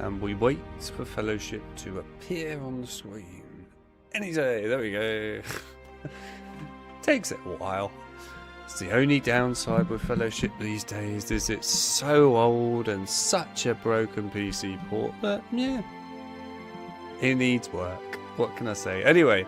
and we wait for Fellowship to appear on the screen. Any day, there we go. Takes it a while. It's the only downside with Fellowship these days is it's so old and such a broken PC port, but yeah, it needs work. What can I say? Anyway,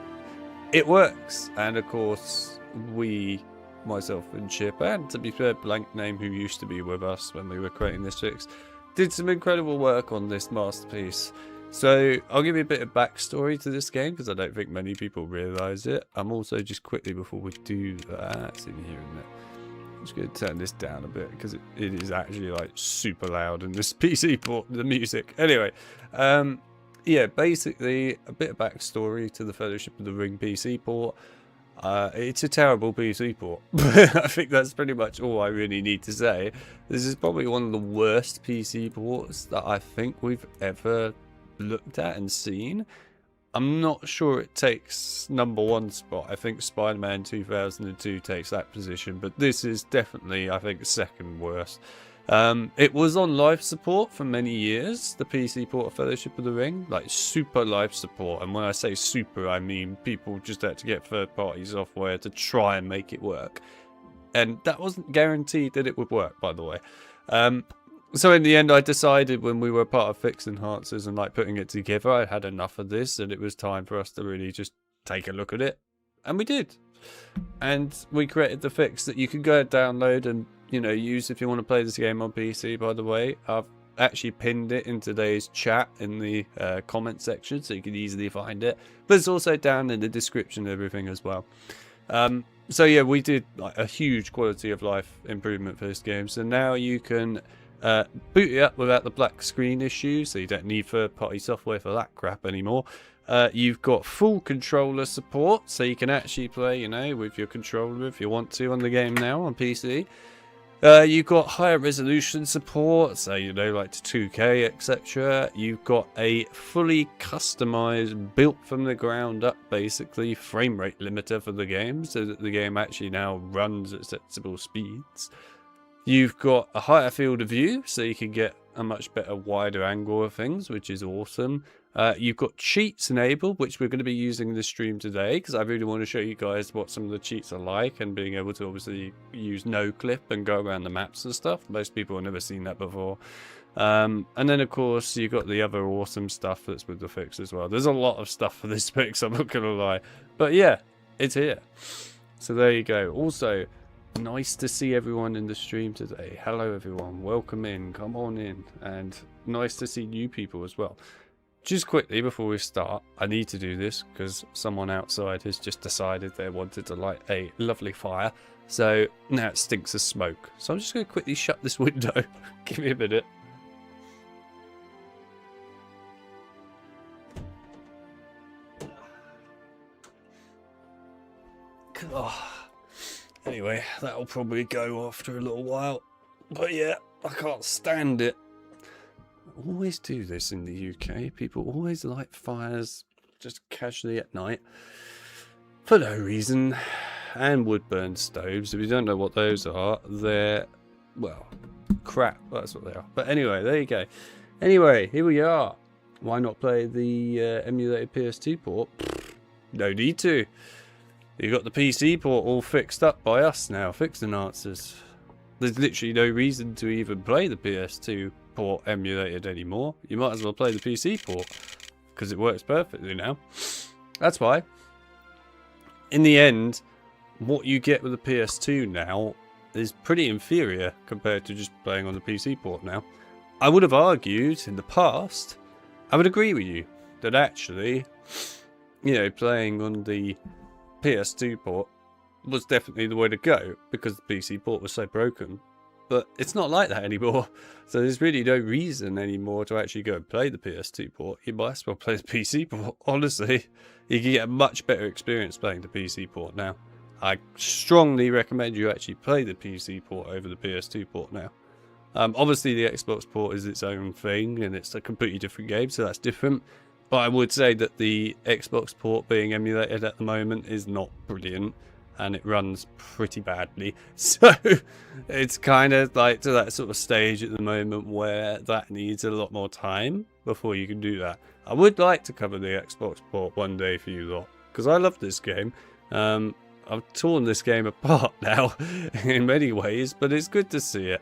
it works, and of course we, myself and Chip, and to be fair, Blank Name, who used to be with us when we were creating this fix, did some incredible work on this masterpiece. So I'll give you a bit of backstory to this game because I don't think many people realise it. I'm also just quickly before we do that, it's in here, isn't it? I'm just going to turn this down a bit because it is actually like super loud in this PC port, the music. Anyway, yeah, basically a bit of backstory to the Fellowship of the Ring PC port. It's a terrible PC port. I think that's pretty much all I really need to say. This is probably one of the worst PC ports that I think we've ever looked at and seen. I'm not sure it takes #1 spot. I think Spider-Man 2002 takes that position, but this is definitely, I think, second worst. It was on live support for many years, the PC port of Fellowship of the Ring, like super live support, and when I say super, I mean people just had to get third-party software to try and make it work, and that wasn't guaranteed that it would work, by the way. So in the end, I decided when we were part of Fix Enhancers and like putting it together, I had enough of this and it was time for us to really just take a look at it. And we did. And we created the fix that you can go and download and, you know, use if you want to play this game on PC, by the way. I've actually pinned it in today's chat in the comment section so you can easily find it. But it's also down in the description and everything as well. So yeah, we did like a huge quality of life improvement for this game. So now you can boot it up without the black screen issue, so you don't need third-party software for that crap anymore. You've got full controller support, so you can actually play, you know, with your controller if you want to on the game now on PC. You've got higher resolution support, so you know, like to 2K, etc. You've got a fully customized, built from the ground up, basically, frame rate limiter for the game, so that the game actually now runs at sensible speeds. You've got a higher field of view, so you can get a much better wider angle of things, which is awesome. You've got cheats enabled, which we're going to be using in the stream today, because I really want to show you guys what some of the cheats are like, and being able to obviously use no clip and go around the maps and stuff. Most people have never seen that before. And then of course you've got the other awesome stuff that's with the fix as well. There's a lot of stuff for this fix, I'm not going to lie. But yeah, it's here. So there you go. Also, nice to see everyone in the stream today. Hello everyone, welcome in, come on in, and nice to see new people as well. Just quickly before we start, I need to do this because someone outside has just decided they wanted to light a lovely fire, so now it stinks of smoke. So I'm just going to quickly shut this window. Give me a minute. Oh. Anyway, that'll probably go after a little while. But yeah, I can't stand it. I always do this in the UK. People always light fires just casually at night for no reason. And wood burn stoves. If you don't know what those are, they're, well, crap. That's what they are. But anyway, there you go. Anyway, here we are. Why not play the emulated PS2 port? No need to. You got the PC port all fixed up by us now, Fix Enhancers. There's literally no reason to even play the PS2 port emulated anymore. You might as well play the PC port because it works perfectly now. That's why. In the end, what you get with the PS2 now is pretty inferior compared to just playing on the PC port now. I would have argued in the past, I would agree with you, that actually, you know, playing on the PS2 port was definitely the way to go because the PC port was so broken, but it's not like that anymore, so there's really no reason anymore to actually go and play the PS2 port. You might as well play the PC port. Honestly, you can get a much better experience playing the PC port now. I strongly recommend you actually play the PC port over the PS2 port now. Obviously the Xbox port is its own thing and it's a completely different game, so that's different. But I would say that the Xbox port being emulated at the moment is not brilliant. and it runs pretty badly. So it's kind of like to that sort of stage at the moment where that needs a lot more time before you can do that. I would like to cover the Xbox port one day for you lot, because I love this game. I've torn this game apart now in many ways, but it's good to see it.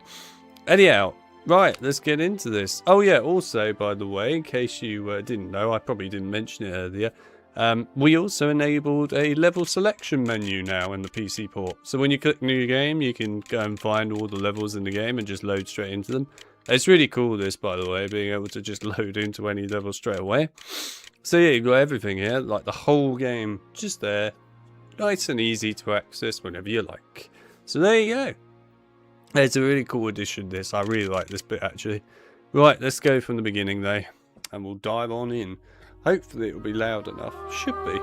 Anyhow, right, let's get into this. Oh yeah, also, by the way, in case you didn't know, I probably didn't mention it earlier, we also enabled a level selection menu now in the PC port. So when you click new game, you can go and find all the levels in the game and just load straight into them. It's really cool, this, by the way, being able to just load into any level straight away. So yeah, you've got everything here, like the whole game just there. Nice and easy to access whenever you like. So there you go. It's a really cool addition, this. I really like this bit, actually. Right, let's go from the beginning, though. And we'll dive on in. Hopefully it will be loud enough. Should be.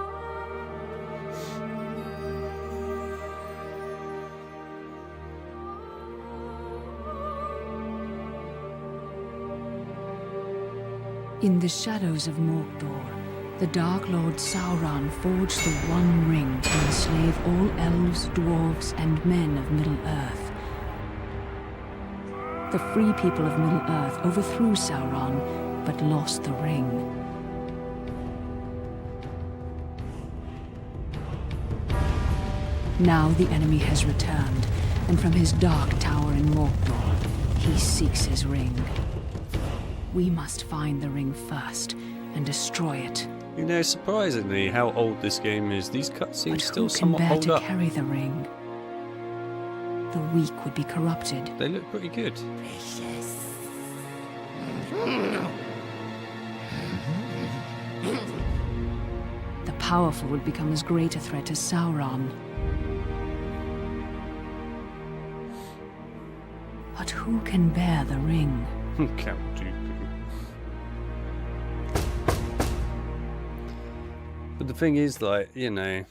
In the shadows of Mordor, the Dark Lord Sauron forged the One Ring to enslave all elves, dwarves, and men of Middle-earth. The free people of Middle-earth overthrew Sauron, but lost the ring. Now the enemy has returned, and from his dark tower in Mordor, he seeks his ring. We must find the ring first and destroy it. You know, surprisingly, how old this game is, these cutscenes still somewhat hold up. hold Who can bear to carry the ring? The weak would be corrupted. They look pretty good. Precious. The powerful would become as great a threat as Sauron. But who can bear the ring? Count Dooku. But the thing is, like, you know,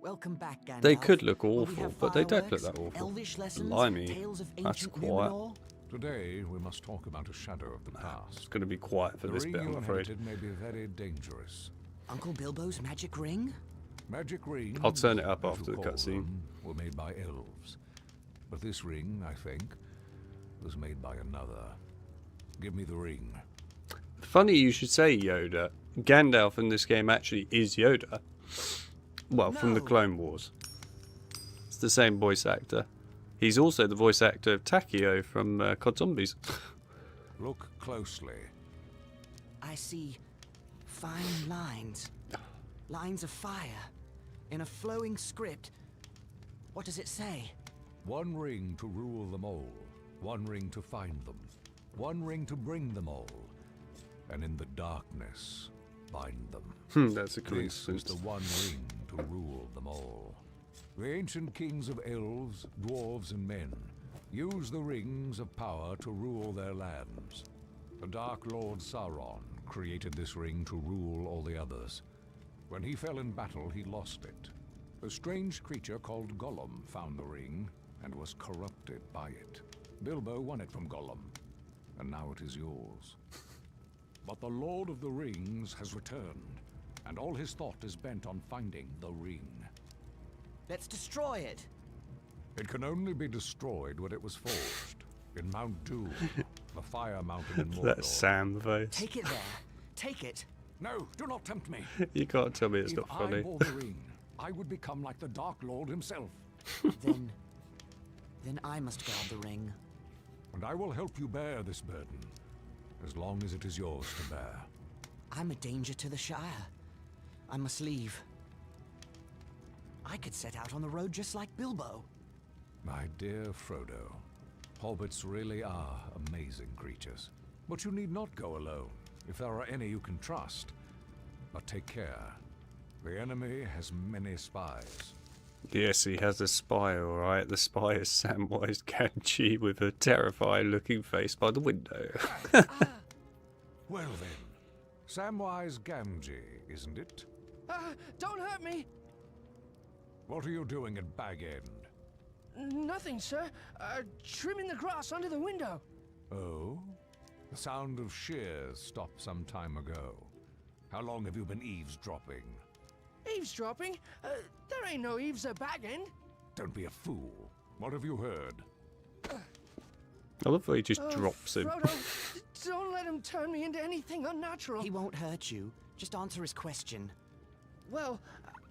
Welcome back, Gandalf. they could look Will we awful, have but they don't look fireworks, that awful. elvish lessons, Blimey, tales of that's ancient quiet. Numenor? Today we must talk about a shadow of the It's past. going to be quiet for The this ring bit, you I'm afraid. inherited may be very dangerous. Uncle Bilbo's magic ring? Magic rings, I'll turn it up as after you the call cutscene. them, were made by elves. But this ring, I think, was made by another. Give me the ring. Funny you should say Yoda. Gandalf in this game actually is Yoda. Well, from the No. Clone Wars. It's the same voice actor. He's also the voice actor of Takeo from COD Zombies. Look closely. I see fine lines. Lines of fire. In a flowing script. What does it say? One ring to rule them all. One ring to find them. One ring to bring them all. And in the darkness, bind them. That's a This is coincidence. the one ring to rule them all. The ancient kings of elves, dwarves, and men used the rings of power to rule their lands. The Dark Lord Sauron created this ring to rule all the others. When he fell in battle, he lost it. A strange creature called Gollum found the ring and was corrupted by it. Bilbo won it from Gollum, and now it is yours. But the Lord of the Rings has returned, and all his thought is bent on finding the ring. Let's destroy it. It can only be destroyed when it was forged. In Mount Doom, the fire mountain in Mordor. That Sam voice. Take it there. Take it. No, do not tempt me. You can't tell me it's If not I funny. bore the ring, I would become like the Dark Lord himself. Then I must guard the ring. And I will help you bear this burden, as long as it is yours to bear. I'm a danger to the Shire. I must leave. I could set out on the road just like Bilbo. My dear Frodo, hobbits really are amazing creatures. But you need not go alone, if there are any you can trust. But take care. The enemy has many spies. Yes, he has a spy, alright. The spy is Samwise Gamgee with a terrifying looking face by the window. Well then, Samwise Gamgee, isn't it? Don't hurt me! What are you doing at Bag End? Nothing, sir. Trimming the grass under the window. Oh? The sound of shears stopped some time ago. How long have you been eavesdropping? Eavesdropping? There ain't no eaves a back end. Don't be a fool. What have you heard? I love how he just drops him. Frodo, don't let him turn me into anything unnatural. He won't hurt you. Just answer his question. Well,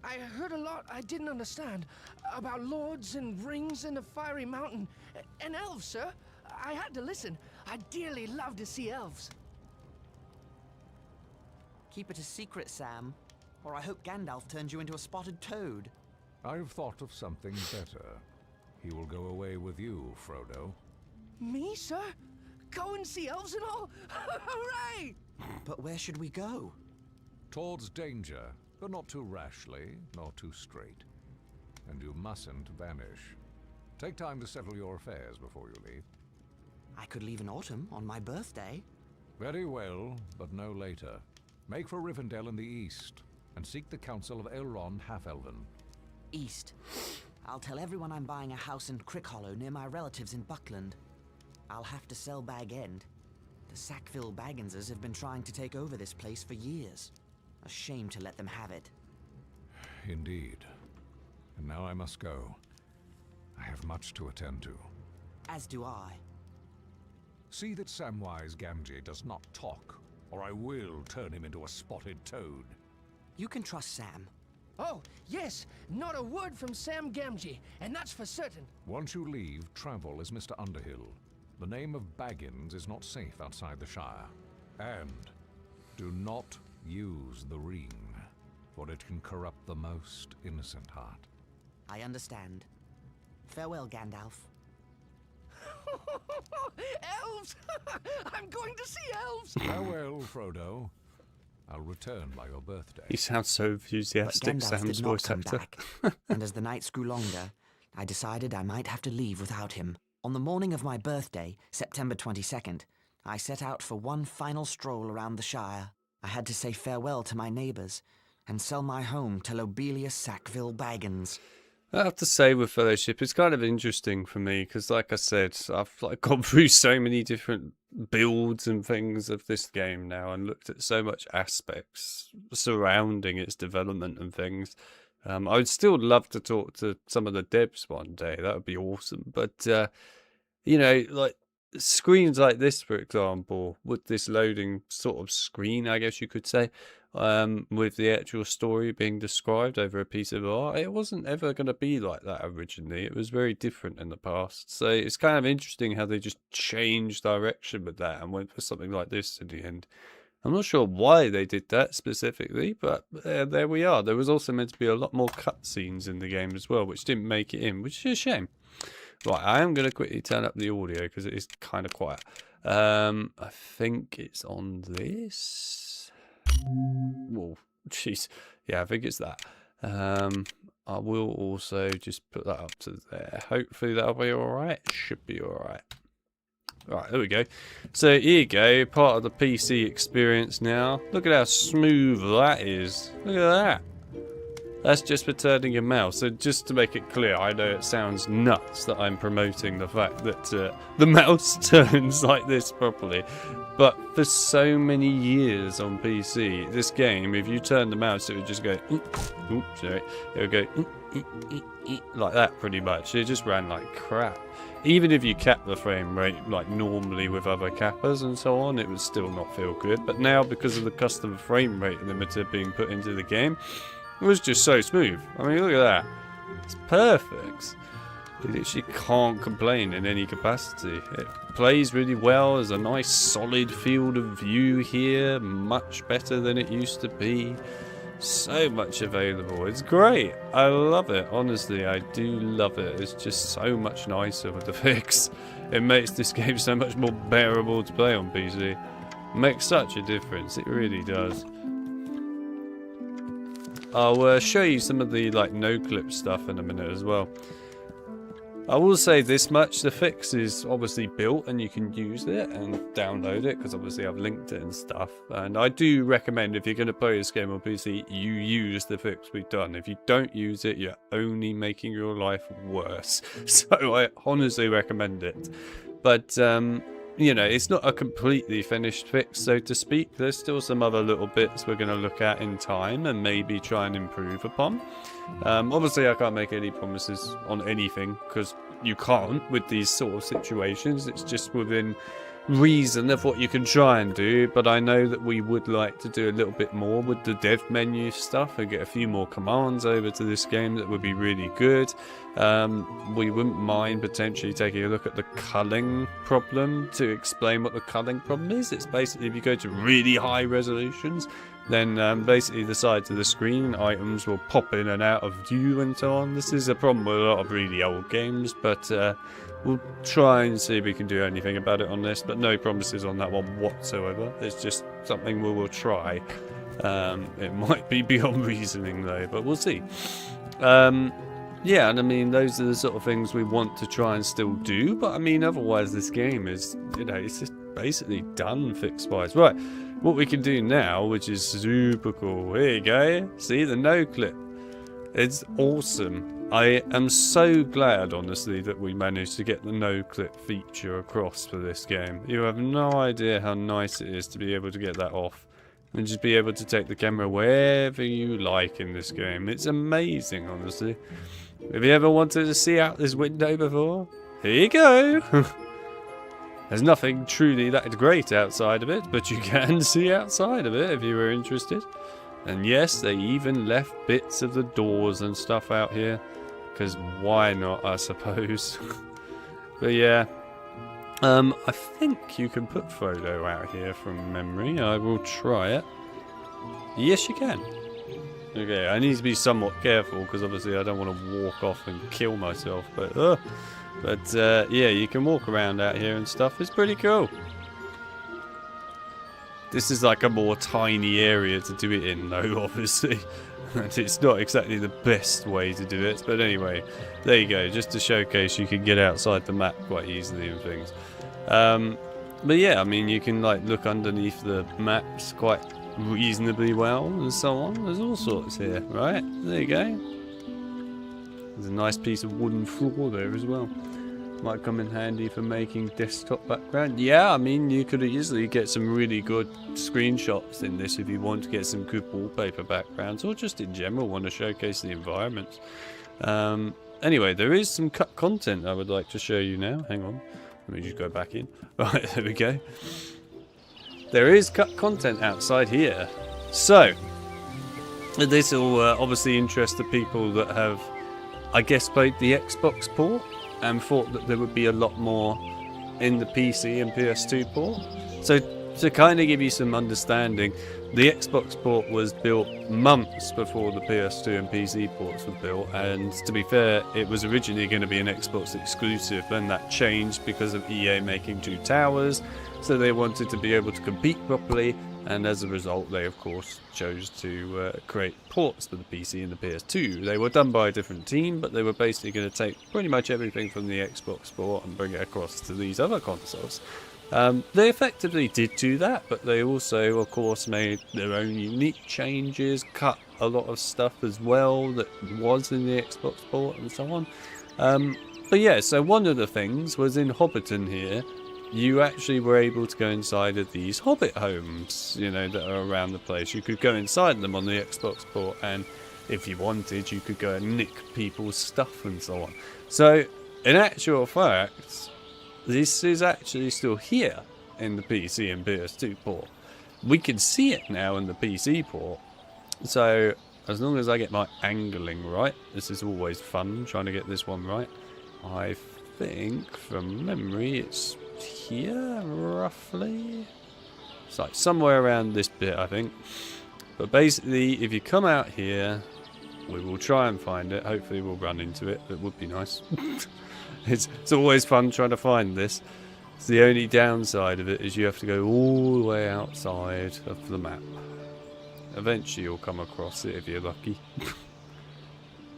I heard a lot I didn't understand about lords and rings and the fiery mountain. And elves, sir. I had to listen. I'd dearly love to see elves. Keep it a secret, Sam. Or I hope Gandalf turns you into a spotted toad. I've thought of something better. He will go away with you, Frodo. Me, sir? Go and see elves and all? Hooray! But where should we go? Towards danger, but not too rashly, nor too straight. And you mustn't vanish. Take time to settle your affairs before you leave. I could leave in autumn, on my birthday. Very well, but no later. Make for Rivendell in the east, and seek the council of Elrond Half-Elven. East. I'll tell everyone I'm buying a house in Crickhollow near my relatives in Buckland. I'll have to sell Bag End. The Sackville Bagginses have been trying to take over this place for years. A shame to let them have it. Indeed. And now I must go. I have much to attend to. As do I. See that Samwise Gamgee does not talk, or I will turn him into a spotted toad. You can trust Sam. Oh, yes. Not a word from Sam Gamgee, and that's for certain. Once you leave, travel as Mr. Underhill. The name of Baggins is not safe outside the Shire. And do not use the ring, for it can corrupt the most innocent heart. I understand. Farewell, Gandalf. Elves! I'm going to see elves! Farewell, Frodo. I'll return by your birthday. He sounds so But enthusiastic, Gandalf Sam's did not voice come actor. back. And as the nights grew longer, I decided I might have to leave without him. On the morning of my birthday, September 22nd, I set out for one final stroll around the Shire. I had to say farewell to my neighbours and sell my home to Lobelius Sackville Baggins. I have to say, with Fellowship, it's kind of interesting for me because, like I said, I've gone through so many different builds and things of this game now, and looked at so much aspects surrounding its development and things. I would still love to talk to some of the devs one day. That would be awesome. But you know, like screens like this, for example, with this loading sort of screen, I guess you could say. With the actual story being described over a piece of art, it wasn't ever going to be like that originally. It was very different in the past. So it's kind of interesting how they just changed direction with that and went for something like this in the end. I'm not sure why they did that specifically, but there we are. There was also meant to be a lot more cutscenes in the game as well, which didn't make it in, which is a shame. Right, I am going to quickly turn up the audio because it is kind of quiet. I think it's on this. Whoa, jeez. Yeah, I think it's that. I will also just put that up to there. Hopefully that'll be alright. Should be alright. Right, there we go. So here you go, part of the PC experience now. Look at how smooth that is. Look at that. That's just for turning your mouse. So just to make it clear, I know it sounds nuts that I'm promoting the fact that the mouse turns like this properly. But for so many years on PC, this game, if you turn the mouse, it would just go, oops, sorry, it would go like that pretty much. It just ran like crap. Even if you cap the frame rate like normally with other cappers and so on, it would still not feel good. But now, because of the custom frame rate limiter being put into the game, it was just so smooth. I mean, look at that. It's perfect. You literally can't complain in any capacity. It plays really well. There's a nice solid field of view here. Much better than it used to be. So much available. It's great. I love it. Honestly, I do love it. It's just so much nicer with the fix. It makes this game so much more bearable to play on PC. It makes such a difference. It really does. I'll show you some of the no-clip stuff in a minute as well. I will say this much, the fix is obviously built and you can use it and download it because obviously I've linked it and stuff. And I do recommend, if you're going to play this game on PC, you use the fix we've done. If you don't use it, you're only making your life worse. So I honestly recommend it. But you know, it's not a completely finished fix, so to speak. There's still some other little bits we're going to look at in time and maybe try and improve upon. Obviously, I can't make any promises on anything, because you can't with these sort of situations. It's just within reason of what you can try and do, but I know that we would like to do a little bit more with the dev menu stuff and get a few more commands over to this game that would be really good. We wouldn't mind potentially taking a look at the culling problem to explain what the culling problem is. It's basically if you go to really high resolutions, then basically the sides of the screen items will pop in and out of view and so on. This is a problem with a lot of really old games, but we'll try and see if we can do anything about it on this, but no promises on that one whatsoever. It's just something we will try. It might be beyond reasoning though, but we'll see. Yeah, and I mean, those are the sort of things we want to try and still do, but I mean, otherwise this game is, you know, it's just basically done fix-wise. Right, what we can do now, which is super cool, here you go, see the no clip. It's awesome. I am so glad, honestly, that we managed to get the no-clip feature across for this game. You have no idea how nice it is to be able to get that off and just be able to take the camera wherever you like in this game. It's amazing, honestly. Have you ever wanted to see out this window before? Here you go! There's nothing truly that great outside of it, but you can see outside of it if you were interested. And yes, they even left bits of the doors and stuff out here. Because why not, I suppose. But yeah. I think you can put photo out here from memory. I will try it. Yes, you can. Okay, I need to be somewhat careful because obviously I don't want to walk off and kill myself. But yeah, you can walk around out here and stuff. It's pretty cool. This is like a more tiny area to do it in though, obviously. And it's not exactly the best way to do it, but anyway, there you go, just to showcase you can get outside the map quite easily and things. But yeah, I mean, you can like look underneath the maps quite reasonably well and so on. There's all sorts here, right? There you go. There's a nice piece of wooden floor there as well. Might come in handy for making desktop background. Yeah, I mean, you could easily get some really good screenshots in this if you want to get some good wallpaper backgrounds, or just in general want to showcase the environment. Anyway, there is some cut content I would like to show you now. Hang on, let me just go back in. Right, there we go. There is cut content outside here. So, this will obviously interest the people that have, I guess, played the Xbox port and thought that there would be a lot more in the PC and PS2 port. So to kind of give you some understanding, the Xbox port was built months before the PS2 and PC ports were built, and to be fair, it was originally going to be an Xbox exclusive, then that changed because of EA making Two Towers, so they wanted to be able to compete properly, and as a result they of course chose to create ports for the PC and the PS2. They were done by a different team, but they were basically going to take pretty much everything from the Xbox port and bring it across to these other consoles. They effectively did do that, but they also of course made their own unique changes, cut a lot of stuff as well that was in the Xbox port and so on. But yeah, so one of the things was in Hobbiton here, you actually were able to go inside of these Hobbit homes, you know, that are around the place. You could go inside them on the Xbox port, and if you wanted, you could go and nick people's stuff and so on. So, in actual fact, this is actually still here in the PC and PS2 port. We can see it now in the PC port. So, as long as I get my angling right, this is always fun, trying to get this one right. I think, from memory, it's here, roughly. It's like somewhere around this bit, I think. But basically, if you come out here, we will try and find it. Hopefully we'll run into it. It would be nice. It's always fun trying to find this. It's the only downside of it is you have to go all the way outside of the map. Eventually you'll come across it if you're lucky.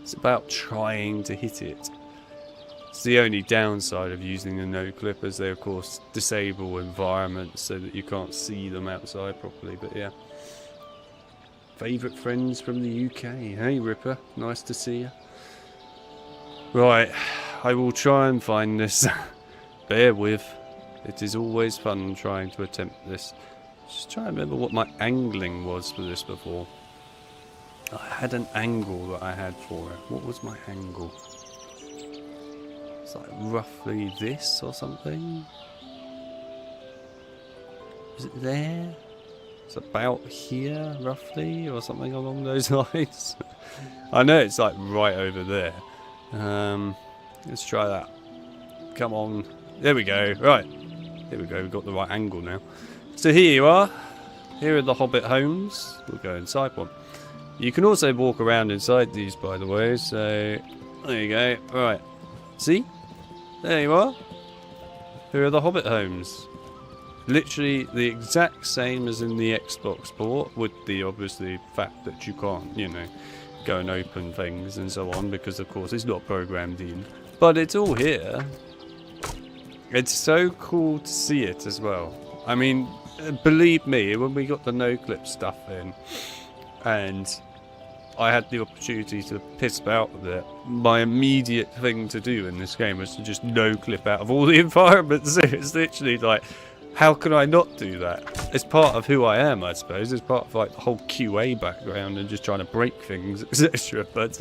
It's about trying to hit it. It's the only downside of using the no clip, as they of course disable environments so that you can't see them outside properly. But yeah, favourite friends from the UK. Hey Ripper, nice to see you. Right, I will try and find this. Bear with, It is always fun trying to attempt this. Just try and remember what my angling was for this before. I had an angle that I had for it. What was my angle? It's like roughly this or something. Is it there? It's about here, roughly, or something along those lines. I know it's like right over there. Let's try that. Come on. There we go. Right. Here we go. We've got the right angle now. So here you are. Here are the Hobbit homes. We'll go inside one. You can also walk around inside these, by the way. So there you go. Right. See? There you are. Here are the Hobbit homes. Literally the exact same as in the Xbox port, with the obviously fact that you can't, you know, go and open things and so on, because of course it's not programmed in. But it's all here. It's so cool to see it as well. I mean, believe me, when we got the no-clip stuff in, and I had the opportunity to piss about with it, my immediate thing to do in this game was to just no-clip out of all the environments. It's literally like, how can I not do that? It's part of who I am, I suppose. It's part of like the whole QA background and just trying to break things, etc. But,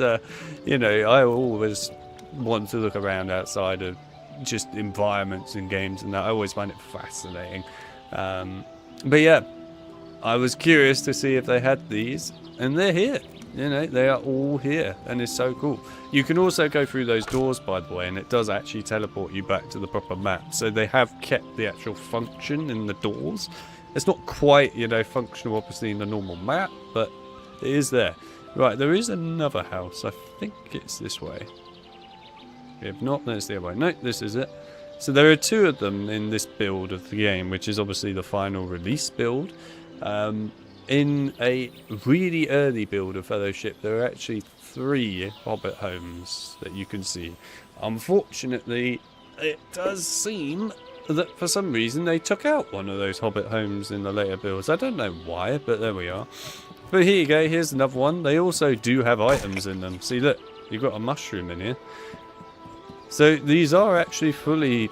you know, I always want to look around outside of just environments and games and that. I always find it fascinating. But yeah, I was curious to see if they had these, and they're here. You know, they are all here, and it's so cool. You can also go through those doors, by the way, and it does actually teleport you back to the proper map. So they have kept the actual function in the doors. It's not quite, you know, functional, obviously, in the normal map, but it is there. Right, there is another house. I think it's this way. If not, then it's the other way. No, this is it. So there are two of them in this build of the game, which is obviously the final release build. In a really early build of Fellowship, there are actually 3 Hobbit homes that you can see. Unfortunately, it does seem that for some reason they took out one of those Hobbit homes in the later builds. I don't know why, but there we are. But here you go, here's another one. They also do have items in them. See, look, you've got a mushroom in here. So these are actually fully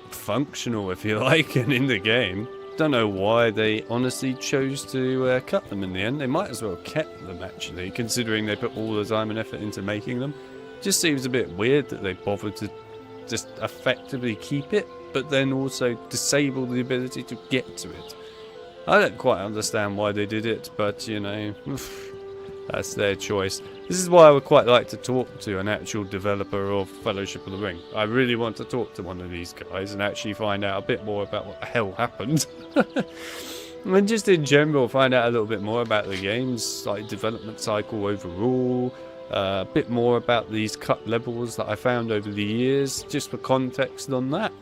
functional, if you like, and in the game. Don't know why they honestly chose to cut them in the end. They might as well have kept them, actually, considering they put all the time and effort into making them. Just seems a bit weird that they bothered to just effectively keep it, but then also disable the ability to get to it. I don't quite understand why they did it, but, you know, that's their choice. This is why I would quite like to talk to an actual developer of Fellowship of the Ring. I really want to talk to one of these guys and actually find out a bit more about what the hell happened. And just in general, find out a little bit more about the game's like development cycle overall. A bit more about these cut levels that I found over the years, just for context on that.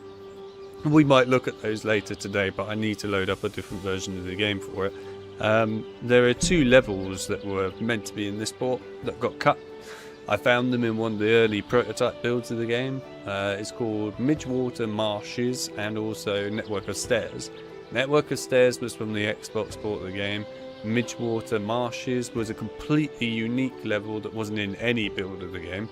We might look at those later today, but I need to load up a different version of the game for it. There are 2 levels that were meant to be in this port that got cut. I found them in one of the early prototype builds of the game. It's called Midgewater Marshes and also Network of Stairs. Network of Stairs was from the Xbox port of the game. Midgewater Marshes was a completely unique level that wasn't in any build of the game.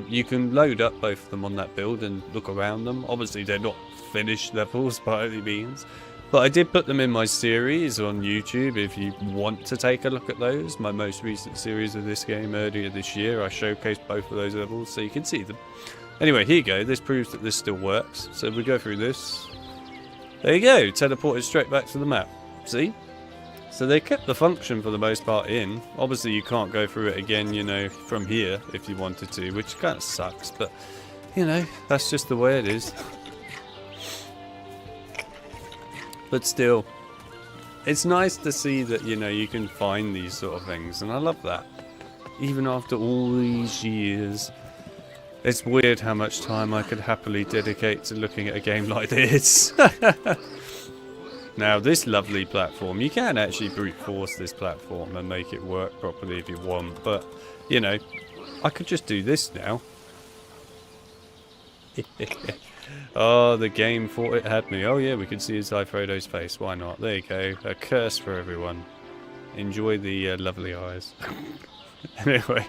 You can load up both of them on that build and look around them. Obviously they're not finished levels by any means. But I did put them in my series on YouTube if you want to take a look at those. My most recent series of this game earlier this year, I showcased both of those levels so you can see them. Anyway, here you go. This proves that this still works. So if we go through this, there you go. Teleported straight back to the map. See? So they kept the function for the most part in. Obviously you can't go through it again, you know, from here if you wanted to, which kind of sucks. But, you know, that's just the way it is. But still, it's nice to see that, you know, you can find these sort of things, and I love that. Even after all these years, it's weird how much time I could happily dedicate to looking at a game like this. Now, this lovely platform, you can actually brute force this platform and make it work properly if you want, but, you know, I could just do this now. Oh, the game thought it had me. Oh yeah, we can see inside Frodo's face. Why not? There you go. A curse for everyone. Enjoy the lovely eyes. Anyway.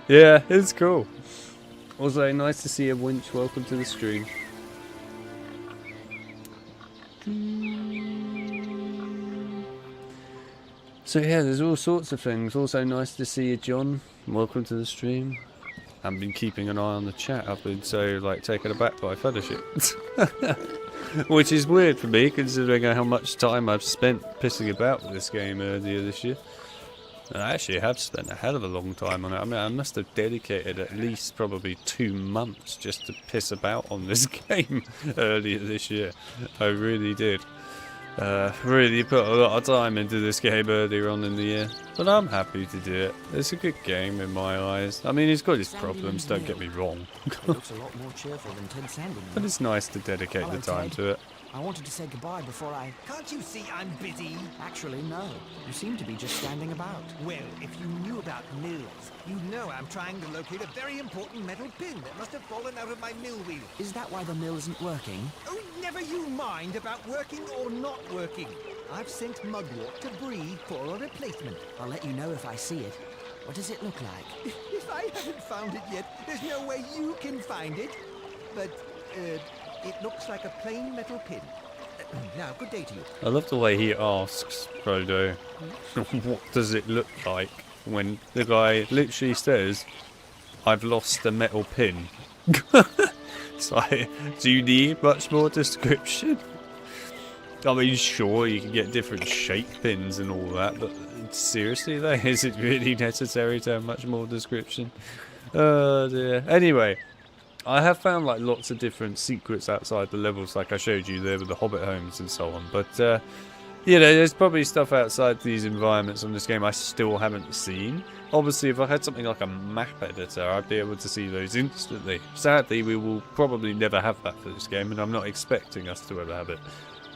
Yeah, it's cool. Also, nice to see you, Winch. Welcome to the stream. So yeah, there's all sorts of things. Also nice to see you, John. Welcome to the stream. I've been keeping an eye on the chat. I've been so like taken aback by Fellowship. Which is weird for me, considering how much time I've spent pissing about with this game earlier this year. And I actually have spent a hell of a long time on it. I mean, I must have dedicated at least probably 2 months just to piss about on this game earlier this year. I really did. Really put a lot of time into this game earlier on in the year. But I'm happy to do it. It's a good game in my eyes. I mean, it's got its problems, don't get me wrong. It looks a lot more cheerful than Ted Sanding. But it's nice to dedicate Hello, the time Ted. to it. I wanted to say goodbye before I... Can't you see I'm busy? Actually, no. You seem to be just standing about. Well, if you knew about mills, you'd know I'm trying to locate a very important metal pin that must have fallen out of my mill wheel. Is that why the mill isn't working? Oh, never you mind about working or not working. I've sent Mugwort to Bree for a replacement. I'll let you know if I see it. What does it look like? If I haven't found it yet, there's no way you can find it. But, it looks like a plain metal pin. Now, good day to you. I love the way he asks Frodo, what does it look like, when the guy literally says, I've lost a metal pin. It's like, do you need much more description? I mean, sure, you can get different shape pins and all that, but seriously though, is it really necessary to have much more description? Oh dear. Anyway, I have found like lots of different secrets outside the levels, like I showed you there with the Hobbit homes and so on. But you know, there's probably stuff outside these environments on this game I still haven't seen. Obviously, if I had something like a map editor, I'd be able to see those instantly. Sadly, we will probably never have that for this game, and I'm not expecting us to ever have it.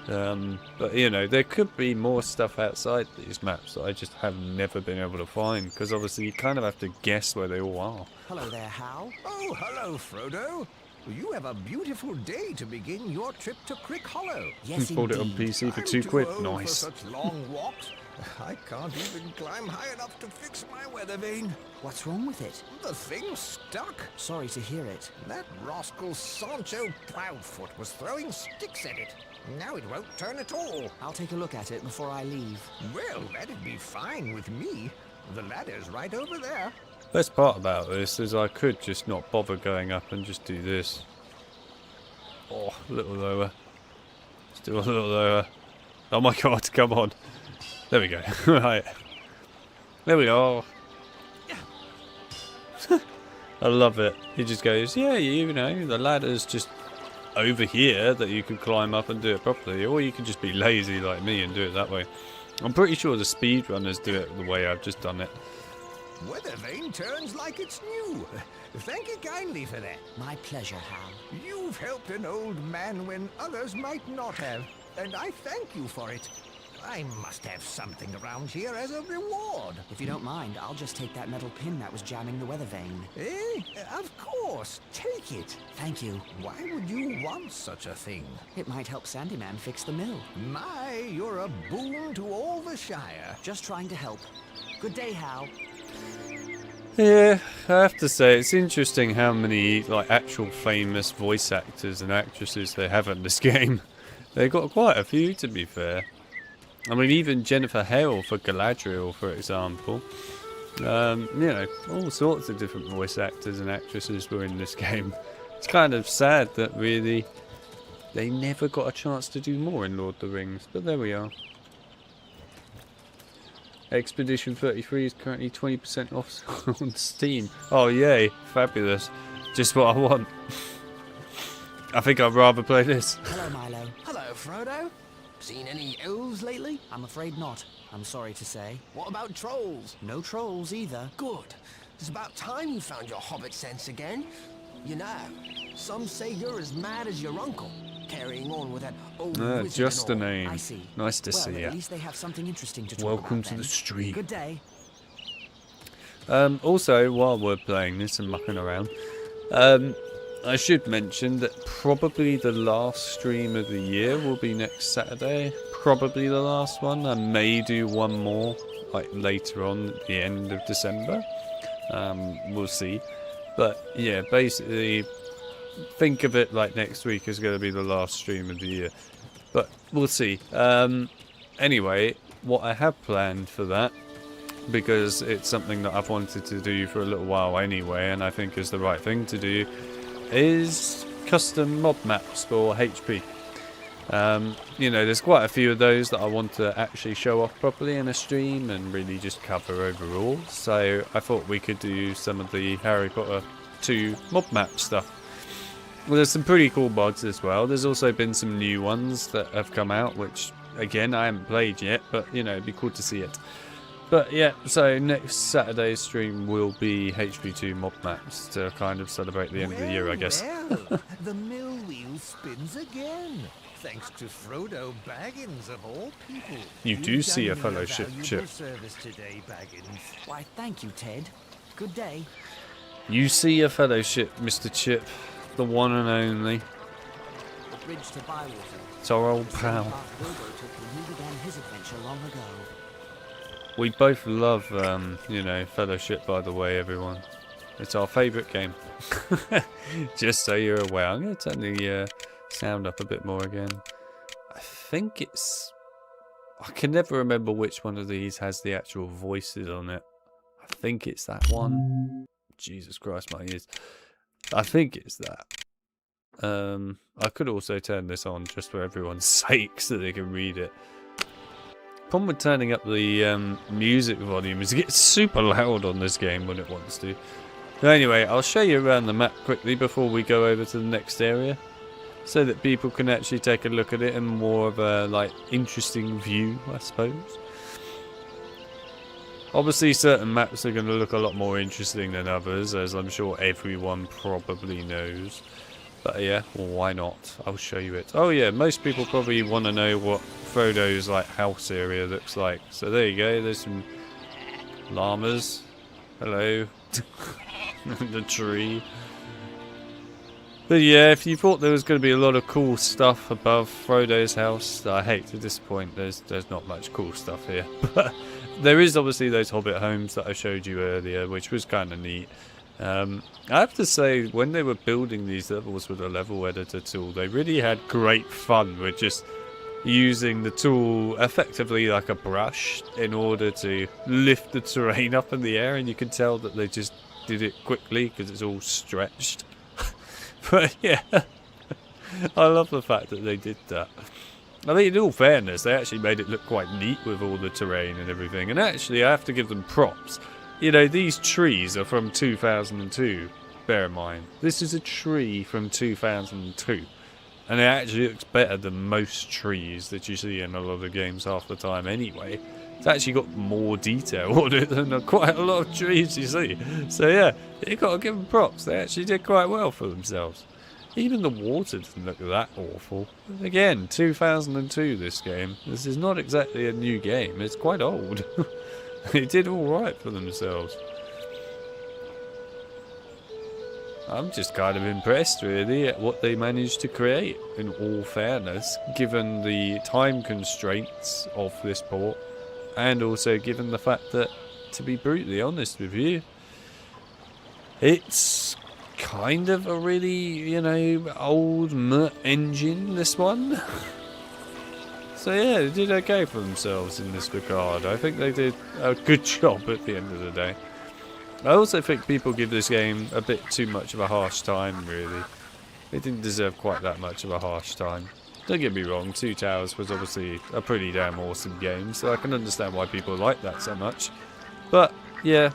But you know, there could be more stuff outside these maps that I just have never been able to find, because obviously you kind of have to guess where they all are. Hello there, Hal. Oh, hello, Frodo. You have a beautiful day to begin your trip to Crick Hollow. Yes, Bought it on indeed. PC for I'm £2. too old Nice. for such long walks. I can't even climb high enough to fix my weather vane. What's wrong with it? The thing's stuck. Sorry to hear it. That rascal Sancho Proudfoot was throwing sticks at it. Now it won't turn at all. I'll take a look at it before I leave. Well, that'd be fine with me. The ladder's right over there. Best part about this is I could just not bother going up and just do this. Oh, a little lower. Still a little lower. Oh my god, come on. There we go. Right. There we are. I love it. He just goes, yeah, you know, the ladder's just over here that you could climb up and do it properly, or you could just be lazy like me and do it that way. I'm pretty sure the speedrunners do it the way I've just done it. Weather vane turns like it's new. Thank you kindly for that. My pleasure, Hal. You've helped an old man when others might not have, and I thank you for it. I must have something around here as a reward. If you don't mind, I'll just take that metal pin that was jamming the weather vane. Eh? Of course. Take it. Thank you. Why would you want such a thing? It might help Sandyman fix the mill. My, you're a boon to all the Shire. Just trying to help. Good day, Hal. Yeah, I have to say, it's interesting how many like actual famous voice actors and actresses they have in this game. They've got quite a few, to be fair. I mean, even Jennifer Hale for Galadriel, for example. You know, all sorts of different voice actors and actresses were in this game. It's kind of sad that really they never got a chance to do more in Lord of the Rings, but there we are. Expedition 33 is currently 20% off on Steam. Oh yay, fabulous. Just what I want. I think I'd rather play this. Hello, Milo. Hello, Frodo. Seen any elves lately? I'm afraid not. I'm sorry to say. What about trolls? No trolls either. Good. It's about time you found your hobbit sense again. You know, some say you're as mad as your uncle, carrying on with that old wizard Just a and all. name. I see. Nice to well, see at you. least they have something interesting to talk Welcome about to the then. stream. Good day. Also, while we're playing this and mucking around, I should mention that probably the last stream of the year will be next Saturday. Probably the last one. I may do one more like later on at the end of December. We'll see. But yeah, basically think of it like next week is going to be the last stream of the year. But we'll see. Anyway, what I have planned for that, because it's something that I've wanted to do for a little while anyway, and I think is the right thing to do, is custom mod maps for HP. You know, there's quite a few of those that I want to actually show off properly in a stream and really just cover overall. So I thought we could do some of the Harry Potter 2 mod map stuff. Well, there's some pretty cool mods as well. There's also been some new ones that have come out, which again I haven't played yet, but you know, it'd be cool to see it. But yeah, so next Saturday's stream will be HP2 mod maps to kind of celebrate the end of the year, I guess. Well, the mill wheel spins again. Thanks to Frodo Baggins of all people. You do You've see a done me fellowship valuable chip. service today, Baggins. Why, thank you, Ted. Good day. You see a fellowship, Mr. Chip, the one and only. The bridge to Bywater. It's our old The same pal. path Bilbo took when he began his adventure long ago. We both love, you know, Fellowship, by the way, everyone. It's our favourite game. Just so you're aware. I'm going to turn the sound up a bit more again. I think it's... I can never remember which one of these has the actual voices on it. I think it's that one. Jesus Christ, my ears. I think it's that. I could also turn this on just for everyone's sake so they can read it. Problem with turning up the music volume is it gets super loud on this game when it wants to. So anyway, I'll show you around the map quickly before we go over to the next area, so that people can actually take a look at it in more of a like interesting view, I suppose. Obviously certain maps are going to look a lot more interesting than others, as I'm sure everyone probably knows. But yeah, well, why not? I'll show you it. Oh yeah, most people probably want to know what Frodo's like house area looks like. So there you go, there's some llamas. Hello. The tree. But yeah, if you thought there was going to be a lot of cool stuff above Frodo's house, I hate to disappoint, there's not much cool stuff here. But there is obviously those Hobbit homes that I showed you earlier, which was kind of neat. I have to say, when they were building these levels with a level editor tool, they really had great fun with just using the tool effectively like a brush in order to lift the terrain up in the air, and you can tell that they just did it quickly because it's all stretched. But yeah, I love the fact that they did that. I mean, in all fairness, they actually made it look quite neat with all the terrain and everything, and actually I have to give them props. You know, these trees are from 2002, bear in mind. This is a tree from 2002. And it actually looks better than most trees that you see in a lot of games half the time anyway. It's actually got more detail on it than quite a lot of trees you see. So yeah, you got to give them props. They actually did quite well for themselves. Even the water doesn't look that awful. Again, 2002 this game. This is not exactly a new game. It's quite old. They did alright for themselves. I'm just kind of impressed really at what they managed to create, in all fairness, given the time constraints of this port, and also given the fact that, to be brutally honest with you, it's kind of a really, you know, old engine, this one. So yeah, they did okay for themselves in this regard. I think they did a good job at the end of the day. I also think people give this game a bit too much of a harsh time, really. It didn't deserve quite that much of a harsh time. Don't get me wrong, Two Towers was obviously a pretty damn awesome game, so I can understand why people like that so much. But, yeah,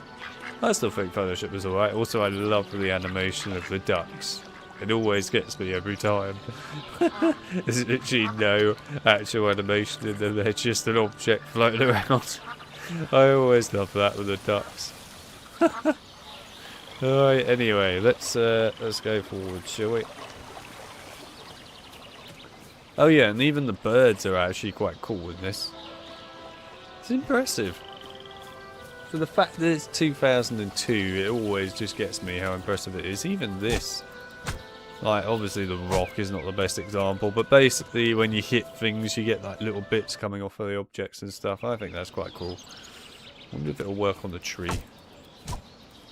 I still think Fellowship was alright. Also, I love the animation of the ducks. It always gets me every time. There's literally no actual animation in them, they're just an object floating around. I always love that with the ducks. Alright, anyway, let's go forward, shall we? Oh yeah, and even the birds are actually quite cool in this. It's impressive. For the fact that it's 2002, it always just gets me how impressive it is. Even this. Like, obviously the rock is not the best example, but basically when you hit things, you get like little bits coming off of the objects and stuff. I think that's quite cool. I wonder if it'll work on the tree.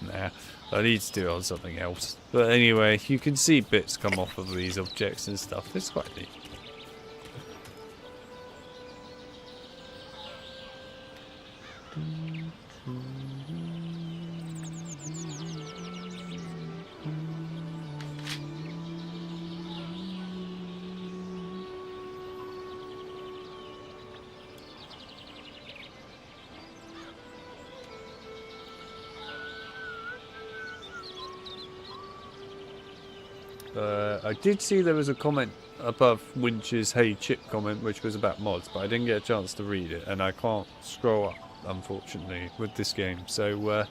Nah, I need to do it on something else. But anyway, you can see bits come off of these objects and stuff. It's quite neat. I did see there was a comment above Winch's Hey Chip comment, which was about mods, but I didn't get a chance to read it, and I can't scroll up, unfortunately, with this game. So,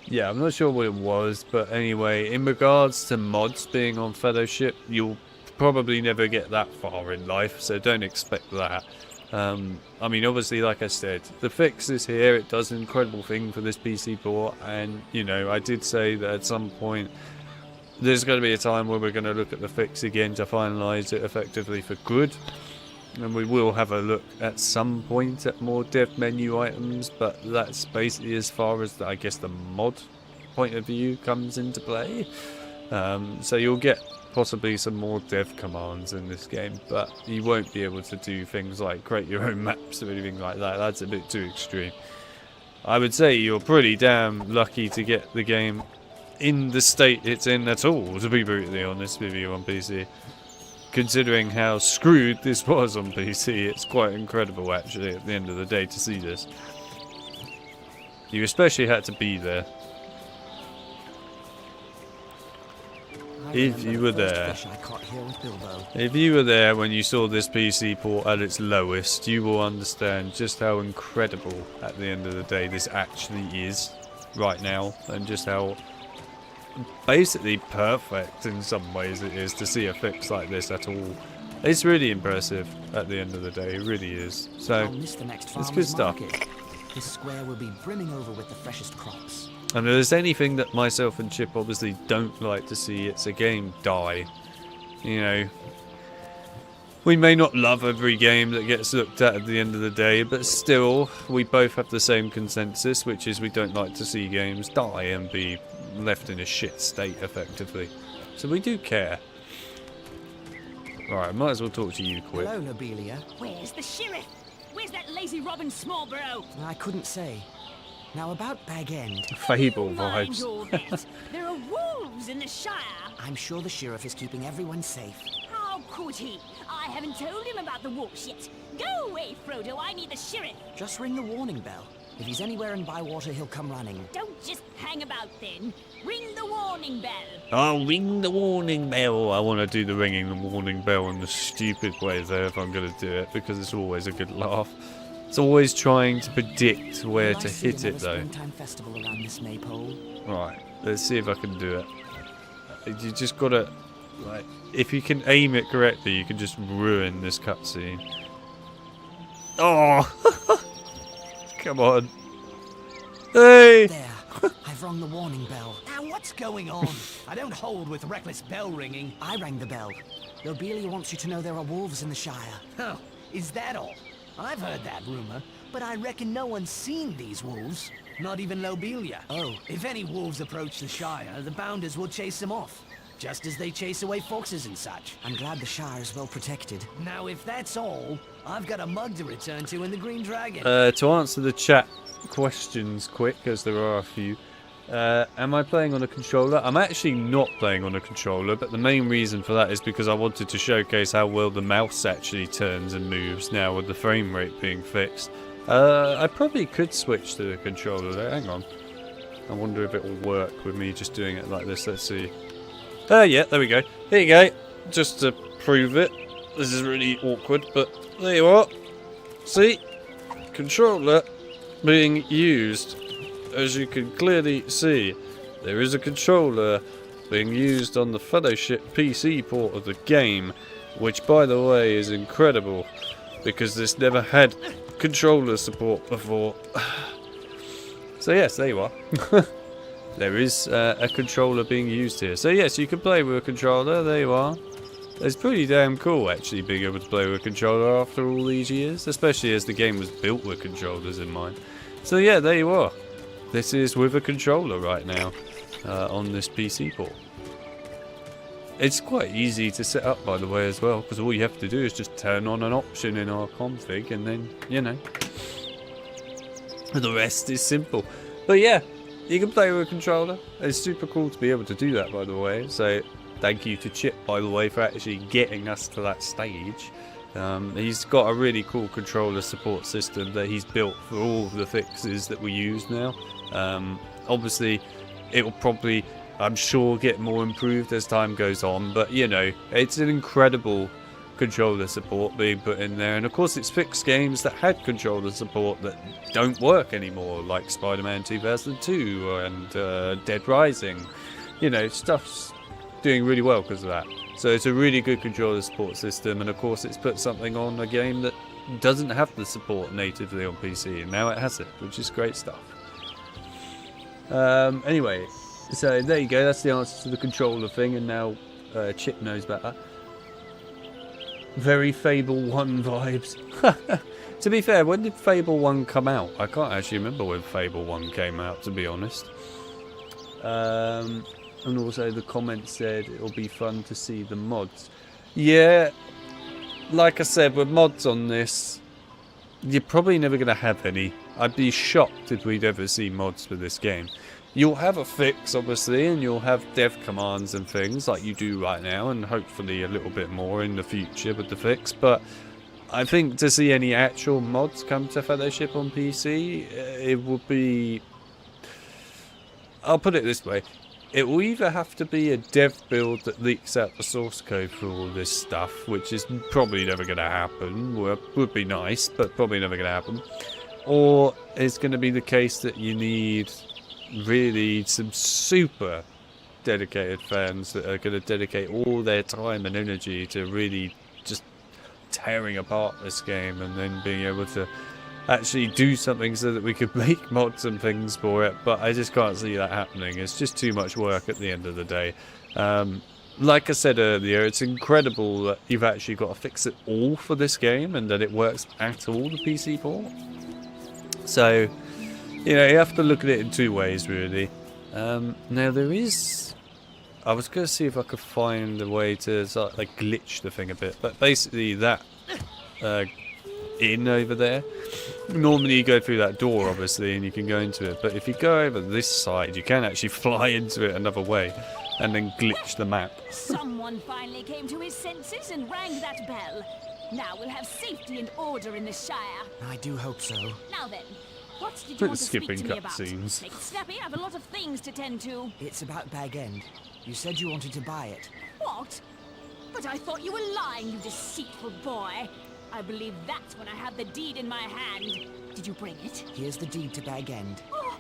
yeah, I'm not sure what it was, but anyway, in regards to mods being on Fellowship, you'll probably never get that far in life, so don't expect that. I mean, obviously, like I said, the fix is here. It does an incredible thing for this PC port, and, you know, I did say that at some point there's going to be a time where we're going to look at the fix again to finalise it effectively for good. And we will have a look at some point at more dev menu items, but that's basically as far as, I guess, the mod point of view comes into play. So you'll get possibly some more dev commands in this game, but you won't be able to do things like create your own maps or anything like that. That's a bit too extreme. I would say you're pretty damn lucky to get the game in the state it's in at all, to be brutally honest with you, on PC. Considering how screwed this was on PC, it's quite incredible actually at the end of the day to see this. You especially had to be there. If you were there. If you were there when you saw this PC port at its lowest, you will understand just how incredible at the end of the day this actually is right now, and just how basically perfect in some ways it is to see a fix like this at all. It's really impressive at the end of the day, it really is. So it's good stuff. This square will be brimming over with the freshest crops. And if there's anything that myself and Chip obviously don't like to see, it's a game die. You know, we may not love every game that gets looked at the end of the day, but still, we both have the same consensus, which is we don't like to see games die and be left in a shit state, effectively. So we do care. Alright, might as well talk to you quick. Hello, Lobelia. Where's the sheriff? Where's that lazy Robin Smallborough? I couldn't say. Now about Bag End. Fable Mind vibes. all that. There are wolves in the Shire. I'm sure the sheriff is keeping everyone safe. How could he? I haven't told him about the wolves yet. Go away, Frodo. I need the sheriff. Just ring the warning bell. If he's anywhere in Bywater, he'll come running. Don't just hang about then. Ring the warning bell. I'll ring the warning bell. I want to do the ringing the warning bell in the stupid way there if I'm going to do it, because it's always a good laugh. It's always trying to predict where to hit it, though. Springtime festival around this maypole. Right, let's see if I can do it. You just gotta, like, if you can aim it correctly, you can just ruin this cutscene. Oh! Come on. Hey! There. I've rung the warning bell. Now what's going on? I don't hold with reckless bell ringing. I rang the bell. Lobelia wants you to know there are wolves in the Shire. Oh, is that all? I've heard that rumor, but I reckon no one's seen these wolves. Not even Lobelia. Oh. If any wolves approach the Shire, the Bounders will chase them off. Just as they chase away foxes and such. I'm glad the Shire is well protected. Now if that's all, I've got a mug to return to in the Green Dragon. To answer the chat questions quick, as there are a few. Am I playing on a controller? I'm actually not playing on a controller, but the main reason for that is because I wanted to showcase how well the mouse actually turns and moves now with the frame rate being fixed. I probably could switch to the controller there. Hang on. I wonder if it will work with me just doing it like this. Let's see. Yeah, there we go. Here you go. Just to prove it. This is really awkward, but there you are. See? Controller being used. As you can clearly see, there is a controller being used on the Fellowship PC port of the game, which, by the way, is incredible, because this never had controller support before. So yes, there you are. There is a controller being used here. So yes, you can play with a controller, there you are. It's pretty damn cool actually being able to play with a controller after all these years, especially as the game was built with controllers in mind. So yeah, there you are. This is with a controller right now on this PC port. It's quite easy to set up, by the way, as well, because all you have to do is just turn on an option in our config and then, you know, the rest is simple. But yeah, you can play with a controller. It's super cool to be able to do that, by the way. So thank you to Chip, by the way, for actually getting us to that stage. He's got a really cool controller support system that he's built for all of the fixes that we use now. Obviously, it will probably I'm sure get more improved as time goes on, but you know, it's an incredible controller support being put in there, and of course it's fixed games that had controller support that don't work anymore, like Spider-Man 2002 and Dead Rising. You know, stuff's doing really well because of that. So it's a really good controller support system, and of course it's put something on a game that doesn't have the support natively on PC, and now it has it, which is great stuff. Anyway, so there you go, that's the answer to the controller thing, and now Chip knows better. Very Fable 1 vibes. To be fair, when did Fable 1 come out? I can't actually remember when Fable 1 came out, to be honest. And also the comment said it'll be fun to see the mods. Yeah, like I said, with mods on this, you're probably never going to have any. I'd be shocked if we'd ever see mods for this game. You'll have a fix, obviously, and you'll have dev commands and things like you do right now, and hopefully a little bit more in the future with the fix. But I think to see any actual mods come to Fellowship on PC, it would be... I'll put it this way. It will either have to be a dev build that leaks out the source code for all this stuff, which is probably never going to happen. Well, would be nice, but probably never going to happen. Or it's going to be the case that you need really some super dedicated fans that are going to dedicate all their time and energy to really just tearing apart this game, and then being able to actually do something so that we could make mods and things for it. But I just can't see that happening. It's just too much work at the end of the day. Like I said earlier, it's incredible that you've actually got to fix it all for this game and that it works at all, the PC port. So, you know, you have to look at it in two ways, really. Now there is... I was going to see if I could find a way to sort of, like, glitch the thing a bit. But basically that... in over there, normally you go through that door obviously and you can go into it, but if you go over this side you can actually fly into it another way and then glitch the map. Someone finally came to his senses and rang that bell. Now we'll have safety and order in the Shire. I do hope so. Now then, what did you want to speak Skipping to me about? cutscenes. Make it snappy, I have a lot of things to tend to. It's about Bag End. You said you wanted to buy it. What? But I thought you were lying, you deceitful boy. I believe that's when I had the deed in my hand. Did you bring it? Here's the deed to Bag End. Oh,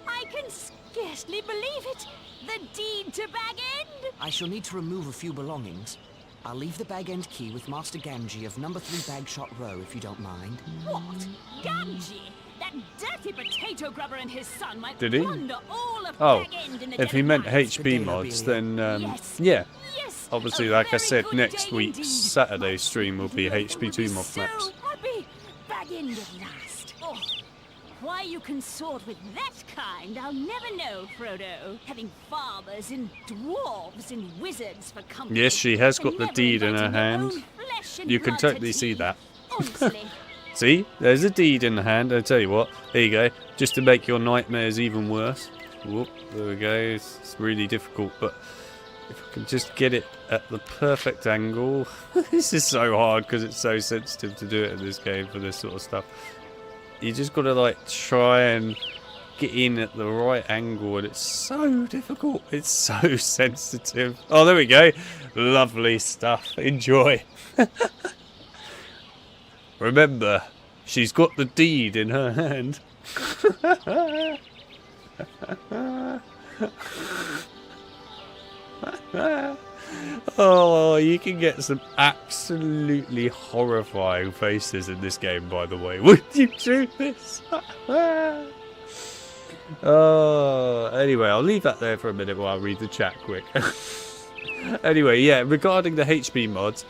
I can scarcely believe it. The deed to Bag End? I shall need to remove a few belongings. I'll leave the Bag End key with Master Gamgee of number 3 Bagshot Row, if you don't mind. What? Gamgee? That dirty potato grubber and his son might Did he? wander all of Oh, Bag End in the if dead he of meant night. HB mods, then Yes. yeah. Yes, Obviously, a like I very said, good next day week's indeed. Saturday stream will be You will HP2 mod so maps. happy. Bag End at last. Oh, why you consort with that kind, I'll never know, Frodo. Having farmers and dwarves and wizards for company. Yes, she has got and the never deed in her inviting your hand. own flesh and You can blood to totally see tea. that. Honestly. See, there's a deed in the hand. I tell you what, there you go. Just to make your nightmares even worse. Whoop, there we go. It's really difficult, but if I can just get it at the perfect angle. This is so hard because it's so sensitive to do it in this game for this sort of stuff. You just got to like try and get in at the right angle, and it's so difficult. It's so sensitive. Oh, there we go. Lovely stuff. Enjoy. Remember, she's got the deed in her hand. Oh, you can get some absolutely horrifying faces in this game, by the way. Would you do this? Oh, anyway, I'll leave that there for a minute while I read the chat quick. Anyway, yeah, regarding the HB mods,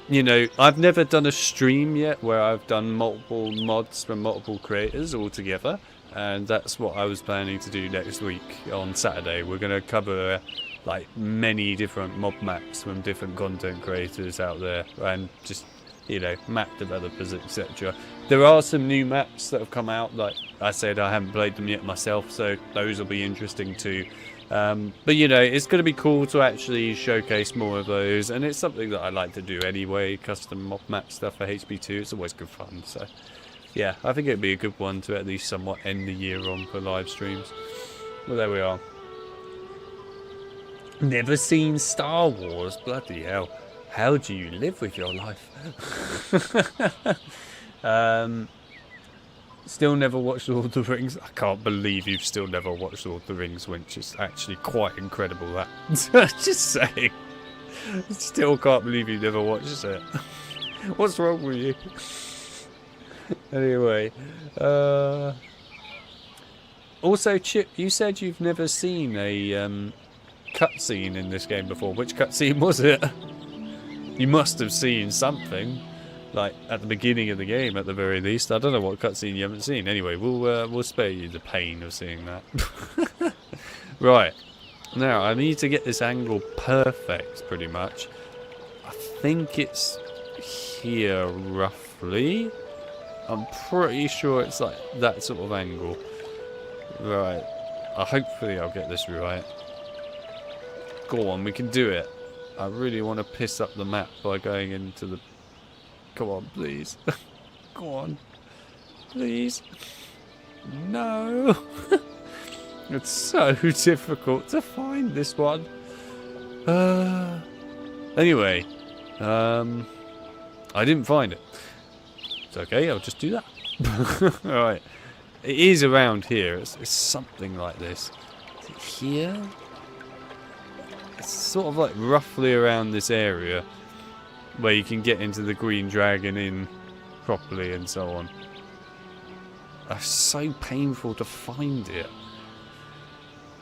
you know, I've never done a stream yet where I've done multiple mods from multiple creators all together, and that's what I was planning to do next week on Saturday. We're going to cover like many different mob maps from different content creators out there, and just, you know, map developers, etc. There are some new maps that have come out. Like I said, I haven't played them yet myself, so those will be interesting too. But you know, it's going to be cool to actually showcase more of those, and it's something that I like to do anyway. Custom mob map stuff for HB2, it's always good fun. So yeah, I think it'd be a good one to at least somewhat end the year on for live streams. Well, there we are. Never seen Star Wars? Bloody hell. How do you live with your life? Still never watched Lord of the Rings. I can't believe you've still never watched Lord of the Rings, which is actually quite incredible, that. Just saying. Still can't believe you never watched it. What's wrong with you? Anyway. Also, Chip, you said you've never seen a cutscene in this game before. Which cutscene was it? You must have seen something, like at the beginning of the game, at the very least. I don't know what cutscene you haven't seen. Anyway, we'll spare you the pain of seeing that. Right, now I need to get this angle perfect, pretty much. I think it's here roughly. I'm pretty sure it's like that sort of angle. Right, hopefully I'll get this right. Go on, we can do it. I really want to piss up the map by going into the... Come on, please. Go on. Please. No. It's so difficult to find this one. Anyway. I didn't find it. It's okay, I'll just do that. Alright. It is around here. It's something like this. Is it here? It's sort of like roughly around this area where you can get into the Green Dragon Inn properly and so on. It's so painful to find it.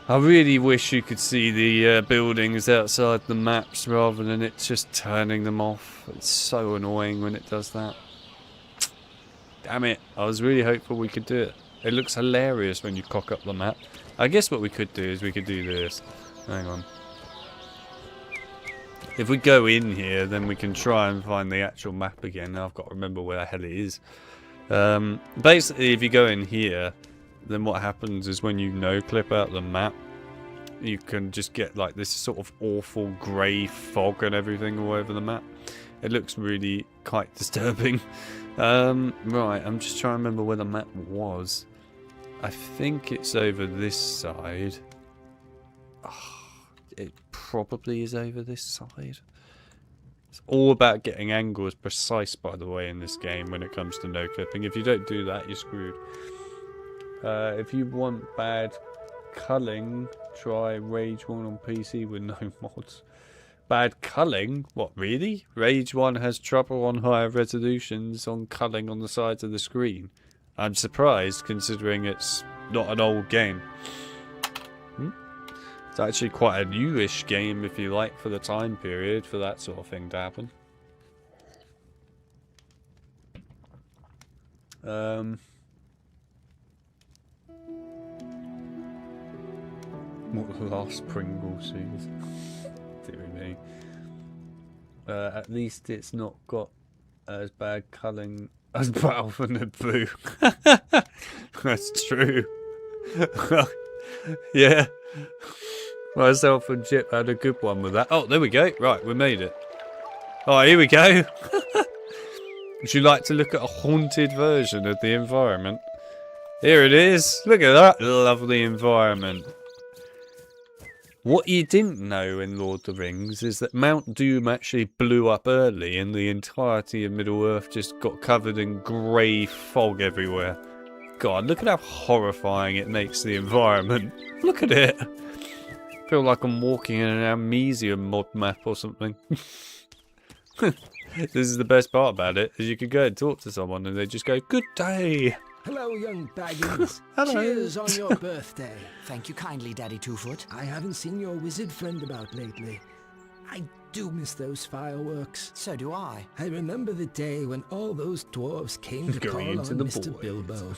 I really wish you could see the buildings outside the maps rather than it just turning them off. It's so annoying when it does that. Damn it, I was really hopeful we could do it. It looks hilarious when you cock up the map. I guess what we could do is we could do this. Hang on. If we go in here, then we can try and find the actual map again. Now I've got to remember where the hell it is. Basically, if you go in here, then what happens is when you no-clip out the map, you can just get like this sort of awful grey fog and everything all over the map. It looks really quite disturbing. Right, I'm just trying to remember where the map was. I think it's over this side. Oh, it probably is over this side. It's all about getting angles precise, by the way, in this game when it comes to no-clipping. If you don't do that, you're screwed. If you want bad culling, try Rage 1 on PC with no mods. Bad culling? What, really? Rage 1 has trouble on higher resolutions on culling on the sides of the screen. I'm surprised, considering it's not an old game. It's actually quite a newish game, if you like, for the time period, for that sort of thing to happen. What the last Pringle sees. Dear me. At least it's not got as bad culling as Battle for Naboo. That's true. Yeah. Myself and Chip had a good one with that. Oh, there we go. Right, we made it. Oh, here we go. Would you like to look at a haunted version of the environment? Here it is. Look at that lovely environment. What you didn't know in Lord of the Rings is that Mount Doom actually blew up early and the entirety of Middle-earth just got covered in grey fog everywhere. God, look at how horrifying it makes the environment. Look at it. I feel like I'm walking in an Amnesia mod map or something. This is the best part about it, is you could go and talk to someone and they just go, "Good day." Hello, young Baggins. Hello. Cheers on your birthday. Thank you kindly, Daddy Two-Foot. I haven't seen your wizard friend about lately. I do miss those fireworks. So do I. I remember the day when all those dwarves came to Going call into on the Mr. boys. Bilbo.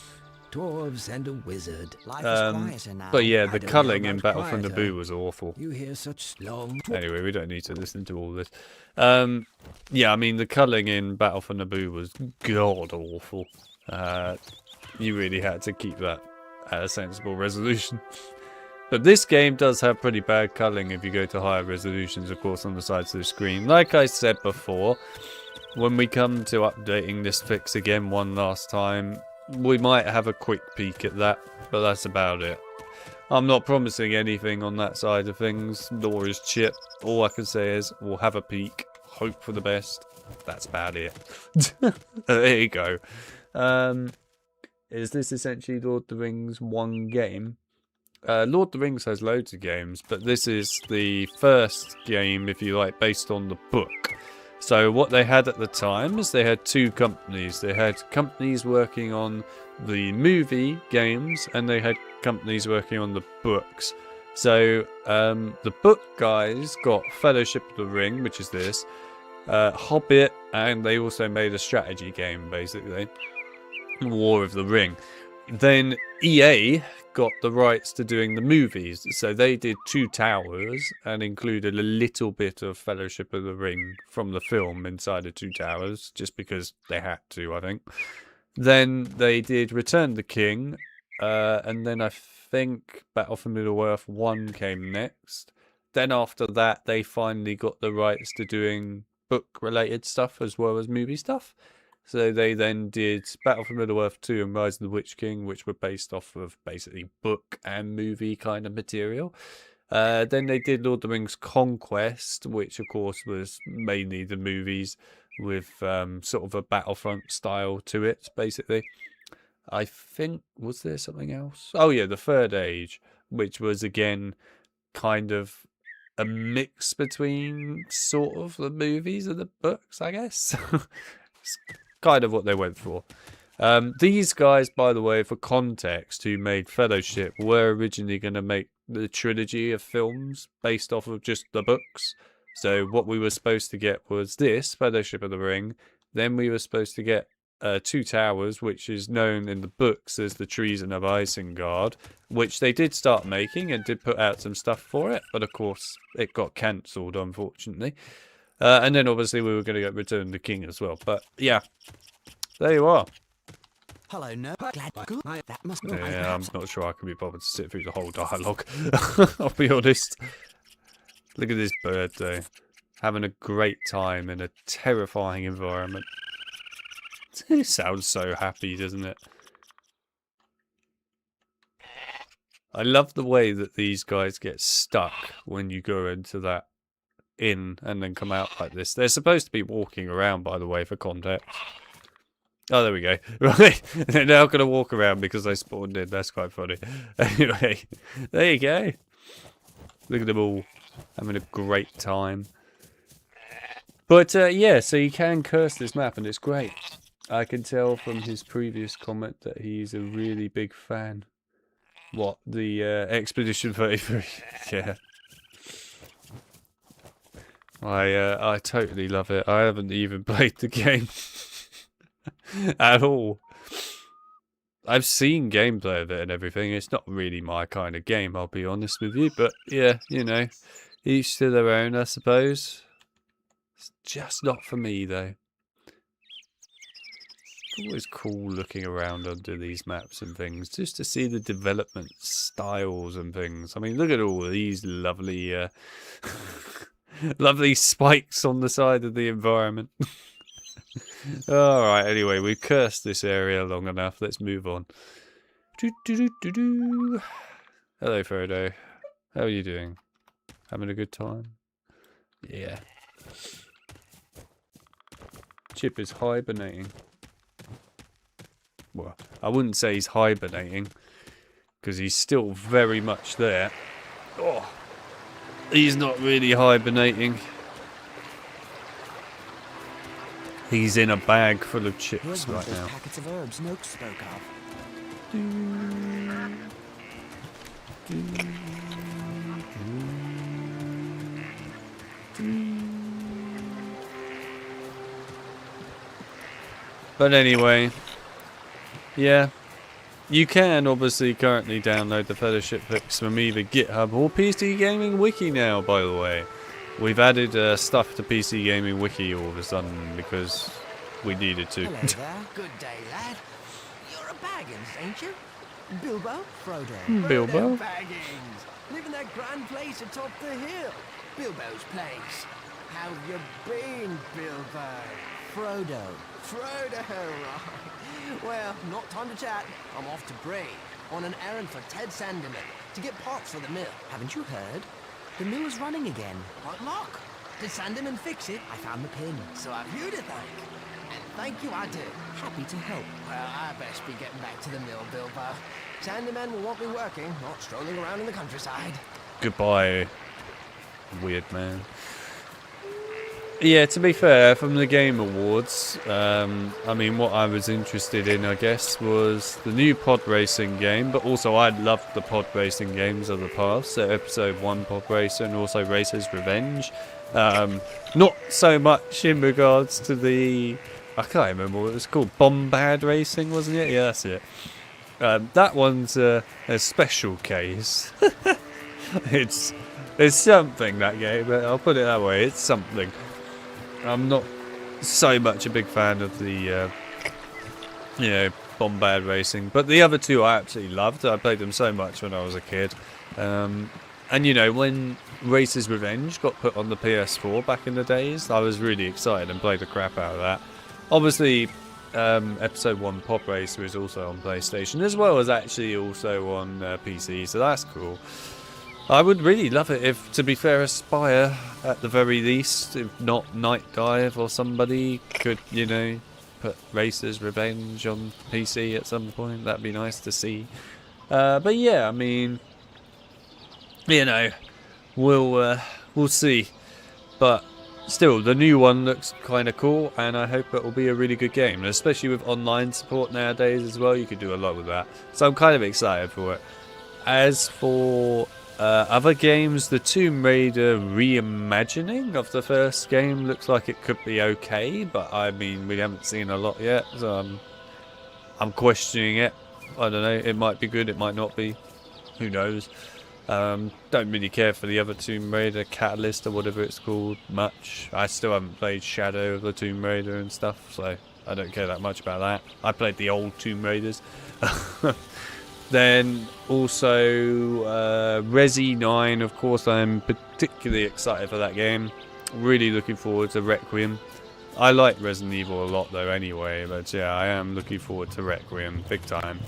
Dwarves and a wizard. Life is quieter now. But yeah, I the don't know culling in about Battle for quieter. Naboo was awful. You hear such long... Anyway, we don't need to listen to all this. Yeah, I mean, the culling in Battle for Naboo was god awful. You really had to keep that at a sensible resolution. But this game does have pretty bad culling if you go to higher resolutions, of course, on the sides of the screen. Like I said before, when we come to updating this fix again one last time, we might have a quick peek at that, but that's about it. I'm not promising anything on that side of things, nor is Chip. All I can say is we'll have a peek, hope for the best. That's about it. There you go. Is this essentially Lord of the Rings one game? Lord of the Rings has loads of games, but this is the first game, if you like, based on the book. So what they had at the time is they had two companies. They had companies working on the movie games, and they had companies working on the books. So the book guys got Fellowship of the Ring, which is this, Hobbit, and they also made a strategy game, basically, War of the Ring. Then EA got the rights to doing the movies, so they did Two Towers and included a little bit of Fellowship of the Ring from the film inside of Two Towers, just because they had to, I think. Then they did Return of the King, and then I think Battle for Middle-earth 1 came next. Then after that, they finally got the rights to doing book-related stuff as well as movie stuff. So they then did Battle for Middle-earth 2 and Rise of the Witch King, which were based off of basically book and movie kind of material. Then they did Lord of the Rings Conquest, which of course was mainly the movies with sort of a Battlefront style to it, basically. I think, was there something else? Oh yeah, the Third Age, which was again kind of a mix between sort of the movies and the books, I guess. It's kind of what they went for. These guys, by the way, for context, who made Fellowship, were originally going to make the trilogy of films based off of just the books. So what we were supposed to get was this, Fellowship of the Ring. Then we were supposed to get Two Towers, which is known in the books as the Treason of Isengard, which they did start making and did put out some stuff for it. But of course, it got cancelled, unfortunately. And then obviously we were going to get Return of the King as well. But yeah, there you are. Hello, no. Glad that must be. Yeah, I'm not sure I can be bothered to sit through the whole dialogue. I'll be honest. Look at this bird though. Having a great time in a terrifying environment. It sounds so happy, doesn't it? I love the way that these guys get stuck when you go into that inn and then come out like this. They're supposed to be walking around, by the way, for context. Oh, there we go. Right, they're now going to walk around because they spawned in. That's quite funny. Anyway, there you go. Look at them all having a great time. But yeah, so you can curse this map and it's great. I can tell from his previous comment that he's a really big fan. What, the Expedition 33? Yeah. I totally love it. I haven't even played the game at all. I've seen gameplay of it and everything. It's not really my kind of game, I'll be honest with you. But yeah, you know, each to their own, I suppose. It's just not for me, though. It's always cool looking around under these maps and things, just to see the development styles and things. I mean, look at all these lovely, lovely spikes on the side of the environment. Alright, anyway, we've cursed this area long enough. Let's move on. Hello, Frodo. How are you doing? Having a good time? Yeah. Chip is hibernating. Well, I wouldn't say he's hibernating, because he's still very much there. Oh, he's not really hibernating. He's in a bag full of chips right now. Packets of herbs Noak spoke of. But anyway, yeah, you can obviously currently download the Fellowship picks from either GitHub or PC Gaming Wiki now, by the way. We've added stuff to PC Gaming Wiki all of a sudden because we needed to. Hello there. Good day, lad. You're a Baggins, ain't you? Bilbo? Frodo. Bilbo? Baggins. Live in that grand place atop the hill. Bilbo's place. How you been, Bilbo? Frodo. Frodo, right. Well, not time to chat. I'm off to Bree. on an errand for Ted Sandeman to get parts for the mill. Haven't you heard? The mill is running again. What lock? Did Sandeman fix it? I found the pin. So I've you to thank. And thank you I do. Happy to help. Well, I best be getting back to the mill, Bilbo. Sandeman will want me working, not strolling around in the countryside. Goodbye, weird man. Yeah, to be fair, from the Game Awards, I mean, what I was interested in, I guess, was the new pod racing game, but also I loved the pod racing games of the past, so Episode 1 Pod Racer and also Racer's Revenge. Not so much in regards to the... I can't remember what it was called. Bombad Racing, wasn't it? Yeah, that's it. That one's a special case. It's something, that game, but I'll put it that way, it's something. I'm not so much a big fan of the, Bombad Racing, but the other two I absolutely loved. I played them so much when I was a kid. And, when Racer's Revenge got put on the PS4 back in the days, I was really excited and played the crap out of that. Obviously, Episode 1 Pod Racer is also on PlayStation, as well as actually also on PC, so that's cool. I would really love it if, to be fair, Aspire, at the very least, if not Night Dive or somebody, could, put Racer's Revenge on PC at some point. That'd be nice to see. But yeah, I mean, we'll see. But still, the new one looks kind of cool, and I hope it will be a really good game, especially with online support nowadays as well. You could do a lot with that, so I'm kind of excited for it. As for other games, the Tomb Raider reimagining of the first game looks like it could be okay, but I mean, we haven't seen a lot yet, so I'm questioning it. I don't know, it might be good, it might not be, who knows. Don't really care for the other Tomb Raider, Catalyst or whatever it's called, much. I still haven't played Shadow of the Tomb Raider and stuff, so I don't care that much about that. I played the old Tomb Raiders. Then also Resi 9, of course, I'm particularly excited for that game. Really looking forward to Requiem. I like Resident Evil a lot though anyway, but yeah, I am looking forward to Requiem, big time.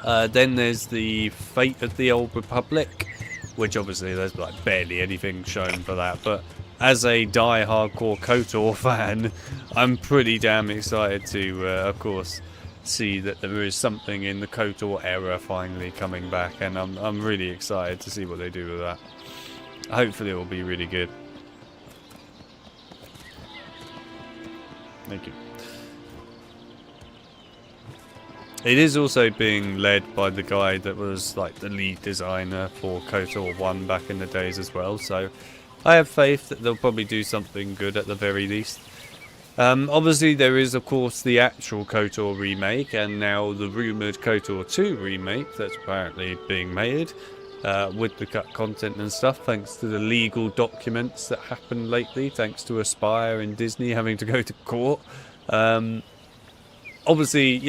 Then there's the Fate of the Old Republic, which obviously there's like barely anything shown for that, but as a die-hardcore KOTOR fan, I'm pretty damn excited to, of course, see that there is something in the KOTOR era finally coming back, and I'm really excited to see what they do with that. Hopefully it will be really good. Thank you. It is also being led by the guy that was like the lead designer for KOTOR 1 back in the days as well, so I have faith that they'll probably do something good at the very least. Obviously there is of course the actual KOTOR remake, and now the rumoured KOTOR 2 remake that's apparently being made, with the cut content and stuff, thanks to the legal documents that happened lately, thanks to Aspire and Disney having to go to court. Obviously,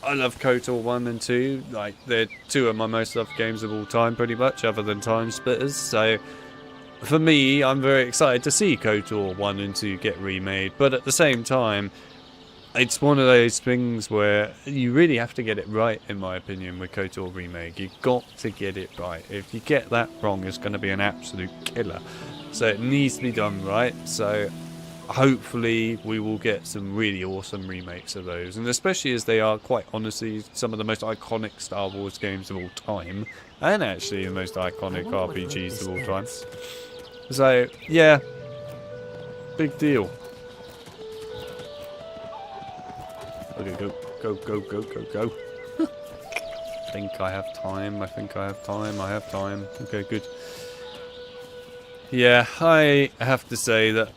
I love KOTOR 1 and 2, like they're two of my most loved games of all time pretty much, other than Time Splitters, so for me, I'm very excited to see KOTOR 1 and 2 get remade, but at the same time, it's one of those things where you really have to get it right, in my opinion, with KOTOR remake. You've got to get it right. If you get that wrong, it's going to be an absolute killer. So it needs to be done right, so hopefully we will get some really awesome remakes of those, and especially as they are, quite honestly, some of the most iconic Star Wars games of all time, and actually the most iconic RPGs of all time. So, yeah, big deal. Okay, go. I think I have time. I have time. Okay, good. Yeah, I have to say that,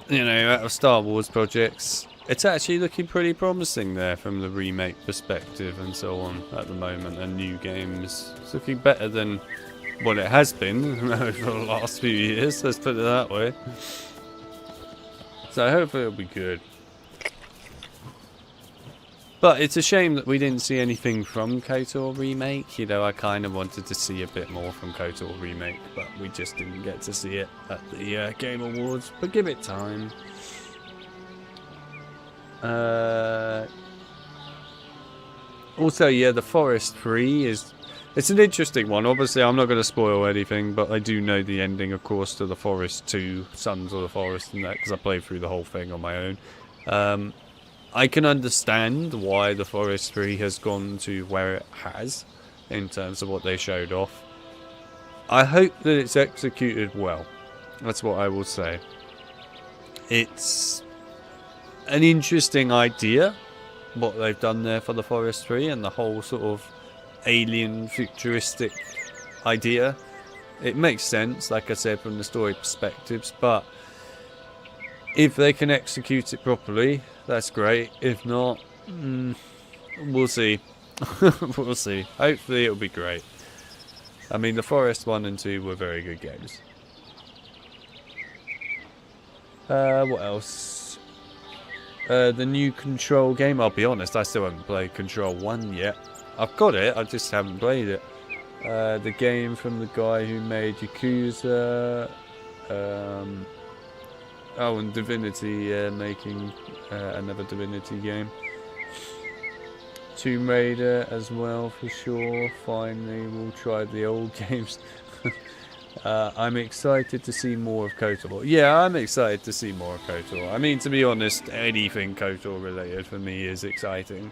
out of Star Wars projects, it's actually looking pretty promising there from the remake perspective and so on at the moment, and new games. It's looking better than what it has been over the last few years, let's put it that way. So hopefully it'll be good. But it's a shame that we didn't see anything from KOTOR Remake. I kind of wanted to see a bit more from KOTOR Remake, but we just didn't get to see it at the Game Awards. But give it time. Also, yeah, the Forest 3 is... It's an interesting one. Obviously, I'm not going to spoil anything, but I do know the ending, of course, to the Forest 2, Sons of the Forest, and that, because I played through the whole thing on my own. I can understand why the Forest 3 has gone to where it has, in terms of what they showed off. I hope that it's executed well. That's what I will say. It's an interesting idea, what they've done there for the Forest 3, and the whole sort of alien futuristic idea. It makes sense, like I said, from the story perspectives, but if they can execute it properly, that's great. If not, we'll see. We'll see. Hopefully it'll be great. I mean, the Forest 1 and 2 were very good games. What else? The new Control game. I'll be honest, I still haven't played Control 1 yet. I've got it, I just haven't played it. The game from the guy who made Yakuza. And Divinity, making another Divinity game. Tomb Raider as well, for sure. Finally, we'll try the old games. I'm excited to see more of KOTOR. Yeah, I'm excited to see more of KOTOR. I mean, to be honest, anything KOTOR related for me is exciting.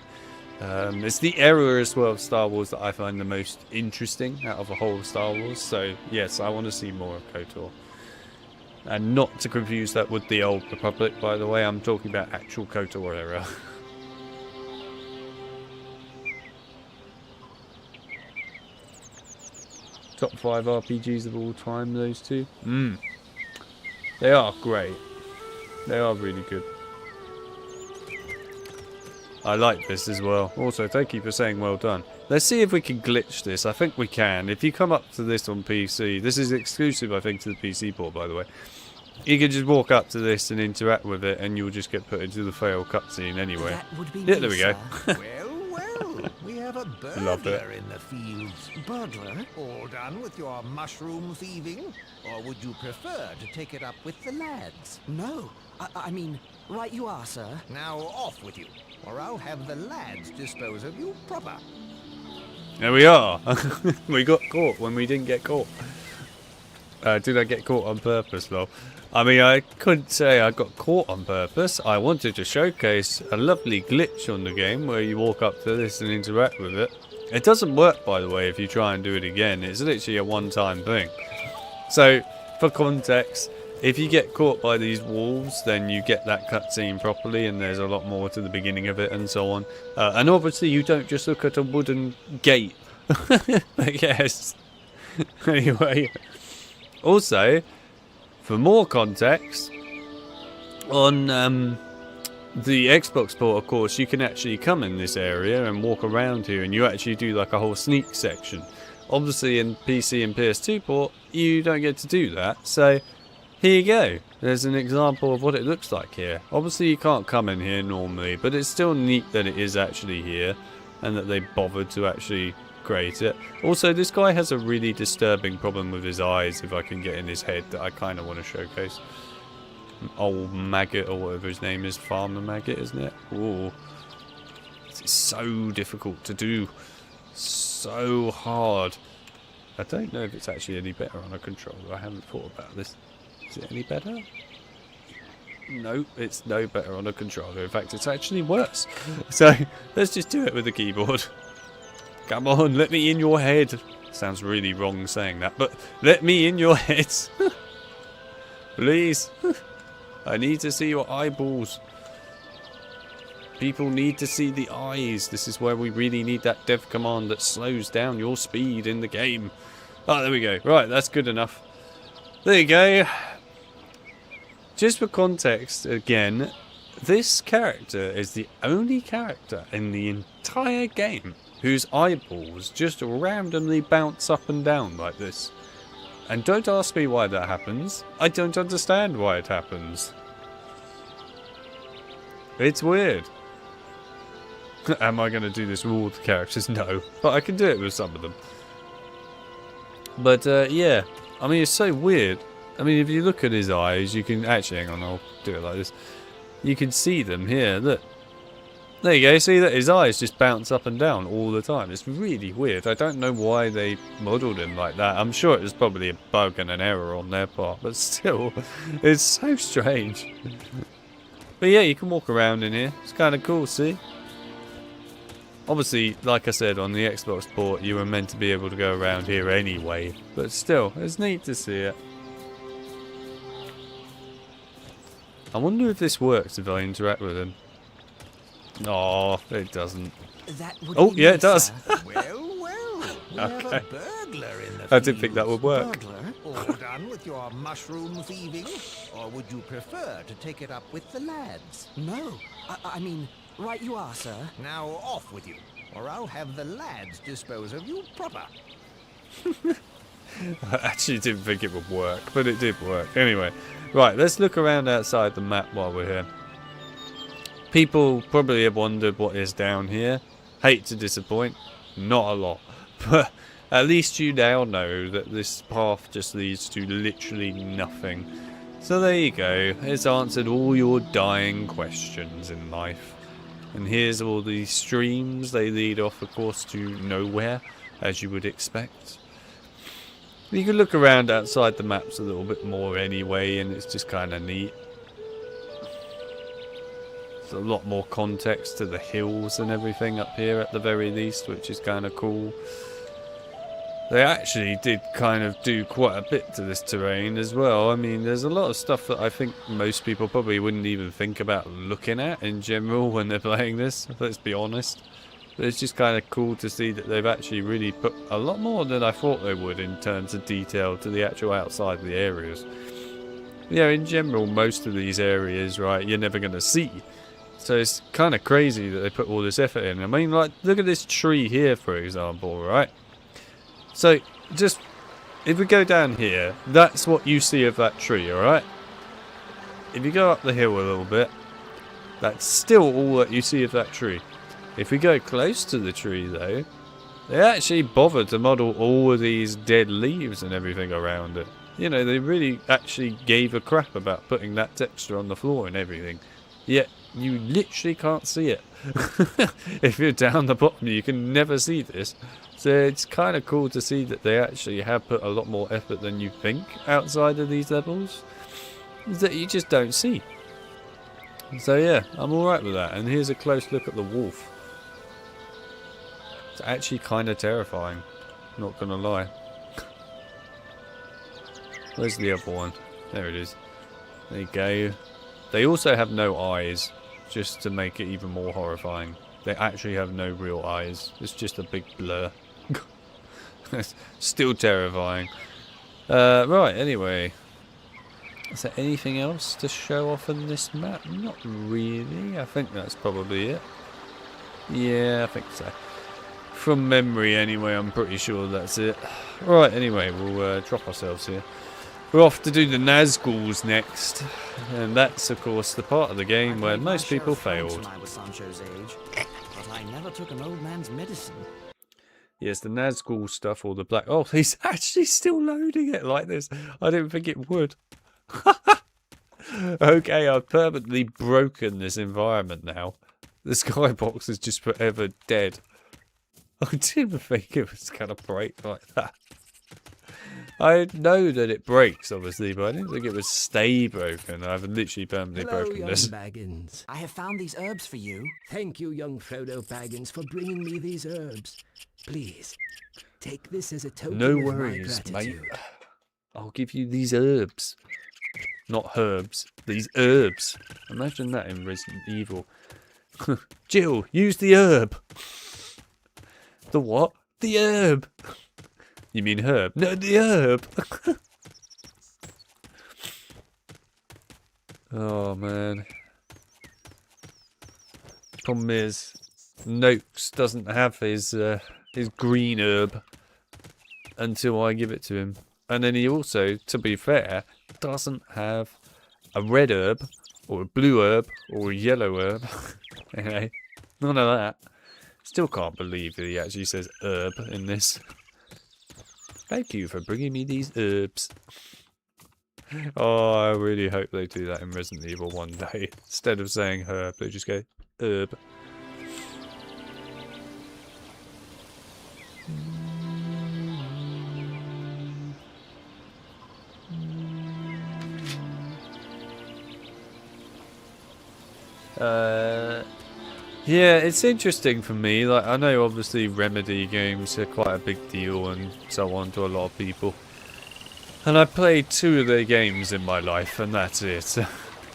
It's the era as well of Star Wars that I find the most interesting out of the whole of Star Wars. So, yes, I want to see more of KOTOR. And not to confuse that with the Old Republic, by the way. I'm talking about actual KOTOR era. Top 5 RPGs of all time, those two. They are great. They are really good. I like this as well. Also, thank you for saying well done. Let's see if we can glitch this. I think we can. If you come up to this on PC, this is exclusive, I think, to the PC port, by the way. You can just walk up to this and interact with it, and you'll just get put into the fail cutscene anyway. That would be Yeah, there we go. Well, we have a Love it. burglar in the fields. Burglar? All done with your mushroom thieving? Or would you prefer to take it up with the lads? No. I mean, right you are, sir. Now off with you, or I'll have the lads dispose of you proper. There we are. We got caught when we didn't get caught. Did I get caught on purpose, though? I mean, I couldn't say I got caught on purpose. I wanted to showcase a lovely glitch on the game where you walk up to this and interact with it. It doesn't work, by the way, if you try and do it again. It's literally a one-time thing. So, for context, if you get caught by these wolves, then you get that cutscene properly, and there's a lot more to the beginning of it and so on. And obviously, you don't just look at a wooden gate. I guess. Anyway. Also, for more context, on the Xbox port, of course, you can actually come in this area and walk around here, and you actually do like a whole sneak section. Obviously, in PC and PS2 port, you don't get to do that. So, here you go. There's an example of what it looks like here. Obviously, you can't come in here normally, but it's still neat that it is actually here, and that they bothered to actually create it. Also, this guy has a really disturbing problem with his eyes, if I can get in his head, that I kind of want to showcase. Old Maggot, or whatever his name is, Farmer Maggot, isn't it? Ooh. It's so difficult to do. So hard. I don't know if it's actually any better on a controller. I haven't thought about this. Is it any better? No, it's no better on a controller. In fact, it's actually worse. So, let's just do it with the keyboard. Come on, let me in your head. Sounds really wrong saying that, but let me in your head. Please. I need to see your eyeballs. People need to see the eyes. This is where we really need that dev command that slows down your speed in the game. Oh, there we go. Right, that's good enough. There you go. Just for context, again, this character is the only character in the entire game whose eyeballs just randomly bounce up and down like this. And don't ask me why that happens. I don't understand why it happens. It's weird. Am I going to do this with all the characters? No. But I can do it with some of them. But, yeah. I mean, it's so weird. I mean, if you look at his eyes, you can... Actually, hang on, I'll do it like this. You can see them here, look. There you go, see that his eyes just bounce up and down all the time. It's really weird. I don't know why they modelled him like that. I'm sure it was probably a bug and an error on their part, but still, it's so strange. But yeah, you can walk around in here. It's kind of cool, see? Obviously, like I said, on the Xbox port, you were meant to be able to go around here anyway. But still, it's neat to see it. I wonder if this works if I interact with him. Oh, it doesn't. Oh, yeah, it does. Well, we have a burglar in the I didn't think that would work. Burglar? All done with your mushroom thieving? Or would you prefer to take it up with the lads? No, I mean, right you are, sir. Now off with you, or I'll have the lads dispose of you proper. I actually didn't think it would work, but it did work. Anyway, right, let's look around outside the map while we're here. People probably have wondered what is down here. Hate to disappoint, not a lot. But at least you now know that this path just leads to literally nothing. So there you go, it's answered all your dying questions in life. And here's all these streams, they lead off of course to nowhere, as you would expect. You can look around outside the maps a little bit more anyway, and it's just kind of neat. There's a lot more context to the hills and everything up here at the very least, which is kind of cool. They actually did kind of do quite a bit to this terrain as well. I mean, there's a lot of stuff that I think most people probably wouldn't even think about looking at in general when they're playing this, let's be honest. But it's just kind of cool to see that they've actually really put a lot more than I thought they would in terms of detail to the actual outside of the areas. Yeah, in general, most of these areas, right, you're never going to see. So it's kind of crazy that they put all this effort in. I mean, like, look at this tree here, for example, right? So, just, if we go down here, that's what you see of that tree, alright? If you go up the hill a little bit, that's still all that you see of that tree. If we go close to the tree, though, they actually bothered to model all of these dead leaves and everything around it. You know, they really actually gave a crap about putting that texture on the floor and everything. Yet, you literally can't see it. If you're down the bottom, you can never see this. So it's kind of cool to see that they actually have put a lot more effort than you think outside of these levels that you just don't see. So yeah, I'm alright with that. And here's a close look at the wolf. It's actually kind of terrifying, not gonna lie. Where's the other one? There it is. There you go. They also have no eyes, just to make it even more horrifying. They actually have no real eyes. It's just a big blur. It's still terrifying. Right, anyway. Is there anything else to show off on this map? Not really. I think that's probably it. Yeah, I think so. From memory anyway, I'm pretty sure that's it. Right, anyway, we'll drop ourselves here. We're off to do the Nazguls next. And that's, of course, the part of the game where most people failed. I was Sancho's age, but I never took an old man's medicine. Yes, the Nazgul stuff or the black... Oh, he's actually still loading it like this. I didn't think it would. Okay, I've permanently broken this environment now. The skybox is just forever dead. I didn't think it was going to break like that. I know that it breaks, obviously, but I didn't think it would stay broken. I've literally permanently broken young this. Baggins. I have found these herbs for you. Thank you, young Frodo Baggins, for bringing me these herbs. Please, take this as a token No of worries, my mate. gratitude. I'll give you these herbs. Not herbs. These herbs. Imagine that in Resident Evil. Jill, use the herb. The what? The herb. You mean herb? No, the herb. Oh, man. Problem is, Noakes doesn't have his green herb until I give it to him. And then he also, to be fair, doesn't have a red herb, or a blue herb, or a yellow herb. Okay, none of that. Still can't believe that he actually says herb in this. Thank you for bringing me these herbs. Oh, I really hope they do that in Resident Evil one day. Instead of saying herb, they just go herb. Yeah, it's interesting for me. Like, I know obviously Remedy games are quite a big deal and so on to a lot of people. And I played 2 of their games in my life, and that's it.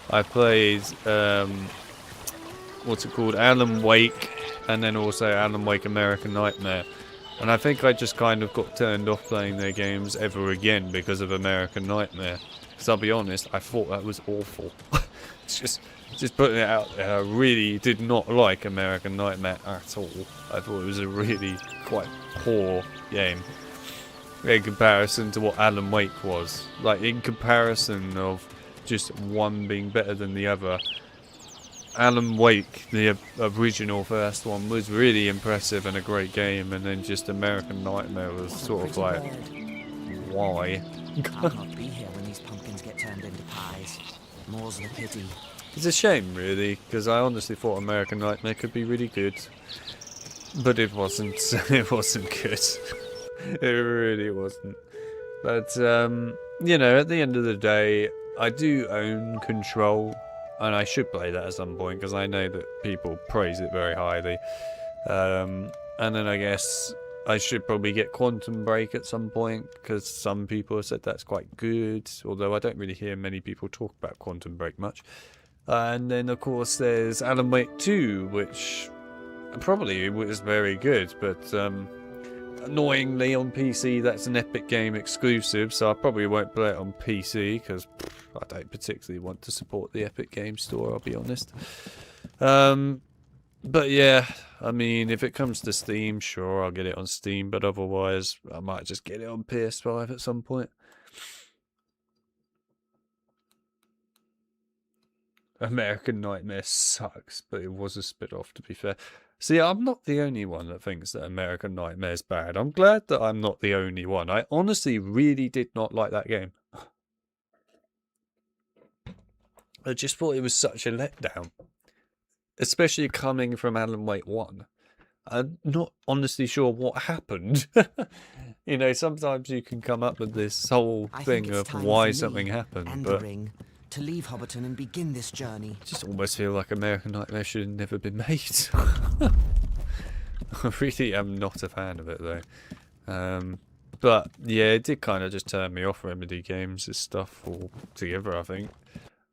I played, what's it called? Alan Wake, and then also Alan Wake American Nightmare. And I think I just kind of got turned off playing their games ever again because of American Nightmare. Because I'll be honest, I thought that was awful. It's just putting it out there, I really did not like American Nightmare at all. I thought it was a really quite poor game in comparison to what Alan Wake was. Like, in comparison of just one being better than the other, Alan Wake, the original first one, was really impressive and a great game, and then just American Nightmare was sort of like, why? I'll not be here when these pumpkins get turned into pies. More's the pity. It's a shame, really, because I honestly thought American Nightmare could be really good, but it wasn't. It wasn't good. It really wasn't. But you know, at the end of the day, I do own Control, and I should play that at some point because I know that people praise it very highly. And then I guess I should probably get Quantum Break at some point because some people have said that's quite good, although I don't really hear many people talk about Quantum Break much. And then of course there's Alan Wake 2, which probably was very good, but annoyingly on PC that's an Epic Game exclusive, so I probably won't play it on PC because I don't particularly want to support the Epic Game Store, I'll be honest. But yeah, I mean, if it comes to Steam, sure, I'll get it on Steam, but otherwise I might just get it on PS5 at some point. American Nightmare sucks, but it was a spin-off, to be fair. See, I'm not the only one that thinks that American Nightmare's bad. I'm glad that I'm not the only one. I honestly really did not like that game. I just thought it was such a letdown. Especially coming from Alan Wake 1. I'm not honestly sure what happened. You know, sometimes you can come up with this whole thing of why something happened, but to leave Hobbiton and begin this journey. I just almost feel like American Nightmare should have never been made. I really am not a fan of it though. But yeah, it did kind of just turn me off Remedy games and stuff altogether, I think.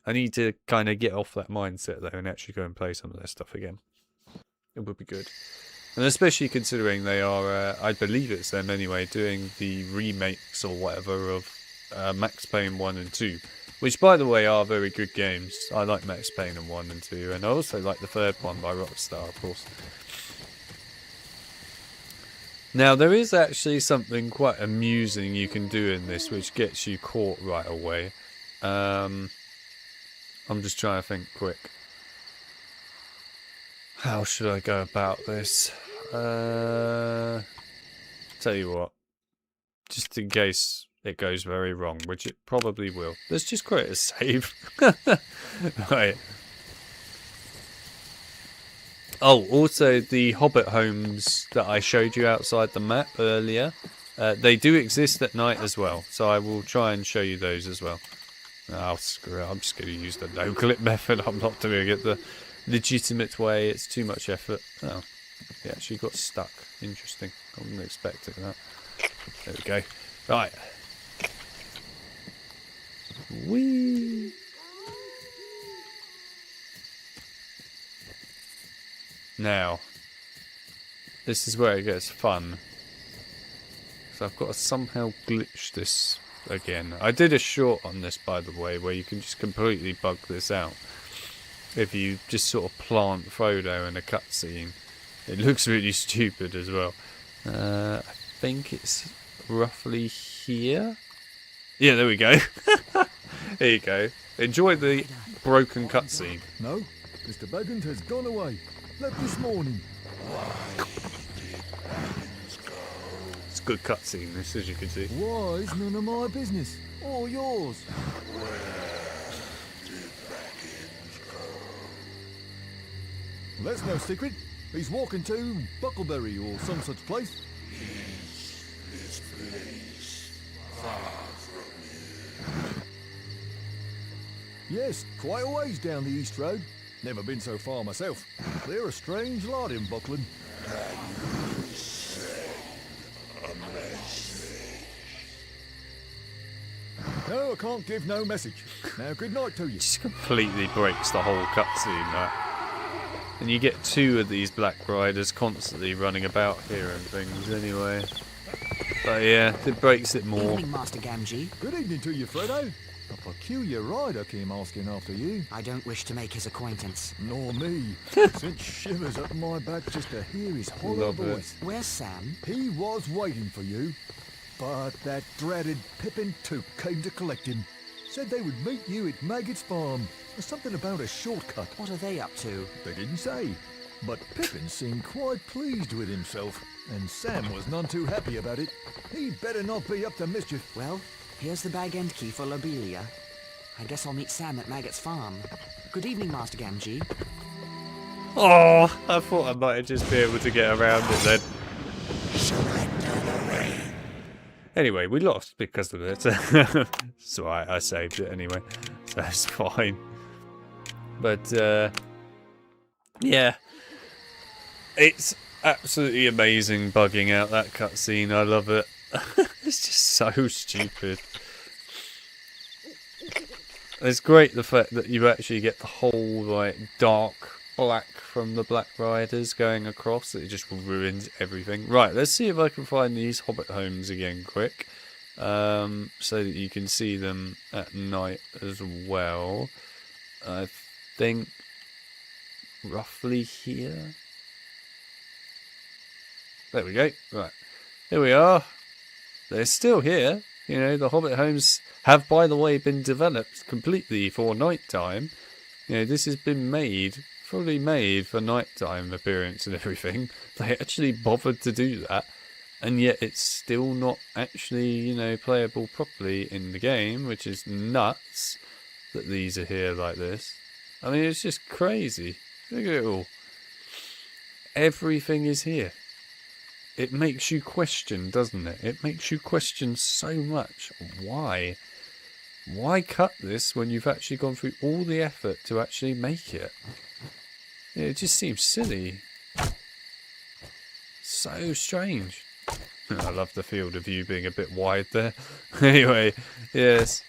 I need to kind of get off that mindset though and actually go and play some of their stuff again. It would be good. And especially considering they are, I believe it's them anyway, doing the remakes or whatever of Max Payne 1 and 2. Which, by the way, are very good games. I like Max Payne and 1 and 2, and I also like the third one by Rockstar, of course. Now, there is actually something quite amusing you can do in this, which gets you caught right away. I'm just trying to think quick. How should I go about this? Tell you what. Just in case it goes very wrong, which it probably will. Let's just create a save. Right. Oh, also the Hobbit homes that I showed you outside the map earlier, they do exist at night as well, so I will try and show you those as well. Oh, screw it, I'm just going to use the no-clip method. I'm not doing it the legitimate way, it's too much effort. Oh, he actually got stuck. Interesting. I wasn't expecting that. There we go. Right. Whee! Now, this is where it gets fun. So I've got to somehow glitch this again. I did a short on this, by the way, where you can just completely bug this out. If you just sort of plant Frodo in a cutscene. It looks really stupid as well. I think it's roughly here. Yeah, there we go. There you go. Enjoy the broken cutscene. No, Mr. Baggins has gone away. Left this morning. It's a good cutscene, this, as you can see. Why is none of my business? Or yours? Well, that's no secret. He's walking to Buckleberry or some such place. Yes, quite a ways down the East Road. Never been so far myself. They're a strange lot in Buckland. No, I can't give no message. Now, good night to you. Just completely breaks the whole cutscene, that. And you get 2 of these Black Riders constantly running about here and things anyway. But yeah, it breaks it more. Evening, Master Gamgee. Good evening to you, Frodo. A peculiar rider came asking after you. I don't wish to make his acquaintance. Nor me. Sent shivers up my back just to hear his hollow Love it. voice. Where's Sam? He was waiting for you. But that dreaded Pippin Took came to collect him. Said they would meet you at Maggot's farm. There's something about a shortcut. What are they up to? They didn't say. But Pippin seemed quite pleased with himself. And Sam was none too happy about it. He'd better not be up to mischief. Well, here's the bag end key for Lobelia. I guess I'll meet Sam at Maggot's farm. Good evening, Master Gamgee. Oh, I thought I might just be able to get around it then. Anyway, we lost because of it. It's alright, I saved it anyway. So that's fine. But, yeah. It's absolutely amazing bugging out that cutscene. I love it. It's just so stupid. It's great the fact that you actually get the whole like dark black from the Black Riders going across. It just ruins everything. Right, let's see if I can find these Hobbit homes again quick. So that you can see them at night as well. I think roughly here. There we go. Right, here we are. They're still here. You know, the Hobbit homes have, by the way, been developed completely for nighttime. You know, this has been made, fully made for nighttime appearance and everything. They actually bothered to do that, and yet it's still not actually, you know, playable properly in the game, which is nuts that these are here like this. I mean, it's just crazy. Look at it all. Everything is here. It makes you question, doesn't it? It makes you question so much. Why? Why cut this when you've actually gone through all the effort to actually make it? It just seems silly. So strange. I love the field of view being a bit wide there. Anyway, yes.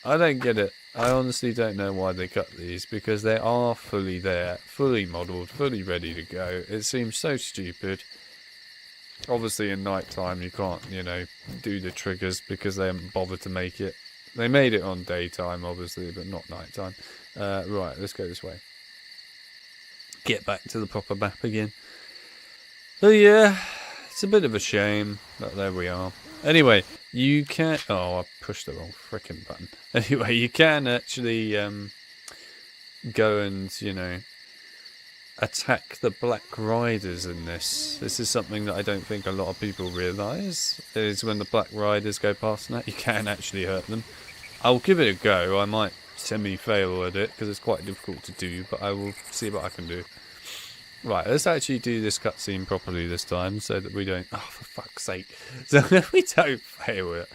I don't get it. I honestly don't know why they cut these, because they are fully there, fully modelled, fully ready to go. It seems so stupid. Obviously in night time you can't, you know, do the triggers because they haven't bothered to make it. They made it on daytime obviously, but not night time. Right, let's go this way. Get back to the proper map again. So yeah, it's a bit of a shame, but there we are. Anyway, you can... Oh, I pushed the wrong frickin' button. Anyway, you can actually go and, you know, attack the Black Riders in this. This is something that I don't think a lot of people realise, is when the Black Riders go past that, you can actually hurt them. I'll give it a go. I might semi-fail at it, because it's quite difficult to do, but I will see what I can do. Right, let's actually do this cutscene properly this time, so that we don't... Oh, for fuck's sake. So that we don't fail it.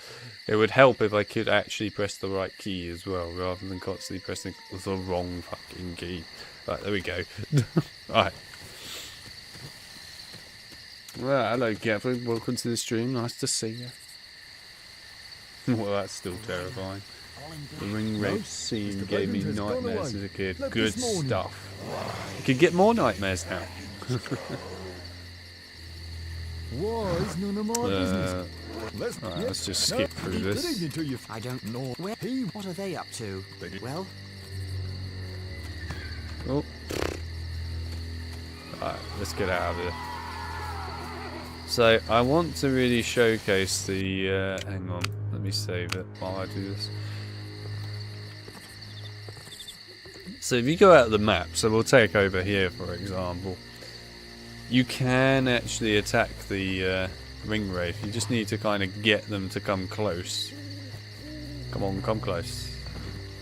It would help if I could actually press the right key as well, rather than constantly pressing the wrong fucking key. Right, there we go. Right. Well, hello, Gavin. Welcome to the stream. Nice to see you. Well, that's still terrifying. The ring race scene gave me nightmares as a kid. Good stuff. You could get more nightmares now. Why is none of my business? Right, let's just skip through this. I don't know. Where? What are they up to? Well... Oh. Alright, let's get out of here. So, I want to really showcase the... hang on, let me save it while I do this. So if you go out of the map, so we'll take over here for example, you can actually attack the ring wraith. You just need to kind of get them to come close. Come on, come close.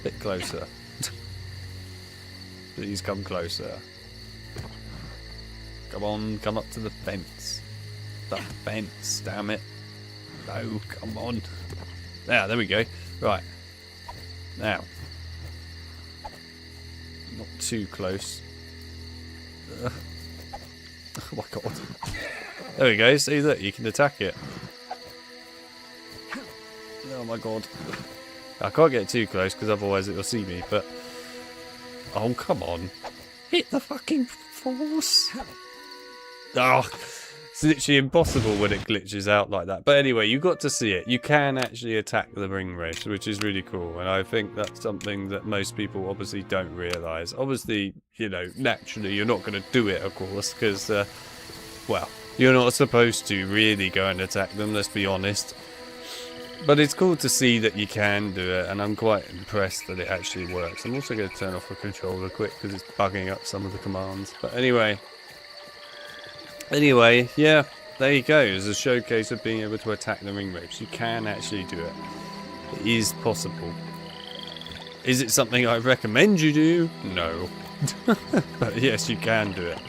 Bit closer. Please come closer. Come on, come up to the fence. The fence, damn it. No, come on. There we go. Right. Now. Not too close. Oh my god. There we go, see that, you can attack it. Oh my god. I can't get too close because otherwise it will see me, but... Oh, come on. Hit the fucking force. Oh, it's literally impossible when it glitches out like that. But anyway, you got to see it. You can actually attack the ring race, which is really cool. And I think that's something that most people obviously don't realise. Obviously, you know, naturally you're not going to do it, of course, because, well, you're not supposed to really go and attack them, let's be honest. But it's cool to see that you can do it, and I'm quite impressed that it actually works. I'm also going to turn off the controller quick because it's bugging up some of the commands. But anyway, yeah, there you go. It's a showcase of being able to attack the ring rapes. You can actually do it. It is possible. Is it something I recommend you do? No. But yes, you can do it.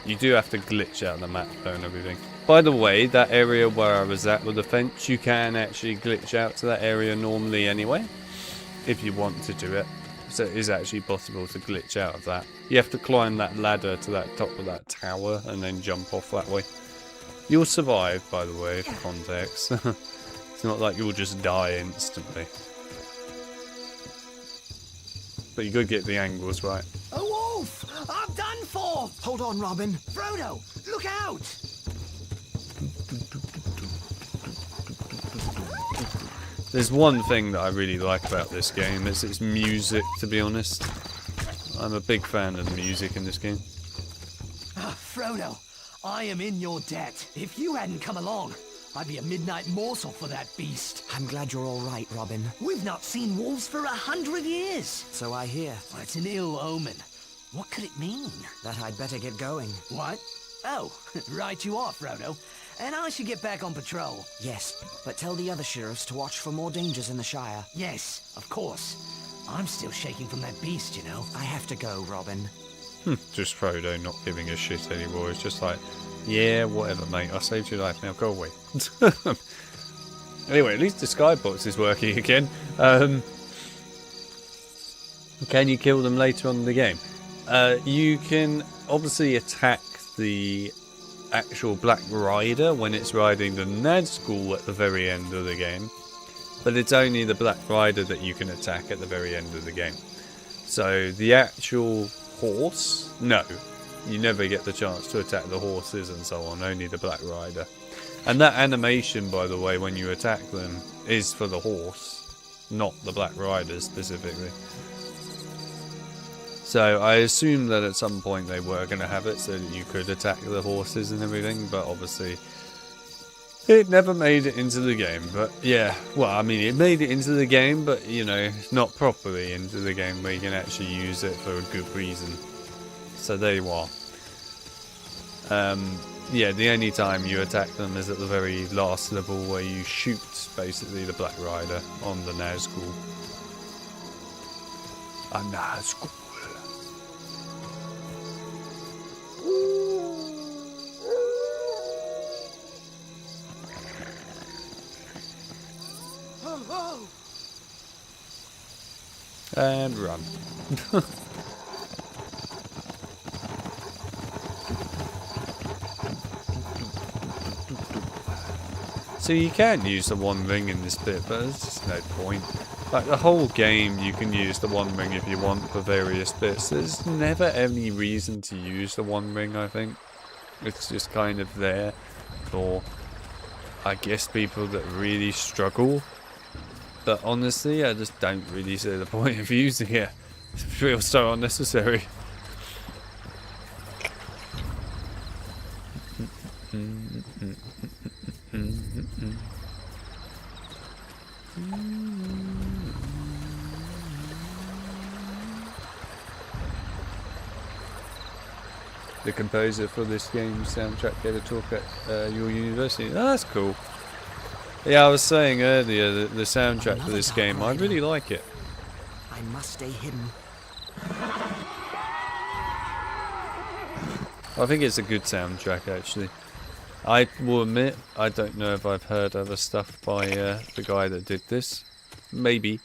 You do have to glitch out the map though and everything. By the way, that area where I was at with the fence, you can actually glitch out to that area normally anyway, if you want to do it. So it is actually possible to glitch out of that. You have to climb that ladder to that top of that tower and then jump off that way. You'll survive, by the way, for context. It's not like you'll just die instantly. But you could get the angles right. A wolf! I'm done for! Hold on, Robin. Frodo, look out! There's one thing that I really like about this game, it's its music, to be honest. I'm a big fan of the music in this game. Frodo, I am in your debt. If you hadn't come along, I'd be a midnight morsel for that beast. I'm glad you're all right, Robin. We've not seen wolves for 100 years. So I hear. Well, it's an ill omen. What could it mean? That I'd better get going. What? Oh, right you are, Frodo. And I should get back on patrol. Yes, but tell the other sheriffs to watch for more dangers in the Shire. Yes, of course. I'm still shaking from that beast, you know. I have to go, Robin. Just Frodo not giving a shit anymore. It's just like, yeah, whatever, mate. I saved your life. Now go away. Anyway, at least the skybox is working again. Can you kill them later on in the game? You can obviously attack the actual Black Rider when it's riding the Nazgul at the very end of the game, but it's only the Black Rider that you can attack at the very end of the game. So the actual horse, no, you never get the chance to attack the horses and so on, only the Black Rider. And that animation, by the way, when you attack them is for the horse, not the Black Rider specifically. So I assume that at some point they were going to have it so that you could attack the horses and everything, but obviously it never made it into the game. But yeah, well, I mean, it made it into the game, but you know, not properly into the game where you can actually use it for a good reason. So there you are. Yeah, the only time you attack them is at the very last level where you shoot basically the Black Rider on the Nazgul. A Nazgul. And run. So you can use the one ring in this bit, but there's just no point. Like the whole game you can use the one ring if you want for various bits. There's never any reason to use the one ring, I think. It's just kind of there for, I guess, people that really struggle. But honestly, I just don't really see the point of using it. It feels so unnecessary. The composer for this game's soundtrack gave a talk at your university. Oh, that's cool. Yeah, I was saying earlier that the soundtrack for this game, I really like it. I must stay hidden. I think it's a good soundtrack, actually. I will admit, I don't know if I've heard other stuff by the guy that did this. Maybe.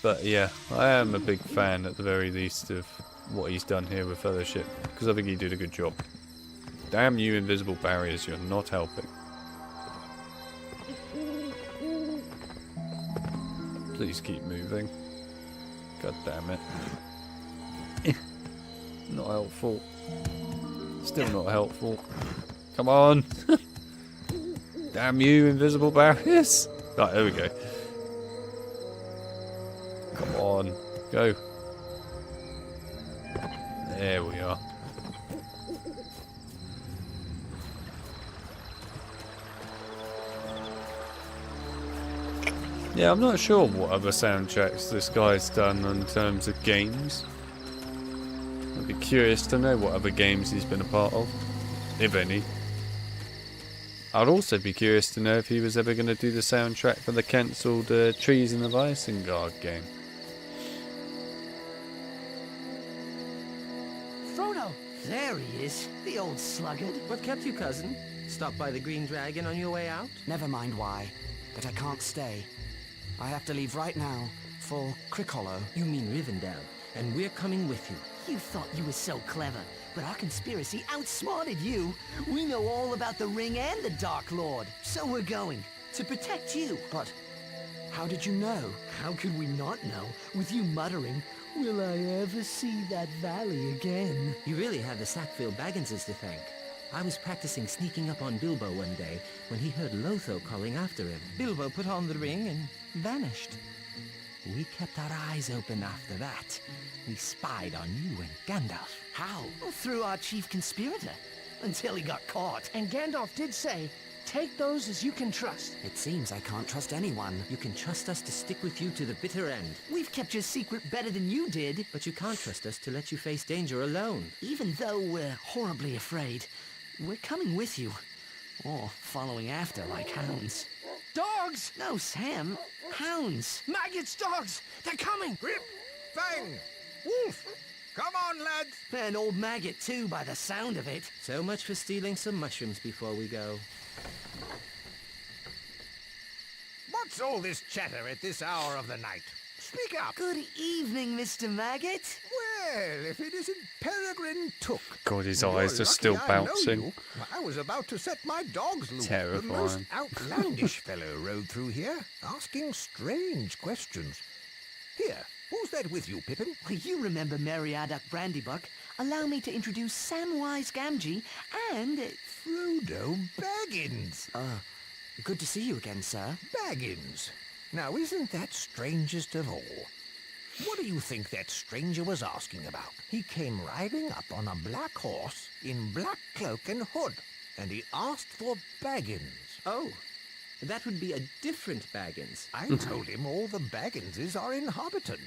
But yeah, I am a big fan at the very least of what he's done here with Fellowship, because I think he did a good job. Damn you invisible barriers, you're not helping. Please keep moving. God damn it. Not helpful. Still not helpful. Come on. Damn you invisible barriers. Right, there we go. Come on. Go. There we are. Yeah, I'm not sure what other soundtracks this guy's done in terms of games. I'd be curious to know what other games he's been a part of, if any. I'd also be curious to know if he was ever going to do the soundtrack for the cancelled Trees in the Isengard game. Frodo! There he is, the old sluggard. What kept you, cousin? Stop by the Green Dragon on your way out? Never mind why, but I can't stay. I have to leave right now for Crickhollow. You mean Rivendell, and we're coming with you. You thought you were so clever, but our conspiracy outsmarted you. We know all about the Ring and the Dark Lord, so we're going to protect you. But how did you know? How could we not know, with you muttering, "Will I ever see that valley again?" You really have the Sackville Bagginses to thank. I was practicing sneaking up on Bilbo one day when he heard Lotho calling after him. Bilbo put on the ring and vanished. We kept our eyes open after that. We spied on you and Gandalf. How? Well, through our chief conspirator, until he got caught. And Gandalf did say, "Take those as you can trust." It seems I can't trust anyone. You can trust us to stick with you to the bitter end. We've kept your secret better than you did. But you can't trust us to let you face danger alone. Even though we're horribly afraid, we're coming with you. Or following after like hounds. Dogs! No, Sam. Hounds. Maggots, dogs! They're coming! Grip! Fang! Wolf! Come on, lads! An old maggot, too, by the sound of it. So much for stealing some mushrooms before we go. What's all this chatter at this hour of the night? Speak up! Good evening, Mr. Maggot. Well, if it isn't Peregrine Took. God, his You're eyes are still lucky I know bouncing. you. I was about to set my dogs loose. Terrifying. The most outlandish fellow rode through here, asking strange questions. Here, who's that with you, Pippin? Well, you remember Meriadoc Brandybuck. Allow me to introduce Samwise Gamgee and... Frodo Baggins. Good to see you again, sir. Baggins. Now, isn't that strangest of all? What do you think that stranger was asking about? He came riding up on a black horse in black cloak and hood, and he asked for Baggins. Oh, that would be a different Baggins. I told him all the Bagginses are in Hobbiton.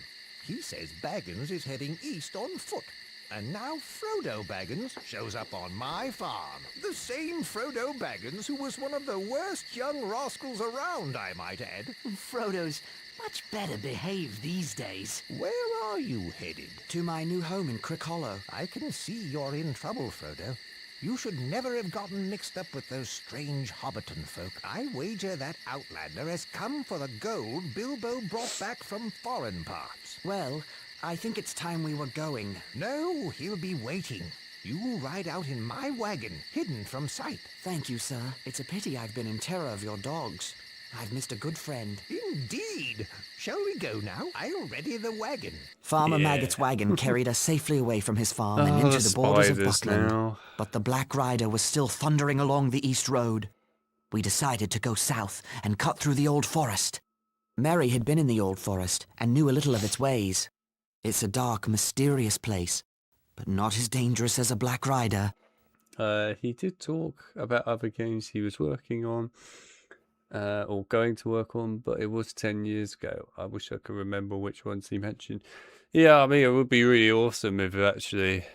He says Baggins is heading east on foot. And now Frodo Baggins shows up on my farm. The same Frodo Baggins who was one of the worst young rascals around, I might add. Frodo's much better behaved these days. Where are you headed? To my new home in Crickhollow. I can see you're in trouble, Frodo. You should never have gotten mixed up with those strange Hobbiton folk. I wager that outlander has come for the gold Bilbo brought back from foreign parts. Well, I think it's time we were going. No, he'll be waiting. You ride out in my wagon, hidden from sight. Thank you, sir. It's a pity I've been in terror of your dogs. I've missed a good friend. Indeed. Shall we go now? I'll ready the wagon. Farmer Maggot's wagon carried us safely away from his farm and into the borders of spiders Buckland. now. But the Black Rider was still thundering along the East Road. We decided to go south and cut through the Old Forest. Merry had been in the Old Forest and knew a little of its ways. It's a dark, mysterious place, but not as dangerous as a Black Rider. He did talk about other games he was working on, or going to work on, but it was 10 years ago. I wish I could remember which ones he mentioned. Yeah, I mean, it would be really awesome if actually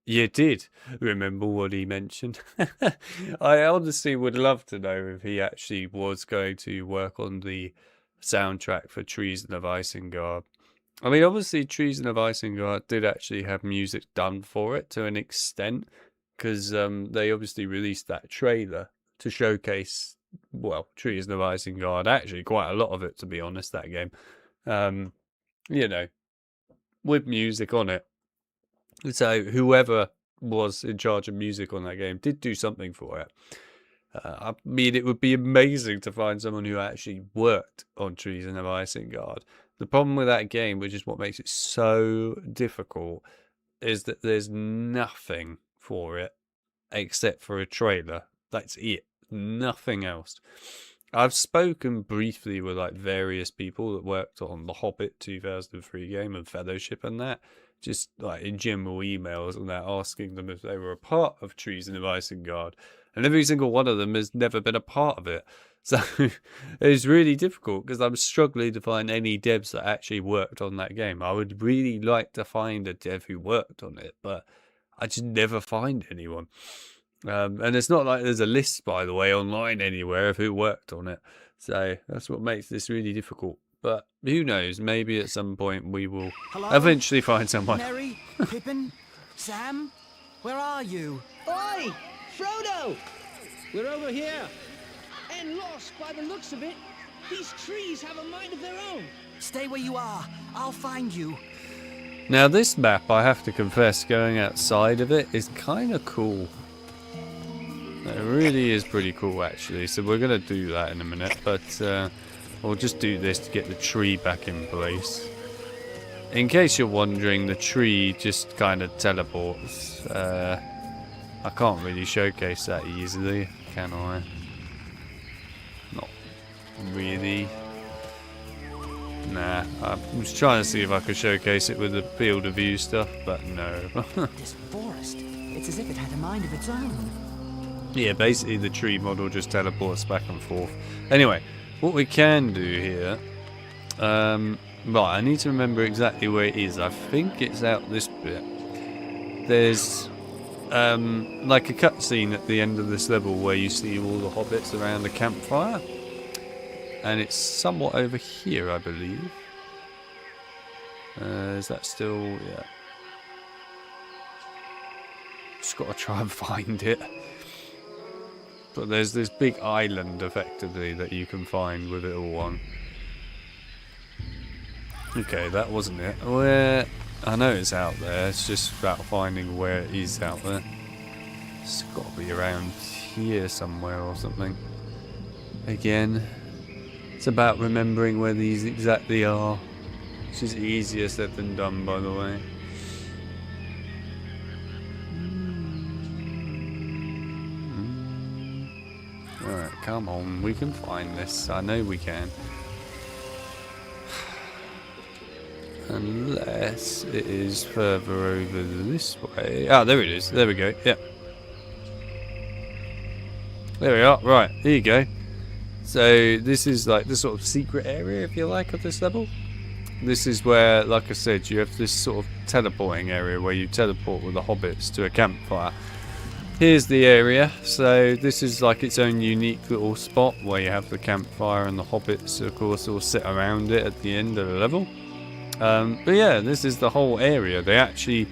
you did remember what he mentioned. I honestly would love to know if he actually was going to work on the soundtrack for Treason of Isengard. I mean, obviously, Treason of Isengard did actually have music done for it to an extent, because they obviously released that trailer to showcase, well, Treason of Isengard. Actually, quite a lot of it, to be honest, that game. you know, with music on it. So whoever was in charge of music on that game did do something for it. I mean, it would be amazing to find someone who actually worked on Treason of Isengard. The problem with that game, which is what makes it so difficult, is that there's nothing for it except for a trailer. That's it. Nothing else. I've spoken briefly with like various people that worked on the Hobbit 2003 game and Fellowship and that, just like in general emails and that, asking them if they were a part of Treason of Isengard, and every single one of them has never been a part of it. So it's really difficult because I'm struggling to find any devs that actually worked on that game. I would really like to find a dev who worked on it, but I just never find anyone. And it's not like there's a list, by the way, online anywhere of who worked on it. So that's what makes this really difficult. But who knows? Maybe at some point we will eventually find someone. Merry, Pippin, Sam, where are you? Oi! Frodo! We're over here. And lost by the looks of it. These trees have a mind of their own. Stay where you are. I'll find you. Now this map, I have to confess, going outside of it is kind of cool. It really is pretty cool, actually. So we're going to do that in a minute, but we'll just do this to get the tree back in place. In case you're wondering, the tree just kind of teleports. I can't really showcase that easily, can I? Not really. Nah, I was trying to see if I could showcase it with the field of view stuff, but no. This forest, it's as if it had a mind of its own. Yeah, basically the tree model just teleports back and forth. Anyway, what we can do here... right, I need to remember exactly where it is. I think it's out this bit. There's like a cutscene at the end of this level where you see all the hobbits around the campfire. And it's somewhat over here, I believe. Is that still... yeah. Just got to try and find it. But there's this big island, effectively, that you can find with it all on. Okay, that wasn't it. Where... I know it's out there, it's just about finding where it is out there. It's got to be around here somewhere or something. Again, it's about remembering where these exactly are. Which is easier said than done, by the way. Alright, come on, we can find this. I know we can. Unless it is further over this way. Ah, there it is. There we go. Yep. There we are. Right, here you go. So this is like the sort of secret area, if you like, of this level. This is where, like I said, you have this sort of teleporting area where you teleport with the hobbits to a campfire. Here's the area. So this is like its own unique little spot where you have the campfire, and the hobbits, of course, all sit around it at the end of the level. But yeah, this is the whole area. They actually,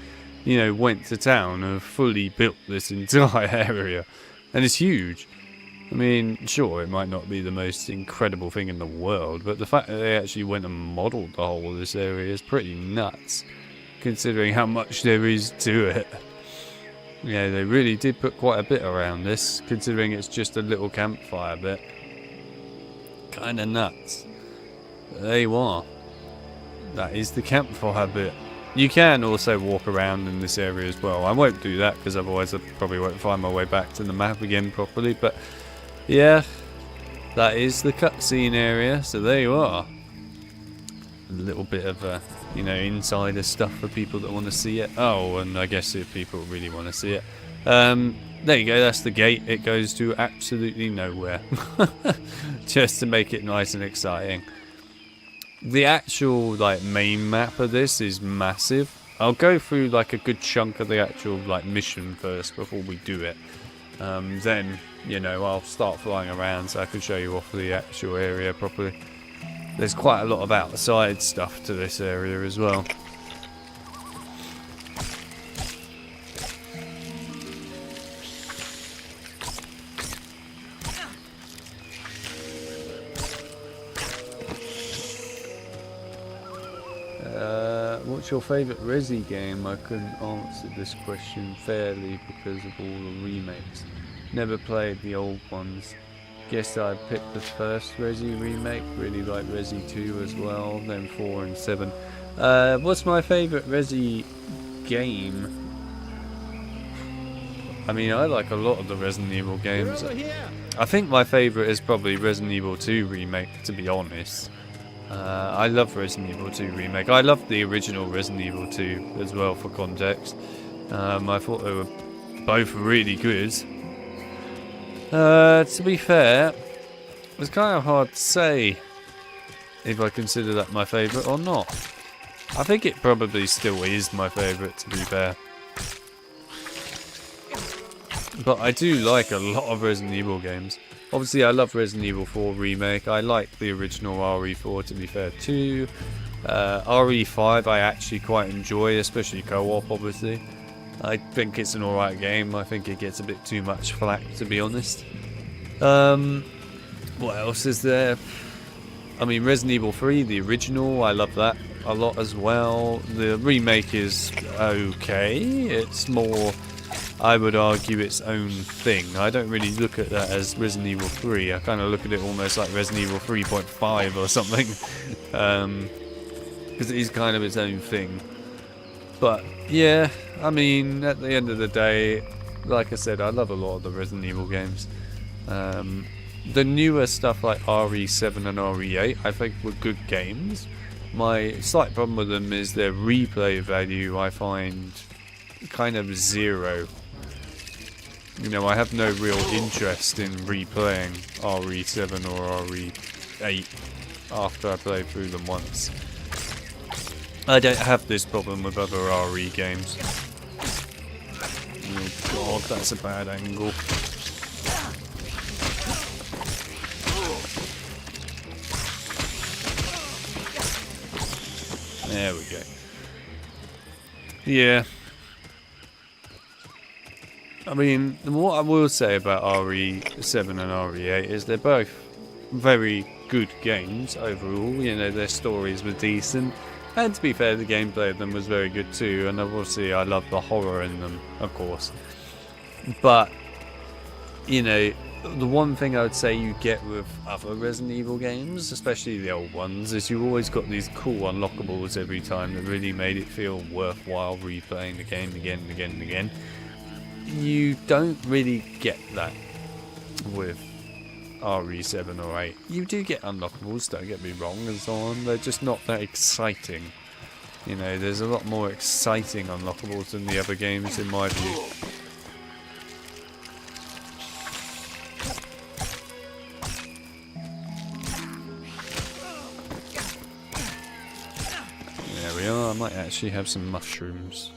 you know, went to town and fully built this entire area. And it's huge. I mean, sure, it might not be the most incredible thing in the world, but the fact that they actually went and modelled the whole of this area is pretty nuts, considering how much there is to it. Yeah, they really did put quite a bit around this, considering it's just a little campfire bit. Kinda nuts. But there you are. That is the campfire bit. You can also walk around in this area as well. I won't do that because otherwise I probably won't find my way back to the map again properly. But yeah, that is the cutscene area. So there you are. A little bit of you know, insider stuff for people that want to see it. Oh, and I guess if people really want to see it. There you go, that's the gate. It goes to absolutely nowhere. Just to make it nice and exciting. The actual like main map of this is massive. I'll go through like a good chunk of the actual like mission first before we do it. Then, you know, I'll start flying around so I can show you off the actual area properly. There's quite a lot of outside stuff to this area as well. what's your favourite Resi game? I couldn't answer this question fairly because of all the remakes. Never played the old ones. Guess I picked the first Resi remake. Really like Resi 2 as well. Then 4 and 7. What's my favourite Resi game? I mean, I like a lot of the Resident Evil games. I think my favourite is probably Resident Evil 2 remake, to be honest. I love Resident Evil 2 remake. I love the original Resident Evil 2 as well, for context. I thought they were both really good. To be fair, it's kind of hard to say if I consider that my favourite or not. I think it probably still is my favourite, to be fair. But I do like a lot of Resident Evil games. Obviously, I love Resident Evil 4 remake. I like the original RE4, to be fair, too. RE5 I actually quite enjoy, especially co-op, obviously. I think it's an alright game. I think it gets a bit too much flack, to be honest. What else is there? I mean, Resident Evil 3, the original, I love that a lot as well. The remake is okay. It's more, I would argue, its own thing. I don't really look at that as Resident Evil 3. I kind of look at it almost like Resident Evil 3.5 or something. Because it is kind of its own thing. But, yeah, I mean, at the end of the day, like I said, I love a lot of the Resident Evil games. The newer stuff like RE7 and RE8, I think were good games. My slight problem with them is their replay value, I find kind of zero. You know, I have no real interest in replaying RE7 or RE8 after I play through them once. I don't have this problem with other RE games. Oh god, that's a bad angle. There we go. Yeah. I mean, what I will say about RE7 and RE8 is they're both very good games overall. You know, their stories were decent. And to be fair, the gameplay of them was very good too. And obviously I love the horror in them, of course. But, you know, the one thing I would say you get with other Resident Evil games, especially the old ones, is you always got these cool unlockables every time that really made it feel worthwhile replaying the game again and again and again. You don't really get that with RE7 or 8. You do get unlockables, don't get me wrong, and so on. They're just not that exciting. You know, there's a lot more exciting unlockables than the other games in my view. There we are. I might actually have some mushrooms.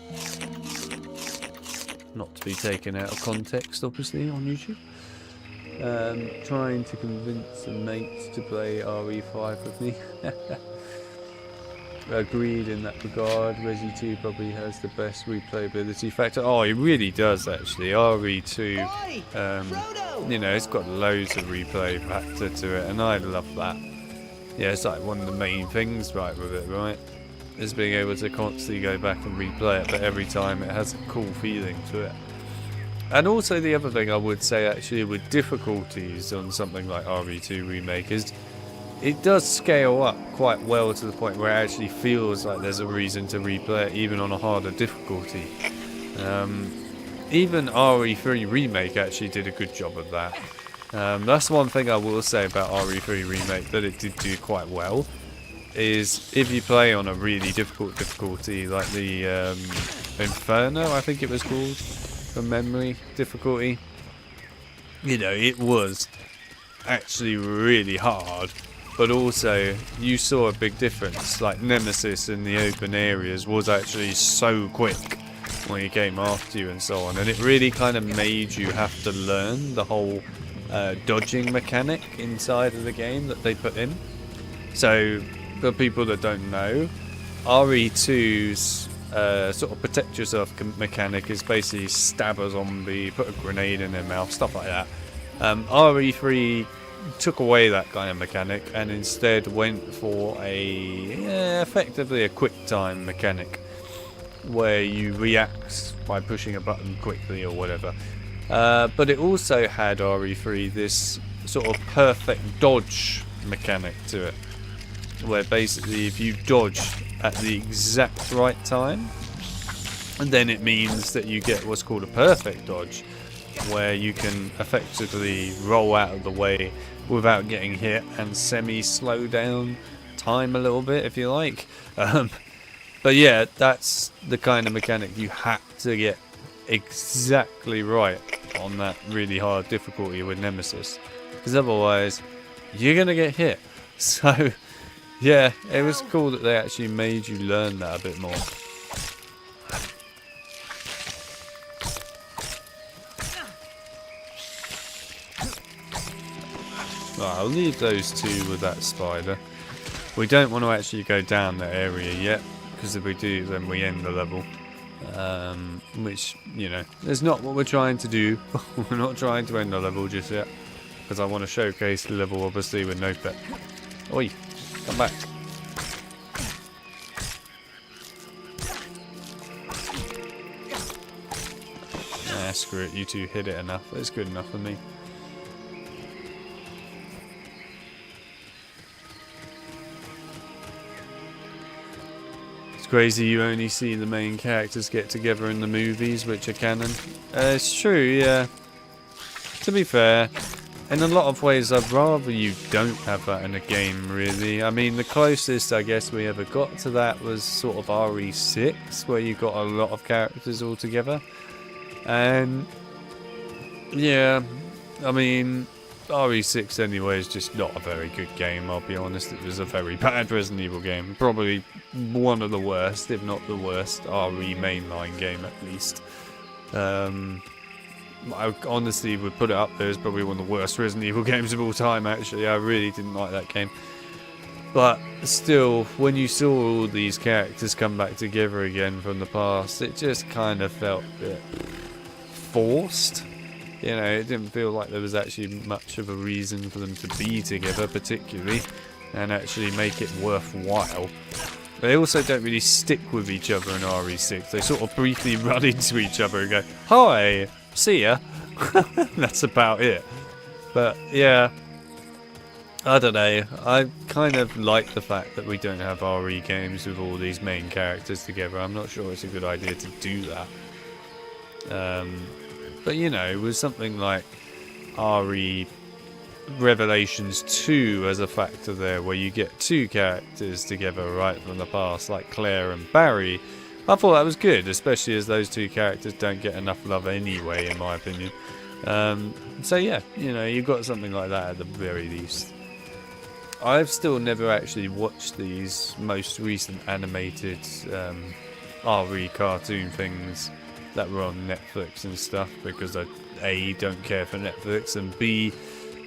Not to be taken out of context, obviously, on YouTube. Trying to convince a mate to play RE5 with me. Agreed in that regard. Resi 2 probably has the best replayability factor. Oh, it really does, actually. RE2, you know, it's got loads of replay factor to it, and I love that. Yeah, it's like one of the main things right with it, right? Is being able to constantly go back and replay it, but every time it has a cool feeling to it. And also the other thing I would say actually with difficulties on something like RE2 Remake is it does scale up quite well to the point where it actually feels like there's a reason to replay it even on a harder difficulty. Even RE3 Remake actually did a good job of that. That's one thing I will say about RE3 Remake that it did do quite well. Is if you play on a really difficult difficulty like the Inferno, I think it was called, from memory difficulty, you know, it was actually really hard, but also you saw a big difference. Like Nemesis in the open areas was actually so quick when he came after you and so on, and it really kind of made you have to learn the whole dodging mechanic inside of the game that they put in. So for people that don't know, RE2's sort of protect yourself mechanic is basically stab a zombie, put a grenade in their mouth, stuff like that. RE3 took away that kind of mechanic and instead went for a effectively a quick time mechanic. where you react by pushing a button quickly or whatever. But it also had RE3 this sort of perfect dodge mechanic to it, where basically if you dodge at the exact right time, then it means that you get what's called a perfect dodge, where you can effectively roll out of the way without getting hit and semi-slow down time a little bit, if you like. But yeah, that's the kind of mechanic you have to get exactly right on that really hard difficulty with Nemesis, because otherwise you're gonna get hit. So yeah, it was cool that they actually made you learn that a bit more. Right, I'll leave those two with that spider. We don't want to actually go down that area yet, because if we do, then we end the level. Which, you know, is not what we're trying to do. We're not trying to end the level just yet, because I want to showcase the level, obviously, with no pet. Oi, come back. Ah, screw it, you two hit it enough. It's good enough for me. Crazy you only see the main characters get together in the movies, which are canon. It's true, yeah. To be fair, in a lot of ways I'd rather you don't have that in a game, really. I mean, the closest I guess we ever got to that was sort of RE6, where you got a lot of characters all together. And yeah, I mean, RE6 anyway is just not a very good game, I'll be honest. It was a very bad Resident Evil game. Probably one of the worst, if not the worst, RE mainline game at least. I honestly would put it up there as probably one of the worst Resident Evil games of all time, actually. I really didn't like that game. But still, when you saw all these characters come back together again from the past, it just kind of felt a bit forced. You know, it didn't feel like there was actually much of a reason for them to be together, particularly, and actually make it worthwhile. They also don't really stick with each other in RE6. They sort of briefly run into each other and go, "Hi, see ya." That's about it. But yeah, I don't know. I kind of like the fact that we don't have RE games with all these main characters together. I'm not sure it's a good idea to do that. But you know, with something like RE Revelations 2 as a factor there, where you get two characters together right from the past, like Claire and Barry, I thought that was good, especially as those two characters don't get enough love anyway, in my opinion. So yeah, you know, you've got something like that at the very least. I've still never actually watched these most recent animated RE cartoon things that were on Netflix and stuff, because I A, don't care for Netflix, and B,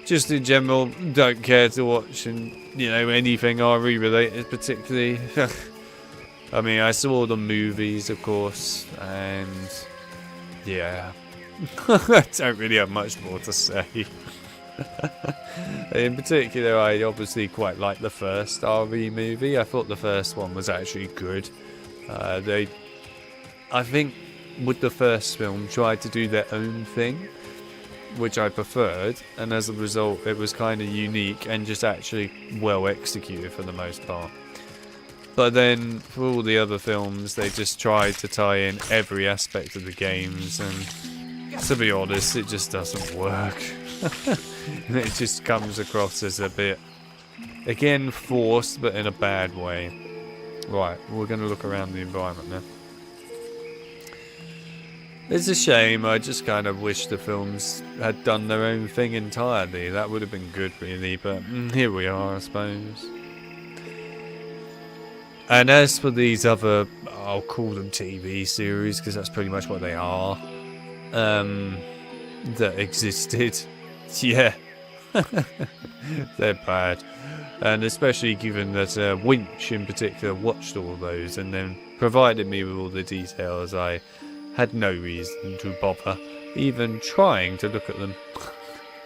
just in general don't care to watch, and you know, anything RE related particularly. I mean, I saw the movies, of course, and yeah, I don't really have much more to say. In particular, I obviously quite like the first RE movie. I thought the first one was actually good. I think with the first film tried to do their own thing, which I preferred, and as a result it was kind of unique and just actually well executed for the most part. But then for all the other films they just tried to tie in every aspect of the games, and to be honest it just doesn't work. And it just comes across as a bit, again, forced, but in a bad way. Right, we're going to look around the environment now. It's a shame. I just kind of wish the films had done their own thing entirely. That would have been good, really, but here we are, I suppose. And as for these other, I'll call them TV series, because that's pretty much what they are, that existed, yeah, they're bad. And especially given that Winch in particular watched all those and then provided me with all the details, I had no reason to bother even trying to look at them,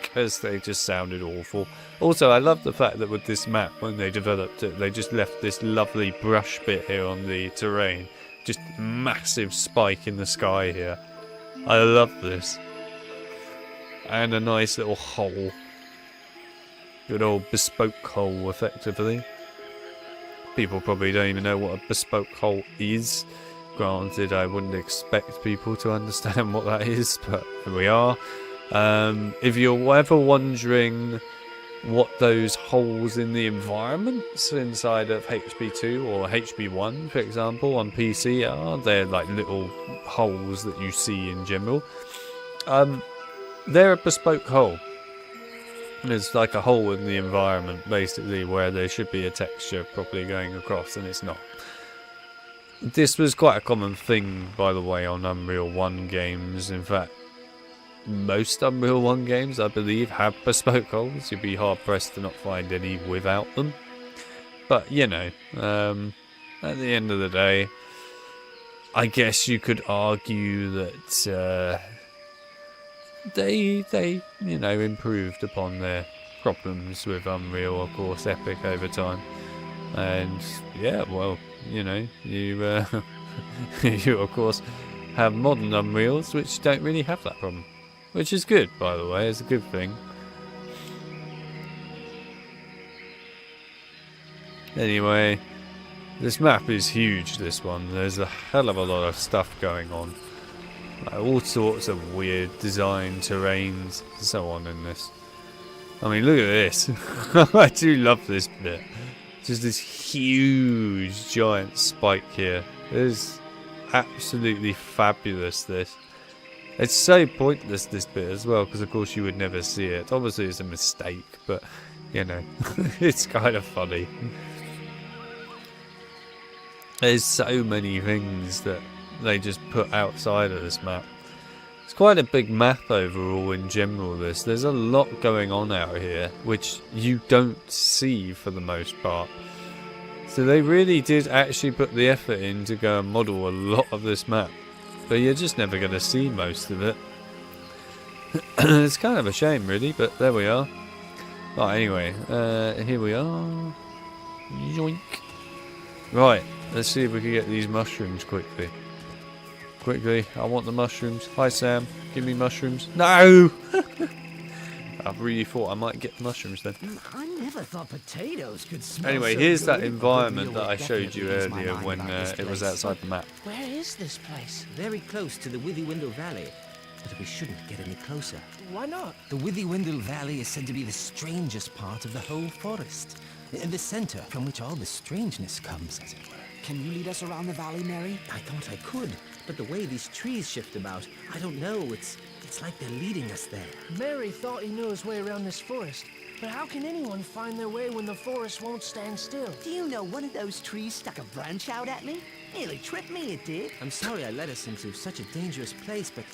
because they just sounded awful. Also, I love the fact that with this map, when they developed it, they just left this lovely brush bit here on the terrain just massive spike in the sky here. I love this. And a nice little hole. Good old bespoke hole, effectively. People probably don't even know what a bespoke hole is. Granted, I wouldn't expect people to understand what that is, but here we are. If you're ever wondering what those holes in the environments inside of HB2 or HB1, for example, on PC are, they're like little holes that you see in general. They're a bespoke hole. There's like a hole in the environment, basically, where there should be a texture properly going across, and it's not. This was quite a common thing, by the way, on Unreal 1 games. In fact, most Unreal 1 games, I believe, have bespoke holes. You'd be hard-pressed to not find any without them. But, you know, at the end of the day, I guess you could argue that they you know, improved upon their problems with Unreal, of course, Epic over time. And, yeah, well, you know, you, you, of course, have modern Unreals, which don't really have that problem. Which is good, by the way, it's a good thing. Anyway, this map is huge, this one. There's a hell of a lot of stuff going on. All sorts of weird design, terrains, and so on in this. I mean, look at this. I do love this bit. Just this huge, giant spike here. It is absolutely fabulous, this. It's so pointless, this bit, as well, because, of course, you would never see it. Obviously, it's a mistake, but, you know, it's kind of funny. There's so many things that they just put outside of this map. It's quite a big map overall in general, this. There's a lot going on out here, which you don't see for the most part. So they really did actually put the effort in to go and model a lot of this map. But you're just never going to see most of it. It's kind of a shame, really, but there we are. Right, anyway, here we are. Yoink. Right, let's see if we can get these mushrooms quickly. Quickly, I want the mushrooms. Hi, Sam. Give me mushrooms. No! I really thought I might get the mushrooms then. I never thought potatoes could smell. Anyway, so here's good. that environment that I showed you earlier when it was outside the map. Where is this place? Very close to the Withywindle Valley. But we shouldn't get any closer. Why not? The Withywindle Valley is said to be the strangest part of the whole forest. The center from which all the strangeness comes, as it were. Can you lead us around the valley, Mary? I thought I could, but the way these trees shift about, I don't know. It's like they're leading us there. Mary thought he knew his way around this forest. But how can anyone find their way when the forest won't stand still? Do you know one of those trees stuck a branch out at me? Nearly tripped me, it did. I'm sorry I led us into such a dangerous place, but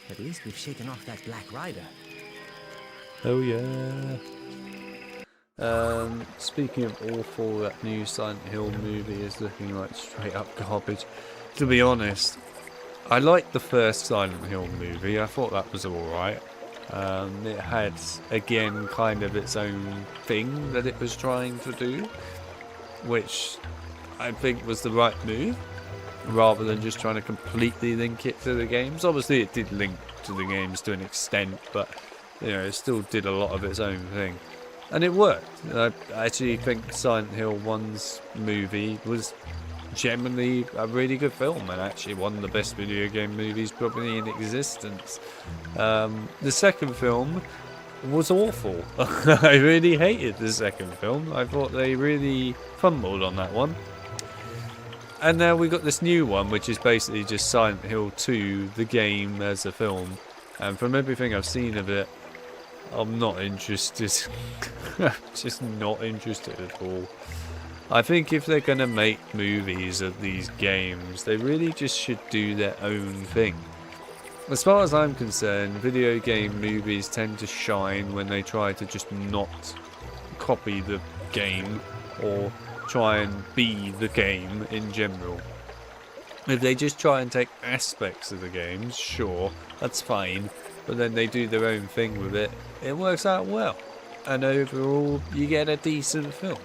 at least we've shaken off that Black Rider. Oh yeah. Speaking of awful, that new Silent Hill movie is looking like straight up garbage. To be honest, I liked the first Silent Hill movie. I thought that was alright. It had, again, kind of its own thing that it was trying to do, which I think was the right move, rather than just trying to completely link it to the games. Obviously it did link to the games to an extent, but you know, it still did a lot of its own thing. And it worked. I actually think Silent Hill 1's movie was generally a really good film, and actually one of the best video game movies probably in existence. The second film was awful. I really hated the second film. I thought they really fumbled on that one. And now we got this new one, which is basically just Silent Hill 2, the game as a film. And from everything I've seen of it, I'm not interested. Just not interested at all. I think if they're going to make movies of these games, they really just should do their own thing. As far as I'm concerned, video game movies tend to shine when they try to just not copy the game or try and be the game in general. If they just try and take aspects of the games, sure, that's fine, but then they do their own thing with it, it works out well. And overall, you get a decent film.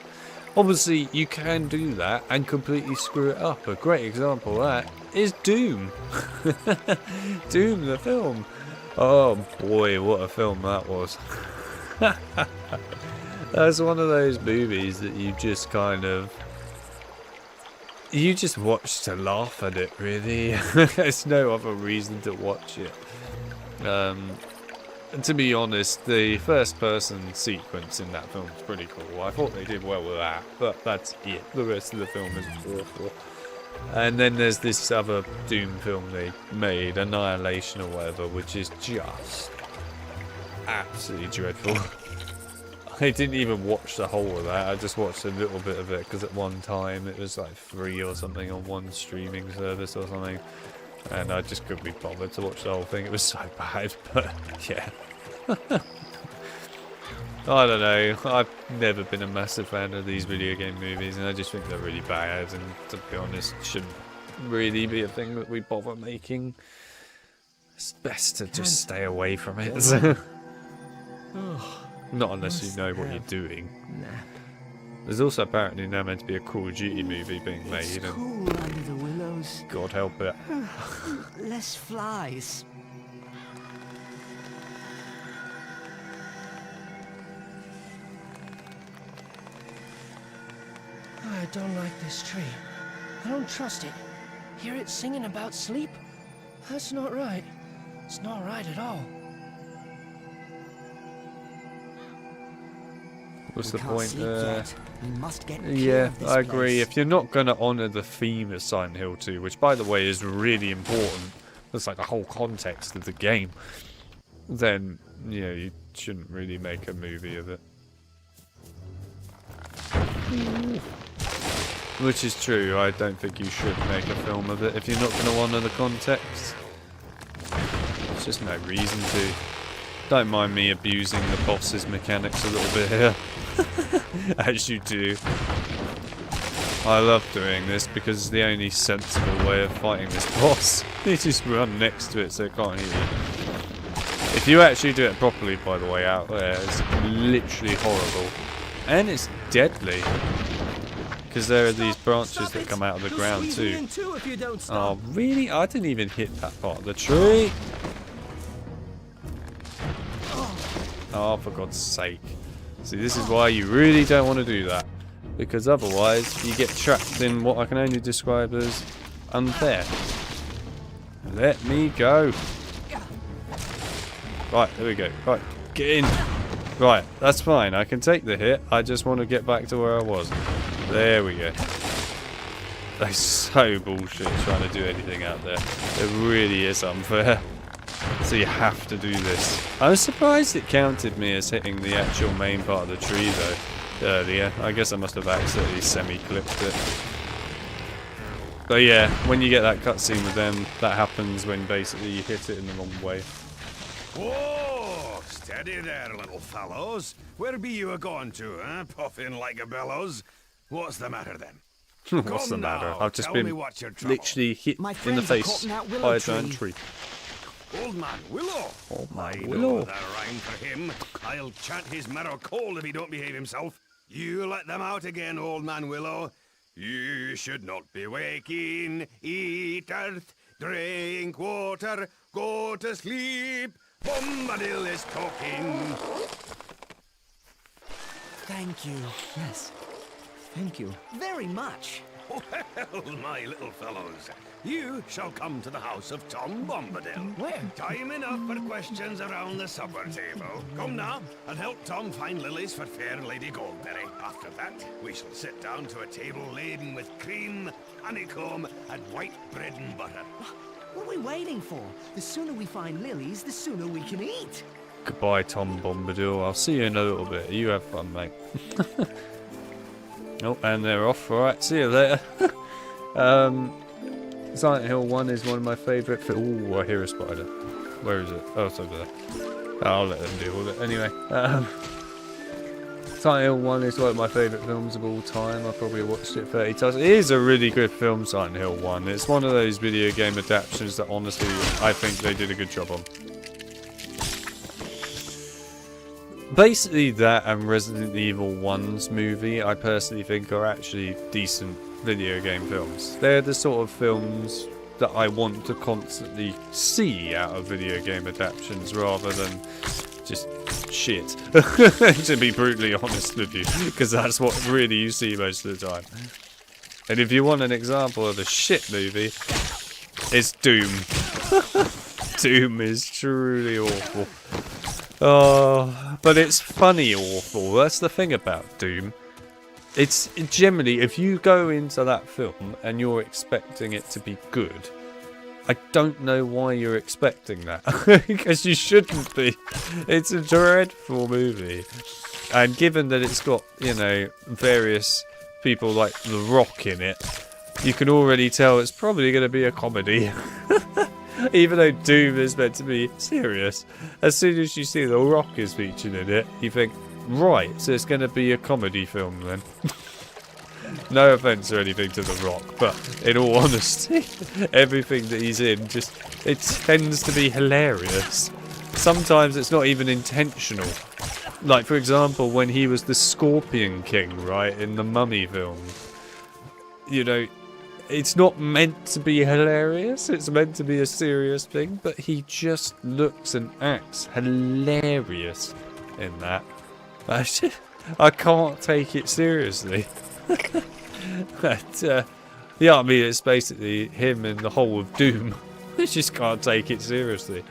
Obviously, you can do that and completely screw it up. A great example of that is Doom. Doom the film. Oh boy, what a film that was. That's one of those movies that you just kind of... You just watch to laugh at it, really. There's no other reason to watch it. And to be honest, the first person sequence in that film is pretty cool. I thought they did well with that, but that's it. The rest of the film is awful. And then there's this other Doom film they made, Annihilation or whatever, which is just absolutely dreadful. I didn't even watch the whole of that. I just watched a little bit of it because at one time it was like free or something on one streaming service or something, and I just couldn't be bothered to watch the whole thing. It was so bad, but yeah. I don't know. I've never been a massive fan of these video game movies, and I just think they're really bad, and to be honest, shouldn't really be a thing that we bother making. It's best to just stay away from it. Not unless you know what you're doing. There's also apparently now meant to be a Call of Duty movie being made, It's and cool under the willows. God help it. Less flies. I don't like this tree. I don't trust it. Hear it singing about sleep? That's not right. It's not right at all. What's We the can't point sleep there? yet. We must get clear Yeah, of this I agree. place. If you're not going to honour the theme of Silent Hill 2, which by the way is really important, that's like the whole context of the game, then, you know, you shouldn't really make a movie of it. Which is true, I don't think you should make a film of it if you're not going to honour the context. There's just no reason to. Don't mind me abusing the boss's mechanics a little bit here. As you do. I love doing this because it's the only sensible way of fighting this boss. You just run next to it so it can't hit you. If you actually do it properly, by the way, out there, it's literally horrible. And it's deadly. Because there are these branches that come out of the ground too. Oh, really? I didn't even hit that part of the tree. Oh, for God's sake. See, this is why you really don't want to do that. Because otherwise, you get trapped in what I can only describe as unfair. Let me go. Right, there we go. Right, get in. Right, that's fine. I can take the hit. I just want to get back to where I was. There we go. That's so bullshit trying to do anything out there. It really is unfair. So you have to do this. I was surprised it counted me as hitting the actual main part of the tree though earlier. I guess I must have accidentally semi-clipped it. But yeah, when you get that cutscene with them, that happens when basically you hit it in the wrong way. Whoa! Steady there, little fellows. Where be you a-going to, eh? Puffing like a bellows. What's the matter then? What's the matter? Now, I've just tell been me what's your trouble. literally hit My in the friends are face caught in that willow by a giant tree. tree. Old Man Willow. Old Man I Willow. know that rhyme for him. I'll chant his marrow cold if he don't behave himself. You let them out again, Old Man Willow. You should not be waking. Eat earth, drink water, go to sleep. Bombadil is talking. Thank you. Yes. Thank you. Very much. Well, my little fellows, you shall come to the house of Tom Bombadil. Where? Time enough for questions around the supper table. Come now, and help Tom find lilies for fair Lady Goldberry. After that, we shall sit down to a table laden with cream, honeycomb, and white bread and butter. What are we waiting for? The sooner we find lilies, the sooner we can eat. Goodbye, Tom Bombadil. I'll see you in a little bit. You have fun, mate. Oh, and they're off. Alright, see you later. Silent Hill 1 is one of my favourite films. Oh, I hear a spider. Where is it? Oh, it's over there. I'll let them deal with it. Anyway, Silent Hill 1 is one of my favourite films of all time. I've probably watched it 30 times. It is a really good film, Silent Hill 1. It's one of those video game adaptations that honestly I think they did a good job on. Basically that and Resident Evil 1's movie I personally think are actually decent video game films. They're the sort of films that I want to constantly see out of video game adaptations rather than just shit. To be brutally honest with you, because that's what really you see most of the time. And if you want an example of a shit movie, it's Doom. Doom is truly awful. Oh, but it's funny awful. That's the thing about Doom. It's generally, if you go into that film and you're expecting it to be good, I don't know why you're expecting that. Because you shouldn't be. It's a dreadful movie. And given that it's got, you know, various people like The Rock in it, you can already tell it's probably going to be a comedy. Even though Doom is meant to be serious. As soon as you see The Rock is featured in it, you think, right, so it's going to be a comedy film then. No offence or anything to The Rock, but in all honesty, everything that he's in it tends to be hilarious. Sometimes it's not even intentional. Like, for example, when he was the Scorpion King, right, in the Mummy film. You know, it's not meant to be hilarious, it's meant to be a serious thing, but he just looks and acts hilarious in that. I can't take it seriously. But, yeah, I mean, it's basically him and the whole of Doom. I just can't take it seriously.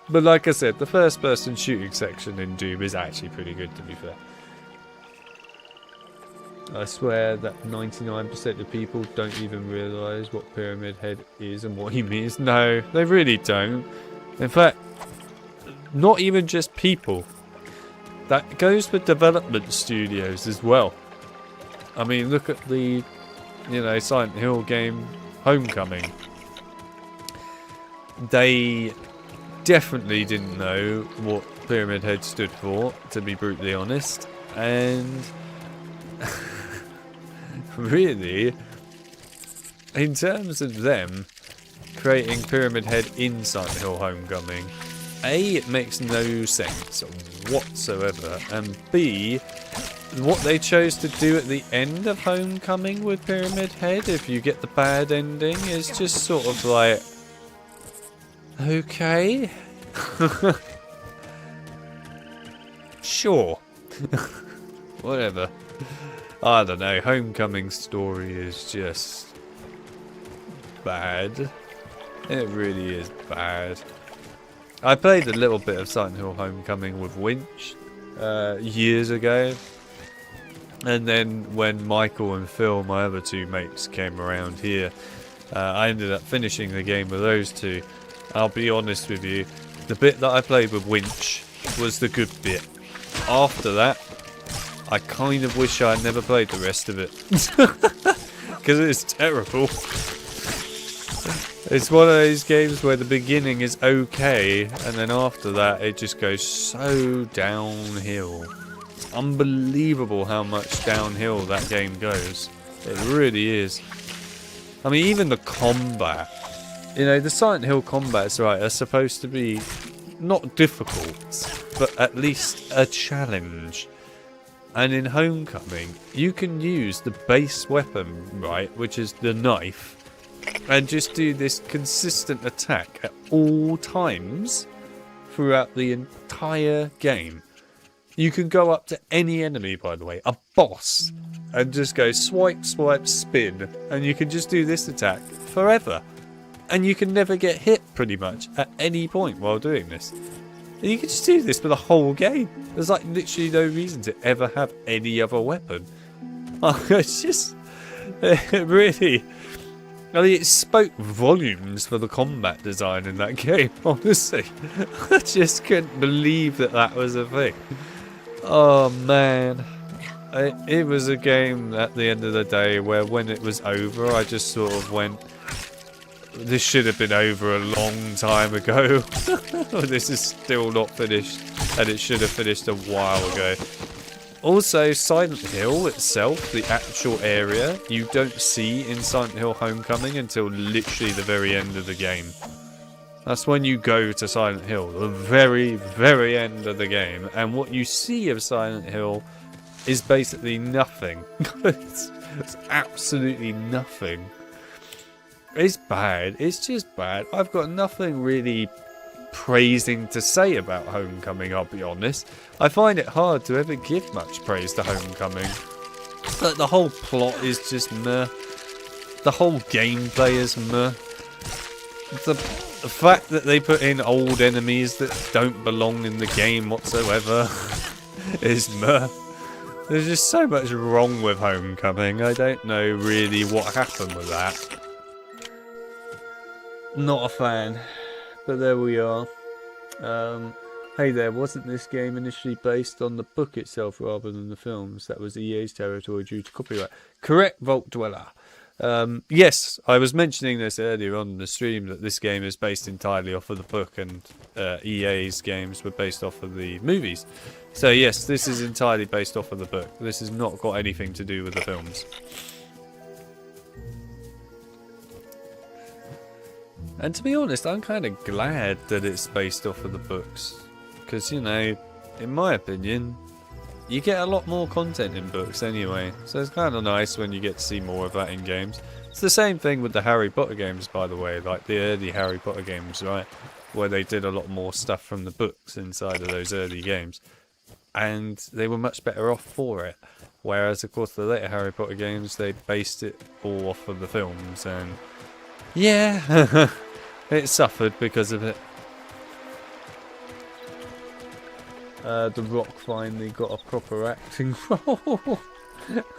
But like I said, the first person shooting section in Doom is actually pretty good, to be fair. I swear that 99% of people don't even realise what Pyramid Head is and what he means. No, they really don't. In fact, not even just people. That goes for development studios as well. I mean, look at the, you know, Silent Hill game Homecoming. They definitely didn't know what Pyramid Head stood for, to be brutally honest. And really, in terms of them creating Pyramid Head in Silent Hill Homecoming, A, it makes no sense whatsoever, and B, what they chose to do at the end of Homecoming with Pyramid Head, if you get the bad ending, is just sort of like, okay. Sure. Whatever. I don't know, Homecoming's story is just bad. It really is bad. I played a little bit of Silent Hill Homecoming with Winch years ago. And then when Michael and Phil, my other two mates, came around here, I ended up finishing the game with those two. I'll be honest with you, the bit that I played with Winch was the good bit. After that, I kind of wish I had never played the rest of it. Because it's terrible. It's one of those games where the beginning is okay, and then after that it just goes so downhill. It's unbelievable how much downhill that game goes. It really is. I mean, even the combat. You know, the Silent Hill combats, right, are supposed to be not difficult, but at least a challenge. And in Homecoming, you can use the base weapon, right, which is the knife, and just do this consistent attack at all times throughout the entire game. You can go up to any enemy, by the way, a boss, and just go swipe, swipe, spin, and you can just do this attack forever. And you can never get hit, pretty much, at any point while doing this. And you can just do this for the whole game. There's like literally no reason to ever have any other weapon. It's just... It really... I mean, it spoke volumes for the combat design in that game, honestly. I just couldn't believe that that was a thing. Oh, man. It was a game at the end of the day where when it was over, I just sort of went... This should have been over a long time ago. This is still not finished, and it should have finished a while ago. Also, Silent Hill itself, the actual area, you don't see in Silent Hill Homecoming until literally the very end of the game. That's when you go to Silent Hill, the very, very end of the game, and what you see of Silent Hill is basically nothing. It's absolutely nothing. It's bad. It's just bad. I've got nothing really praising to say about Homecoming, I'll be honest. I find it hard to ever give much praise to Homecoming. But the whole plot is just meh. The whole gameplay is meh. The fact that they put in old enemies that don't belong in the game whatsoever is meh. There's just so much wrong with Homecoming. I don't know really what happened with that. Not a fan. But there we are. Hey there, wasn't this game initially based on the book itself rather than the films? That was EA's territory due to copyright. Correct, Vault Dweller. Yes, I was mentioning this earlier on in the stream that this game is based entirely off of the book and EA's games were based off of the movies. So yes, this is entirely based off of the book. This has not got anything to do with the films. And to be honest, I'm kind of glad that it's based off of the books. Because, you know, in my opinion, you get a lot more content in books anyway. So it's kind of nice when you get to see more of that in games. It's the same thing with the Harry Potter games, by the way. Like the early Harry Potter games, right? Where they did a lot more stuff from the books inside of those early games. And they were much better off for it. Whereas, of course, the later Harry Potter games, they based it all off of the films. And yeah, it suffered because of it. The Rock finally got a proper acting role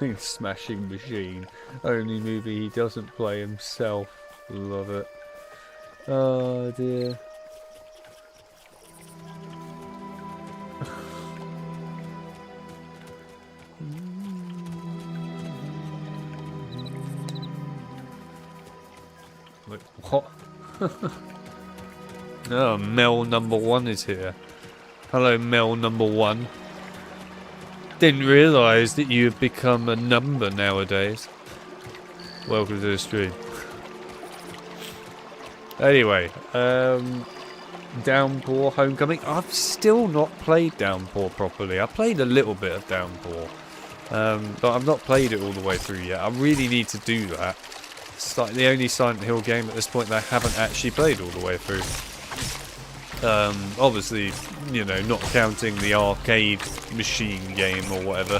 in Smashing Machine. Only movie he doesn't play himself. Love it. Oh dear. Wait, what? Oh, Mel number 1 is here. Hello, Mel number 1. Didn't realise that you have become a number nowadays. Welcome to the stream. Anyway, Downpour Homecoming. I've still not played Downpour properly. I played a little bit of Downpour, but I've not played it all the way through yet. I really need to do that. It's like the only Silent Hill game at this point that I haven't actually played all the way through. Obviously, you know, not counting the arcade machine game or whatever,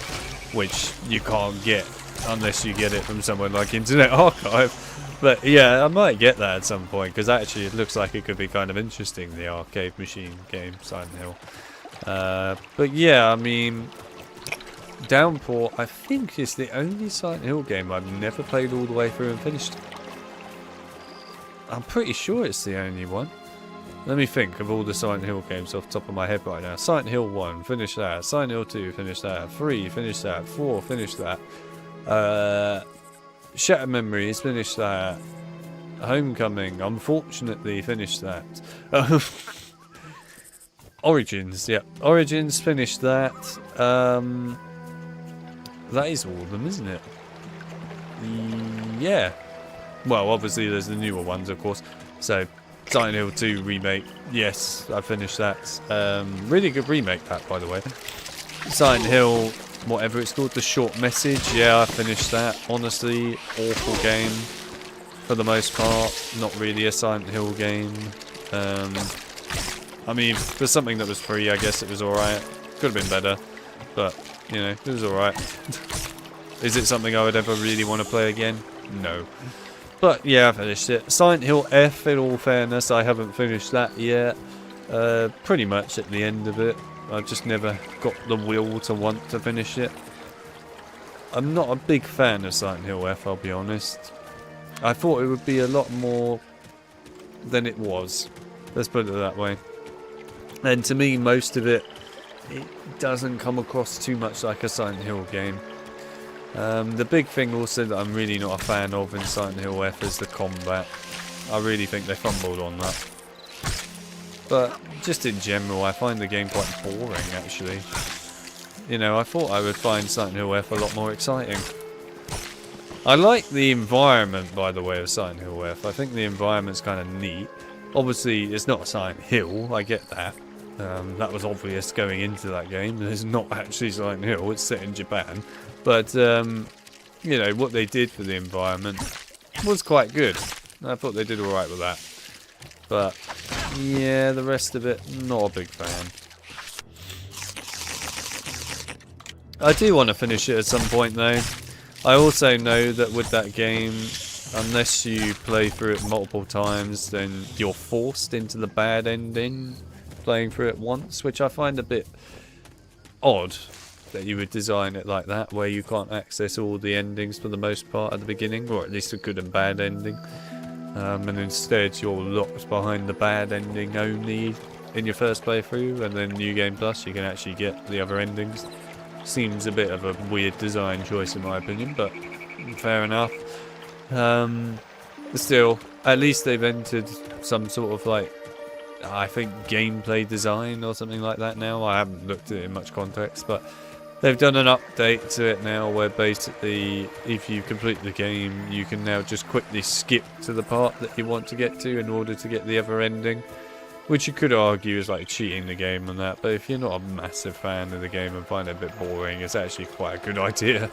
which you can't get unless you get it from somewhere like Internet Archive. But yeah, I might get that at some point, because actually it looks like it could be kind of interesting, the arcade machine game, Silent Hill. But yeah, I mean, Downpour, I think, is the only Silent Hill game I've never played all the way through and finished. I'm pretty sure it's the only one. Let me think of all the Silent Hill games off the top of my head right now. Silent Hill 1, finish that. Silent Hill 2, finish that. 3, finish that. 4, finish that. Shattered Memories, finish that. Homecoming, unfortunately, finish that. Origins, yeah. Origins, finish that. That is all of them, isn't it? Yeah. Well, obviously there's the newer ones, of course. So, Silent Hill 2 remake, yes, I finished that. Really good remake, that, by the way. Silent Hill, whatever it's called, The Short Message, yeah, I finished that. Honestly, awful game for the most part. Not really a Silent Hill game. I mean, for something that was free, I guess it was alright. Could have been better, but, you know, it was alright. Is it something I would ever really want to play again? No. But yeah, I finished it. Silent Hill F, in all fairness, I haven't finished that yet. Pretty much at the end of it. I've just never got the will to want to finish it. I'm not a big fan of Silent Hill F, I'll be honest. I thought it would be a lot more than it was. Let's put it that way. And to me, most of it doesn't come across too much like a Silent Hill game. The big thing also that I'm really not a fan of in Silent Hill F is the combat. I really think they fumbled on that. But just in general, I find the game quite boring, actually. You know, I thought I would find Silent Hill F a lot more exciting. I like the environment, by the way, of Silent Hill F. I think the environment's kind of neat. Obviously, it's not Silent Hill, I get that. That was obvious going into that game. It's not actually Silent Hill, it's set in Japan. But, you know, what they did for the environment was quite good. I thought they did alright with that. But, yeah, the rest of it, not a big fan. I do want to finish it at some point, though. I also know that with that game, unless you play through it multiple times, then you're forced into the bad ending playing through it once, which I find a bit odd that you would design it like that, where you can't access all the endings for the most part at the beginning, or at least a good and bad ending. And instead you're locked behind the bad ending only in your first playthrough, and then New Game Plus you can actually get the other endings. Seems a bit of a weird design choice in my opinion, but fair enough. Still, at least they've entered some sort of like, I think, gameplay design or something like that now. I haven't looked at it in much context, but they've done an update to it now where basically if you complete the game you can now just quickly skip to the part that you want to get to in order to get the other ending, which you could argue is like cheating the game and that, but if you're not a massive fan of the game and find it a bit boring, it's actually quite a good idea.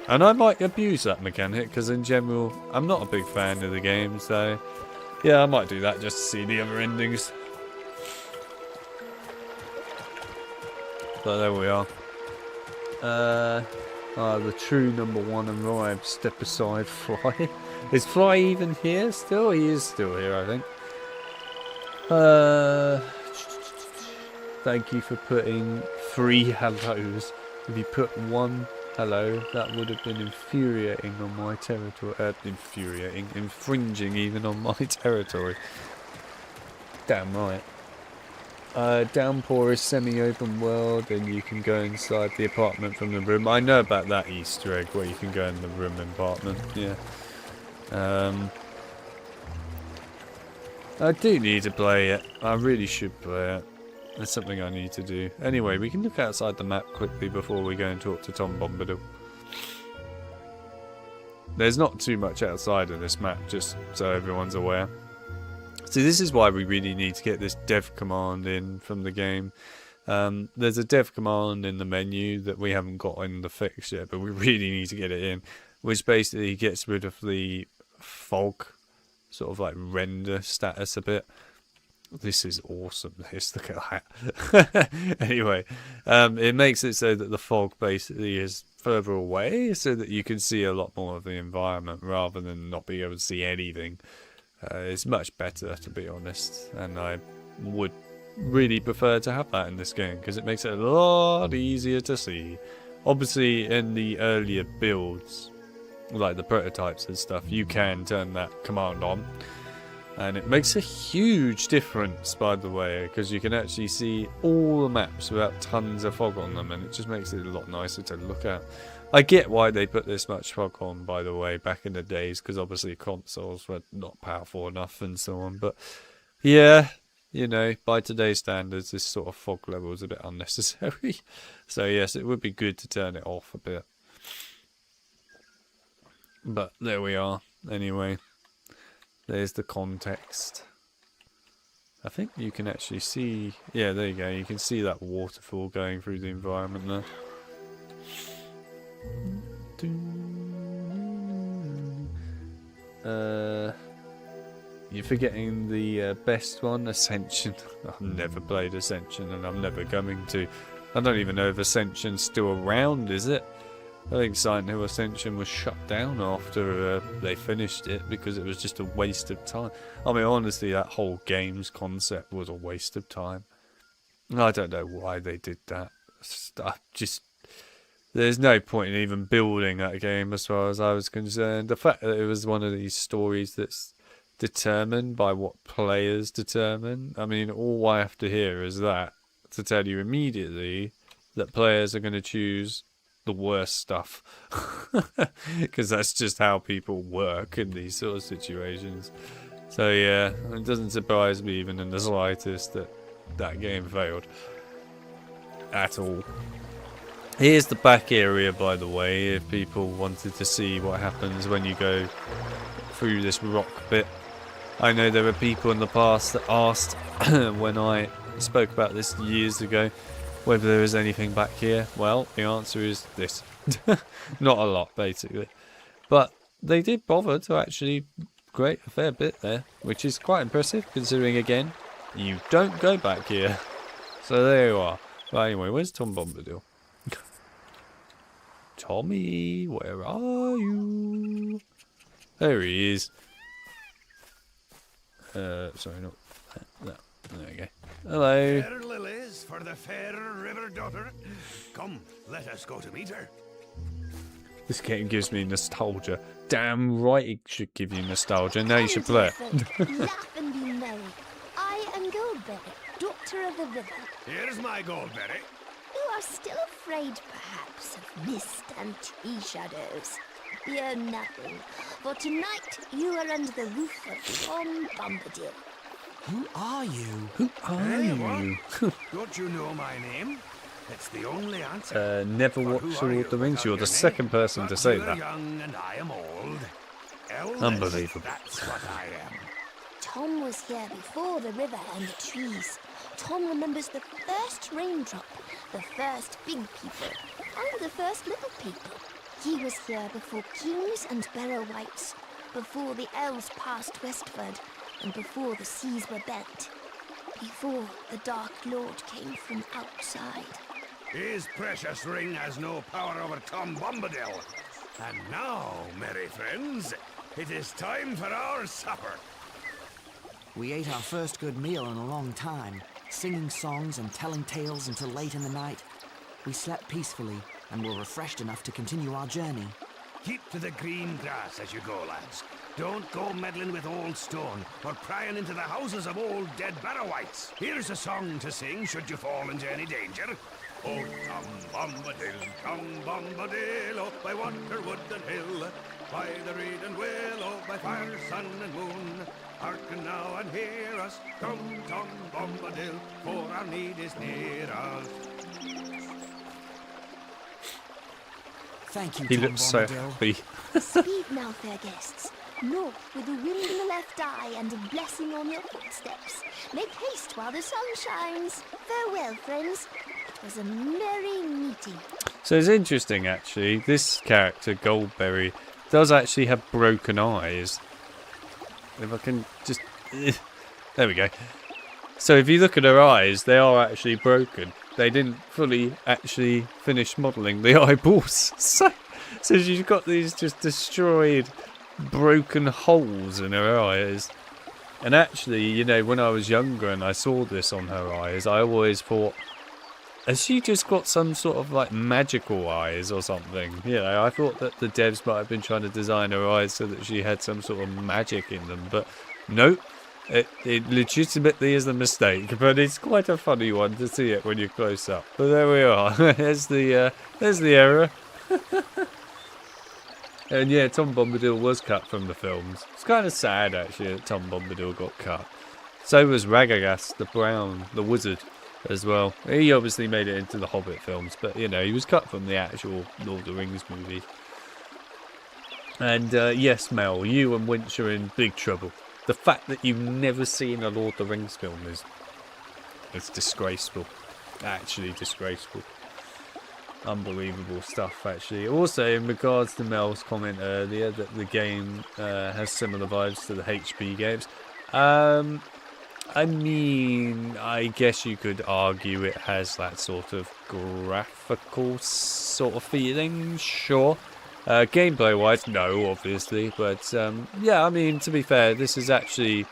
And I might abuse that mechanic because in general I'm not a big fan of the game, so yeah, I might do that just to see the other endings. But there we are. The true number one arrived. Step aside, Fly. Is Fly even here still? He is still here, I think. Thank you for putting 3 hellos. If you put 1 hello, that would have been infuriating on my territory. Infringing even on my territory. Damn right. Downpour is semi-open world and you can go inside the apartment from the room. I know about that Easter egg where you can go in the room apartment, yeah. I do need to play it. I really should play it. That's something I need to do. Anyway, we can look outside the map quickly before we go and talk to Tom Bombadil. There's not too much outside of this map, just so everyone's aware. See, this is why we really need to get this dev command in from the game. There's a dev command in the menu that we haven't got in the fix yet, but we really need to get it in, which basically gets rid of the fog sort of like render status a bit. This is awesome, this, look at that. Anyway, it makes it so that the fog basically is further away so that you can see a lot more of the environment rather than not being able to see anything. It's much better, to be honest, and I would really prefer to have that in this game because it makes it a lot easier to see. Obviously, in the earlier builds, like the prototypes and stuff, you can turn that command on, and it makes a huge difference, by the way, because you can actually see all the maps without tons of fog on them, and it just makes it a lot nicer to look at. I get why they put this much fog on, by the way, back in the days, because obviously consoles were not powerful enough and so on. But yeah, you know, by today's standards, this sort of fog level is a bit unnecessary. So yes, it would be good to turn it off a bit. But there we are. Anyway, there's the context. I think you can actually see... Yeah, there you go. You can see that waterfall going through the environment there. You're forgetting the best one, Ascension. I've never played Ascension and I'm never going to. I don't even know if Ascension's still around, is it? I think Silent Hill Ascension was shut down after they finished it because it was just a waste of time. I mean, honestly, that whole game's concept was a waste of time. I don't know why they did that. There's no point in even building that game as far as I was concerned. The fact that it was one of these stories that's determined by what players determine. I mean, all I have to hear is that to tell you immediately that players are going to choose the worst stuff. Because that's just how people work in these sort of situations. So yeah, it doesn't surprise me even in the slightest that that game failed. At all. Here's the back area, by the way, if people wanted to see what happens when you go through this rock bit. I know there were people in the past that asked when I spoke about this years ago whether there was anything back here. Well, the answer is this. Not a lot, basically. But they did bother to actually great a fair bit there, which is quite impressive considering, again, you don't go back here. So there you are. But anyway, where's Tom Bombadil? Tommy, where are you? There he is. Sorry, not that. There we go. Hello. Fair lilies for the fair river daughter. Come, let us go to meet her. This game gives me nostalgia. Damn right it should give you nostalgia. Now you should play it. Laugh and be merry. I am Goldberry, daughter of the river. Here's my Goldberry. You are still afraid, perhaps, of mist and tree shadows. Fear nothing, for tonight you are under the roof of Tom Bombadil. Who are you? Who are you? Don't you know my name? It's the only answer. Never watched Lord of the Rings. You're the second person to say that. Young and I am old. Eldest, Unbelievable. That's what I am. Tom was here before the river and the trees. Tom remembers the first raindrop, the first big people, and the first little people. He was here before kings and barrow-wights, before the elves passed westward, and before the seas were bent, before the Dark Lord came from outside. His precious ring has no power over Tom Bombadil. And now, merry friends, it is time for our supper. We ate our first good meal in a long time, singing songs and telling tales until late in the night. We slept peacefully and were refreshed enough to continue our journey. Keep to the green grass as you go, lads. Don't go meddling with old stone or prying into the houses of old dead barrow-wights. Here's a song to sing should you fall into any danger. Oh, Tom Bombadil, oh, by water, wood and hill, by the reed and willow, by fire, sun and moon. Hearken now and hear us, come Tom Bombadil, for our need is near us. Thank you, He Tom looks so Bombadil. happy. Speed now, fair guests. North with the wind in the left eye and a blessing on your footsteps. Make haste while the sun shines. Farewell, friends. It was a merry meeting. So it's interesting, actually. This character, Goldberry, does actually have broken eyes. If I can just... There we go. So if you look at her eyes, they are actually broken. They didn't fully actually finish modelling the eyeballs. So she's got these just destroyed, broken holes in her eyes. And actually, you know, when I was younger and I saw this on her eyes, I always thought, has she just got some sort of like magical eyes or something? You know, I thought that the devs might have been trying to design her eyes so that she had some sort of magic in them, but nope. It legitimately is a mistake, but it's quite a funny one to see it when you're close up. But there we are. there's the error. And yeah, Tom Bombadil was cut from the films. It's kind of sad actually that Tom Bombadil got cut. So was Radagast the Brown, the wizard, as well. He obviously made it into the Hobbit films, but you know, he was cut from the actual Lord of the Rings movie. And yes, Mel, you and Winch are in big trouble. The fact that you've never seen a Lord of the Rings film is disgraceful. Actually disgraceful. Unbelievable stuff, actually. Also, in regards to Mel's comment earlier that the game has similar vibes to the HP games. I mean, I guess you could argue it has that sort of graphical sort of feeling, sure. Gameplay wise, no, obviously, but yeah, I mean, to be fair, this is actually,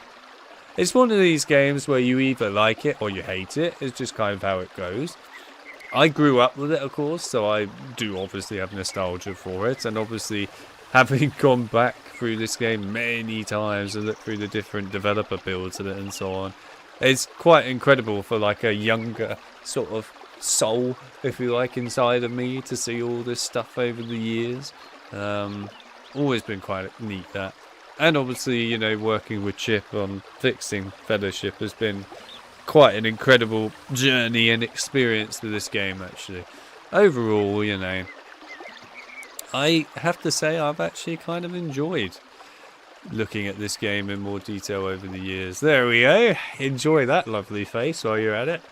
it's one of these games where you either like it or you hate it. It's just kind of how it goes. I grew up with it, of course, so I do obviously have nostalgia for it, and obviously having gone back through this game many times and looked through the different developer builds of it and so on, it's quite incredible for like a younger sort of soul, if you like, inside of me to see all this stuff over the years. Always been quite neat, that. And obviously, you know, working with Chip on fixing Fellowship has been quite an incredible journey and experience to this game, actually. Overall, you know, I have to say I've actually kind of enjoyed looking at this game in more detail over the years. There we go. Enjoy that lovely face while you're at it.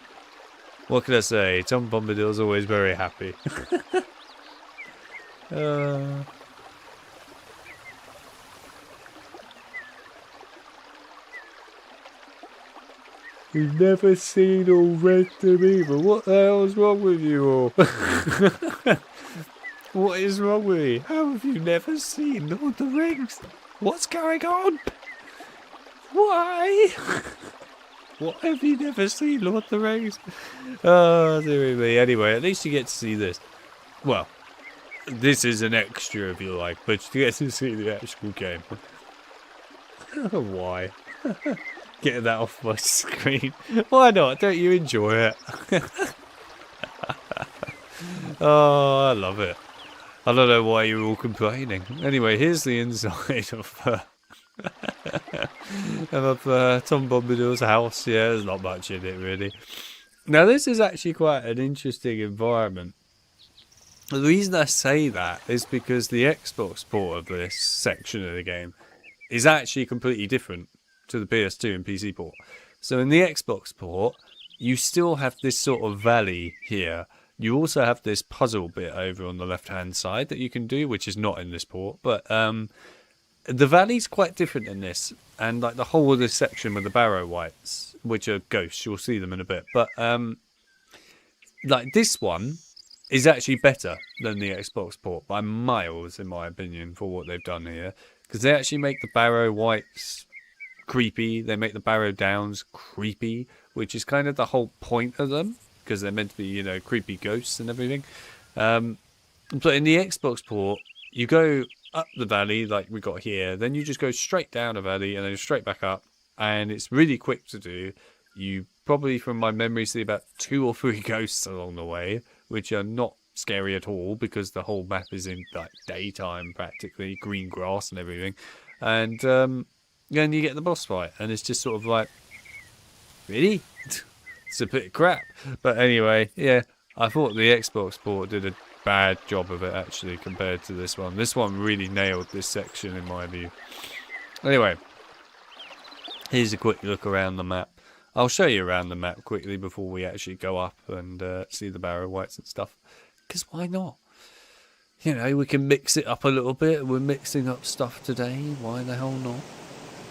What can I say? Tom Bombadil's always very happy. You've never seen or read them either. What the hell's wrong with you all? What is wrong with you? How have you never seen Lord of the Rings? What's going on? Why? What have you never seen Lord of the Rings? Oh, dear me. Anyway, at least you get to see this. Well, this is an extra if you like, but you get to see the actual game. Why? Get that off my screen. Why not? Don't you enjoy it? Oh, I love it. I don't know why you're all complaining. Anyway, here's the inside of Tom Bombadil's house. Yeah, there's not much in it really. Now, this is actually quite an interesting environment. The reason I say that is because the Xbox port of this section of the game is actually completely different to the PS2 and PC port. So in the Xbox port, you still have this sort of valley here. You also have this puzzle bit over on the left-hand side that you can do, which is not in this port. But the valley's quite different in this. And like the whole of this section with the Barrow Wights, which are ghosts, you'll see them in a bit. But like this one is actually better than the Xbox port by miles, in my opinion, for what they've done here. Because they actually make the Barrow Wights creepy. They make the Barrow Downs creepy, which is kind of the whole point of them. Because they're meant to be, you know, creepy ghosts and everything. But in the Xbox port, you go up the valley like we got here. Then you just go straight down the valley and then straight back up. And it's really quick to do. You probably, from my memory, see about 2 or 3 ghosts along the way, which are not scary at all because the whole map is in like daytime practically, green grass and everything. And then you get the boss fight, and it's just sort of like, really? It's a bit of crap. But anyway, yeah, I thought the Xbox port did a bad job of it actually compared to this one. This one really nailed this section in my view. Anyway, here's a quick look around the map. I'll show you around the map quickly before we actually go up and see the Barrow Wights and stuff. Because why not? You know, we can mix it up a little bit. We're mixing up stuff today. Why the hell not?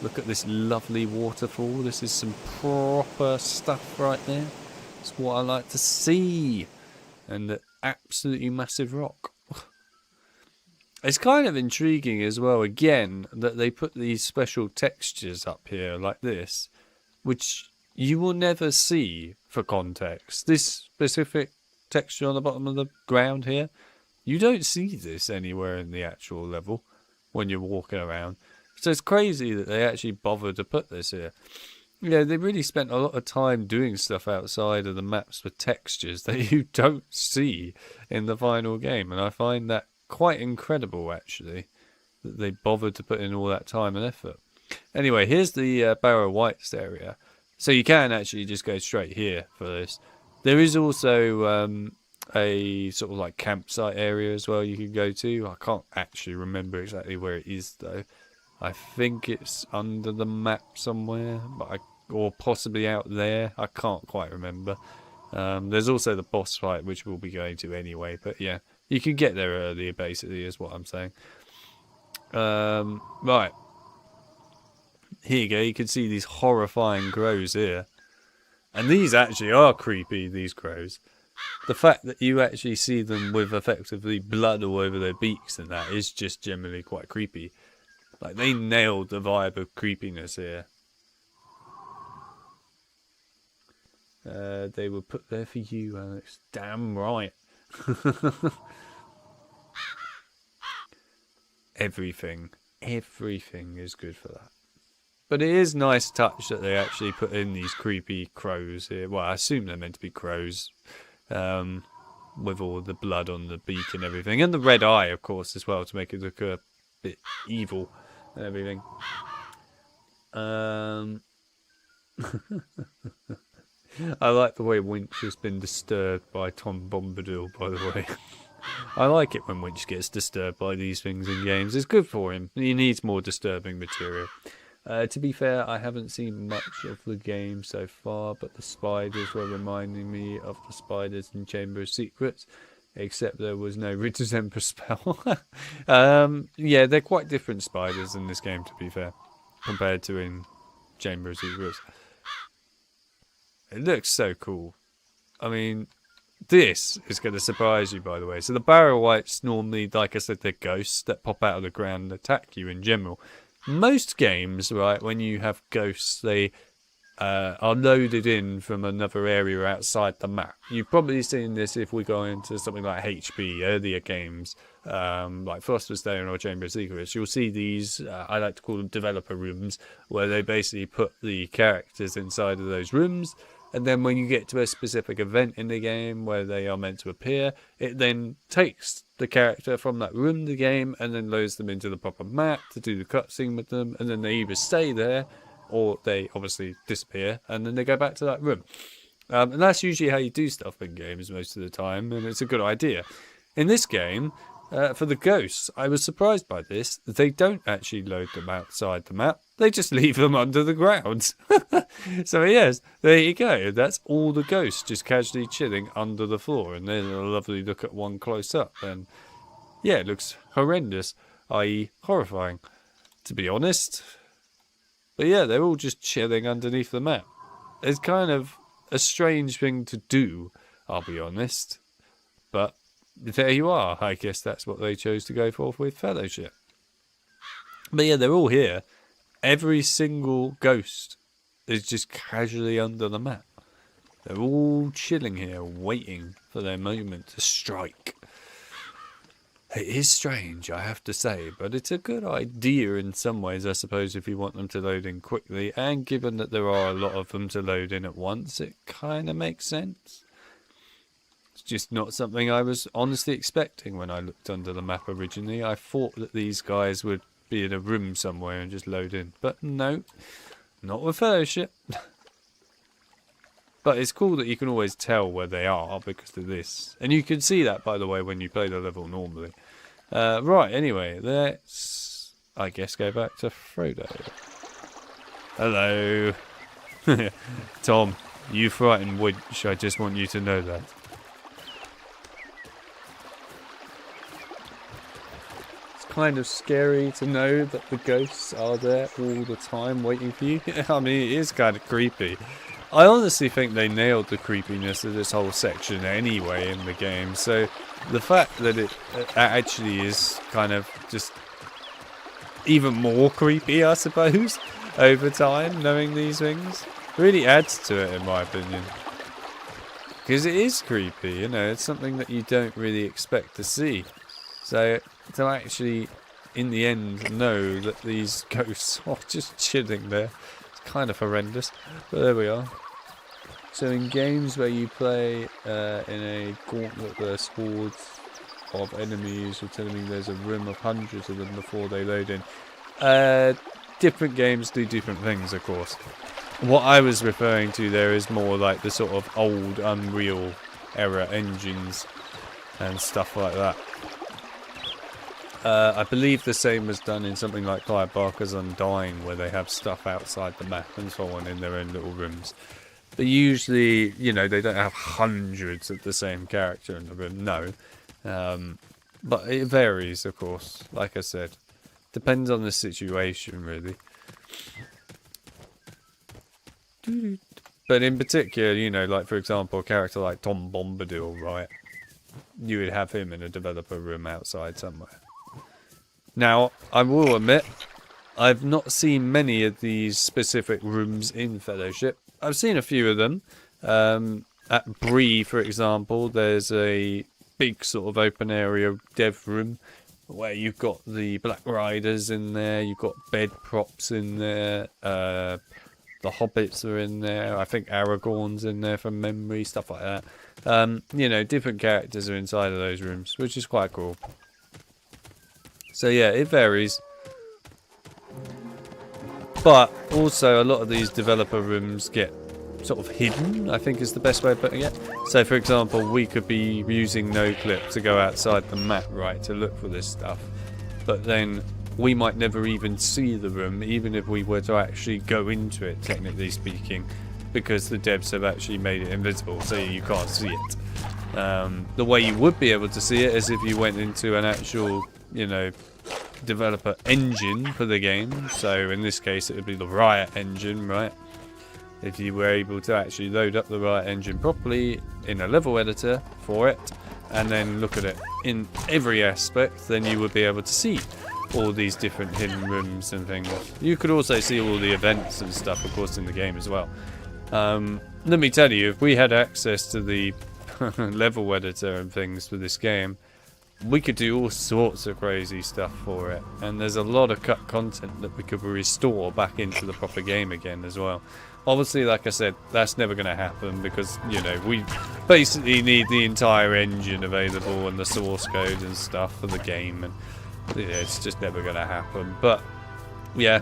Look at this lovely waterfall. This is some proper stuff right there. It's what I like to see. And the absolutely massive rock. It's kind of intriguing as well, again, that they put these special textures up here like this, which you will never see for context. This specific texture on the bottom of the ground here, you don't see this anywhere in the actual level when you're walking around. So it's crazy that they actually bothered to put this here. Yeah, they really spent a lot of time doing stuff outside of the maps with textures that you don't see in the final game. And I find that quite incredible, actually, that they bothered to put in all that time and effort. Anyway, here's the Barrow Wights area. So you can actually just go straight here for this. There is also a sort of like campsite area as well you can go to. I can't actually remember exactly where it is, though. I think it's under the map somewhere, but or possibly out there. I can't quite remember. There's also the boss fight, which we'll be going to anyway. But yeah, you can get there earlier, basically, is what I'm saying. Right. Here you go. You can see these horrifying crows here. And these actually are creepy, these crows. The fact that you actually see them with effectively blood all over their beaks and that is just generally quite creepy. Like, they nailed the vibe of creepiness here. They were put there for you, Alex. Damn right. Everything is good for that. But it is nice touch that they actually put in these creepy crows here. Well, I assume they're meant to be crows. With all the blood on the beak and everything. And the red eye, of course, as well, to make it look a bit evil and everything. I like the way Winch has been disturbed by Tom Bombadil, by the way. I like it when Winch gets disturbed by these things in games. It's good for him. He needs more disturbing material. To be fair, I haven't seen much of the game so far, but the spiders were reminding me of the spiders in Chamber of Secrets, except there was no Ridger's Emperor spell. Yeah, they're quite different spiders in this game, to be fair, compared to in Chamber of Secrets. It looks so cool. I mean, this is going to surprise you, by the way. So the barrow wights normally, like I said, they're ghosts that pop out of the ground and attack you in general. Most games, right, when you have ghosts, they are loaded in from another area outside the map. You've probably seen this if we go into something like HP, earlier games, like Philosopher's Stone or Chamber of Secrets. You'll see these, I like to call them developer rooms, where they basically put the characters inside of those rooms, and then when you get to a specific event in the game where they are meant to appear, it then takes the character from that room, the game, and then loads them into the proper map to do the cutscene with them, and then they either stay there, or they obviously disappear, and then they go back to that room. And that's usually how you do stuff in games most of the time, and it's a good idea. In this game, for the ghosts, I was surprised by this. They don't actually load them outside the map. They just leave them under the ground. So yes, there you go. That's all the ghosts just casually chilling under the floor. And there's a lovely look at one close up. And yeah, it looks horrendous, i.e. horrifying, to be honest. But yeah, they're all just chilling underneath the map. It's kind of a strange thing to do, I'll be honest. But there you are. I guess that's what they chose to go for with Fellowship. But yeah, they're all here. Every single ghost is just casually under the map. They're all chilling here, waiting for their moment to strike. It is strange, I have to say, but it's a good idea in some ways, I suppose, if you want them to load in quickly. And given that there are a lot of them to load in at once, it kind of makes sense. It's just not something I was honestly expecting when I looked under the map originally. I thought that these guys would be in a room somewhere and just load in. But no, not with Fellowship. But it's cool that you can always tell where they are because of this. And you can see that, by the way, when you play the level normally. Right, anyway, let's, I guess, go back to Frodo. Hello. Tom, you frightened wench, I just want you to know that. It's kind of scary to know that the ghosts are there all the time waiting for you. I mean, it is kind of creepy. I honestly think they nailed the creepiness of this whole section anyway in the game, so the fact that it actually is kind of just even more creepy, I suppose, over time, knowing these things, really adds to it, in my opinion. Because it is creepy, you know, it's something that you don't really expect to see. So to actually, in the end, know that these ghosts are just chilling there, kind of horrendous, but there we are. So in games where you play in a gauntlet versus hordes of enemies, you're telling me there's a room of hundreds of them before they load in. Different games do different things, of course. What I was referring to there is more like the sort of old Unreal era engines and stuff like that. I believe the same was done in something like Clive Barker's Undying, where they have stuff outside the map and so on in their own little rooms. But usually, you know, they don't have hundreds of the same character in the room, no. But it varies, of course, like I said. Depends on the situation, really. But in particular, you know, like for example, a character like Tom Bombadil, right? You would have him in a developer room outside somewhere. Now, I will admit, I've not seen many of these specific rooms in Fellowship. I've seen a few of them. At Bree, for example, there's a big sort of open area dev room where you've got the Black Riders in there, you've got bed props in there, the Hobbits are in there, I think Aragorn's in there from memory, stuff like that. You know, different characters are inside of those rooms, which is quite cool. So yeah, it varies. But also a lot of these developer rooms get sort of hidden, I think is the best way of putting it. So for example, we could be using NoClip to go outside the map, right, to look for this stuff. But then we might never even see the room, even if we were to actually go into it, technically speaking, because the devs have actually made it invisible, so you can't see it. The way you would be able to see it is if you went into an actual, you know, developer engine for the game. So in this case it would be the Riot engine, right? if you were able to actually load up the right engine properly in a level editor for it, and then look at it in every aspect, then you would be able to see all these different hidden rooms and things. You could also see all the events and stuff, of course, in the game as well. Let me tell you, if we had access to the level editor and things for this game, we could do all sorts of crazy stuff for it, and there's a lot of cut content that we could restore back into the proper game again as well. Obviously, like I said, that's never going to happen because, you know, we basically need the entire engine available and the source code and stuff for the game, and yeah, it's just never going to happen. But yeah,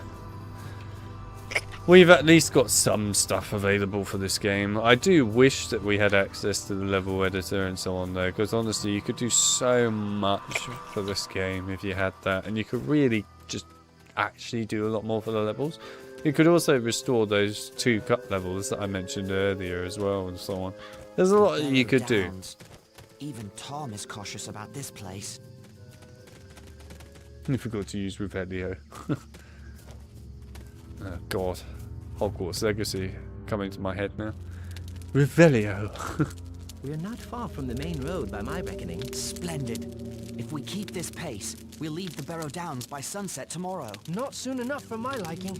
we've at least got some stuff available for this game. I do wish that we had access to the level editor and so on though, because honestly you could do so much for this game if you had that, and you could really just actually do a lot more for the levels. You could also restore those 2 cut levels that I mentioned earlier as well and so on. There's a lot that you could do. Even Tom is cautious about this place. I forgot to use Revelio. Oh god. Hogwarts Legacy coming to my head now. Revelio. We're not far from the main road by my reckoning. Splendid. If we keep this pace, we'll leave the Barrow Downs by sunset tomorrow. Not soon enough for my liking.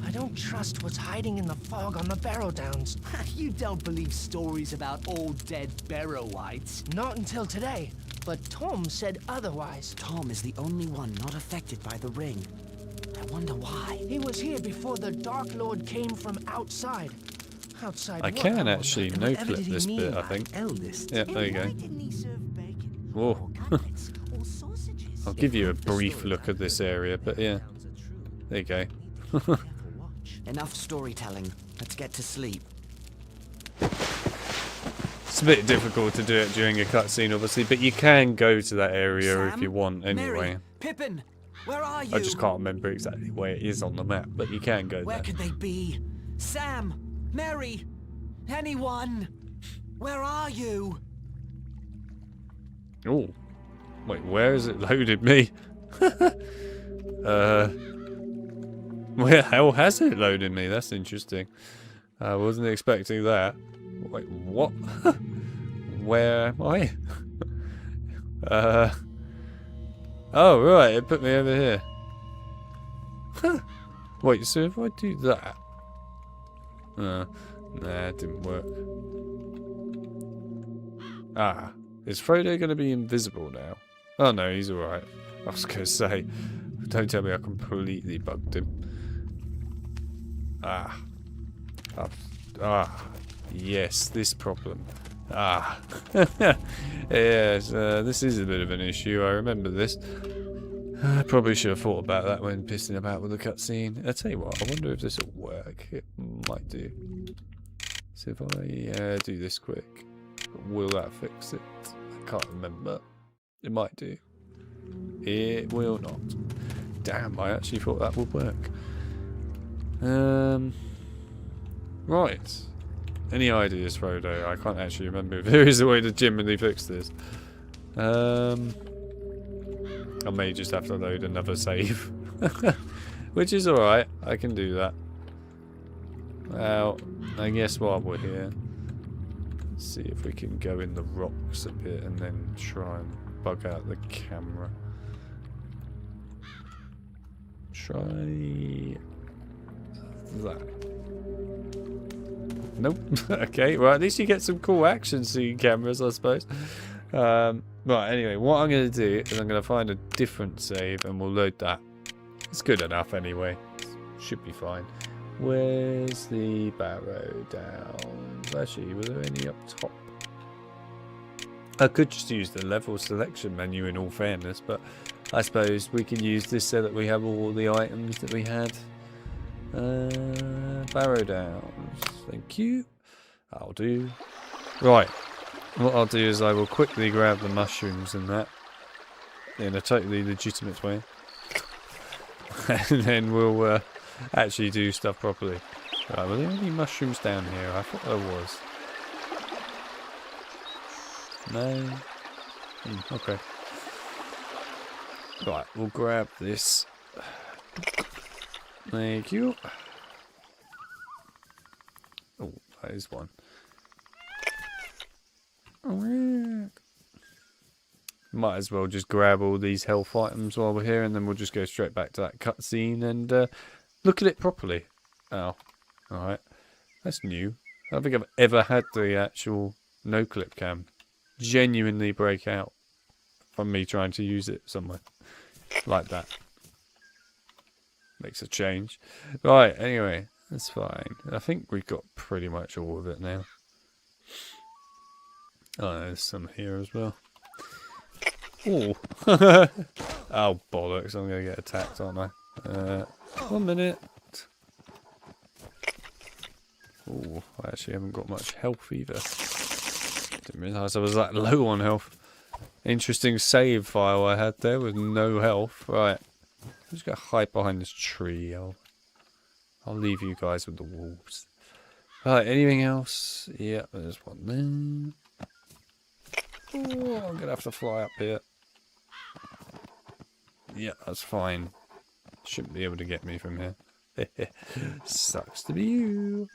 I don't trust what's hiding in the fog on the Barrow Downs. You don't believe stories about old dead Barrowites. Not until today, but Tom said otherwise. Tom is the only one not affected by the ring. I wonder why. He was here before the Dark Lord came from outside. Outside I what, can wonder? actually no-clip this bit, I think. Eldest? Yeah, there you go. Didn't he serve bacon Whoa. or cutlets or sausages? I'll give you a brief look at this area, but yeah. There you go. Enough storytelling. Let's get to sleep. It's a bit difficult to do it during a cutscene, obviously, but you can go to that area Sam? if you want anyway. Mary, Pippin, where are you? I just can't remember exactly where it is on the map, but you can go Where there. could they be? Sam, Mary, anyone? Where are you? Oh, wait, where has it loaded me? Where the hell has it loaded me? That's interesting. I wasn't expecting that. Wait, what? Where am I? Oh, right, it put me over here. Wait, so if I do that... nah, it didn't work. Ah, is Frodo going to be invisible now? Oh no, he's alright. I was going to say, don't tell me I completely bugged him. Yes, this problem. Yes, this is a bit of an issue. I remember this. I probably should have thought about that when pissing about with the cutscene. I tell you what, I wonder if this will work. It might do. So if I do this quick, will that fix it? I can't remember. It might do. It will not. Damn, I actually thought that would work. Right. Any ideas, Frodo? I can't actually remember if there is a way to genuinely fix this. I may just have to load another save. Which is alright. I can do that. Well, I guess while we're here, let's see if we can go in the rocks a bit and then try and bug out the camera. Try that. Nope. Okay, well at least you get some cool action scene cameras, I suppose. Right, anyway, what I'm going to do is I'm going to find a different save and we'll load that. It's good enough anyway. Should be fine. Where's the Barrow Downs? Actually, were there any up top? I could just use the level selection menu in all fairness, but I suppose we can use this so that we have all the items that we had. Barrow Downs. Thank you. I'll do. Right. What I'll do is I will quickly grab the mushrooms and that in a totally legitimate way. And then we'll actually do stuff properly. Right, were there any mushrooms down here? I thought there was. No? Okay. Right, we'll grab this. Thank you. that is one. Might as well just grab all these health items while we're here, and then we'll just go straight back to that cutscene and look at it properly. Oh, alright. That's new. I don't think I've ever had the actual no-clip cam genuinely break out from me trying to use it somewhere like that. Makes a change. Right, anyway, that's fine. I think we've got pretty much all of it now. Oh, there's some here as well. Oh. Oh, bollocks. I'm going to get attacked, aren't I? 1 minute. Oh, I actually haven't got much health either. Didn't realise I was that low on health. Interesting save file I had there with no health. Right. I'm just going to hide behind this tree. I'll leave you guys with the wolves. Right, anything else? Yeah, there's one there. Oh, I'm going to have to fly up here. Yeah, that's fine. Shouldn't be able to get me from here. Sucks to be you.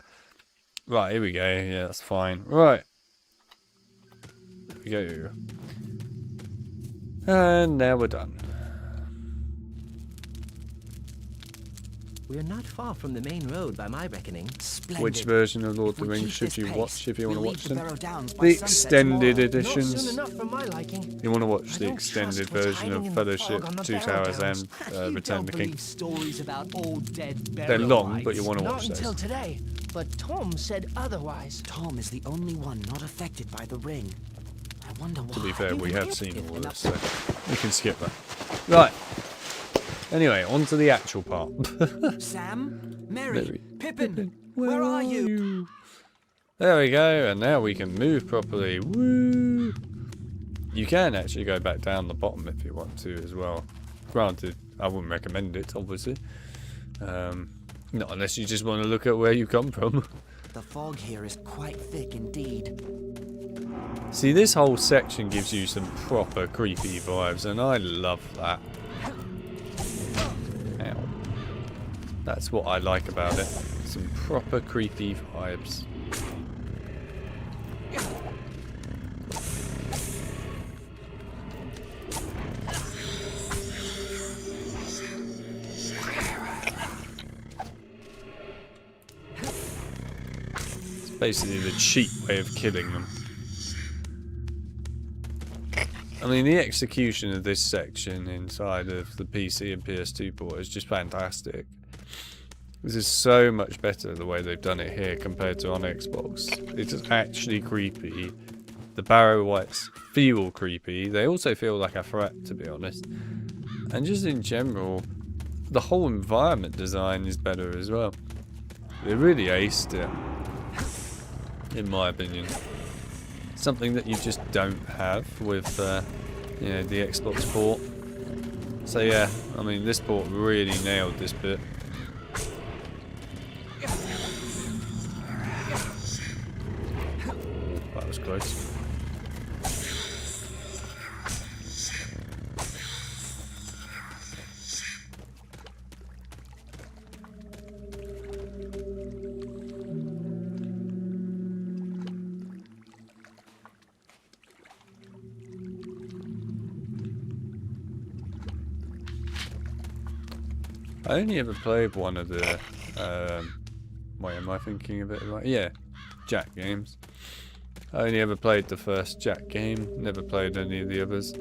Right, here we go. Yeah, that's fine. Right. Here we go. And now we're done. We're not far from the main road by my reckoning. Splendid. Which version of Lord of the If we Rings keep should this you pace, watch if you want to we'll watch leave them? the Barrow Downs by The sunset extended tomorrow. editions. Not soon enough for my liking. You want to watch I the don't extended trust what's version hiding of in the Fellowship, fog on the Two Barrow Towers Downs. and Return of the King. Stories about old dead They're long, but you want to Not watch until those. today, but Tom said otherwise. Tom is the only one not affected by the ring. I wonder why. To be fair, we have seen all of this, so we can skip that. Right. Anyway, on to the actual part. Sam? Mary? Mary. Pippin? Where are you? There we go, and now we can move properly. Woo! You can actually go back down the bottom if you want to as well. Granted, I wouldn't recommend it, obviously. Not unless you just want to look at where you come from. The fog here is quite thick indeed. See, this whole section gives you some proper creepy vibes, and I love that. Ow. That's what I like about it. Some proper creepy vibes. It's basically the cheap way of killing them. I mean, the execution of this section inside of the PC and PS2 port is just fantastic. This is so much better the way they've done it here compared to on Xbox. It's actually creepy. The Barrow Wights feel creepy. They also feel like a threat, to be honest. And just in general, the whole environment design is better as well. They really aced it, in my opinion. Something that you just don't have with you know, the Xbox port. So yeah, I mean, this port really nailed this bit. That was close. I only ever played one of the, wait, am I thinking of it right? Yeah, Jack games. I only ever played the first Jack game, never played any of the others.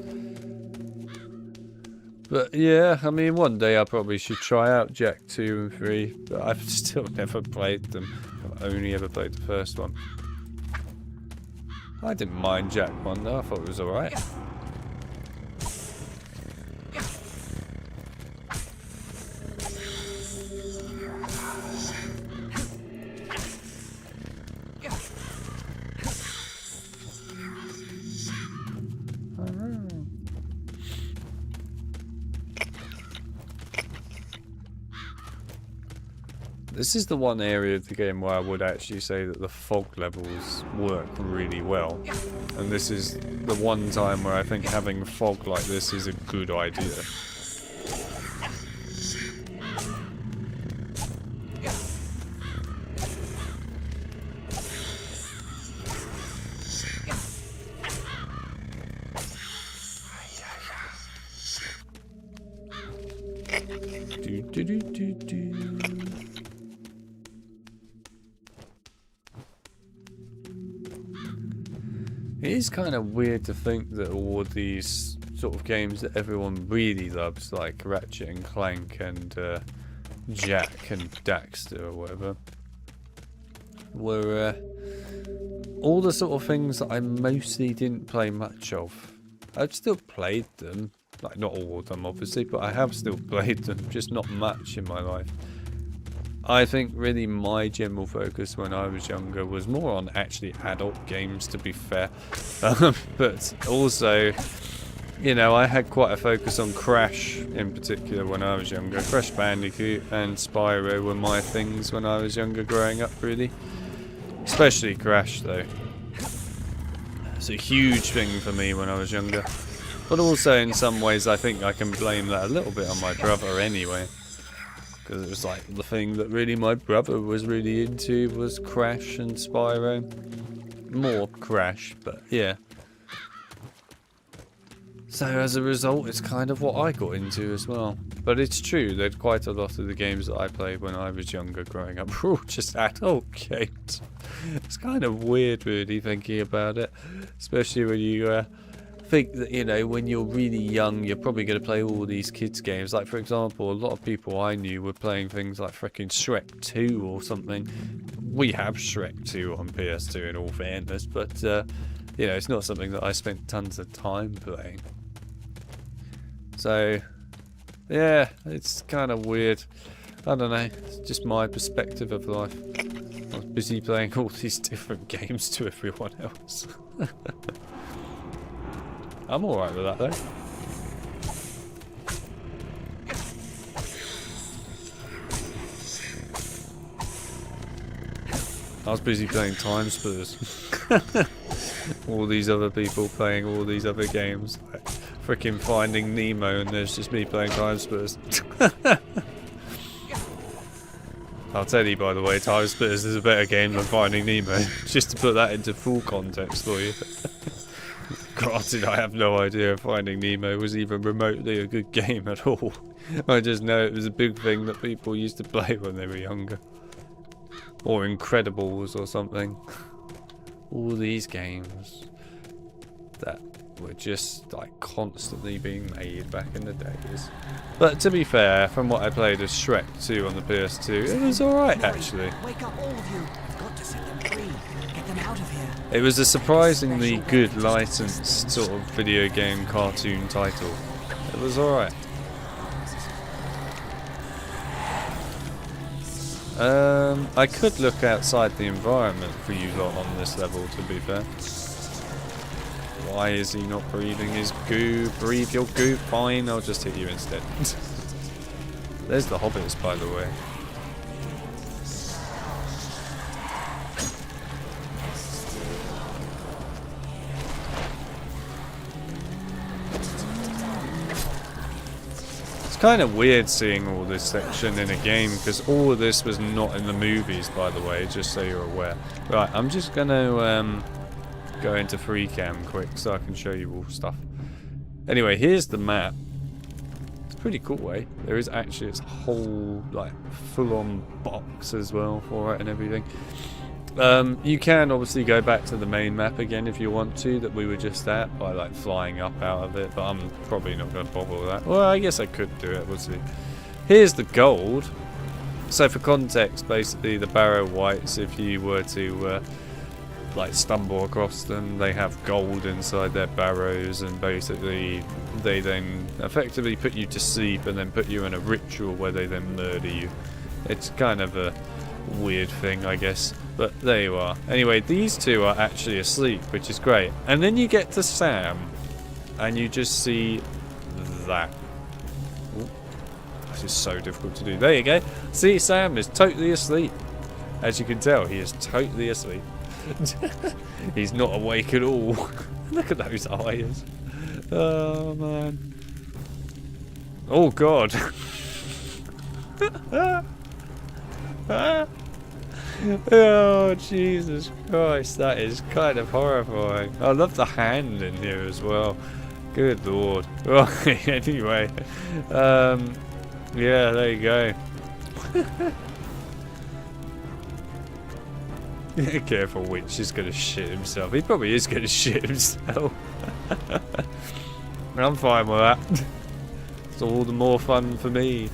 But yeah, I mean, one day I probably should try out Jack 2 and 3, but I've still never played them. I've only ever played the first one. I didn't mind Jack 1 though, I thought it was alright. This is the one area of the game where I would actually say that the fog levels work really well. And this is the one time where I think having fog like this is a good idea. It is kind of weird to think that all of these sort of games that everyone really loves, like Ratchet and Clank and Jack and Daxter or whatever, were all the sort of things that I mostly didn't play much of. I've still played them, like not all of them obviously, but I have still played them, just not much in my life. I think really my general focus when I was younger was more on actually adult games, to be fair. But also, you know, I had quite a focus on Crash in particular when I was younger. Crash Bandicoot and Spyro were my things when I was younger growing up, really. Especially Crash, though. It's a huge thing for me when I was younger. But also, in some ways, I think I can blame that a little bit on my brother anyway. Because it was like the thing that really my brother was really into was Crash and Spyro. More Crash, but yeah. So as a result, it's kind of what I got into as well. But it's true that quite a lot of the games that I played when I was younger growing up were all just adult games. It's kind of weird really thinking about it. Especially when you think that, you know, when you're really young, you're probably going to play all these kids games. Like, for example, a lot of people I knew were playing things like freaking Shrek 2 or something. We have Shrek 2 on PS2 in all fairness, but you know, it's not something that I spent tons of time playing. So yeah, it's kind of weird. I don't know, it's just my perspective of life. I was busy playing all these different games to everyone else. I'm alright with that though. I was busy playing Time Splitters. All these other people playing all these other games. Like freaking Finding Nemo, and there's just me playing Time Splitters. I'll tell you, by the way, Time Splitters is a better game than Finding Nemo. Just to put that into full context for you. Granted, I have no idea if Finding Nemo was even remotely a good game at all. I just know it was a big thing that people used to play when they were younger. Or Incredibles or something. All these games that were just like constantly being made back in the days. But to be fair, from what I played as Shrek 2 on the PS2, it was alright actually. Wake up, all of you! I've got to set them free. Get them out of here. It was a surprisingly good licensed sort of video game cartoon title. It was alright. I could look outside the environment for you lot on this level, to be fair. Why is he not breathing his goo? Breathe your goo. Fine, I'll just hit you instead. There's the hobbits, by the way. It's kind of weird seeing all this section in a game because all of this was not in the movies, by the way, just so you're aware. Right, I'm just gonna go into free cam quick so I can show you all stuff. Anyway, here's the map. It's pretty cool, eh? There is actually its whole like full-on box as well for it and everything. You can obviously go back to the main map again if you want to, that we were just at, by like flying up out of it, but I'm probably not going to bother with that. Well, I guess I could do it, we'll see. Here's the gold. So for context, basically the Barrow Whites, if you were to like stumble across them, they have gold inside their barrows, and basically they then effectively put you to sleep and then put you in a ritual where they then murder you. It's kind of a weird thing, I guess, but there you are. Anyway, these two are actually asleep, which is great. And then you get to Sam and you just see that. Ooh, this is so difficult to do. There you go. See, Sam is totally asleep. As you can tell, he is totally asleep. He's not awake at all. Look at those eyes. Oh man. Oh god. Oh Jesus Christ, that is kind of horrifying. I love the hand in here as well. Good lord. Well, anyway, Yeah, there you go. Careful, Witch is going to shit himself. He probably is going to shit himself. I'm fine with that. It's all the more fun for me.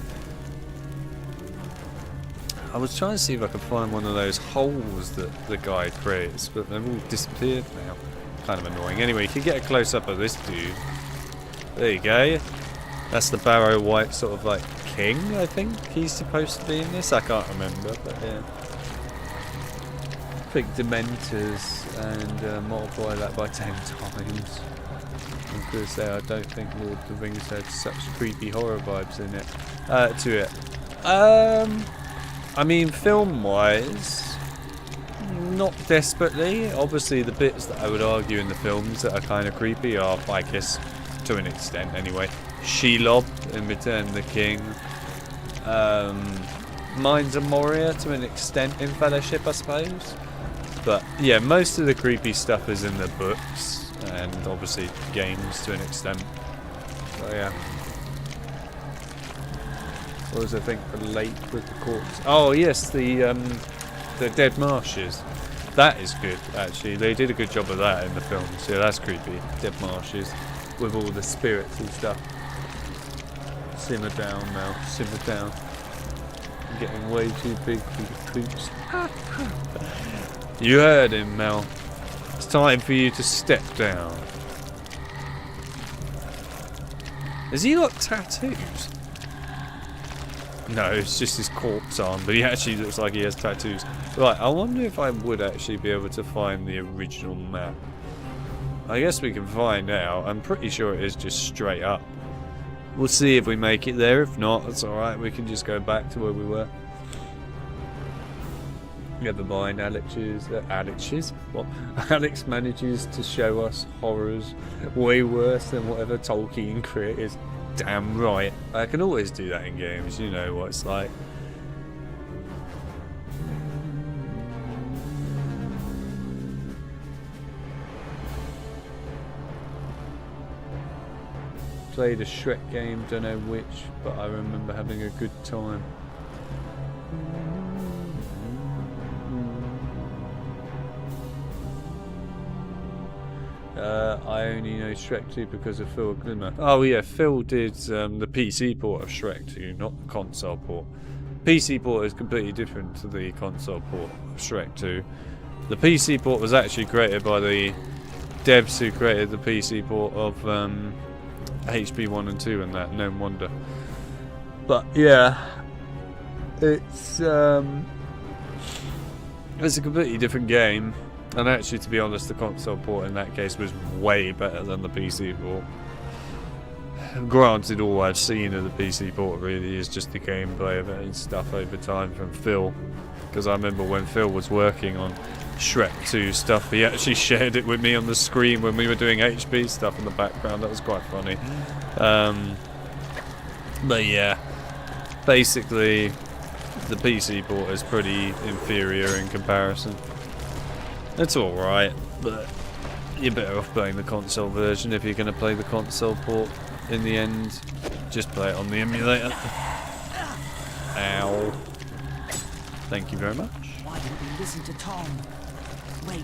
I was trying to see if I could find one of those holes that the guy creates, but they've all disappeared now. Kind of annoying. Anyway, you can get a close-up of this dude. There you go. That's the Barrow White sort of like king, I think he's supposed to be in this. I can't remember, but yeah. Pick Dementors and multiply that by 10 times. I'm going to say I don't think Lord of the Rings had such creepy horror vibes in it. To it. I mean, film-wise, not desperately. Obviously, the bits that I would argue in the films that are kind of creepy are, I guess, to an extent anyway, Shelob in Return of the King, Mines of Moria to an extent in Fellowship, I suppose. But yeah, most of the creepy stuff is in the books and obviously games to an extent. So yeah. What was I think the lake with the corpse? Oh yes, the Dead Marshes. That is good actually. They did a good job of that in the films. Yeah, that's creepy. Dead Marshes with all the spirits and stuff. Simmer down now. Simmer down. I'm getting way too big for the troops. You heard him, Mel. It's time for you to step down. Has he got tattoos? No, it's just his corpse arm, but he actually looks like he has tattoos. Right, I wonder if I would actually be able to find the original map. I guess we can find out. I'm pretty sure it is just straight up. We'll see if we make it there. If not, that's alright. We can just go back to where we were. Never mind, Alex's. What? Alex manages to show us horrors way worse than whatever Tolkien created. Damn right. I can always do that in games, you know what it's like. Played a Shrek game, don't know which, but I remember having a good time. I only know Shrek 2 because of Phil Glimmer. Oh yeah, Phil did the PC port of Shrek 2, not the console port. PC port is completely different to the console port of Shrek 2. The PC port was actually created by the devs who created the PC port of HP 1 and 2 and that, no wonder. But yeah, it's a completely different game. And actually, to be honest, the console port in that case was way better than the PC port. Granted, all I've seen of the PC port really is just the gameplay of it and stuff over time from Phil. Because I remember when Phil was working on Shrek 2 stuff, he actually shared it with me on the screen when we were doing HP stuff in the background. That was quite funny. But yeah, basically, the PC port is pretty inferior in comparison. It's alright, but you're better off playing the console version if you're going to play the console port in the end. Just play it on the emulator. Ow. Thank you very much. Why didn't we listen to Tom? Wait,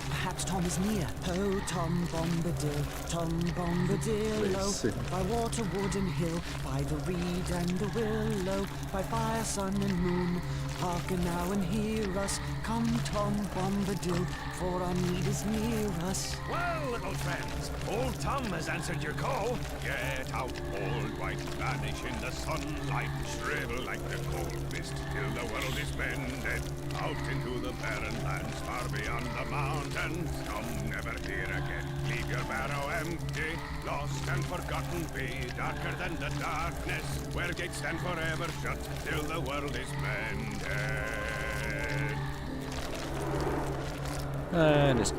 perhaps Tom is near. Oh, Tom Bombadil, Tom Bombadillo. By water, wood and hill, by the reed and the willow, by fire, sun and moon. Hearken now and hear us. Come, Tom Bombadil, for our need is near us. Well, little friends, old Tom has answered your call. Get out, old white, vanish in the sunlight, shrivel like the cold mist till the world is mended. Out into the barren lands far beyond the mountains. Come never here again. Leave your barrow empty, lost and forgotten be, darker than the darkness, where gates stand forever shut till the world is mended. And it's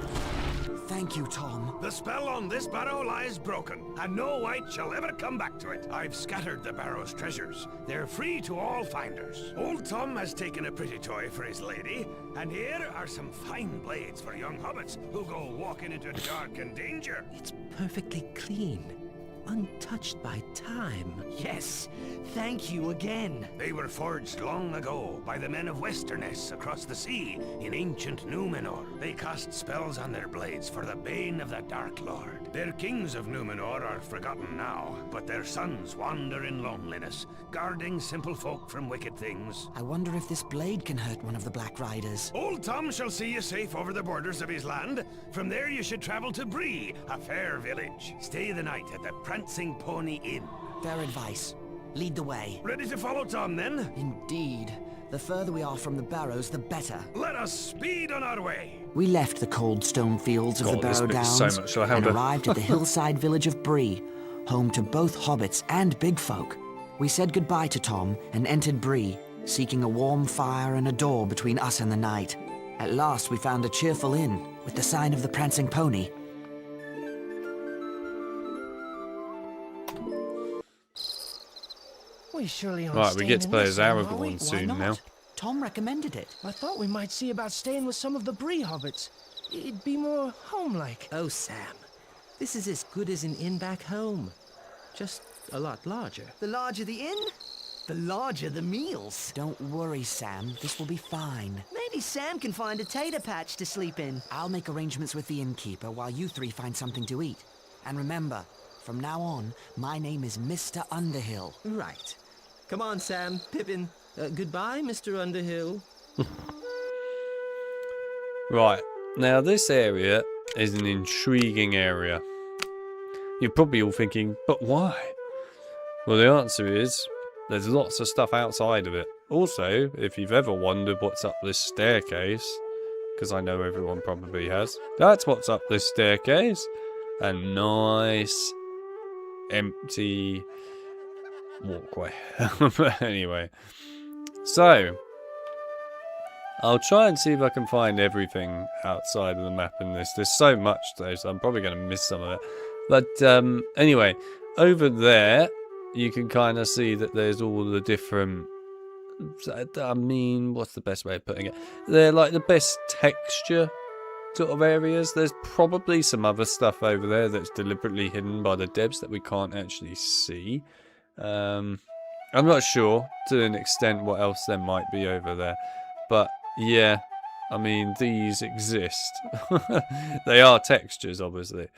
Thank you, Tom. The spell on this barrow lies broken, and no wight shall ever come back to it. I've scattered the barrow's treasures. They're free to all finders. Old Tom has taken a pretty toy for his lady, and here are some fine blades for young hobbits who go walking into dark and danger. It's perfectly clean. untouched by time. Yes, thank you again. They were forged long ago by the men of Westerness across the sea in ancient Numenor. They cast spells on their blades for the bane of the Dark Lord. Their kings of Numenor are forgotten now, but their sons wander in loneliness, guarding simple folk from wicked things. I wonder if this blade can hurt one of the Black Riders. Old Tom shall see you safe over the borders of his land. From there you should travel to Bree, a fair village. Stay the night at the Prancing Pony Inn. Fair advice. Lead the way. Ready to follow Tom, then? Indeed. The further we are from the barrows, the better. Let us speed on our way. We left the cold stone fields of the this Barrow bit's Downs so much and louder. arrived at the hillside village of Bree, home to both hobbits and big folk. We said goodbye to Tom and entered Bree, seeking a warm fire and a door between us and the night. At last we found a cheerful inn with the sign of the Prancing Pony. We surely aren't Right, we get to staying play in as this inn, are we? Aragorn Why soon not? now. Tom recommended it. I thought we might see about staying with some of the Bree hobbits. It'd be more home-like. Oh, Sam, this is as good as an inn back home. Just a lot larger. The larger the inn, the larger the meals. Don't worry, Sam. This will be fine. Maybe Sam can find a tater patch to sleep in. I'll make arrangements with the innkeeper while you three find something to eat. And remember, from now on, my name is Mr. Underhill. Right. Come on, Sam, Pippin. Goodbye, Mr. Underhill. Right, now this area is an intriguing area. You're probably all thinking, but why? Well, the answer is, there's lots of stuff outside of it. Also, if you've ever wondered what's up this staircase, because I know everyone probably has, that's what's up this staircase. A nice, empty walkway. But anyway, so I'll try and see if I can find everything outside of the map in this. There's so much though, so I'm probably going to miss some of it. But anyway, over there you can kind of see that there's all the different, I mean, what's the best way of putting it? They're like the best texture sort of areas. There's probably some other stuff over there that's deliberately hidden by the devs that we can't actually see. I'm not sure to an extent what else there might be over there, but yeah, I mean, these exist. They are textures, obviously.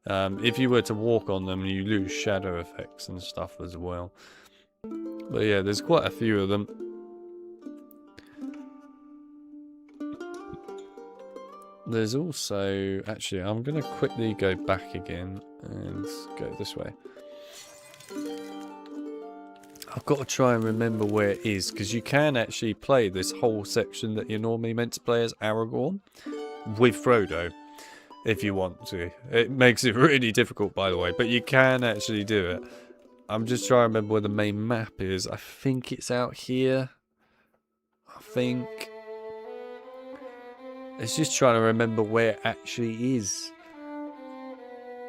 If you were to walk on them, you lose shadow effects and stuff as well. But yeah, there's quite a few of them. There's also, actually, I'm going to quickly go back again and go this way. I've got to try and remember where it is, because you can actually play this whole section that you're normally meant to play as Aragorn with Frodo, if you want to. It makes it really difficult, by the way, but you can actually do it. I'm just trying to remember where the main map is. I think it's out here. I think. It's just trying to remember where it actually is.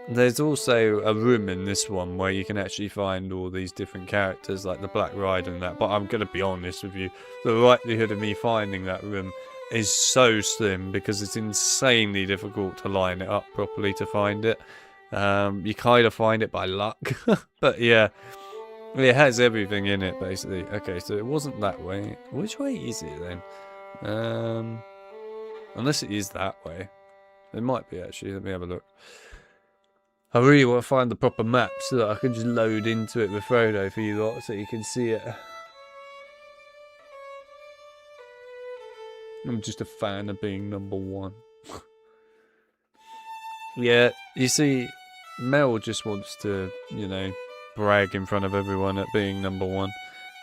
There's also a room in this one where you can actually find all these different characters, like the Black Rider and that. But I'm going to be honest with you, the likelihood of me finding that room is so slim because it's insanely difficult to line it up properly to find it. You kind of find it by luck. But yeah, it has everything in it, basically. Okay, so it wasn't that way. Which way is it then? Unless it is that way. It might be, actually. Let me have a look. I really want to find the proper map so that I can just load into it with Frodo for you lot so you can see it. I'm just a fan of being number one. Yeah, you see, Mel just wants to, you know, brag in front of everyone at being number one.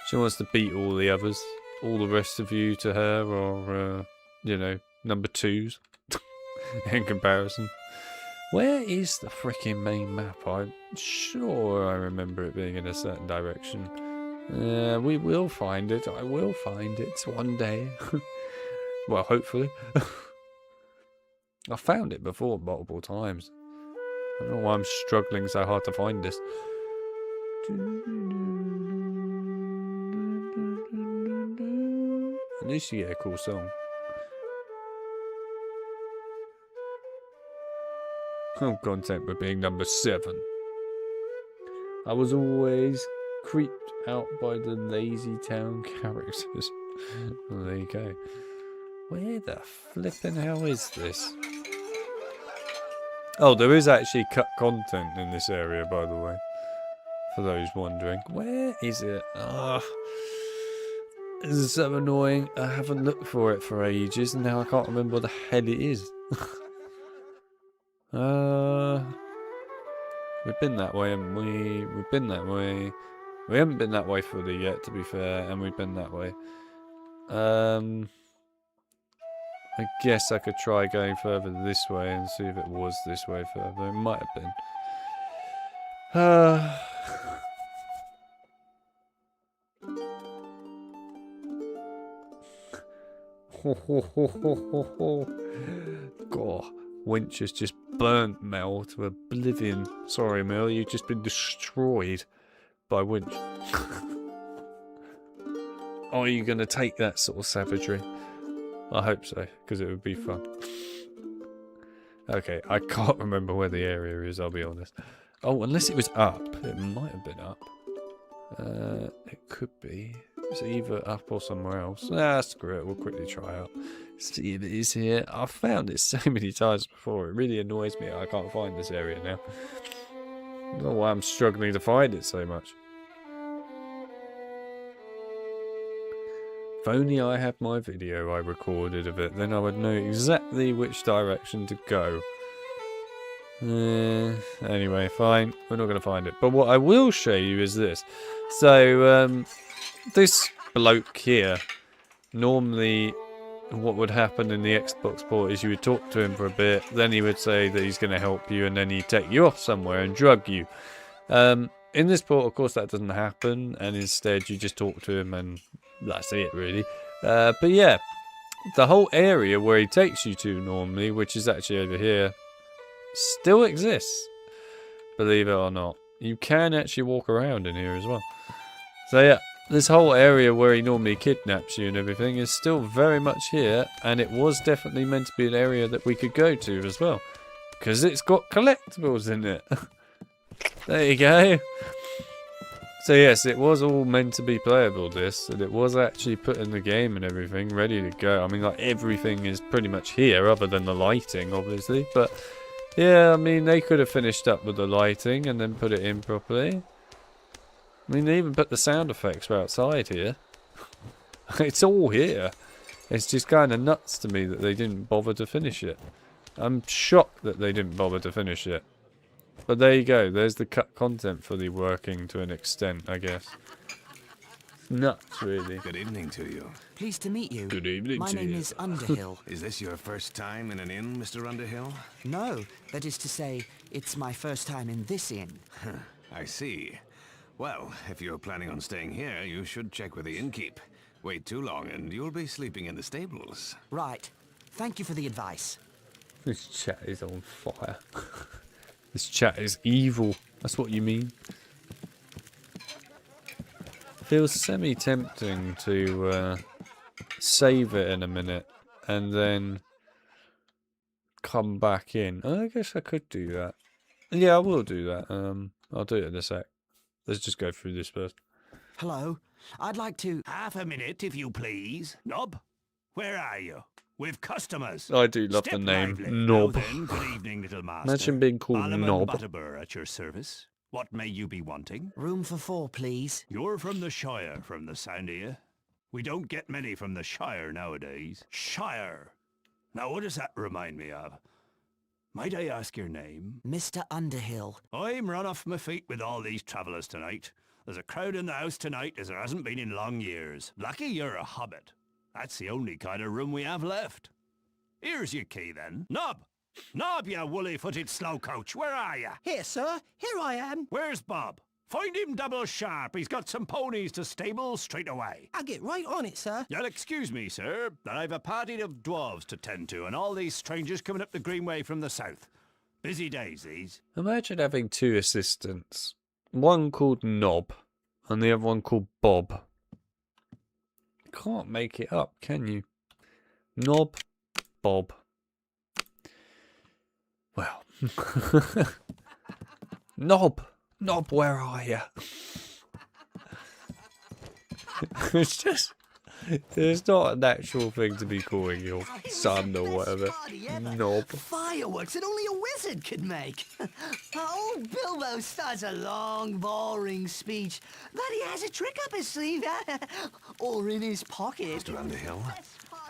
She wants to beat all the others, all the rest of you to her, or, you know, number twos in comparison. Where is the freaking main map? I'm sure I remember it being in a certain direction. We will find it. I will find it one day. Well, hopefully. I found it before multiple times. I don't know why I'm struggling so hard to find this. At least you get a cool song. I'm content with being number 7. I was always creeped out by the lazy town characters. Well, there you go. Where the flipping hell is this? Oh, there is actually cut content in this area, by the way. For those wondering. Where is it? Ah. This is so annoying. I haven't looked for it for ages, and now I can't remember what the hell it is. We've been that way, haven't we? We've been that way. We haven't been that way fully yet, to be fair, and we've been that way. I guess I could try going further this way and see if it was this way further. It might have been. God, Winch has just burnt Mel to oblivion. Sorry, Mel, you've just been destroyed by Winch. Are you going to take that sort of savagery? I hope so, because it would be fun. Okay, I can't remember where the area is, I'll be honest. Oh, unless it was up. It might have been up. It could be. It's either up or somewhere else. Nah, screw it. We'll quickly try out. See if it is here. I've found it so many times before. It really annoys me. I can't find this area now. I don't know why I'm struggling to find it so much. If only I had my video I recorded of it, then I would know exactly which direction to go. Anyway, fine. We're not going to find it. But what I will show you is this. So, this bloke here, normally what would happen in the Xbox port is you would talk to him for a bit, then he would say that he's going to help you, and then he'd take you off somewhere and drug you. In this port, of course, that doesn't happen, and instead you just talk to him and that's it, really. But yeah, the whole area where he takes you to normally, which is actually over here, still exists. Believe it or not. You can actually walk around in here as well. So yeah, this whole area where he normally kidnaps you and everything is still very much here, and it was definitely meant to be an area that we could go to as well. Because it's got collectibles in it. There you go. So yes, it was all meant to be playable, this, and it was actually put in the game and everything, ready to go. I mean, like, everything is pretty much here, other than the lighting, obviously, but yeah, I mean, they could have finished up with the lighting and then put it in properly. I mean, they even put the sound effects for outside here. It's all here. It's just kind of nuts to me that they didn't bother to finish it. I'm shocked that they didn't bother to finish it. But there you go, there's the cut content fully working to an extent, I guess. Nuts, really. Good evening to you. Pleased to meet you. Good evening My to name you. is Underhill. Is this your first time in an inn, Mr. Underhill? No, that is to say, it's my first time in this inn. I see. Well, if you're planning on staying here, you should check with the innkeep. Wait too long and you'll be sleeping in the stables. Right. Thank you for the advice. This chat is on fire. This chat is evil. That's what you mean. Feels semi-tempting to save it in a minute and then come back in. I guess I could do that. Yeah, I will do that. I'll do it in a sec. Let's just go through this first. Hello. I'd like to... Half a minute, if you please. Nob, where are you? With customers. I do love Step the name, lively. Knob. Now then, good evening, little master. Imagine being called Ballam and Knob. Butterbur at your service. What may you be wanting? Room for 4, please. You're from the Shire, from the sound of you. We don't get many from the Shire nowadays. Shire. Now, what does that remind me of? Might I ask your name? Mr. Underhill. I'm run off my feet with all these travellers tonight. There's a crowd in the house tonight as there hasn't been in long years. Lucky you're a hobbit. That's the only kind of room we have left. Here's your key, then. Nob! Nob, you woolly-footed slowcoach, where are you? Here, sir. Here I am. Where's Bob? Find him double sharp. He's got some ponies to stable straight away. I'll get right on it, sir. You'll excuse me, sir, that I've a party of dwarves to tend to, and all these strangers coming up the Greenway from the south. Busy days, these. Imagine having 2 assistants. One called Knob and the other one called Bob. Can't make it up, can you? Knob, Bob. Well. Knob. Nob, where are you? It's just... It's not a natural thing to be calling your son or whatever. Nob. Fireworks that only a wizard could make. Old Bilbo starts a long, boring speech, but he has a trick up his sleeve, or in his pocket. Mr. Underhill,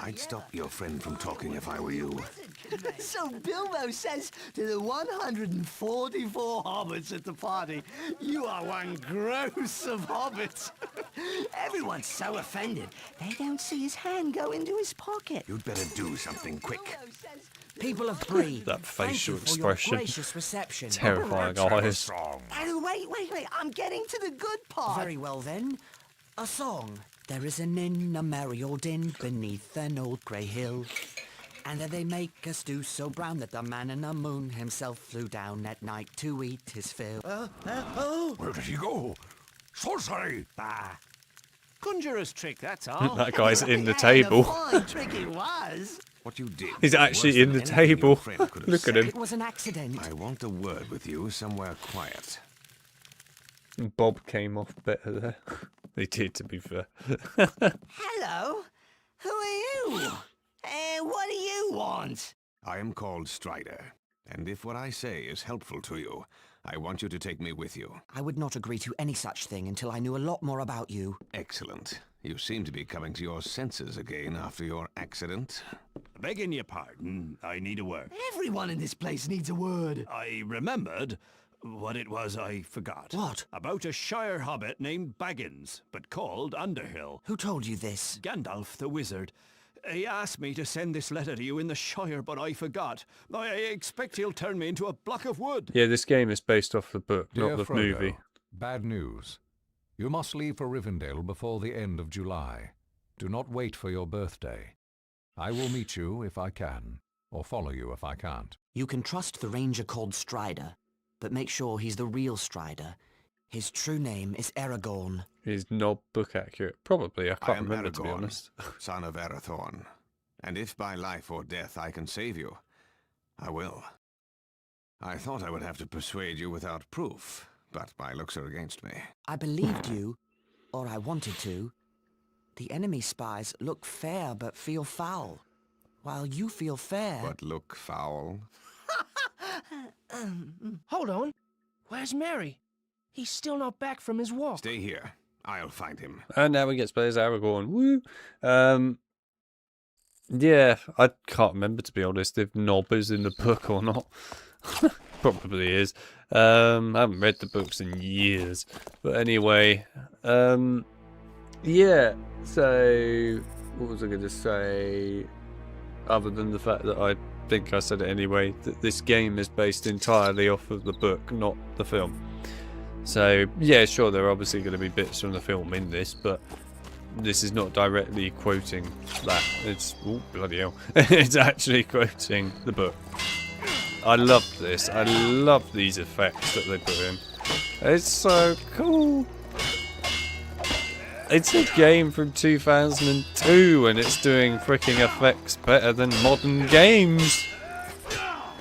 I'd stop your friend from talking if I were you. So Bilbo says to the 144 hobbits at the party, "You are one gross of hobbits." Everyone's so offended, they don't see his hand go into his pocket. You'd better do something quick. People of Bree, That facial thank you for your expression. gracious reception. Terrifying eyes. Wait, I'm getting to the good part. Very well then. A song. There is an inn, a merry old inn, beneath an old grey hill. And there they make a stew so brown that the man in the moon himself flew down at night to eat his fill. Where did he go? Sorcery! Bah. Conjurer's trick, that's all. That guy's in the And a table. fine trick it was. What you did. He's was actually worse in than the anything your table. friend could have Look at said. him. It was an accident. I want a word with you somewhere quiet. Bob came off better there. He did, to be fair. Hello? Who are you? What do you want? I am called Strider, and if what I say is helpful to you, I want you to take me with you. I would not agree to any such thing until I knew a lot more about you. Excellent. You seem to be coming to your senses again after your accident. Begging your pardon, I need a word. Everyone in this place needs a word. I remembered what it was I forgot. What? About a Shire hobbit named Baggins, but called Underhill. Who told you this? Gandalf the wizard. He asked me to send this letter to you in the Shire, but I forgot. I expect he'll turn me into a block of wood. Yeah, this game is based off the book, Dear not the Frodo, movie. bad news. You must leave for Rivendell before the end of July. Do not wait for your birthday. I will meet you if I can, or follow you if I can't. You can trust the ranger called Strider, but make sure he's the real Strider. His true name is Aragorn. Is Nob book accurate? Probably, I I can't am remember, to be Aragorn, honest. son of Arathorn. And if by life or death I can save you, I will. I thought I would have to persuade you without proof, but my looks are against me. I believed you, or I wanted to. The enemy spies look fair but feel foul, while you feel fair. But look foul. Hold on. Where's Merry? He's still not back from his walk. Stay here. I'll find him. And now we get to play as Aragorn. Woo! Yeah, I can't remember, to be honest, if Nob is in the book or not. Probably is. I haven't read the books in years. But anyway, yeah, so what was I going to say? Other than the fact that I think I said it anyway, that this game is based entirely off of the book, not the film. So, yeah, sure, there are obviously going to be bits from the film in this, but this is not directly quoting that. It's, oh, bloody hell. It's actually quoting the book. I love this. I love these effects that they put in. It's so cool. It's a game from 2002 and it's doing freaking effects better than modern games.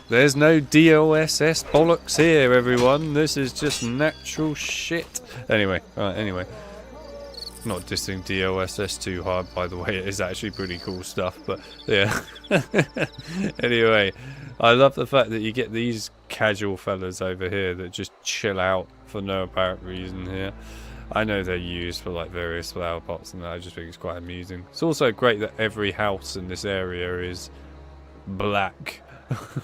There's no DOSS bollocks here, everyone. This is just natural shit. Anyway, anyway. Not dissing DOSS too hard, by the way. It is actually pretty cool stuff, but yeah. Anyway, I love the fact that you get these casual fellas over here that just chill out for no apparent reason here. I know they're used for like various flower pots and that. I just think it's quite amusing. It's also great that every house in this area is black.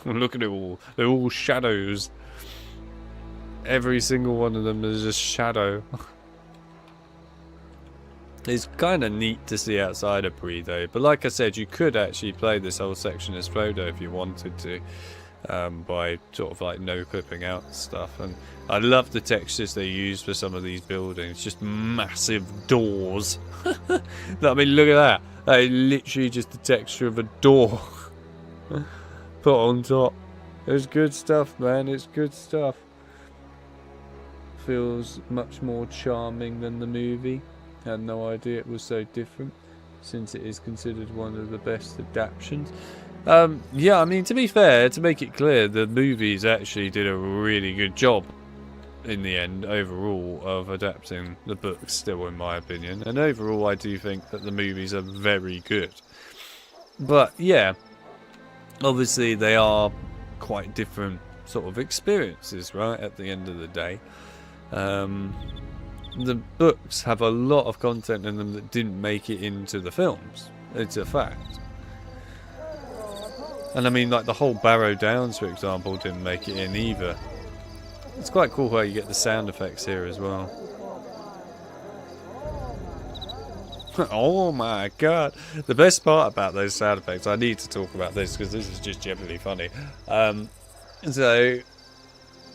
Look at it all. They're all shadows. Every single one of them is a shadow. It's kind of neat to see outside of Bree though. But like I said, you could actually play this whole section as Frodo if you wanted to. By sort of like no clipping out stuff. And I love the textures they use for some of these buildings. Just massive doors. I mean, look at that. That is literally just the texture of a door. Put on top. It's good stuff, man. It's good stuff. Feels much more charming than the movie. Had no idea it was so different, since it is considered one of the best adaptations. Yeah, I mean, to be fair, to make it clear, the movies actually did a really good job in the end, overall, of adapting the books, still in my opinion. And overall, I do think that the movies are very good. But yeah, obviously they are quite different sort of experiences, right, at the end of the day. The books have a lot of content in them that didn't make it into the films. It's a fact. And I mean, like the whole Barrow Downs, for example, didn't make it in either. It's quite cool how you get the sound effects here as well. Oh my god. The best part about those sound effects, I need to talk about this because this is just generally funny. So,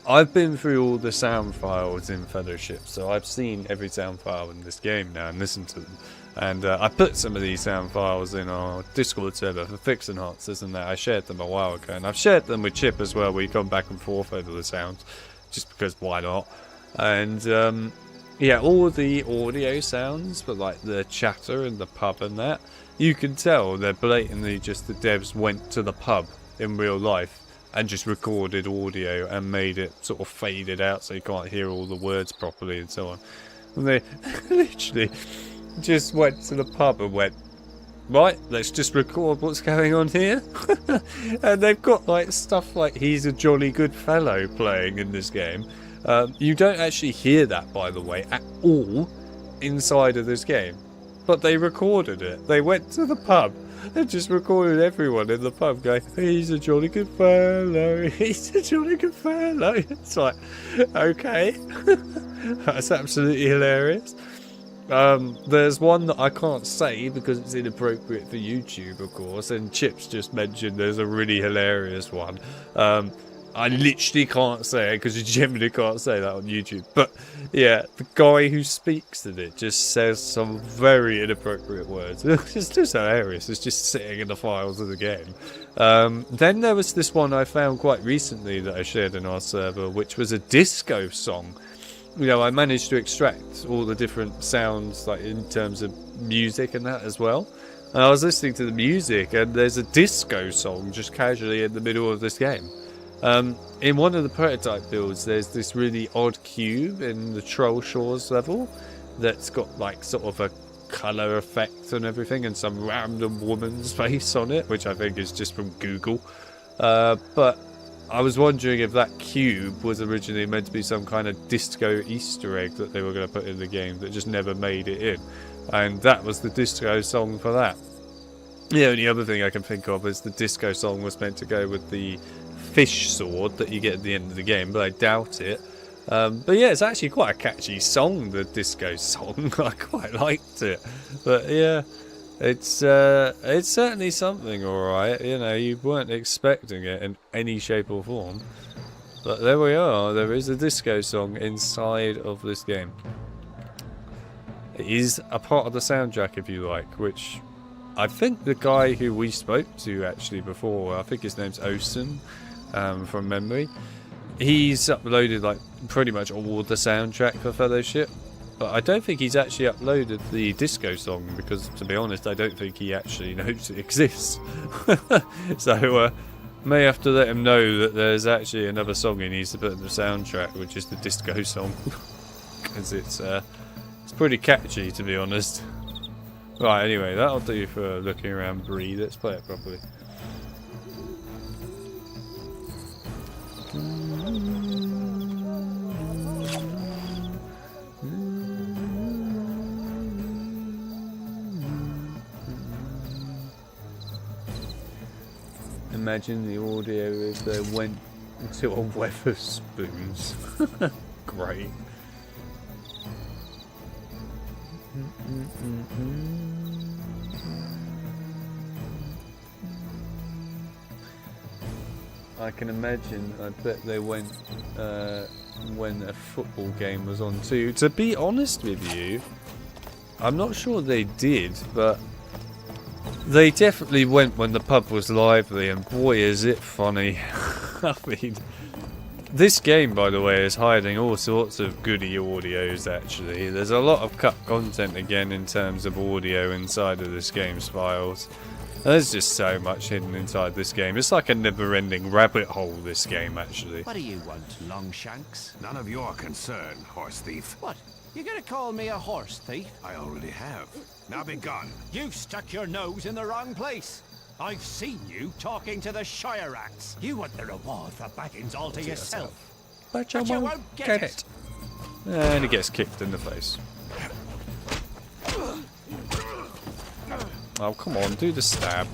I've been through all the sound files in Fellowship, so I've seen every sound file in this game now and listened to them. And I put some of these sound files in our Discord server for Fix Enhancers and that. I shared them a while ago, and I've shared them with Chip as well. We come back and forth over the sounds, just because why not? And yeah, all the audio sounds for like the chatter in the pub and that, you can tell they're blatantly just the devs went to the pub in real life and just recorded audio and made it sort of faded out so you can't hear all the words properly and so on. And they literally just went to the pub and went, right, let's just record what's going on here. And they've got like stuff like He's a Jolly Good Fellow playing in this game. You don't actually hear that, by the way, at all inside of this game. But they recorded it. They went to the pub and just recorded everyone in the pub going, he's a jolly good fellow, he's a jolly good fellow. It's like, okay. That's absolutely hilarious. There's one that I can't say because it's inappropriate for YouTube, of course, and Chips just mentioned there's a really hilarious one. I literally can't say it because you generally can't say that on YouTube. But yeah, the guy who speaks in it just says some very inappropriate words. It's just hilarious. It's just sitting in the files of the game. Then there was this one I found quite recently that I shared in our server, which was a disco song. You know, I managed to extract all the different sounds, like in terms of music and that as well. And I was listening to the music, and there's a disco song just casually in the middle of this game. In one of the prototype builds, there's this really odd cube in the Troll Shores level that's got like sort of a colour effect and everything, and some random woman's face on it, which I think is just from Google. But I was wondering if that cube was originally meant to be some kind of disco Easter egg that they were going to put in the game that just never made it in. And that was the disco song for that. The only other thing I can think of is the disco song was meant to go with the fish sword that you get at the end of the game, but I doubt it. But yeah, it's actually quite a catchy song, the disco song. I quite liked it. But yeah, it's certainly something, alright. You know, you weren't expecting it in any shape or form. But there we are, there is a disco song inside of this game. It is a part of the soundtrack, if you like, which I think the guy who we spoke to actually before, I think his name's Osen, from memory, he's uploaded like pretty much all the soundtrack for Fellowship, but I don't think he's actually uploaded the disco song because, to be honest, I don't think he actually knows it exists. So may have to let him know that there's actually another song he needs to put in the soundtrack, which is the disco song, because it's pretty catchy, to be honest. Right, anyway, that'll do for looking around Bree. Let's play it properly. Imagine the audio if they went to a Weatherspoons. Great. I can imagine, I bet they went when a football game was on too. To be honest with you, I'm not sure they did, but they definitely went when the pub was lively, and boy is it funny. I mean, this game, by the way, is hiding all sorts of goody audios, actually. There's a lot of cut content again in terms of audio inside of this game's files. There's just so much hidden inside this game. It's like a never-ending rabbit hole, this game, actually. What do you want, Longshanks? None of your concern, horse thief. What? You gonna call me a horse thief? I already have. Now be gone. You've stuck your nose in the wrong place. I've seen you talking to the Shire rats. You want the reward for Baggins all to yourself. But you won't get it. And he gets kicked in the face. Oh, come on, do the stab.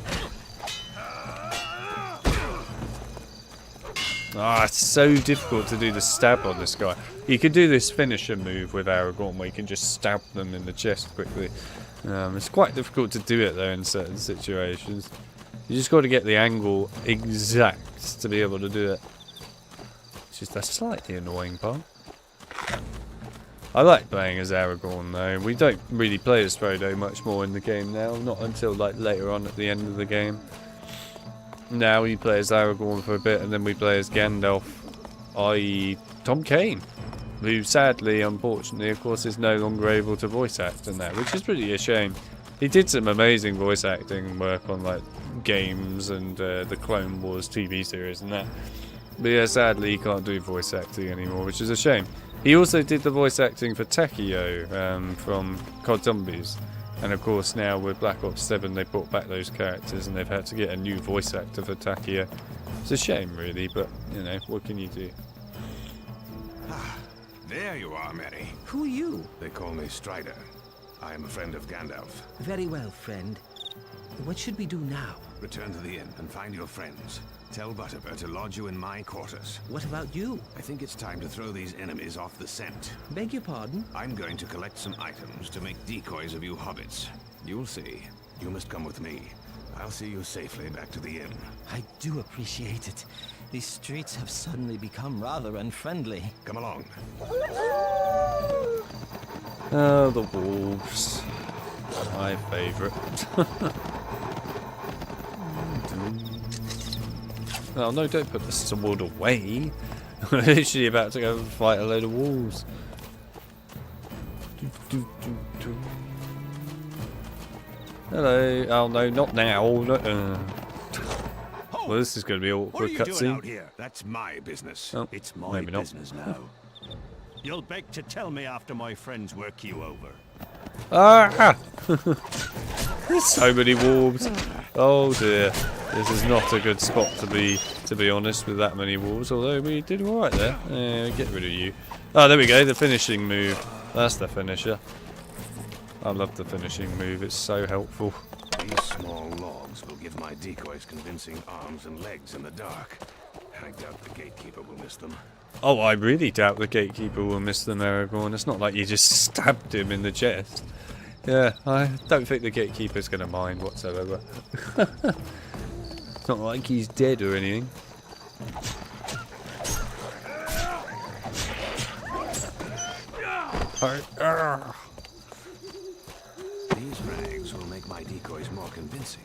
Ah, it's so difficult to do the stab on this guy. You can do this finisher move with Aragorn where you can just stab them in the chest quickly. It's quite difficult to do it though in certain situations. You just got to get the angle exact to be able to do it. It's just a slightly annoying part. I like playing as Aragorn though. We don't really play as Frodo much more in the game now, not until like later on at the end of the game. Now we play as Aragorn for a bit and then we play as Gandalf, i.e. Tom Kane, who sadly, unfortunately, of course is no longer able to voice act in that, which is pretty a shame. He did some amazing voice acting work on like games and the Clone Wars TV series and that. But yeah, sadly he can't do voice acting anymore, which is a shame. He also did the voice acting for Takeo from COD Zombies. And of course now with Black Ops 7 they brought back those characters and they've had to get a new voice actor for Takeo. It's a shame really, but you know, what can you do? There you are, Merry. Who are you? They call me Strider. I am a friend of Gandalf. Very well, friend. What should we do now? Return to the inn and find your friends. Tell Butterbur to lodge you in my quarters. What about you? I think it's time to throw these enemies off the scent. Beg your pardon? I'm going to collect some items to make decoys of you hobbits. You'll see. You must come with me. I'll see you safely back to the inn. I do appreciate it. These streets have suddenly become rather unfriendly. Come along. Oh, the wolves. My favourite. Oh no, don't put the sword away. We're literally about to go and fight a load of wolves. Hello. Oh no, not now. No. Well, this is going to be an awkward cutscene. What are you doing out cutscene. here? That's my business. Oh, It's my maybe not. business now. You'll beg to tell me after my friends work you over. Ah! There's so many wolves. Oh dear. This is not a good spot to be honest, with that many wolves, although we did alright there. Get rid of you. Oh, there we go, the finishing move. That's the finisher. I love the finishing move, it's so helpful. These small logs will give my decoys convincing arms and legs in the dark. I doubt the gatekeeper will miss them. Oh, I really doubt the gatekeeper will miss them, Aragorn. It's not like you just stabbed him in the chest. Yeah, I don't think the gatekeeper's going to mind whatsoever. It's not like he's dead or anything. These rags will make my decoys more convincing.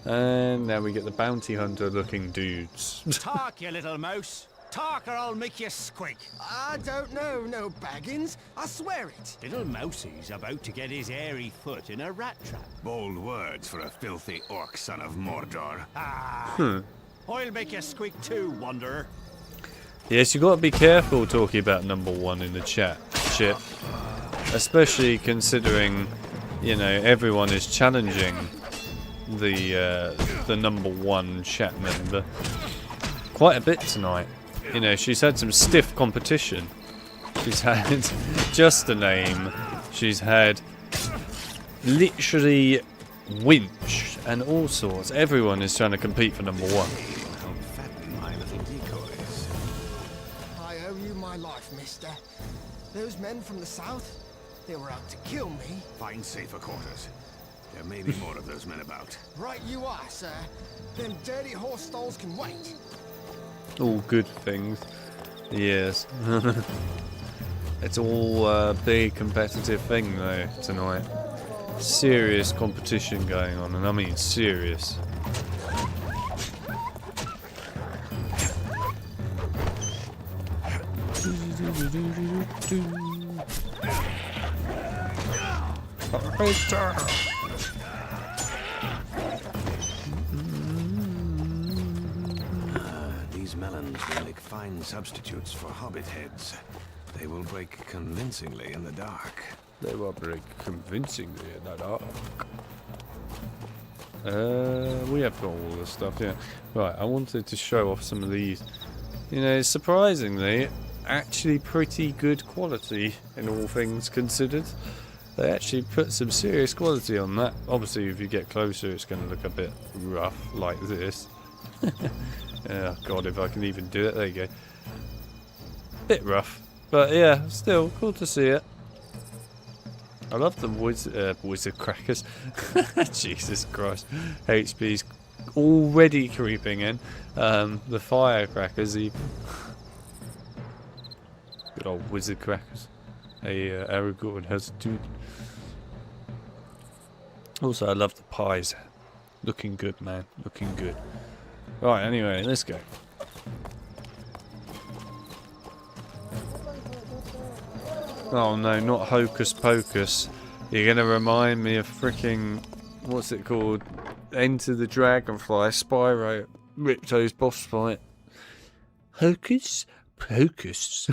And now we get the bounty hunter looking dudes. Talk, you little mouse. Talk or I'll make you squeak. I don't know, no Baggins. I swear it. Little Mousie's about to get his hairy foot in a rat trap. Bold words for a filthy orc son of Mordor. I'll make you squeak too, Wanderer. Yes, you got to be careful talking about number one in the chat, Chip. Especially considering, you know, everyone is challenging the number one chat member quite a bit tonight. You know, she's had some stiff competition. She's had just a name. She's had literally winch and all sorts. Everyone is trying to compete for number one. My little decoys. I owe you my life, mister. Those men from the south, they were out to kill me. Find safer quarters. There may be more of those men about. Right you are, sir. Them dirty horse stalls can wait. All good things. Yes. It's all a big competitive thing though tonight. Serious competition going on, and I mean serious. melons will make fine substitutes for hobbit heads. They will break convincingly in the dark. They will break convincingly in the dark. We have got all this stuff, yeah. Right, I wanted to show off some of these. You know, surprisingly, actually pretty good quality in all things considered. They actually put some serious quality on that. Obviously, if you get closer, it's going to look a bit rough, like this. Oh, God, if I can even do it. There you go. Bit rough. But, yeah, still, cool to see it. I love the wizard crackers. Jesus Christ. HP's already creeping in. The firecrackers, even. Good old wizard crackers. Aragorn has a dude. Also, I love the pies. Looking good, man. Looking good. Right, anyway, let's go. Oh no, not Hocus Pocus. You're going to remind me of freaking... What's it called? Enter the Dragonfly. Spyro. Ripto's boss fight. Hocus Pocus.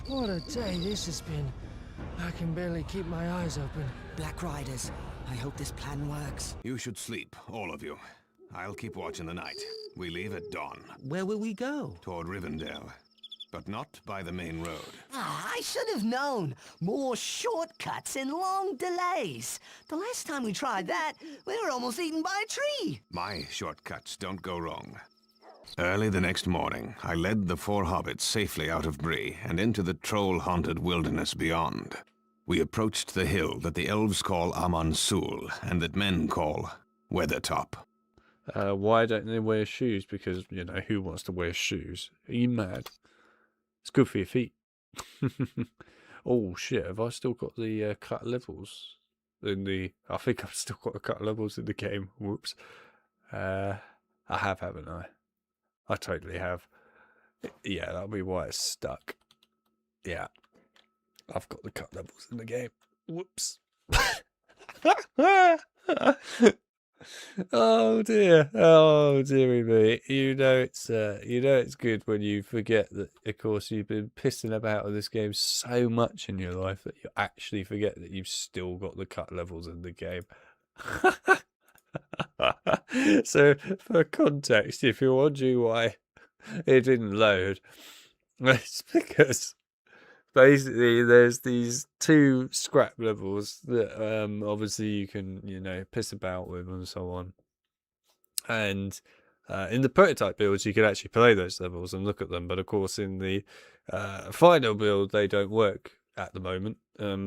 What a day this has been. I can barely keep my eyes open. Black Riders, I hope this plan works. You should sleep, all of you. I'll keep watch in the night. We leave at dawn. Where will we go? Toward Rivendell. But not by the main road. Ah, I should have known. More shortcuts and long delays. The last time we tried that, we were almost eaten by a tree. My shortcuts don't go wrong. Early the next morning, I led the 4 hobbits safely out of Bree and into the troll-haunted wilderness beyond. We approached the hill that the elves call Amansul and that men call Weathertop. Why don't they wear shoes? Because, you know, who wants to wear shoes? Are you mad? It's good for your feet. Oh, shit. Have I still got the cut levels in the... I think I've still got the cut levels in the game. Whoops. I have, haven't I? I totally have. Yeah, that'll be why it's stuck. Yeah. I've got the cut levels in the game. Whoops. Oh dear. Oh dearie me. You know it's good when you forget that, of course, you've been pissing about with this game so much in your life that you actually forget that you've still got the cut levels in the game. So, for context, if you're wondering why it didn't load, it's because basically there's these 2 scrap levels that obviously you can, you know, piss about with and so on. And in the prototype builds, you can actually play those levels and look at them. But of course, in the final build, they don't work at the moment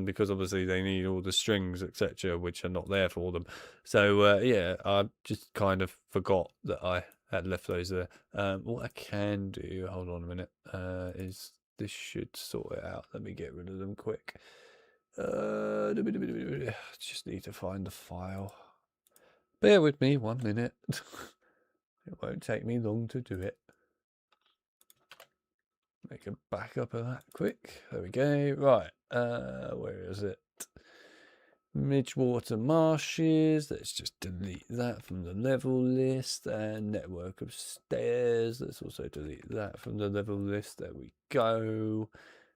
because obviously they need all the strings, etc., which are not there for them. So yeah, I just kind of forgot that I had left those there. What I can do, hold on a minute, is this should sort it out. Let me get rid of them quick. Just need to find the file. Bear with me 1 minute. It won't take me long to do it. Make a backup of that quick. There we go. Right. Where is it? Midgewater Marshes. Let's just delete that from the level list. And Network of Stairs. Let's also delete that from the level list. There we go.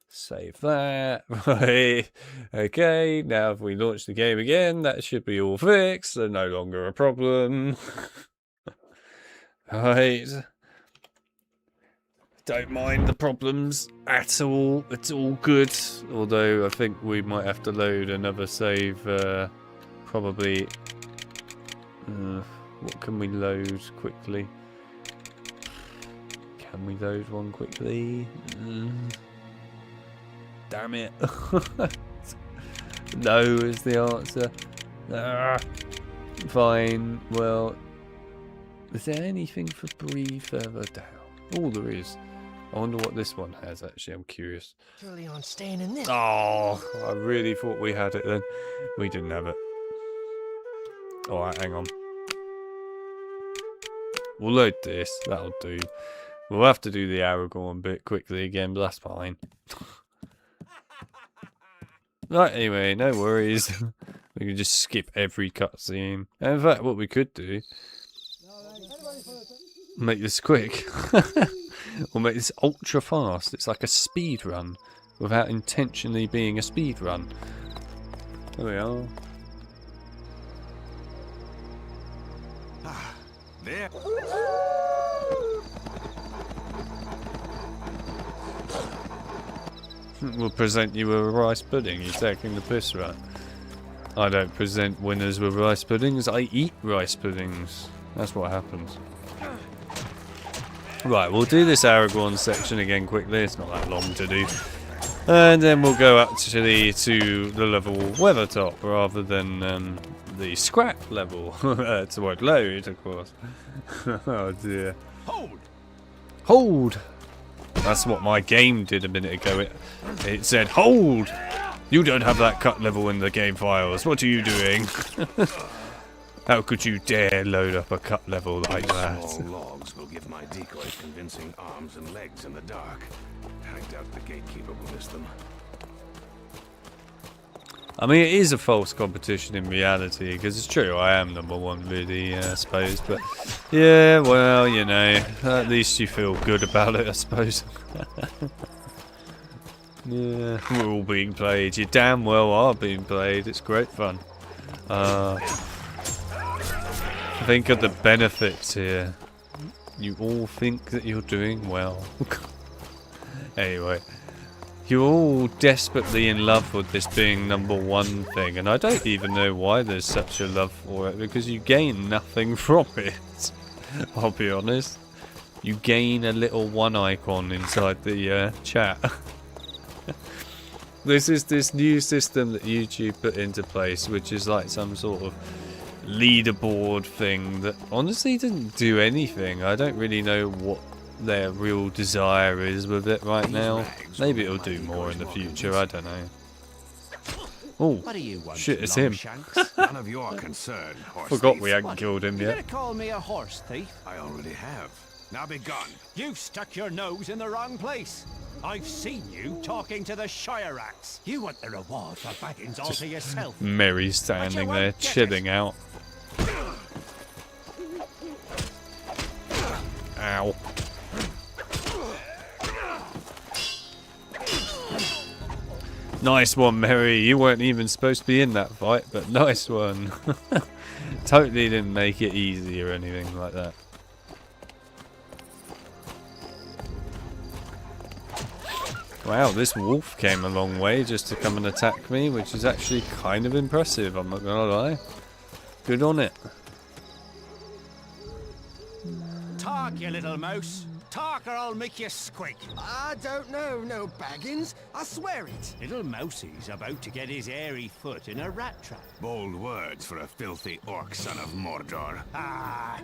Save that. Right. Okay. Now if we launch the game again, that should be all fixed. So no longer a problem. Right. Don't mind the problems at all. It's all good. Although I think we might have to load another save. Probably. What can we load quickly? Can we load one quickly? Damn it. No is the answer. Fine. Well, is there anything for Bree further down? Oh, there is. I wonder what this one has, actually. I'm curious. Surely on staying in this. Oh, I really thought we had it then. We didn't have it. Alright, hang on. We'll load this. That'll do. We'll have to do the Aragorn bit quickly again, but that's fine. Right, anyway, no worries. We can just skip every cutscene. And in fact, what we could do... Make this quick. Or make this ultra fast. It's like a speed run. Without intentionally being a speed run. There we are. Ah, there. We'll present you with a rice pudding. You're taking the piss, right? I don't present winners with rice puddings. I eat rice puddings. That's what happens. Right, we'll do this Aragorn section again quickly. It's not that long to do. And then we'll go actually to the level Weathertop rather than the scrap level. To won't load, of course. Oh dear. Hold! Hold! That's what my game did a minute ago. It said, hold! You don't have that cut level in the game files. What are you doing? How could you dare load up a cut level like that? Small logs will give my decoys convincing arms and legs in the dark. I doubt the gatekeeper will miss them. I mean, it is a false competition in reality, because it's true, I am #1 really, I suppose, but yeah, well, you know, at least you feel good about it, I suppose. Yeah, we're all being played. You damn well are being played. It's great fun. Think of the benefits here. You all think that you're doing well. Anyway, you're all desperately in love with this being #1 thing, and I don't even know why there's such a love for it, because you gain nothing from it. I'll be honest. You gain a little one icon inside the chat. This is this new system that YouTube put into place, which is like some sort of leaderboard thing that honestly didn't do anything. I don't really know what their real desire is with it right now. Maybe it'll do more in the future, I don't know. Oh, shit, it's him. None of your concern, horse Forgot thief. we hadn't killed him You yet. gonna call me a horse thief? I already have. Now be gone. You've stuck your nose in the wrong place. I've seen you talking to the JokerAlex. You want the reward for Baggins all to yourself. Mary's standing there, chilling out. Ow. Nice one, Mary. You weren't even supposed to be in that fight, but nice one. Totally didn't make it easy or anything like that. Wow, this wolf came a long way just to come and attack me, which is actually kind of impressive, I'm not gonna lie. Good on it. Talk, you little mouse. Talk or I'll make you squeak. I don't know, no Baggins. I swear it. Little Mousie's about to get his hairy foot in a rat trap. Bold words for a filthy orc son of Mordor. Ah,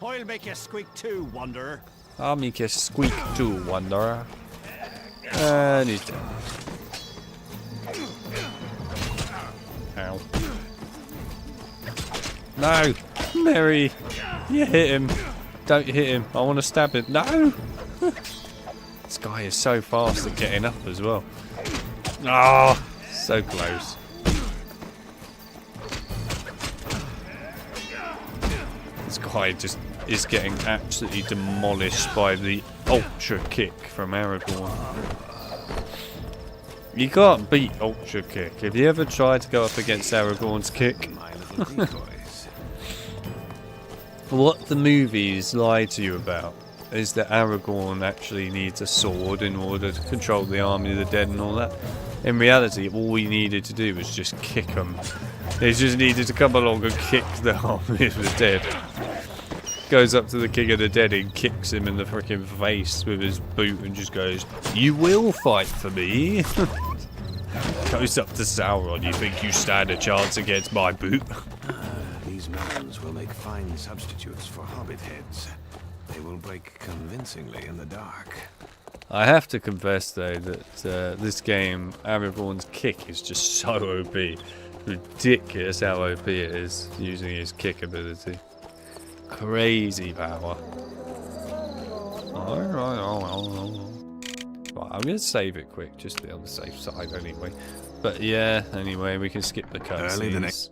I'll make you squeak too, wanderer. I'll make you squeak too, wanderer. And he's dead. Ow. No! Mary! You hit him. Don't hit him. I want to stab him. No! This guy is so fast at getting up as well. Ah! Oh, so close. This guy just is getting absolutely demolished by the ultra kick from Aragorn. You can't beat ultra kick. Have you ever tried to go up against Aragorn's kick? What the movies lie to you about is that Aragorn actually needs a sword in order to control the army of the dead and all that. In reality, all he needed to do was just kick them. He just needed to come along and kick the army of the dead. Goes up to the king of the dead and kicks him in the freaking face with his boot and just goes, "You will fight for me." Goes up to Sauron, "You think you stand a chance against my boot?" These melons will make fine substitutes for hobbit heads. They will break convincingly in the dark. I have to confess though that this game, Aragorn's kick is just so OP. Ridiculous how OP it is using his kick ability. Crazy power. Right, I'm gonna save it quick, just to be on the safe side anyway. But yeah, anyway, we can skip the cutscenes.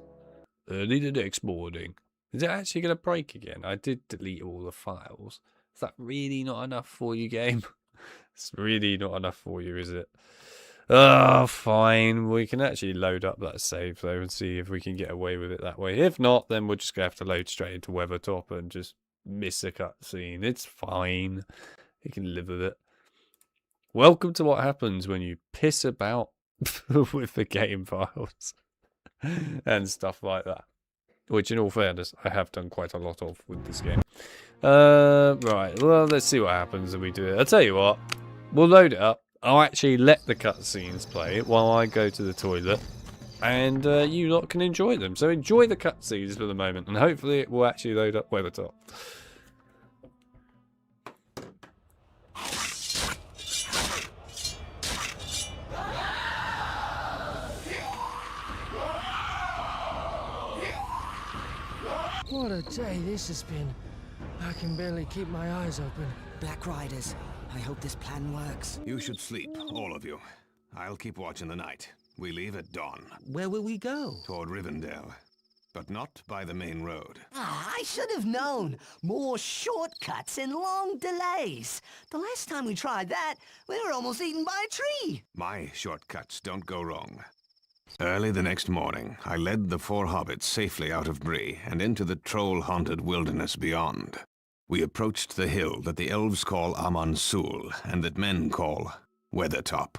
Early the next morning. Is it actually going to break again? I did delete all the files. Is that really not enough for you, game? It's really not enough for you, is it? Oh, fine. We can actually load up that save, though, and see if we can get away with it that way. If not, then we're just going to have to load straight into Weathertop and just miss a cutscene. It's fine. You can live with it. Welcome to what happens when you piss about with the game files and stuff like that. Which, in all fairness, I have done quite a lot of with this game. Right, well, let's see what happens if we do it. I'll tell you what, we'll load it up. I'll actually let the cutscenes play while I go to the toilet. And you lot can enjoy them. So enjoy the cutscenes for the moment. And hopefully it will actually load up Weathertop. What a day this has been. I can barely keep my eyes open. Black Riders, I hope this plan works. You should sleep, all of you. I'll keep watch in the night. We leave at dawn. Where will we go? Toward Rivendell. But not by the main road. Ah, I should have known. More shortcuts and long delays. The last time we tried that, we were almost eaten by a tree. My shortcuts don't go wrong. Early the next morning, I led the 4 hobbits safely out of Bree and into the troll-haunted wilderness beyond. We approached the hill that the elves call Amansul and that men call Weathertop.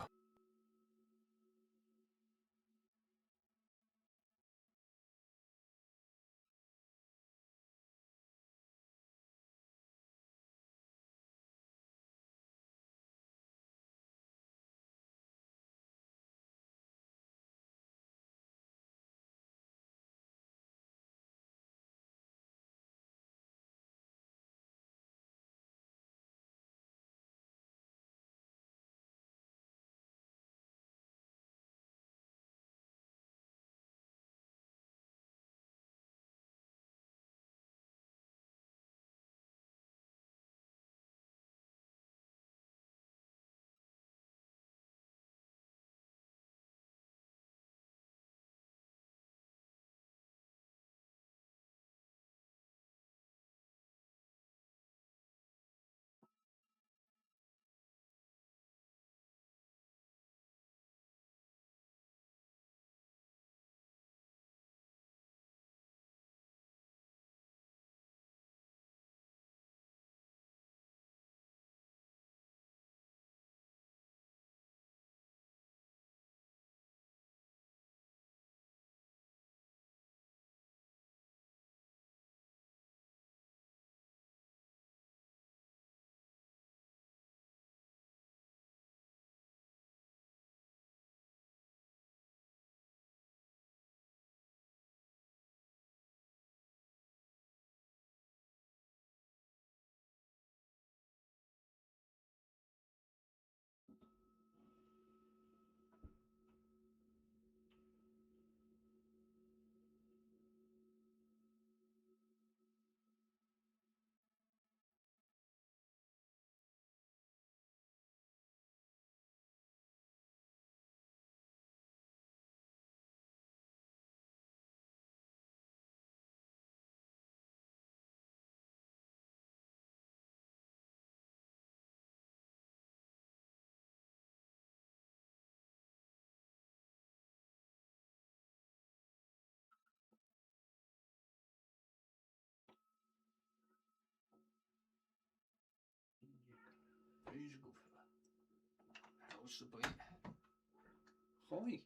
Hi.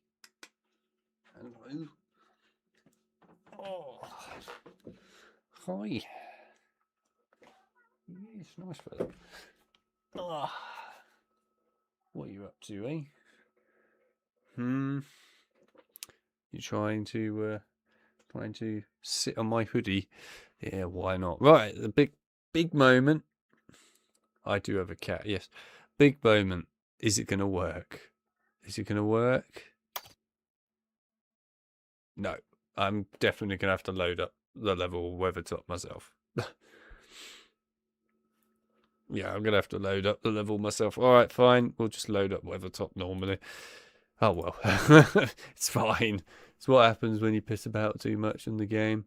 Hello. Oh. Hi. Yes, nice fella. Oh. What are you up to, eh? You trying to sit on my hoodie? Yeah, why not? Right, the big moment. I do have a cat, yes. Big moment. Is it gonna work? Is it gonna work? No. I'm definitely gonna have to load up the level Weathertop myself. Yeah, I'm gonna have to load up the level myself. Alright, fine. We'll just load up Weathertop normally. Oh well. It's fine. It's what happens when you piss about too much in the game.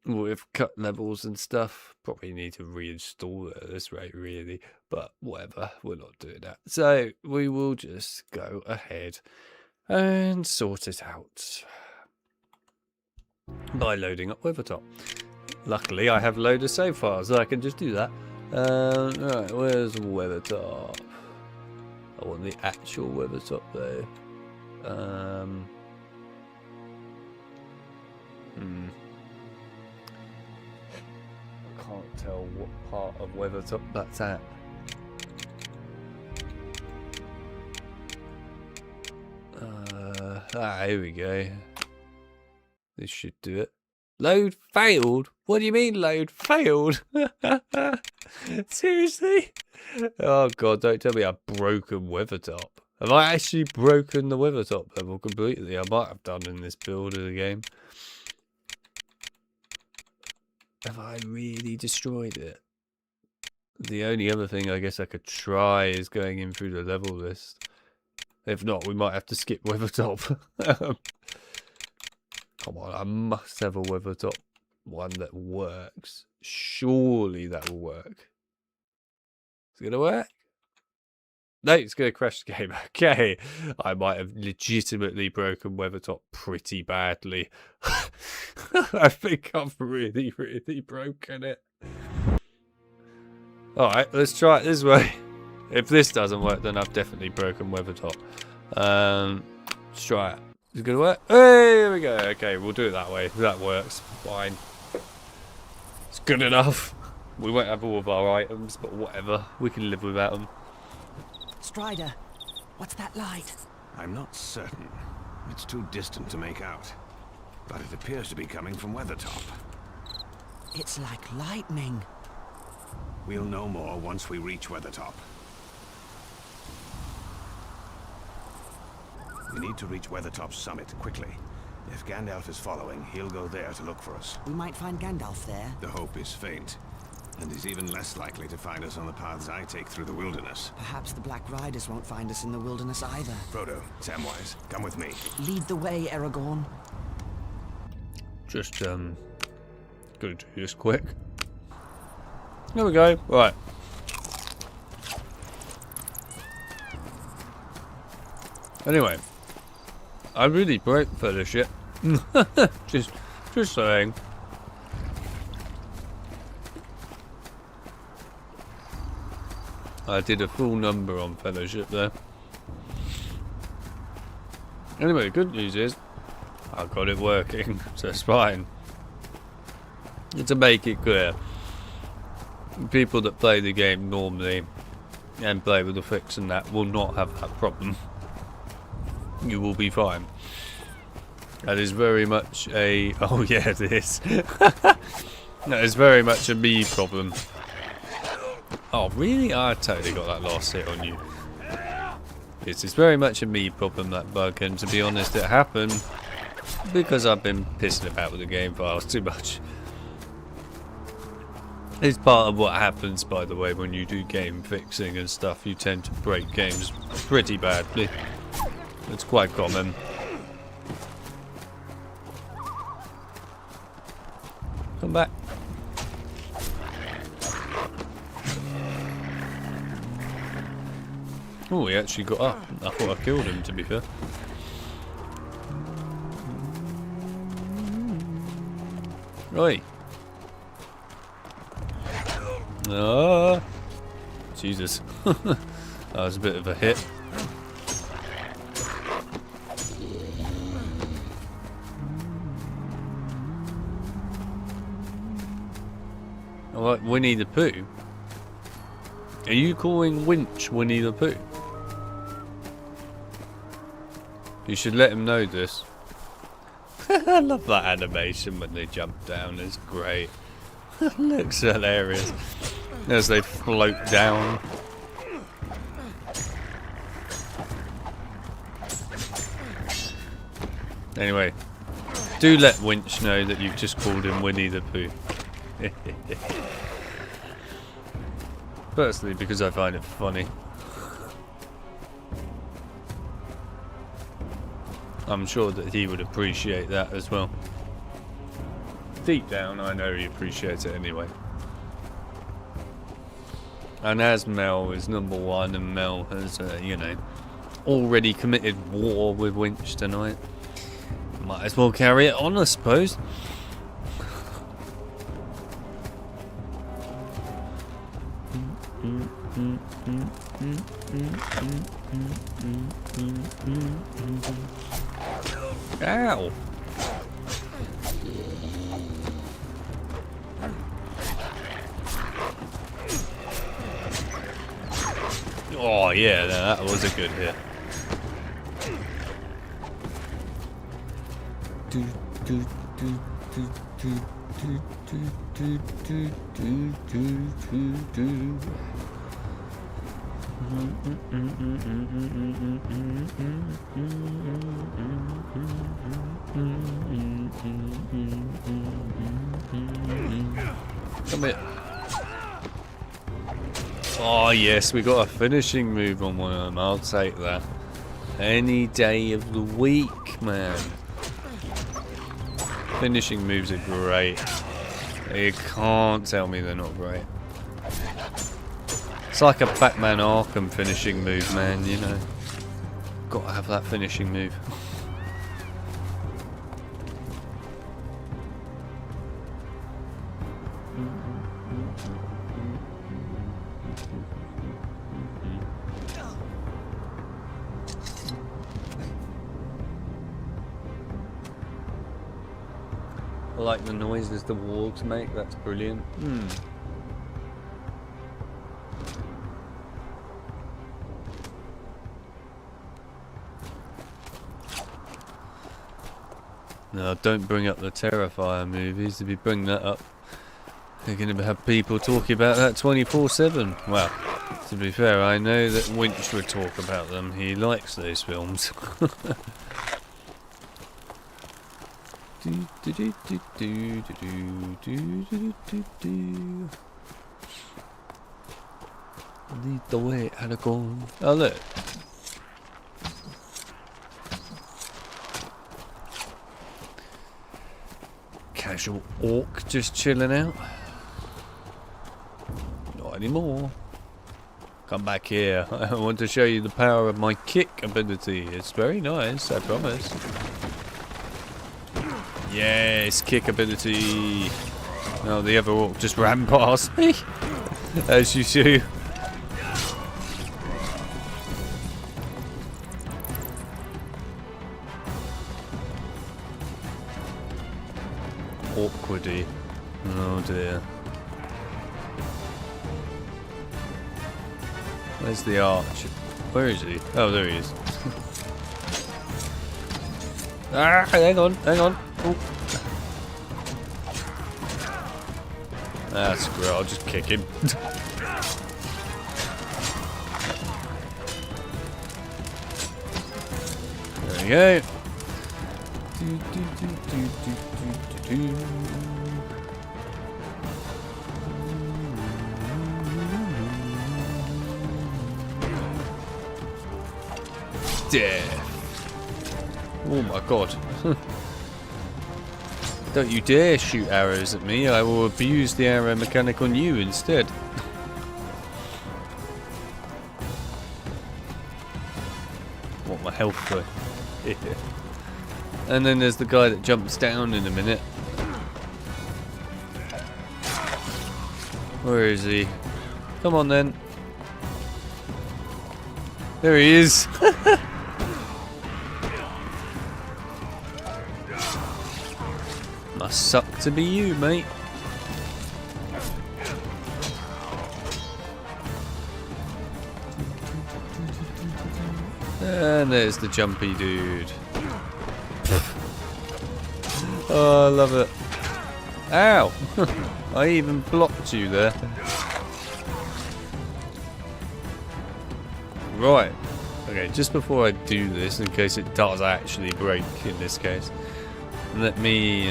With cut levels and stuff. Probably need to reinstall it at this rate, really. But whatever, we're not doing that. So we will just go ahead and sort it out by loading up Weathertop. Luckily, I have loaded save files, so I can just do that. Right, where's Weathertop? I want the actual Weathertop though. I can't tell what part of Weathertop that's at. Here we go. This should do it. Load failed? What do you mean load failed? Seriously? Oh god, don't tell me I've broken Weathertop. Have I actually broken the Weathertop level completely? I might have done in this build of the game. Have I really destroyed it? The only other thing I guess I could try is going in through the level list. If not, we might have to skip Weathertop. Come on, I must have a Weathertop one that works. Surely that will work. Is it going to work? No, it's going to crash the game. Okay. I might have legitimately broken Weathertop pretty badly. I think I've really, really broken it. Alright, let's try it this way. If this doesn't work, then I've definitely broken Weathertop. Let's try it. Is it going to work? Hey, here we go. Okay, we'll do it that way. That works. Fine. It's good enough. We won't have all of our items, but whatever. We can live without them. Strider, what's that light? I'm not certain. It's too distant to make out. But it appears to be coming from Weathertop. It's like lightning. We'll know more once we reach Weathertop. We need to reach Weathertop's summit quickly. If Gandalf is following, he'll go there to look for us. We might find Gandalf there. The hope is faint. And he's even less likely to find us on the paths I take through the wilderness. Perhaps the Black Riders won't find us in the wilderness either. Frodo, Samwise, come with me. Lead the way, Aragorn. Just, gonna do this quick. There we go. Right. Anyway. I really broke Fellowship. just saying. I did a full number on Fellowship there. Anyway, the good news is I got it working, so it's fine. And to make it clear, people that play the game normally and play with the fix and that will not have that problem. You will be fine. That is very much a... Oh yeah, it is. That is very much a me problem. Oh, really? I totally got that last hit on you. It's very much a me problem, that bug, and to be honest, it happened because I've been pissing about with the game files too much. It's part of what happens, by the way, when you do game fixing and stuff. You tend to break games pretty badly. It's quite common. Come back. Oh, he actually got up. I thought I killed him, to be fair. Right. Ah, Jesus. That was a bit of a hit. Alright, Winnie the Pooh. Are you calling Winch Winnie the Pooh? You should let him know this. I love that animation when they jump down, it's great. Looks hilarious. As they float down. Anyway, do let Winch know that you've just called him Winnie the Pooh. Personally, because I find it funny. I'm sure that he would appreciate that as well. Deep down, I know he appreciates it anyway. And as Mel is #1 and Mel has, you know, already committed war with Winch tonight, might as well carry it on, I suppose. Ow! Oh yeah, that was a good hit. Come here. Oh yes, we got a finishing move on one of them. I'll take that. Any day of the week, man. Finishing moves are great. You can't tell me they're not great. It's like a Batman Arkham finishing move, man, you know. Gotta have that finishing move. I like the noises the wargs make, that's brilliant. No, don't bring up the Terrifier movies. If you bring that up, you're going to have people talking about that 24/7. Well, to be fair, I know that Winch would talk about them. He likes those films. Lead the way, Aragorn. Oh look. Casual orc just chilling out. Not anymore. Come back here. I want to show you the power of my kick ability. It's very nice, I promise. Yes, kick ability. Oh, the other orc just ran past me. As you do. Awkwardy. Oh dear. Where's the arch? Where is he? Oh, there he is. Ah, hang on, hang on. Oh. That's great, I'll just kick him. There we go. Death. Oh my god. Don't you dare shoot arrows at me, I will abuse the arrow mechanic on you instead. Want my health though. Yeah. And then there's the guy that jumps down in a minute. Where is he? Come on then. There he is. Must suck to be you, mate. And there's the jumpy dude. Oh, I love it. Ow! I even blocked you there. Right. Okay, just before I do this, in case it does actually break in this case, let me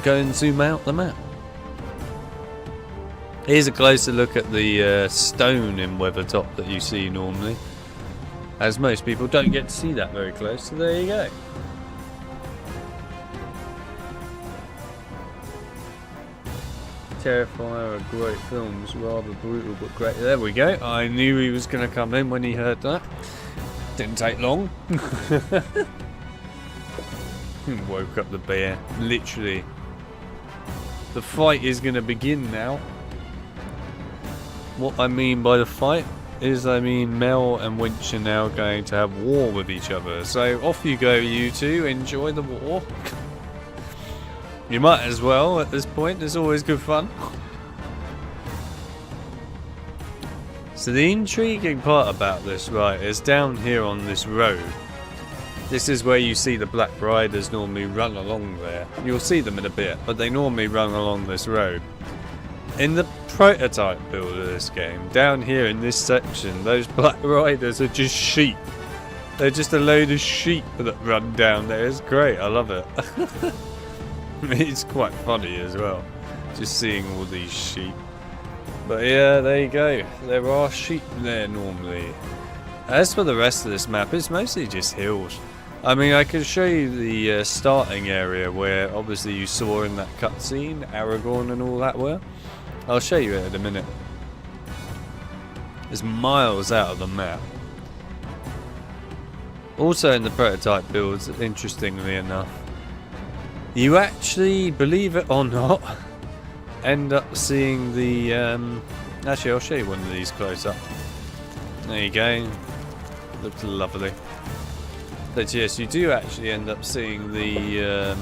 go and zoom out the map. Here's a closer look at the stone in Weathertop that you see normally, as most people don't get to see that very close, so there you go. Terrifier are great films, rather brutal but great. There we go. I knew he was going to come in when he heard that. Didn't take long. Woke up the bear. Literally. The fight is going to begin now. What I mean by the fight is, I mean Mel and Winch are now going to have war with each other. So off you go, you two. Enjoy the war. You might as well at this point. It's always good fun. So the intriguing part about this, right, is down here on this road. This is where you see the Black Riders normally run along there. You'll see them in a bit, but they normally run along this road. In the prototype build of this game, down here in this section, those Black Riders are just sheep. They're just a load of sheep that run down there. It's great, I love it. It's quite funny as well, just seeing all these sheep. But yeah, there you go. There are sheep there normally. As for the rest of this map, it's mostly just hills. I mean, I can show you the starting area where obviously you saw in that cutscene, Aragorn and all that were. I'll show you it in a minute. It's miles out of the map. Also in the prototype builds, interestingly enough, you actually, believe it or not, end up seeing the... actually, I'll show you one of these close up. There you go. Looks lovely. But yes, you do actually end up seeing the...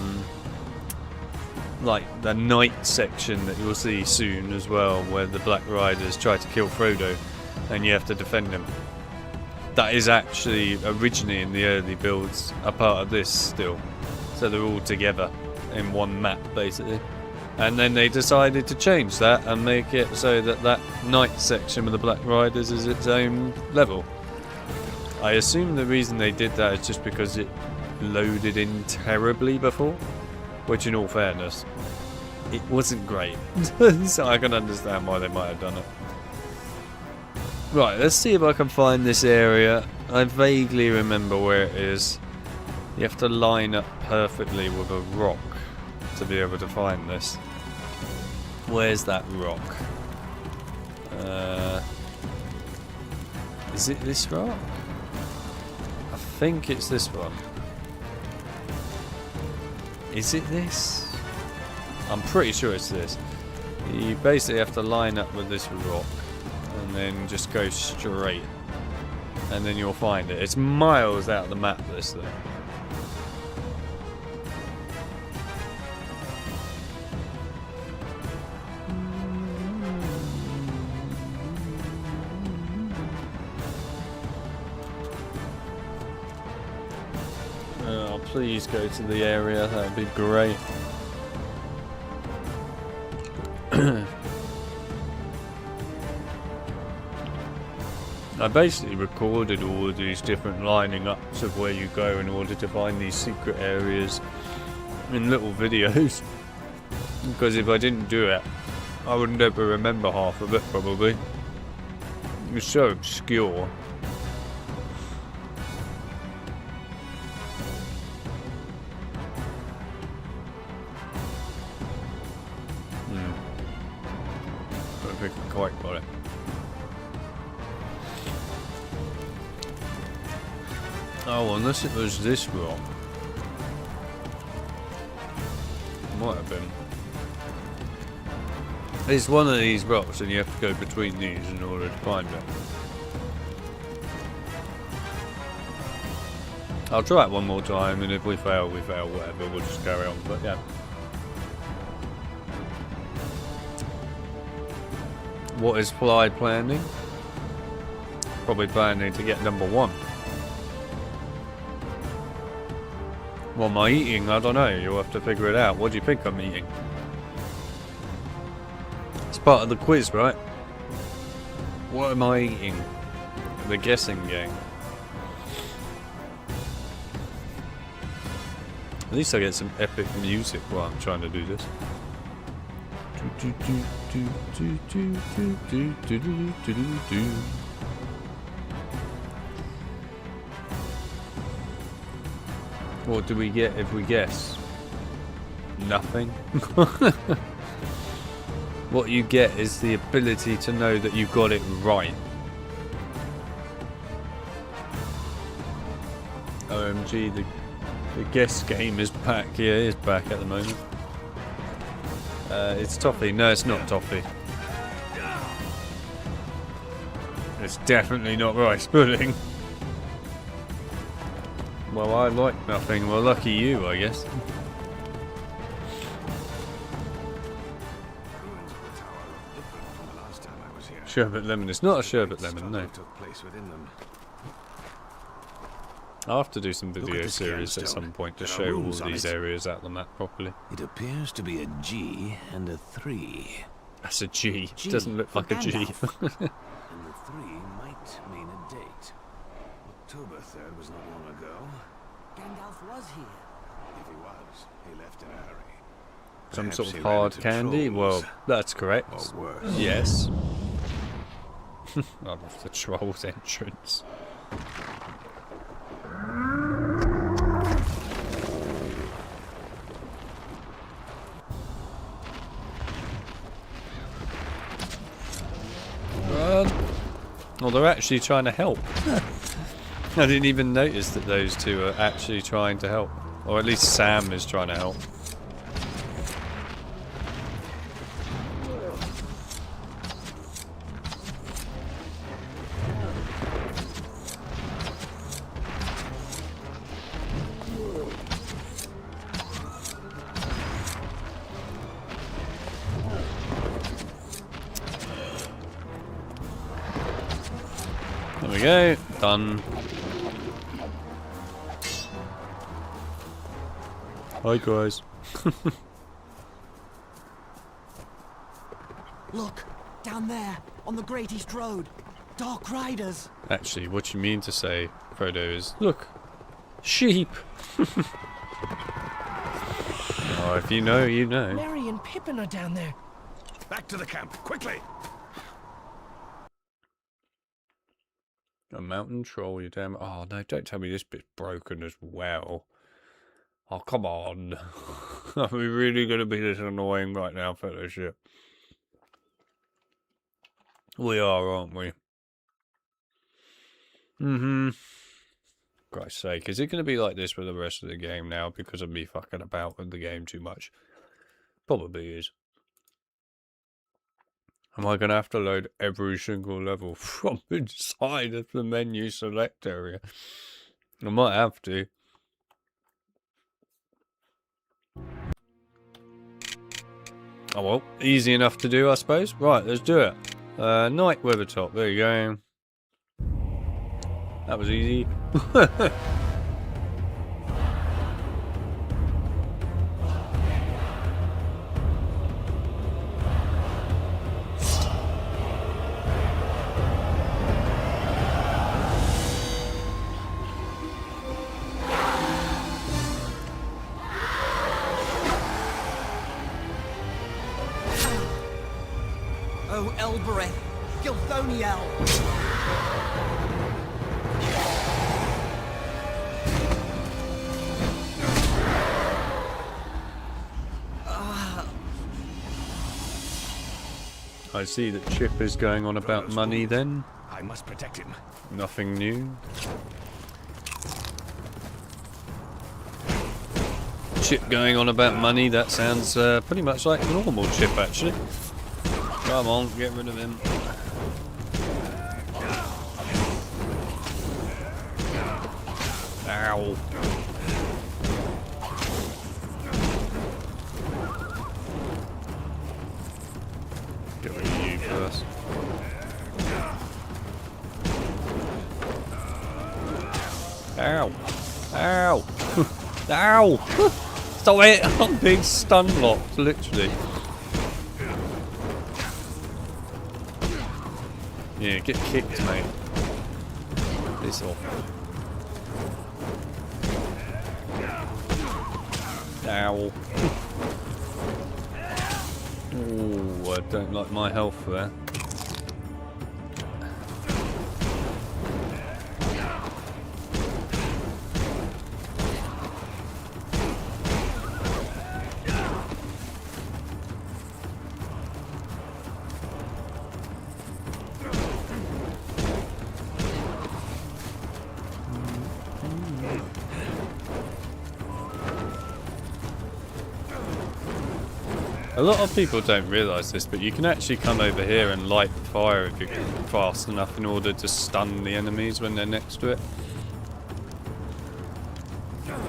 like the night section that you'll see soon as well, where the Black Riders try to kill Frodo and you have to defend him. That is actually originally in the early builds a part of this still, so they're all together in one map basically. And then they decided to change that and make it so that that night section with the Black Riders is its own level. I assume the reason they did that is just because it loaded in terribly before. Which, in all fairness, it wasn't great. So I can understand why they might have done it. Right, let's see if I can find this area. I vaguely remember where it is. You have to line up perfectly with a rock to be able to find this. Where's that rock? Is it this rock? I think it's this one. Is it this? I'm pretty sure it's this. You basically have to line up with this rock and then just go straight. And then you'll find it. It's miles out of the map, this thing. Please go to the area, that would be great. I basically recorded all of these different lining ups of where you go in order to find these secret areas in little videos. Because if I didn't do it, I wouldn't ever remember half of it probably. It's so obscure. Quite got it. Oh, unless it was this rock. Might have been. It's one of these rocks and you have to go between these in order to find it. I'll try it one more time and if we fail, whatever, we'll just carry on, but yeah. What is Fly planning? Probably planning to get number 1. What am I eating? I don't know. You'll have to figure it out. What do you think I'm eating? It's part of the quiz, right? What am I eating? The guessing game. At least I get some epic music while I'm trying to do this. What do we get if we guess? Nothing. What you get is the ability to know that you got it right. OMG, the guest game is back. Yeah, it is back at the moment. It's toffee. No, it's not toffee. It's definitely not rice pudding. Well, I like nothing. Well, lucky you, I guess. Sherbet lemon. It's not a sherbet lemon, no. I'll have to do some video series at some point to show all these areas out the map properly. It appears to be a G and a 3. That's a G. It doesn't look like a G. And the 3 might mean a date. October 3rd was not long ago. Gandalf was here. If he was, he left in a hurry. Some Perhaps sort he of ran hard into candy? trolls. Well, that's correct. Or worse. Yes. I love the troll's entrance. Well, they're actually trying to help. I didn't even notice that those two are actually trying to help. Or at least Sam is trying to help. There we go, done. Hi guys. Look, down there, on the Great East Road. Dark Riders. Actually, what you mean to say, Frodo, is look, sheep. Oh, if you know, you know. Merry and Pippin are down there. Back to the camp, quickly! A mountain troll, you damn. Oh no, don't tell me this bit's broken as well. Oh, come on. Are we really going to be this annoying right now, Fellowship? We are, aren't we? Christ's sake, is it going to be like this for the rest of the game now because of me fucking about with the game too much? Probably is. Am I going to have to load every single level from inside of the menu select area? I might have to. Oh well, easy enough to do, I suppose. Right, let's do it. Night Weathertop, there you go. That was easy. Oh, Elbereth, Gilthoniel. I see that Chip is going on about money then. I must protect him. Nothing new. Chip going on about money, that sounds pretty much like normal Chip actually. Come on, get rid of him. Ow. Get rid of you first. Ow. Ow. Ow. Stop it. I'm being stun locked, literally. Yeah, get kicked, mate. Piss off. Ow. Ooh, I don't like my health there. A lot of people don't realise this, but you can actually come over here and light the fire if you're fast enough in order to stun the enemies when they're next to it.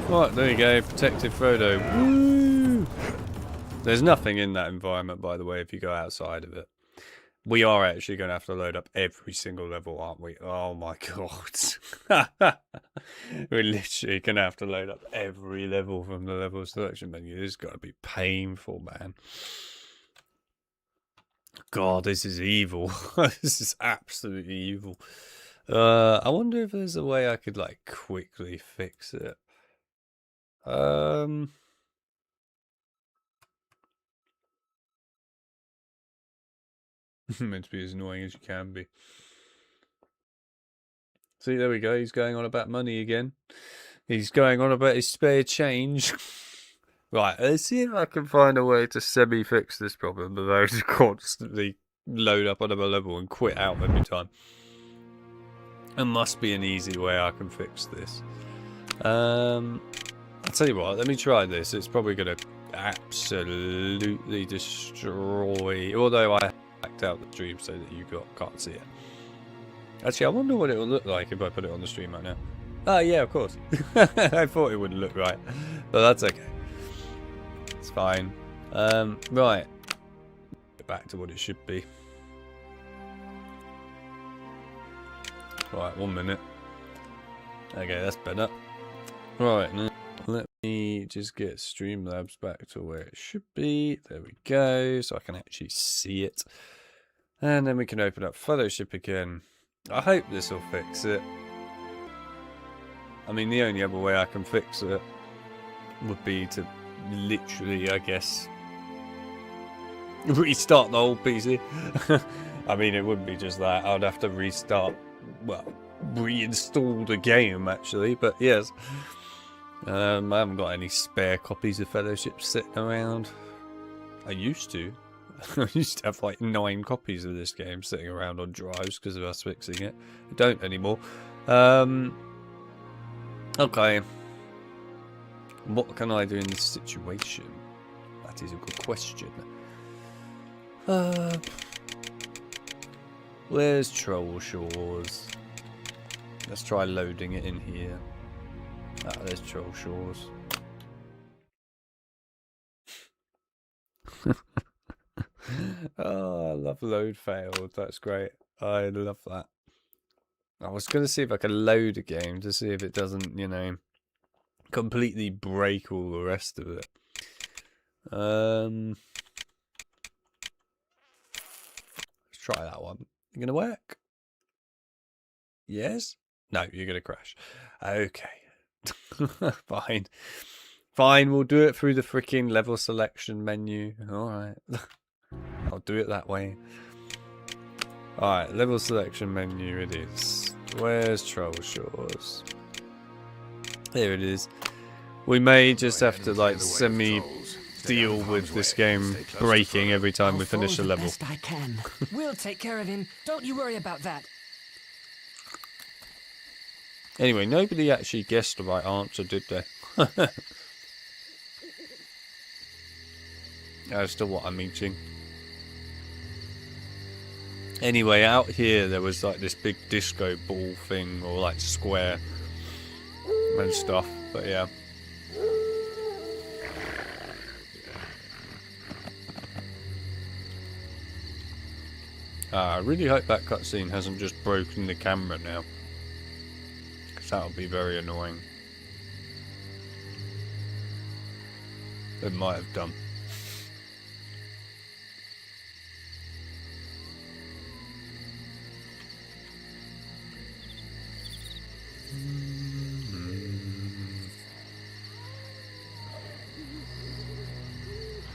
Right, there you go, protective Frodo. Woo! There's nothing in that environment, by the way, if you go outside of it. We are actually going to have to load up every single level, aren't we? Oh my god. We're literally going to have to load up every level from the level selection menu. This has got to be painful, man. God, this is evil. This is absolutely evil. I wonder if there's a way I could, like, quickly fix it. Meant to be as annoying as you can be. See, there we go. He's going on about money again. He's going on about his spare change. Right, let's see if I can find a way to semi-fix this problem without to constantly load up another level and quit out every time. There must be an easy way I can fix this. I'll tell you what, let me try this. It's probably going to absolutely destroy... Although I hacked out the stream so that you can't see it. Actually, I wonder what it will look like if I put it on the stream right now. Oh, yeah, of course. I thought it wouldn't look right. But that's okay. It's fine. Right. Get back to what it should be. Right, 1 minute. Okay, that's better. Right, now let me just get Streamlabs back to where it should be. There we go, so I can actually see it. And then we can open up Fellowship again. I hope this will fix it. I mean, the only other way I can fix it would be to literally, I guess, restart the whole PC. I mean, it wouldn't be just that. I'd have to restart, well, reinstall the game, actually, but yes. I haven't got any spare copies of Fellowship sitting around. I used to. I used to have like 9 copies of this game sitting around on drives because of us fixing it. I don't anymore. Okay. What can I do in this situation? That is a good question. Where's Troll Shores? Let's try loading it in here. Ah, there's Troll Shores. Oh, I love load failed. That's great. I love that. I was going to see if I could load a game to see if it doesn't, you know, completely break all the rest of it. Let's try that one. You going to work? Yes? No, you're going to crash. Okay. Fine. Fine, we'll do it through the freaking level selection menu. Alright. I'll do it that way. Alright, level selection menu it is. Where's Troll Shores? Here it is. We may just have to like semi-deal with this game breaking every time we finish a level. Best I can. We'll take care of him. Don't you worry about that. Anyway, nobody actually guessed the right answer, did they? As to what I'm eating. Anyway, out here there was like this big disco ball thing, or like square and stuff, but yeah. I really hope that cutscene hasn't just broken the camera now, because that would be very annoying. It might have done.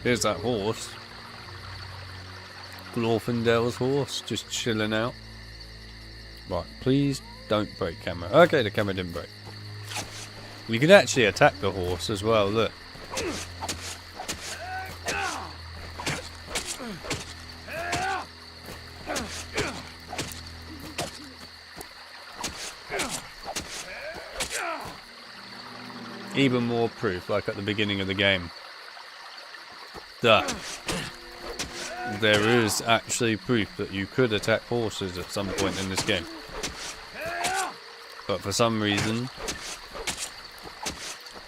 Here's that horse. Glorfindel's horse, just chilling out. Right, please don't break camera. Okay, the camera didn't break. You can actually attack the horse as well, look. Even more proof, like at the beginning of the game. that there is actually proof that you could attack horses at some point in this game. But for some reason,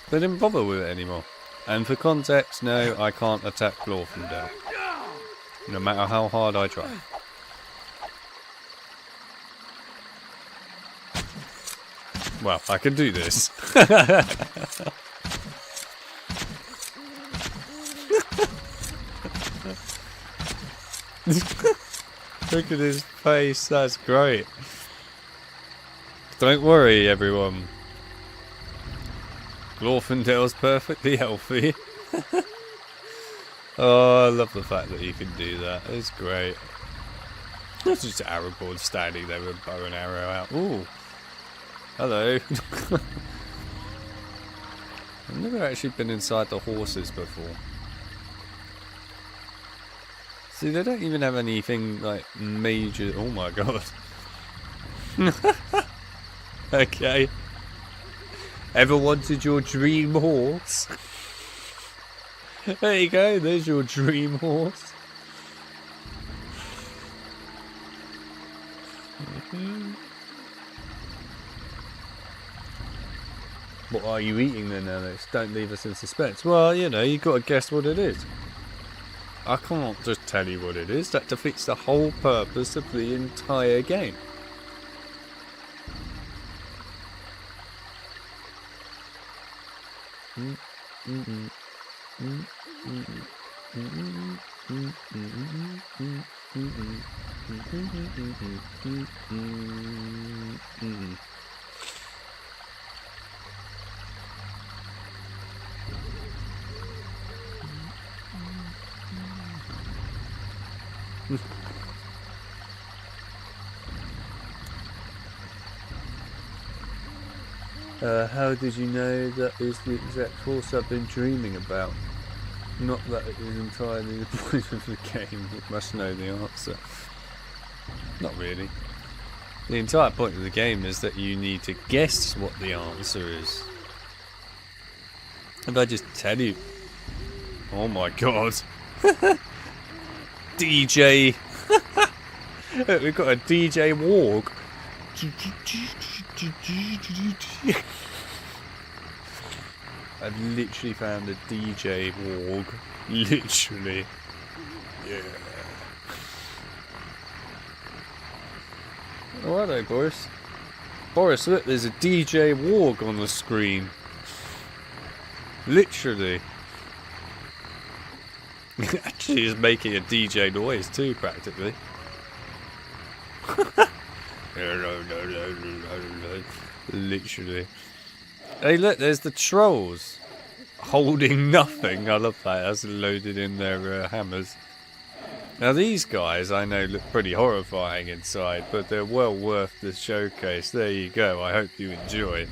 they didn't bother with it anymore. And for context, no, I can't attack Glorfindel, no matter how hard I try. Well, I can do this. Look at his face, that's great. Don't worry, everyone. Glorfindel's perfectly healthy. Oh, I love the fact that you can do that. It's great. That's just Aragorn standing there with a bow and arrow out. Ooh. Hello. I've never actually been inside the horses before. See, they don't even have anything like major. Oh my god. Okay. Ever wanted your dream horse? There you go, there's your dream horse. What are you eating then, Alex? Don't leave us in suspense. Well, you know, you've got to guess what it is. I can't just tell you what it is. That defeats the whole purpose of the entire game. How did you know that is the exact horse I've been dreaming about? Not that it is entirely the point of the game. You must know the answer. Not really. The entire point of the game is that you need to guess what the answer is. If I just tell you... Oh my god. DJ... We've got a DJ Warg. I've literally found a DJ Warg. Literally. Yeah. Oh, hello, Boris. Boris, look, there's a DJ Warg on the screen. Literally. Actually, is making a DJ noise too, practically. Literally. Hey, look, there's the trolls holding nothing. I love that. That's loaded in their hammers. Now, these guys I know look pretty horrifying inside, but they're well worth the showcase. There you go. I hope you enjoy.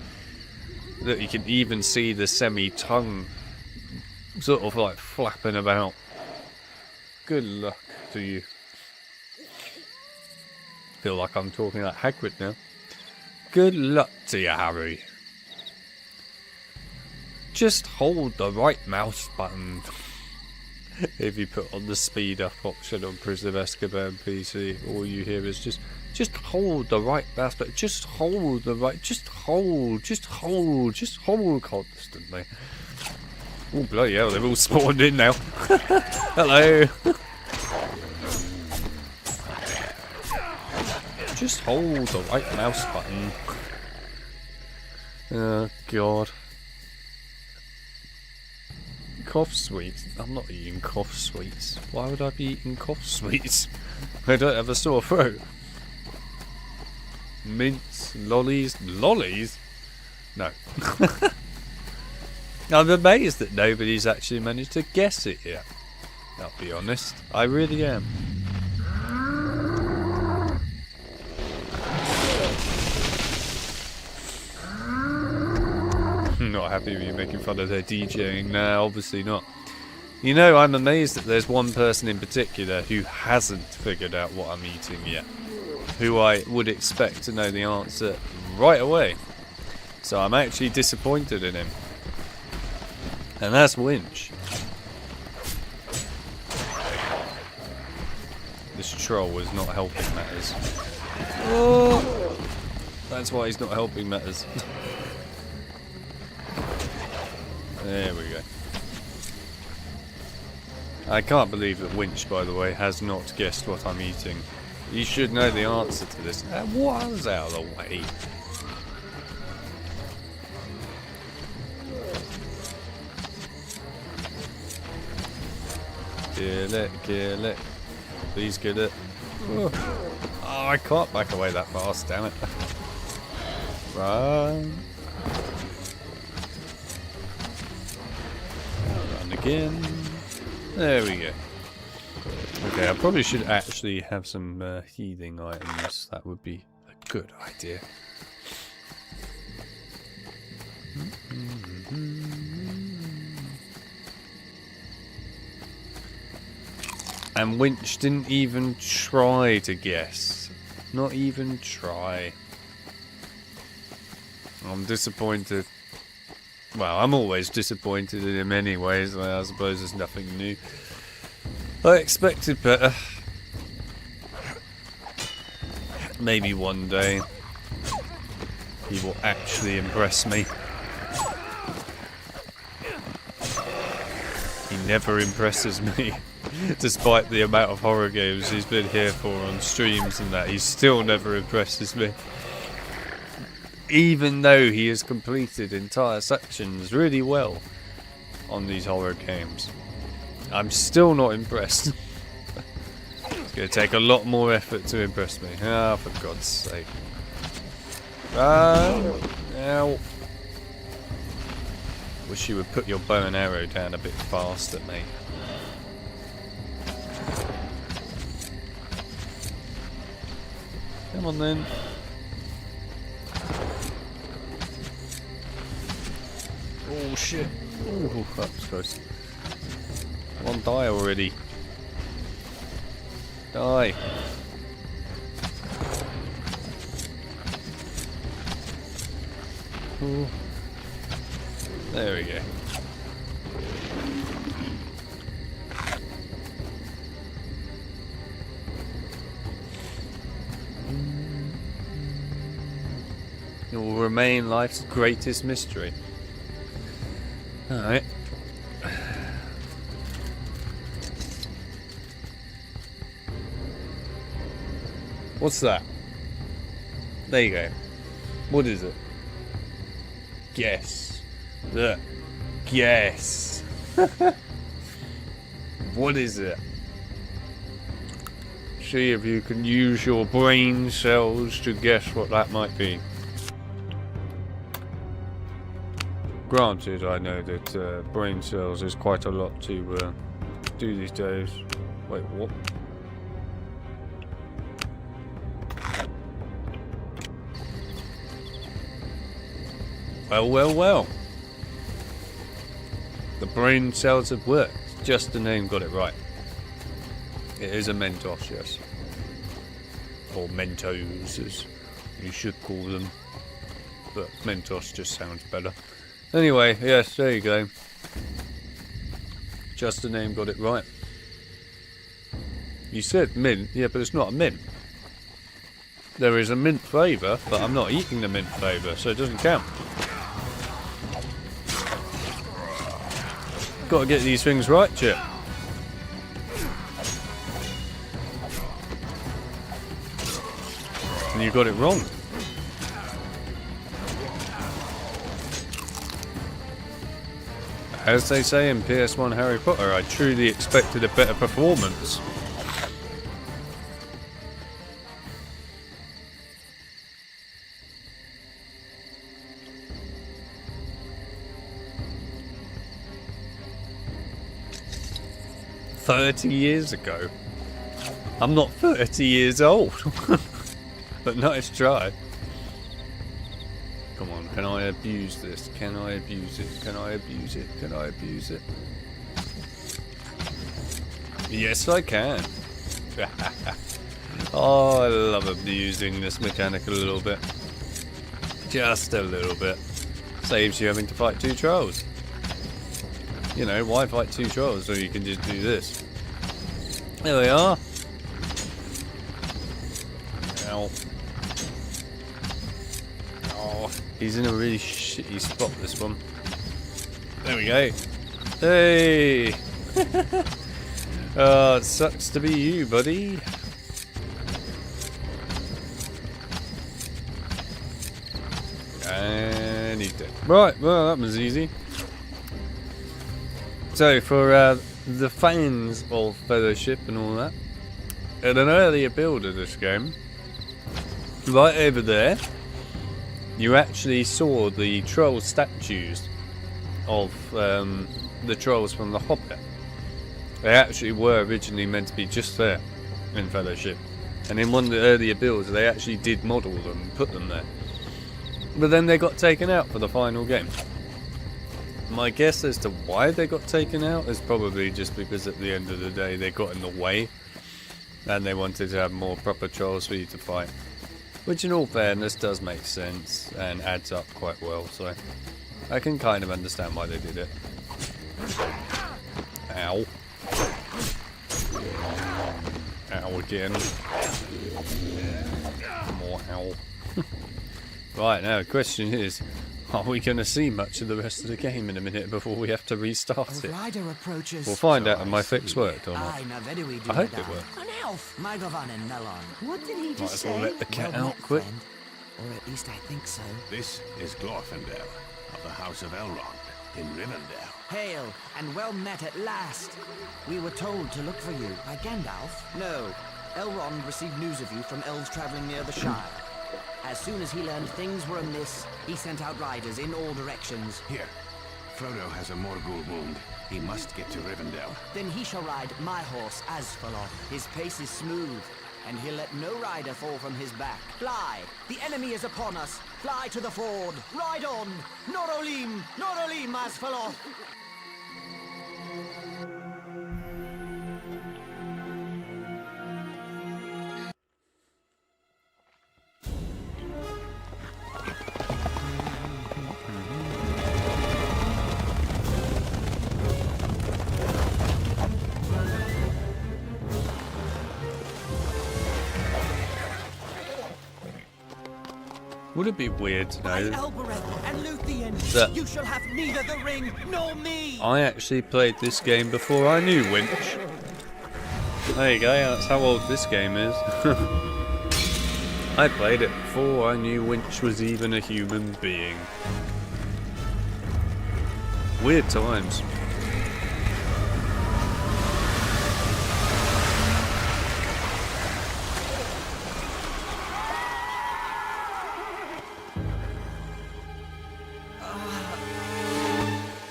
Look, you can even see the semi-tongue sort of like flapping about. Good luck to you. Feel like I'm talking like Hagrid now. Good luck to you, Harry. Just hold the right mouse button. If you put on the speed up option on Prison of Azkaban PC, all you hear is just hold the right mouse button. Just hold the right. Just hold constantly. Oh bloody hell! They've all spawned in now. Hello. Just hold the right mouse button. Oh god. Cough sweets? I'm not eating cough sweets. Why would I be eating cough sweets? I don't have a sore throat. Mints, lollies, lollies? No. I'm amazed that nobody's actually managed to guess it yet. I'll be honest. I really am. Not happy with you making fun of their DJing. No, obviously not. You know, I'm amazed that there's one person in particular who hasn't figured out what I'm eating yet. Who I would expect to know the answer right away. So I'm actually disappointed in him. And that's Winch. this troll is not helping matters. Oh! That's why he's not helping matters. There we go. I can't believe that Winch, by the way, has not guessed what I'm eating. You should know the answer to this. That was out of the way. Kill it, kill it. Please kill it. Oh, I can't back away that fast, damn it. Run. Run again. There we go. Okay, I probably should actually have some healing items. That would be a good idea. And Winch didn't even try to guess. Not even try. I'm disappointed. Well, I'm always disappointed in him anyway, so I suppose there's nothing new. I expected better. Maybe one day he will actually impress me. He never impresses me. Despite the amount of horror games he's been here for on streams and that, he still never impresses me. Even though he has completed entire sections really well on these horror games, I'm still not impressed. It's going to take a lot more effort to impress me. Ah, for God's sake. Ow. Wish you would put your bow and arrow down a bit faster, mate. Come on then. Oh shit. Oh, that was close. Come on, die already. Die. Ooh. There we go. It will remain life's greatest mystery. Alright. What's that? There you go. What is it? Guess. Look. Guess. What is it? See if you can use your brain cells to guess what that might be. Granted, I know that brain cells is quite a lot to do these days. Wait, what? Well. The brain cells have worked. Just the name got it right. It is a Mentos, yes. Or Mentos, as you should call them. But Mentos just sounds better. Anyway, yes, there you go. Just the name got it right. You said mint, yeah, but it's not a mint. There is a mint flavour, but I'm not eating the mint flavour, so it doesn't count. Got to get these things right, Chip. And you got it wrong. As they say in PS1 Harry Potter, I truly expected a better performance. "30 years ago? I'm not 30 years old." But nice try. Come on, can I abuse this? Can I abuse it? Can I abuse it? Can I abuse it? Yes, I can. Oh, I love abusing this mechanic a little bit. Just a little bit. Saves you having to fight two trolls. You know, why fight two trolls when you can just do this? There they are. Ow. Oh, he's in a really shitty spot, this one. There we go. Hey! Oh, it sucks to be you, buddy. And he's dead. Right, well, that was easy. So, for the fans of Fellowship and all that, at an earlier build of this game, right over there, you actually saw the troll statues of the trolls from The Hobbit. They actually were originally meant to be just there in Fellowship. And in one of the earlier builds, they actually did model them and put them there. But then they got taken out for the final game. My guess as to why they got taken out is probably just because at the end of the day they got in the way. And they wanted to have more proper trolls for you to fight. Which in all fairness does make sense and adds up quite well. So I can kind of understand why they did it. Ow. Ow again. More ow. Right, now the question is, are we going to see much of the rest of the game in a minute before we have to restart it? We'll find out if my fix worked or not. I hope it worked. An elf! Magovan and Melon. What did he Might just as well say? let the cat Well out met, quick. friend. Or at least I think so. This is Glorfindel of the House of Elrond in Rivendell. Hail, and well met at last. We were told to look for you by Gandalf. No, Elrond received news of you from elves traveling near the Shire. As soon as he learned things were amiss, he sent out riders in all directions. Here, Frodo has a Morgul wound. He must get to Rivendell. Then he shall ride my horse, Asfaloth. His pace is smooth, and he'll let no rider fall from his back. Fly! The enemy is upon us! Fly to the ford! Ride on! Norolim! Norolim, Asfaloth! Would it be weird to know Elbereth and Luthien, that you shall have neither the ring nor me! I actually played this game before I knew Winch? There you go, that's how old this game is. I played it before I knew Winch was even a human being. Weird times.